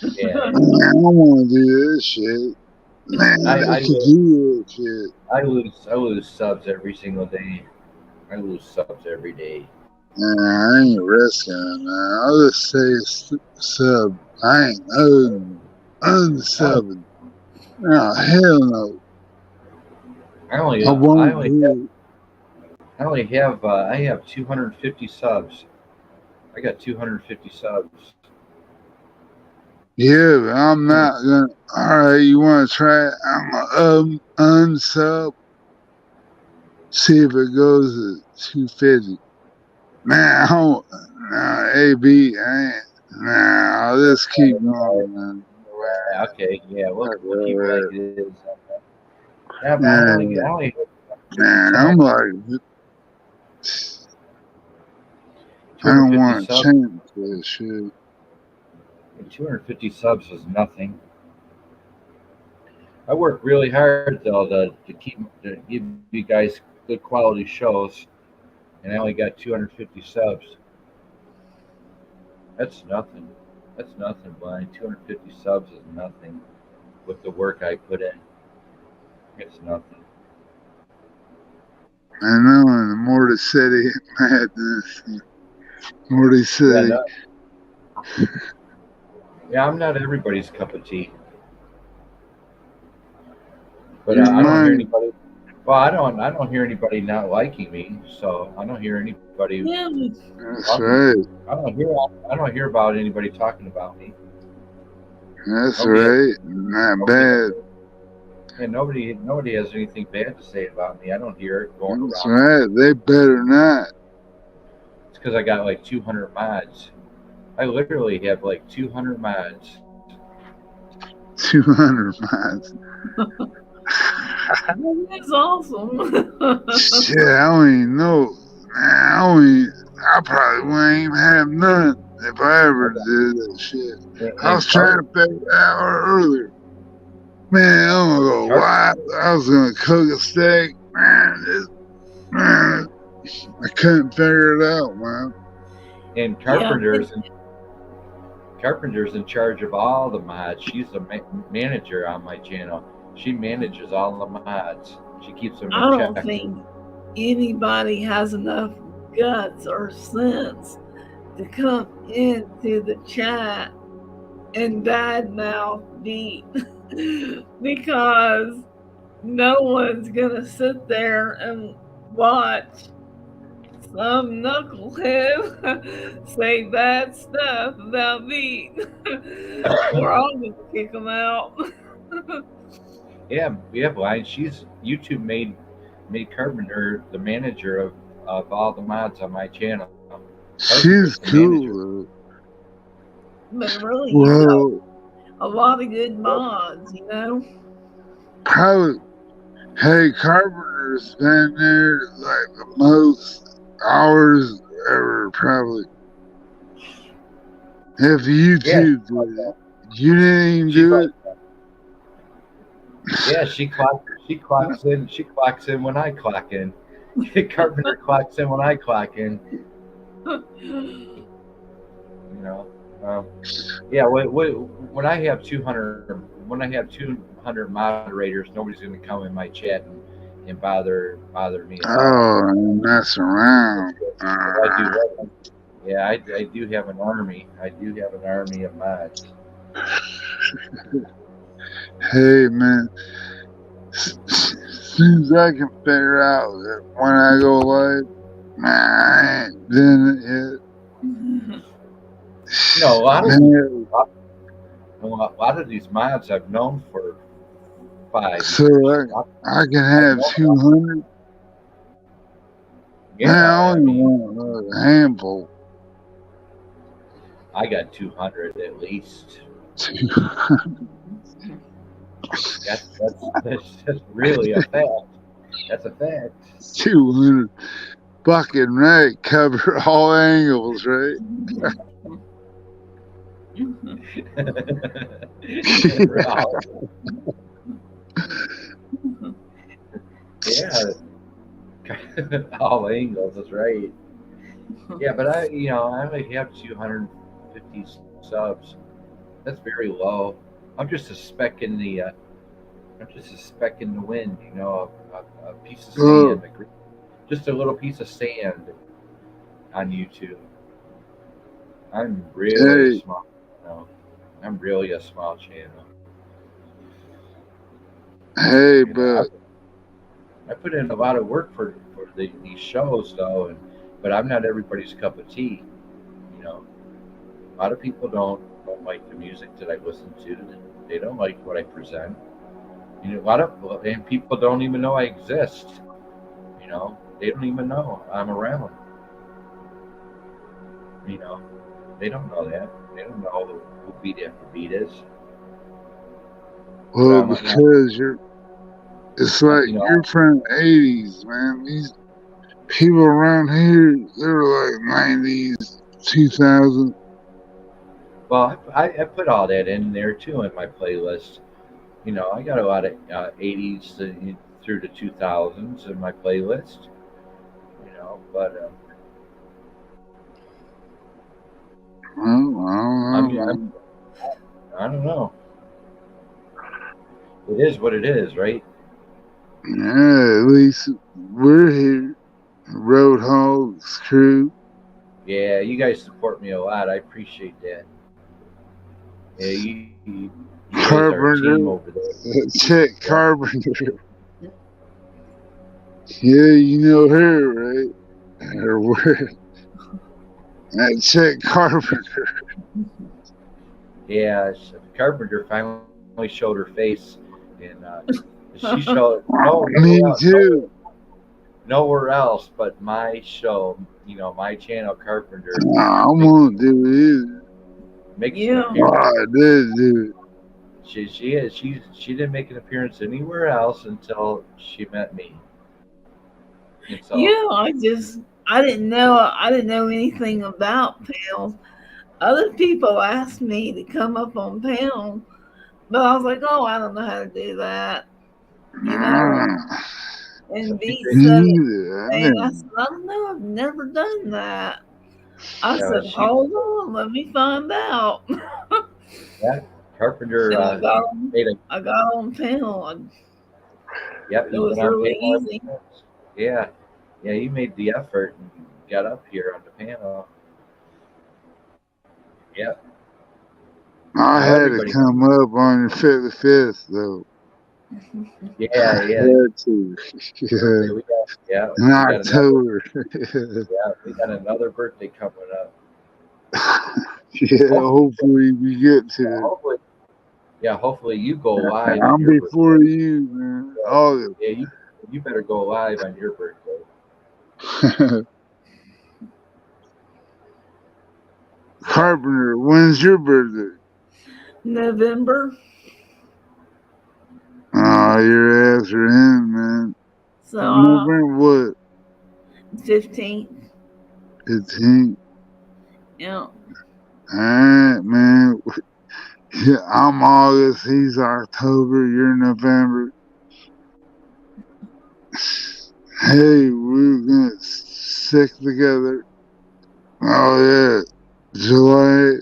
Yeah.
I don't want to do this shit. Man, I could do that shit.
I lose subs every single day. I lose subs every day.
Nah, I ain't risking it, man. I'll just say sub. I ain't unsubbing. No, hell no.
I only
I won't do it.
I have 250 subs. I got 250 subs.
Yeah, but I'm not gonna. All right, you want to try it? I'm gonna unsub. See if it goes to 250. Man, I don't. Nah, AB, I ain't. Nah, I'll just keep going, man.
Okay, yeah, we'll keep it like it is. Yeah, but
Man,
I only
man, I'm like, I don't
250
want to
subs.
change this shit.
250 subs is nothing. I work really hard though to give you guys good quality shows, and I only got 250 subs. That's nothing. That's nothing, Brian. 250 subs is nothing with the work I put in. It's nothing.
I know, in the Morty City madness. Morty City.
Yeah, I'm not everybody's cup of tea. But I don't hear anybody. Well, I don't hear anybody not liking me. So I don't hear anybody.
Yeah,
That's right.
I don't hear about anybody talking about me.
That's right. Not bad.
And nobody has anything bad to say about me. I don't hear it going
That's
around.
right. They better not.
It's because I got like 200 mods. I literally have like 200 mods.
200 miles.
that's awesome.
Shit, I don't even know. Man, I probably wouldn't even have none if I ever did that shit. I was trying to figure it out earlier. Man, I'm gonna go wild. I was gonna cook a steak. Man, I couldn't figure it out, man.
And Carpenter's in charge of all the mods. She's the manager on my channel. She manages all the mods. She keeps them in
I
check.
don't think anybody has enough guts or sense to come into the chat and badmouth Beat because no one's gonna sit there and watch some knucklehead say bad stuff about Beat. We're all gonna kick them out.
Yeah, Blind. YouTube made Carpenter the manager of all the mods on my channel.
She's cool.
But really,
Well,
a lot of good mods, you know?
probably. Hey, Carpenter's been there like the most hours ever, probably. If YouTube did it. You didn't even do it?
Yeah, she clocks in. She clocks in when I clock in. Carpenter clocks in when I clock in. You know, Yeah. When I have 200 moderators, nobody's going to come in my chat and bother me at all.
Oh, and mess around.
'Cause I do have, yeah, I do have an army. I do have an army of mods.
Hey, man. As soon as I can figure out that when I go live, man, I ain't doing it
You know,
yet. Man,
a lot of these mods I've known for 5 years.
so I can have 200.
Yeah,
Man, I
I
only
mean,
want a handful.
I got 200 at least. That's really a fact. That's a fact.
200. Fucking right. Cover all angles, right?
Yeah, all angles. That's right. Yeah, but I only have 250 subs. That's very low. I'm just a speck in the wind. You know, a piece of sand, just a little piece of sand on YouTube. I'm really small. No, I'm really a small channel.
Hey, but
I put in a lot of work for these shows, though, but I'm not everybody's cup of tea. You know, a lot of people don't like the music that I listen to. They don't like what I present. You know, and people don't even know I exist. You know, they don't even know I'm around. You know, they don't know that. They don't know who Beat After Beat is.
well, because it's like you're from the 80s, man. These people around here, they're like 90s, 2000.
Well, I put all that in there too in my playlist. You know, I got a lot of 80s through the 2000s in my playlist. You know, but I don't know. It is what it is, right?
Yeah, at least we're here. Roadhogs crew.
Yeah, you guys support me a lot. I appreciate that. Yeah, you guys are a team over there.
Check Carpenter. Yeah, you know her, right? Or where? That Check Carpenter.
Yeah, Carpenter finally showed her face, and she showed
Me too.
Nowhere else but my show. You know, my channel, Carpenter.
I won't do it.
Makes
I did do
it. She didn't make an appearance anywhere else until she met me. So,
yeah, I didn't know anything about panels. Other people asked me to come up on panel, but I was like, oh, I don't know how to do that. You know. And Beat said and I said, I don't know, I've never done that. I said, hold on, let me find out.
Yeah, Carpenter.
I got on panel.
Yep,
it was really easy.
Yeah, you made the effort and got up here on the panel. Yep.
I had to come up on the 55th, though.
Yeah.
I had to.
Yeah.
In October.
We got another birthday coming up.
Yeah, hopefully we get to it.
Hopefully you go live.
I'm before you, man.
Yeah, you better go live on your birthday.
Carpenter, when's your birthday?
November.
Oh, your ass are in, man.
So
November what?
15th.
15th.
Yeah.
All right, man. Yeah, I'm August. He's October. You're November. Hey, we're gonna stick together. Oh yeah, July.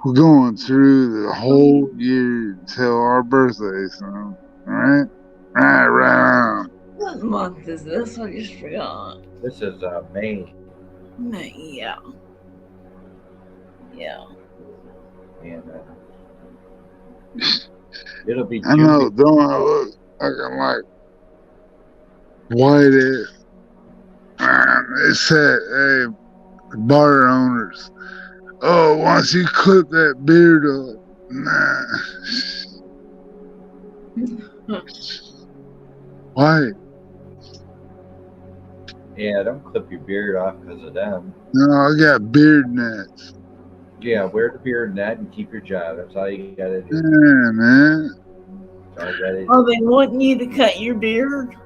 We're going through the whole year till our birthday, son. Alright? Right on.
What month is this? I just forgot.
This is May.
May, yeah. Yeah.
And it'll be
I
June.
know, don't I look fucking like white ass? They said, hey, bar owners, oh, once you clip that beard up, nah. Why?
Yeah, don't clip your beard off because of them.
No, I got beard nets.
Yeah, wear the beard net and keep your job. That's all you gotta do.
Yeah, man.
That's all you gotta do.
Oh, they want you to cut your beard?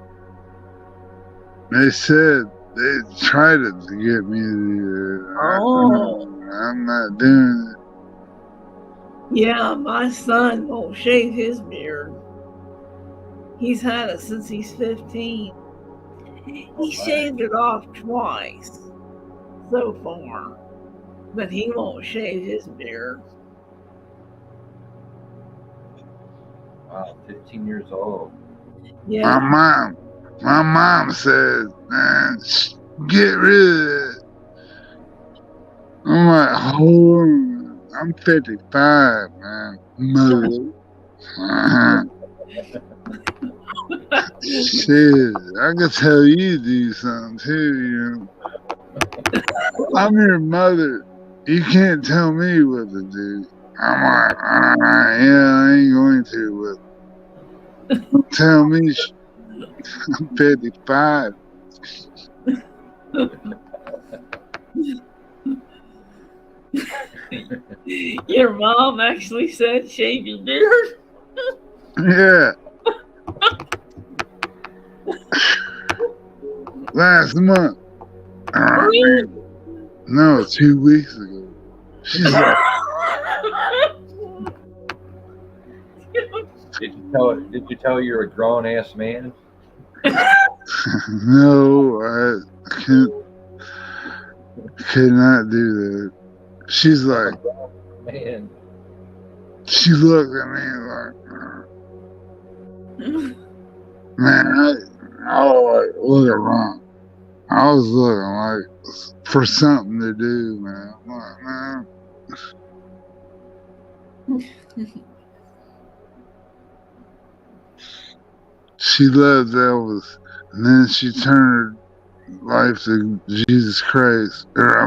They said they tried it to get me to.
Oh.
I'm not doing it.
Yeah, my son won't shave his beard. He's had it since he's 15. He shaved it off twice so far, but he won't shave his beard.
Wow, 15 years old.
Yeah.
My mom said, man, get rid of it. I'm like, hold on. I'm 55, man. Mother. Shit, I could tell you to do something too, you know. I'm your mother. You can't tell me what to do. I'm like, yeah, I ain't going to, but don't tell me. I'm 55.
Your mom actually said shave your beard?
Yeah. Last month. No, 2 weeks ago. She's like,
Did you tell her you're a grown ass man?
no, I could not do that. She's like,
Man.
she looked at me like, man, I was like looking wrong. I was looking like for something to do, man. I'm like, man. She loved Elvis, and then she turned her life to Jesus Christ, her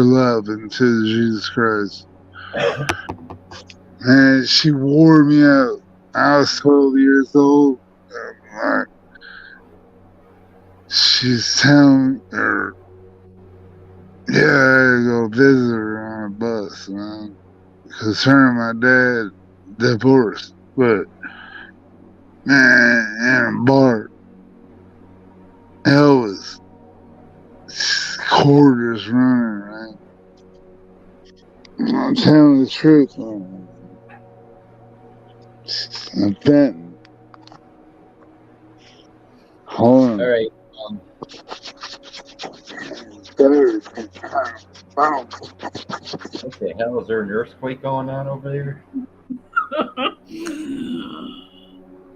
love into Jesus Christ. And she wore me out. I was 12 years old. Like, she's telling her, yeah, I had to go visit her on a bus, man. Because her and my dad divorced. But, man, in a bar, Elvis, quarters running, right? I'm telling the truth, man. I'm betting. Hold on.
All right.
What
the hell? Is there an earthquake going on over there?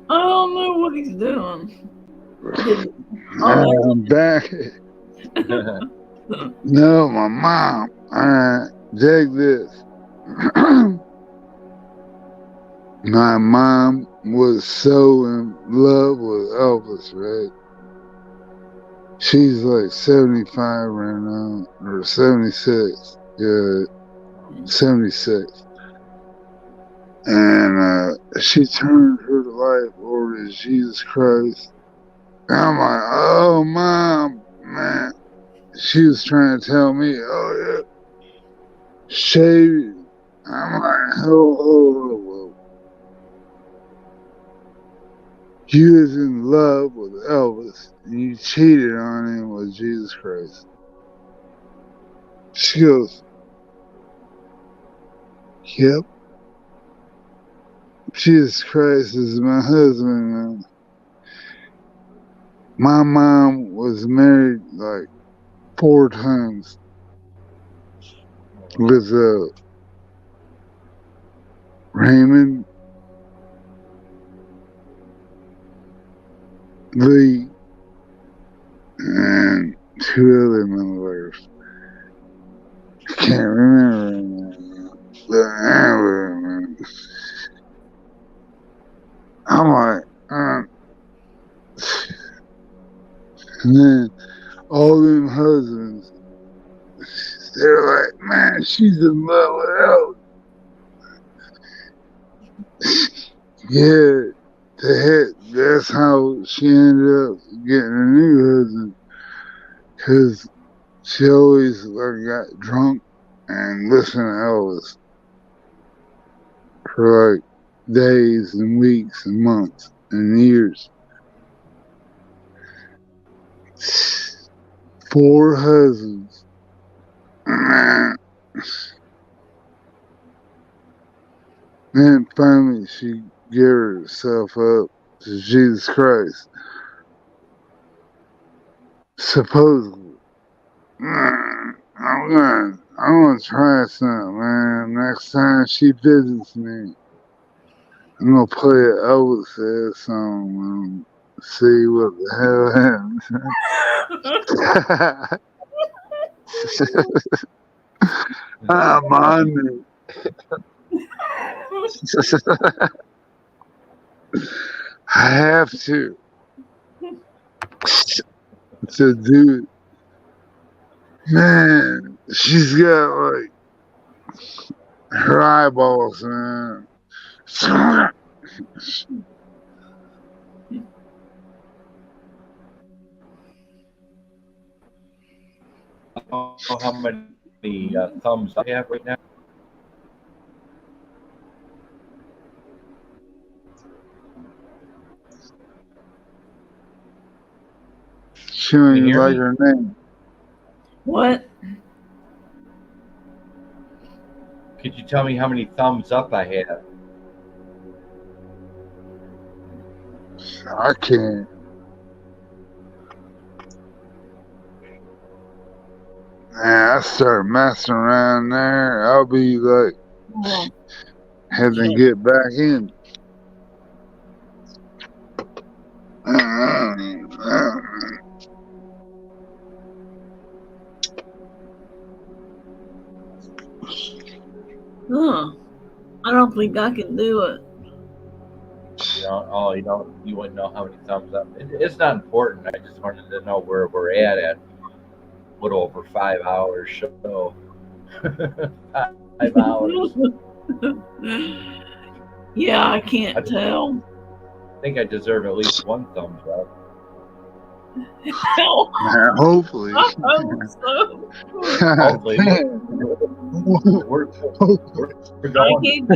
I don't know what he's doing.
I'm back. No, my mom. Alright, dig this. My mom was so in love with Elvis, right? She's like 75 right now, or 76. Yeah, 76. And she turned her life over to Jesus Christ. And I'm like, oh, Mom, man. She was trying to tell me, oh, yeah, shave it. I'm like, oh. You was in love with Elvis, and you cheated on him with Jesus Christ. She goes, yep. Jesus Christ is my husband, man. My mom was married like 4 times with Raymond, Lee, and two other motherfuckers. I can't remember. I'm like, and then all them husbands, they're like, man, she's in love with Elvis. Yeah, that's how she ended up getting a new husband, because she always got drunk and listened to Elvis for like days and weeks and months and years. 4 husbands. Then finally she gave herself up to Jesus Christ. Supposedly. I'm gonna try something, man. Next time she visits me, I'm gonna play an Elvis song and see what the hell happens. I'm on it. I have to do it. Man, she's got like her eyeballs, man.
I don't know how many thumbs I have right now.
She don't
Can you
even
hear
like
me?
her name.
What?
Could you tell me how many thumbs up I have?
I can't. Man, I start messing around there. I'll be like, have to get back in.
Huh. I don't think I can do it.
You don't. Oh, you don't. You wouldn't know how many thumbs up. It's not important. I just wanted to know where we're at a little over 5 hours show. 5 hours.
Yeah, I can't tell.
I think I deserve at least 1 thumbs up.
Man, hopefully.
I hope so.
Hopefully, we're going.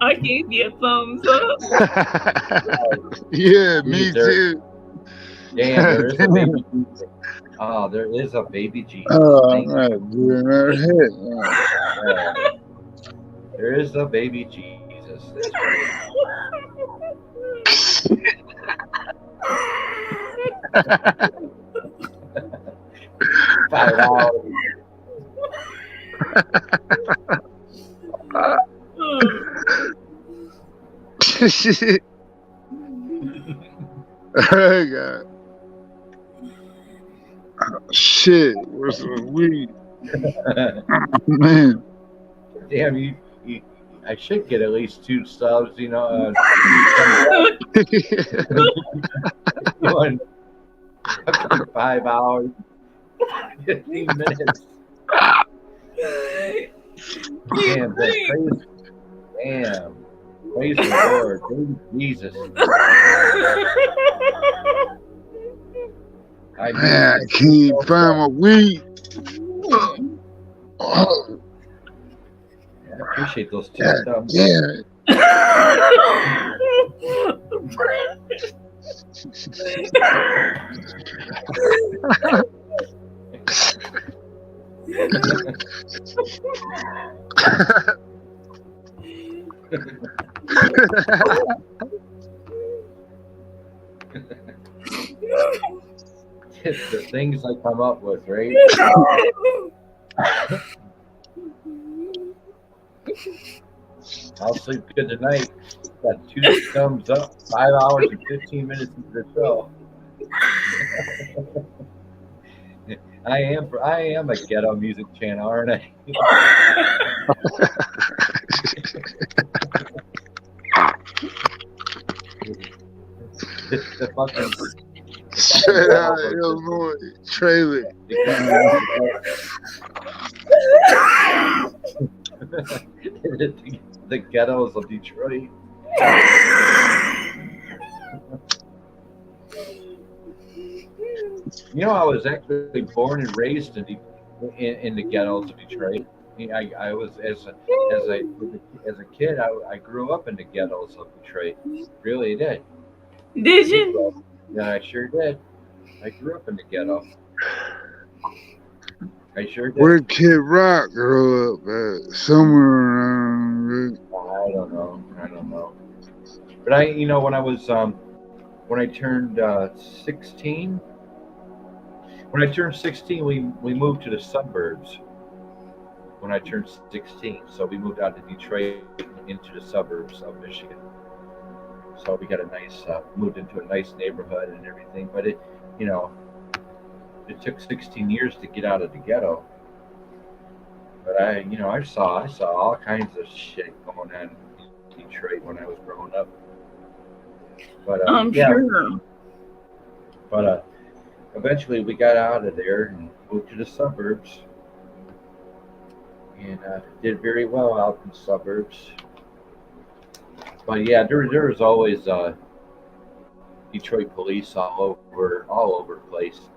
I gave you a thumbs up.
Yeah, me too.
Damn, there is a baby Jesus. Oh, there is a baby Jesus.
Oh,
Thank
I'm
you.
not doing her head.
There is a baby Jesus. That's right. 5 hours.
I got shit. Where's the weed? Man.
Damn, you, I should get at least 2 subs, you know. Going 5 hours, 15 minutes. Damn, that's crazy. Damn. Praise the Lord. Praise Jesus.
Man, I can't find my weed. Oh,
I appreciate those 2 subs.
damn it.
It's the things I come up with, right? I'll sleep good tonight. Got 2 thumbs up, 5 hours and 15 minutes into the show. I am a ghetto music channel, aren't I? the fucking
Straight out of Illinois, trailer.
The ghettos of Detroit. You know, I was actually born and raised in the ghettos of Detroit. I was as a kid. I grew up in the ghettos of Detroit. Really did.
Did you?
Yeah, I sure did. I grew up in the ghetto. I sure did.
Where Kid Rock grew up at? Somewhere around.
I don't know. But when I was when I turned 16. When I turned 16, we moved to the suburbs. When I turned 16, so we moved out of Detroit into the suburbs of Michigan. So we got a nice, moved into a nice neighborhood and everything. But it took 16 years to get out of the ghetto. But I saw all kinds of shit going on in Detroit when I was growing up. But
I'm sure.
But eventually we got out of there and moved to the suburbs, and did very well out in the suburbs. But yeah, there was always Detroit police all over the place.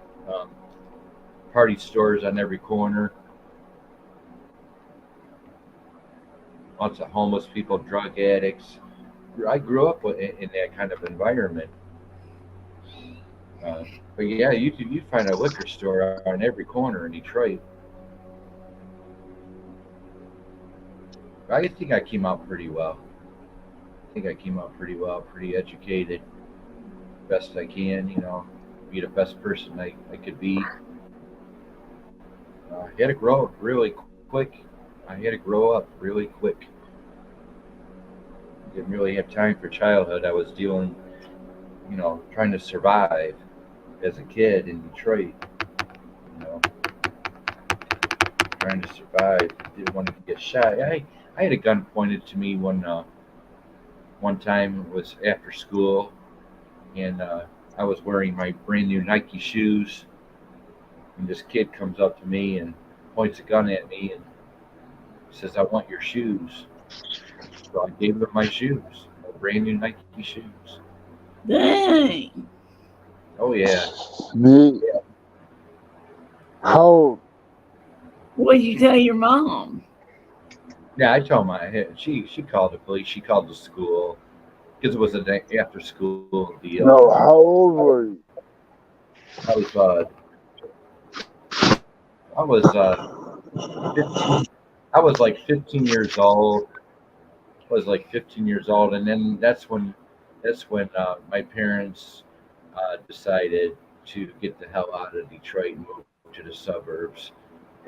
Party stores on every corner. Lots of homeless people, drug addicts. I grew up in that kind of environment. But yeah, you'd find a liquor store on every corner in Detroit. I think I came out pretty well. Pretty educated, best I can, be the best person I could be. I had to grow up really quick. Didn't really have time for childhood. I was dealing, trying to survive as a kid in Detroit. Trying to survive. Didn't want to get shot. I had a gun pointed to me one time. It was after school, and I was wearing my brand new Nike shoes, and this kid comes up to me and points a gun at me and says, "I want your shoes." So I gave him my shoes, my brand new Nike shoes.
Dang.
Oh yeah.
Me? How?
What did you tell your mom?
Yeah, I told she called the police. She called the school because it was an after school deal.
No, how old were you?
I was 15. I was like 15 years old. And then that's when my parents decided to get the hell out of Detroit and move to the suburbs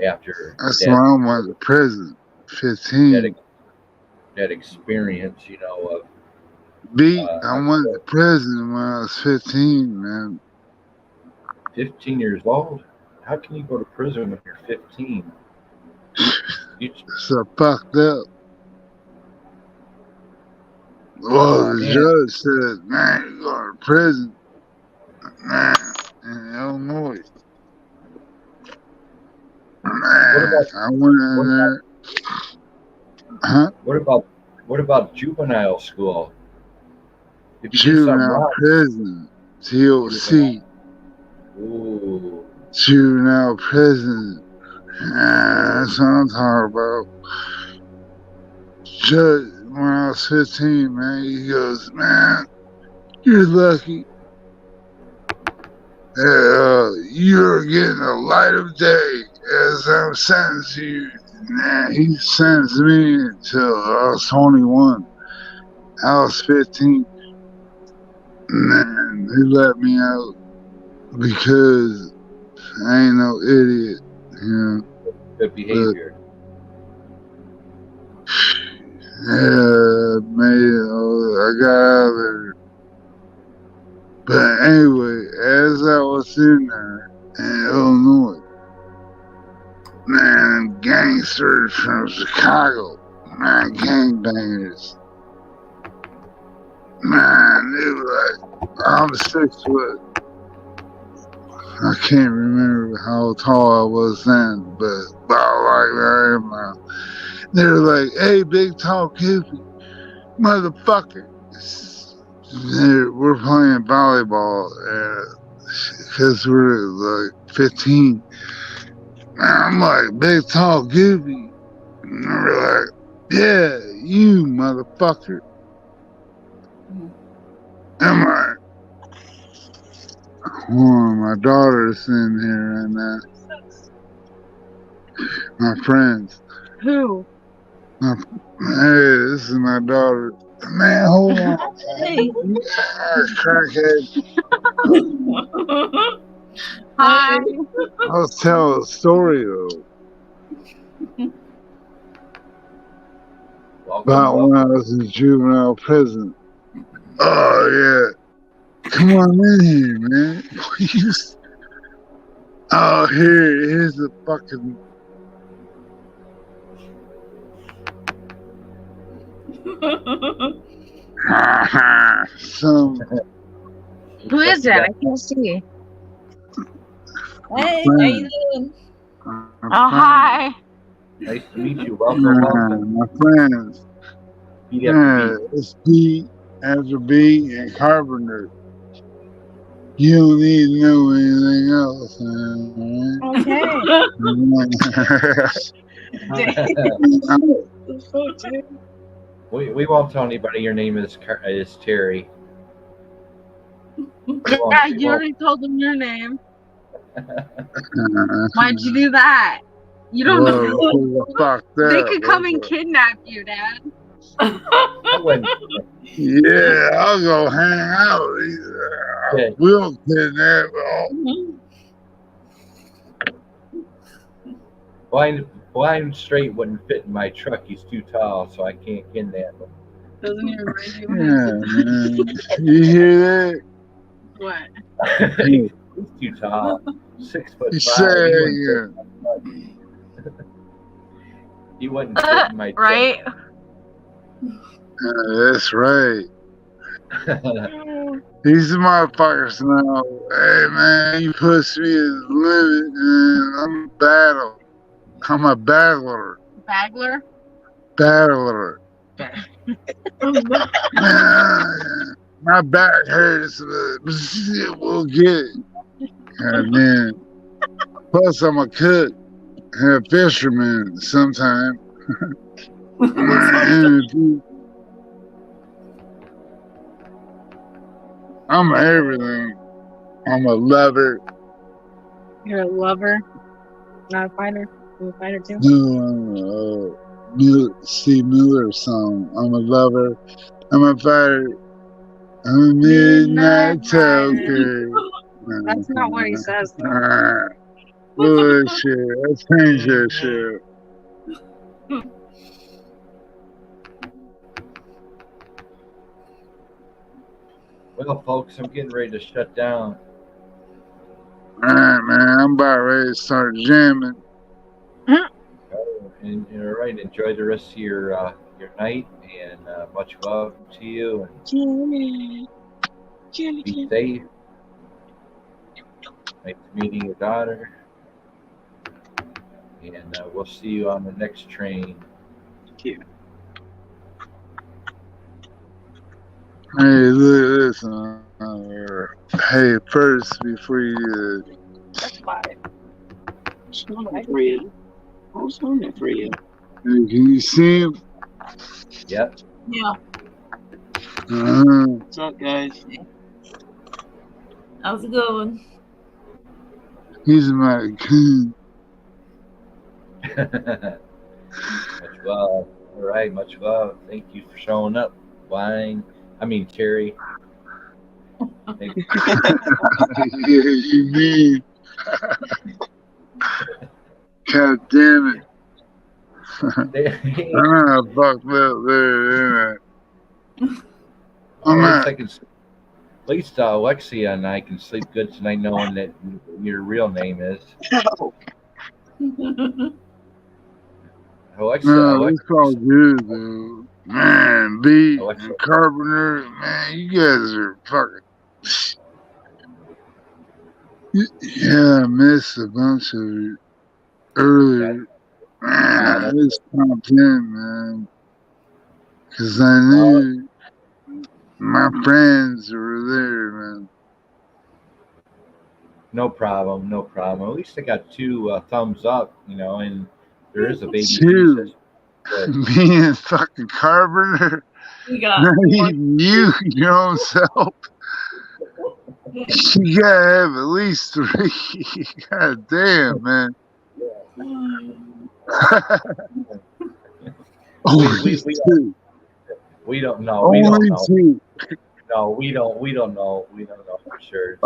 after
That's when I went to prison. 15.
That experience, of
I went to prison when I was 15, man.
15 years old. How can you go to prison when you're 15?
So fucked up. Well, the judge said, "Man, you're going to prison." Man, in Illinois. Man, I went in there. Huh?
What about juvenile school? If you
Juvenile prison. TOC.
Ooh.
Juvenile prison. That's what I'm talking about. Judge, when I was 15, man, he goes, "Man, you're lucky. You're getting the light of day as I'm sentencing you." Man, he sentenced me until I was 21. I was 15. Man, he let me out because I ain't no idiot,
Good behavior.
Yeah, in Illinois. Man, gangsters from Chicago. Man, gangbangers. Man, they were like, I'm 6 foot. I can't remember how tall I was then, but about like I am now. They were like, hey, big tall goofy, motherfucker. We're playing volleyball because we're like 15. And I'm like, big tall goofy. And they're like, yeah, you motherfucker. I'm like, my daughter's in here and my friends.
Who?
Hey, this is my daughter. Man, hold on.
Hey.
Crackhead.
Hi.
I was telling a story though. About when I was in juvenile prison. Oh yeah. Come on in here, man. Please. Oh, here's the fucking.
Who is that? I can't see.
Hey, how you doing?
Oh, hi.
Nice to meet you. Welcome.
My friends.
Yeah,
it's Beat after Beat and Carpenter. You don't need to know anything else, man.
Okay.
we won't tell anybody your name is Terry.
Yeah, you already told them your name. Why'd you do that? You don't know. They could come and kidnap you, Dad.
Yeah, I'll go hang out.
Yeah.
We'll kidnap.
Blind straight wouldn't fit in my truck. He's too tall, so I can't kidnap him.
Doesn't even raise you.
Yeah, man. You hear that?
What?
He's too tall. 6'5".
Say it again.
He wouldn't fit in my truck.
Right?
That's right. These motherfuckers now. Hey, man, you push me to the limit, and I'm a battler.
Bagler?
Battler. My back hurts, but we'll get it. And then, plus I'm a cook and a fisherman sometime. I'm everything. I'm a lover.
You're a lover? Not a fighter? You're a fighter too?
No, Steve Miller song. I'm a lover. I'm a fighter. I'm a midnight toker.
That's not what he says.
Bullshit. Let's change that shit.
Well, folks, I'm getting ready to shut down.
Alright, man. I'm about ready to start jamming.
And you're right. Enjoy the rest of your night, and much love to you. And be safe. Nice meeting your daughter. And we'll see you on the next train.
Thank you.
Hey, listen. Hey, first, before you.
That's fine.
What's on for you? What's on for you?
Hey, can you see him?
Yep.
Yeah.
What's up, guys?
How's it going?
He's my king.
Much love. All right, much love. Thank you for showing up, Terry. Thank you.
Yeah, you mean. God damn it. I'm fucked up there, ain't I? I'm not.
least Alexia and I can sleep good tonight knowing that your real name is Alexia.
No, it's all good, though. Man, B
Alexa.
and Carpenter, man, you guys are fucking. Yeah, I missed a bunch of it earlier. Man, I missed top 10, man. Because I knew my friends were there, man.
No problem, no problem. At least I got 2 thumbs up, and there is a baby.
Two. Me and fucking Carpenter.
We got
Not even you, your own self. You gotta have at least 3. God damn, man.
We don't know.
Only
We don't know.
2.
No, we don't know. We don't know for sure.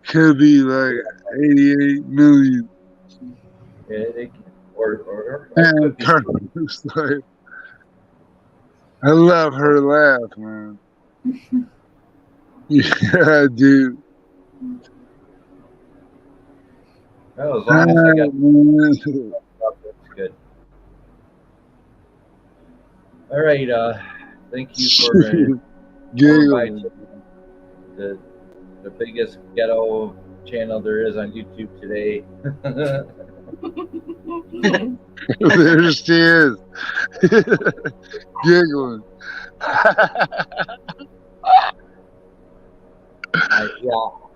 Could be like 88 million.
Yeah, or
And Carpenter's like, I love her laugh, man. Yeah, I do.
Oh, as long as I got that's good. All right. Thank you for the biggest ghetto channel there is on YouTube today.
There she is. Giggling.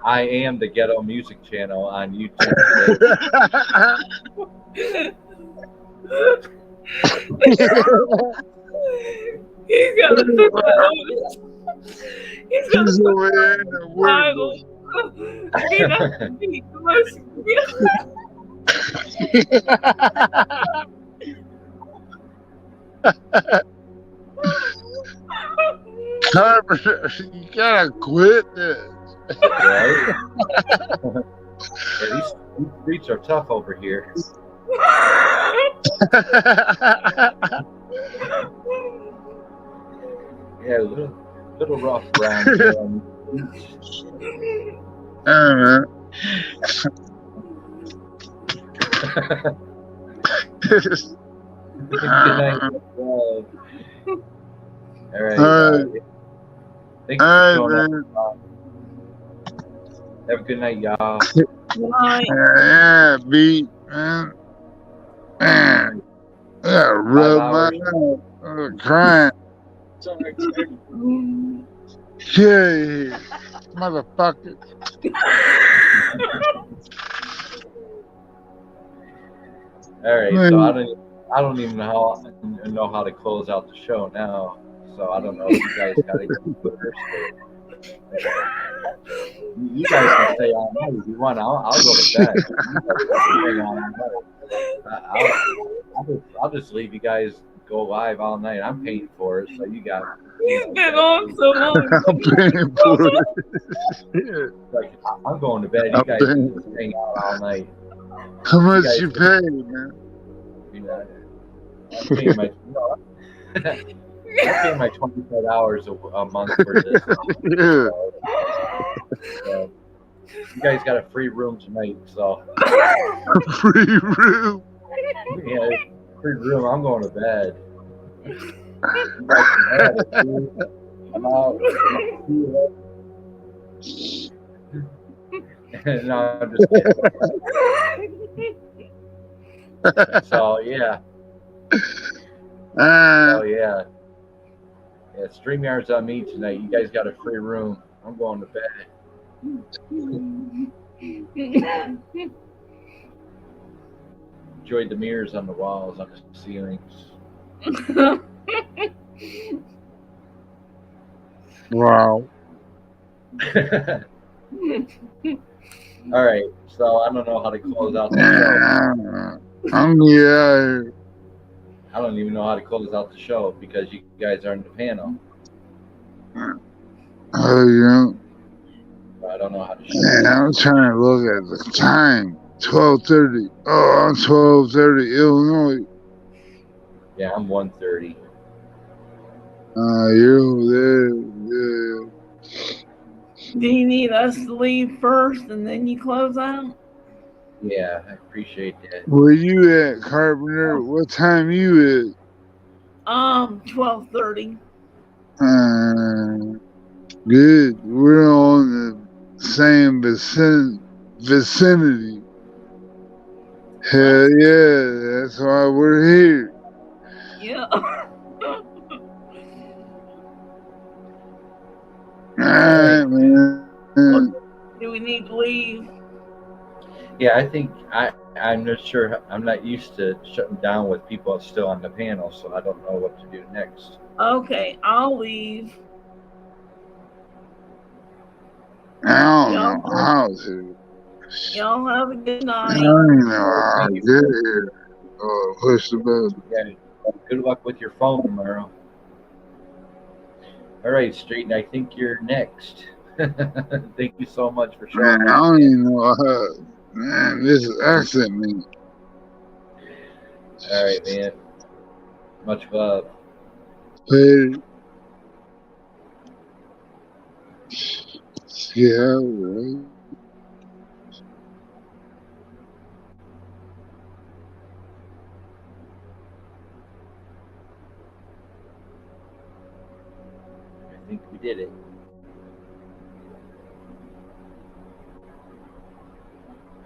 I am the ghetto music channel on YouTube today.
He's got a
He's over there in the world. Carpenter, you gotta quit this.
Right? Yeah, these streets are tough over here. Yeah, a little rough around here. Good night. All right. Thank you for showing up. Have a good night, y'all.
Yeah, beat, man. Man, I gotta rub my mouth. I'm crying. Yeah, motherfucker.
All right, so I don't even know how to close out the show now. So I don't know if you guys got to get first. You guys can stay on night if you want. I'll go to bed. I'll just leave you guys go live all night. I'm paying for it, so you got.
He's been on so long.
I'm paying for it.
Like, I'm going to bed. You guys can just hang out all night.
How much you pay, man?
I'm paying my 25 hours a month for this.
Yeah.
So, you guys got a free room tonight, so.
Free room?
Yeah, free room. I'm going to bed. I'm out. No, I'm just kidding. So, yeah. Yeah, StreamYard's on me tonight. You guys got a free room. I'm going to bed. Enjoyed the mirrors on the walls, on the ceilings.
Wow.
All right, so I don't know how to close out the show. I don't even know how to close out the show because you guys are in the panel.
Oh, yeah.
I don't know how to show.
Man, I'm trying to look at the time. 12:30. Oh, I'm 12:30, Illinois.
Yeah, I'm 1:30.
You're over there. Yeah.
Do you need us to leave first and then you close out?
Yeah, I appreciate that.
Where you at, Carpenter? What time you
12:30.
at? Good. We're on the same vicinity. Hell yeah, that's why we're here.
Yeah.
Alright, man.
Do we need to leave?
Yeah, I think I'm not sure. I'm not used to shutting down with people still on the panel, so I don't know what to do next.
Okay, I'll leave.
I don't know how to.
Y'all have a good
I
night.
don't know how to get here. Oh, push the button.
Yeah, good luck with your phone tomorrow. All right, Street, I think you're next. Thank you so much for showing
Man, I
up.
don't even know how. Man, this is accent me.
All right, man. Much love.
Hey. Yeah, right.
I think we did it.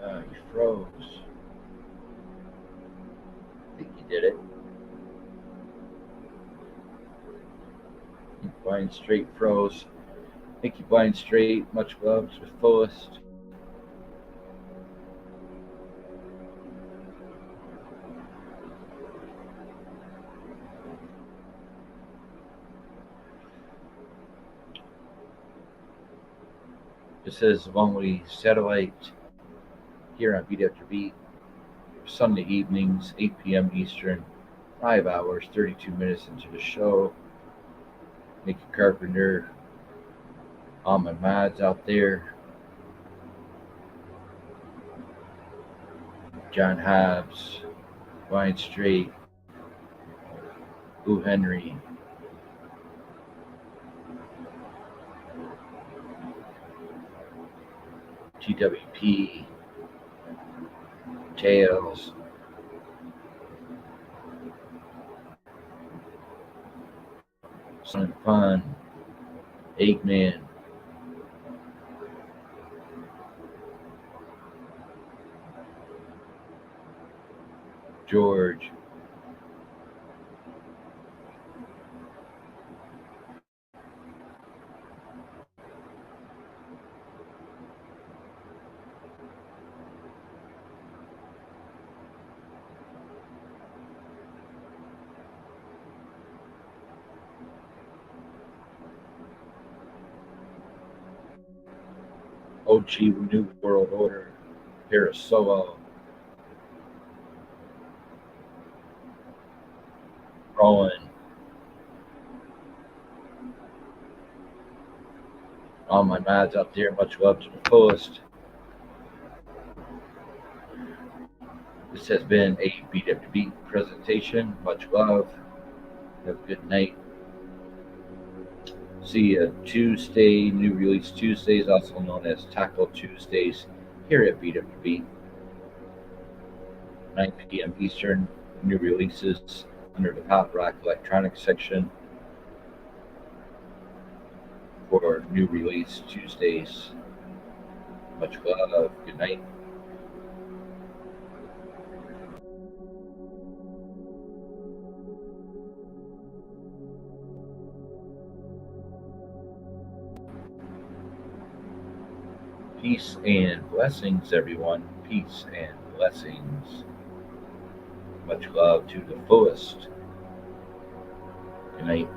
You froze. I think you did it. Blind Straight froze. Thank you, Blind Straight. Much love to the fullest. This is Lonely Satellite here on Beat After Beat. Sunday evenings, 8 p.m. Eastern. 5 hours, 32 minutes into the show. Nicky Carpenter, all my mods out there. John Hobbs, Ryan Straight, Boo Henry, TWP, Tails, Sun and Fun, Eggman, George, OG New World Order, Parasolo, Rowan, all my mods out there, much love to the fullest. This has been a Beat After Beat presentation. Much love. Have a good night. See you Tuesday, new release Tuesdays, also known as Taco Tuesdays, here at Beat After Beat. 9 p.m. Eastern, new releases under the Pop Rock Electronic section for new release Tuesdays. Much love. Good night. Peace and blessings, everyone. Peace and blessings. Much love to the fullest. Good night.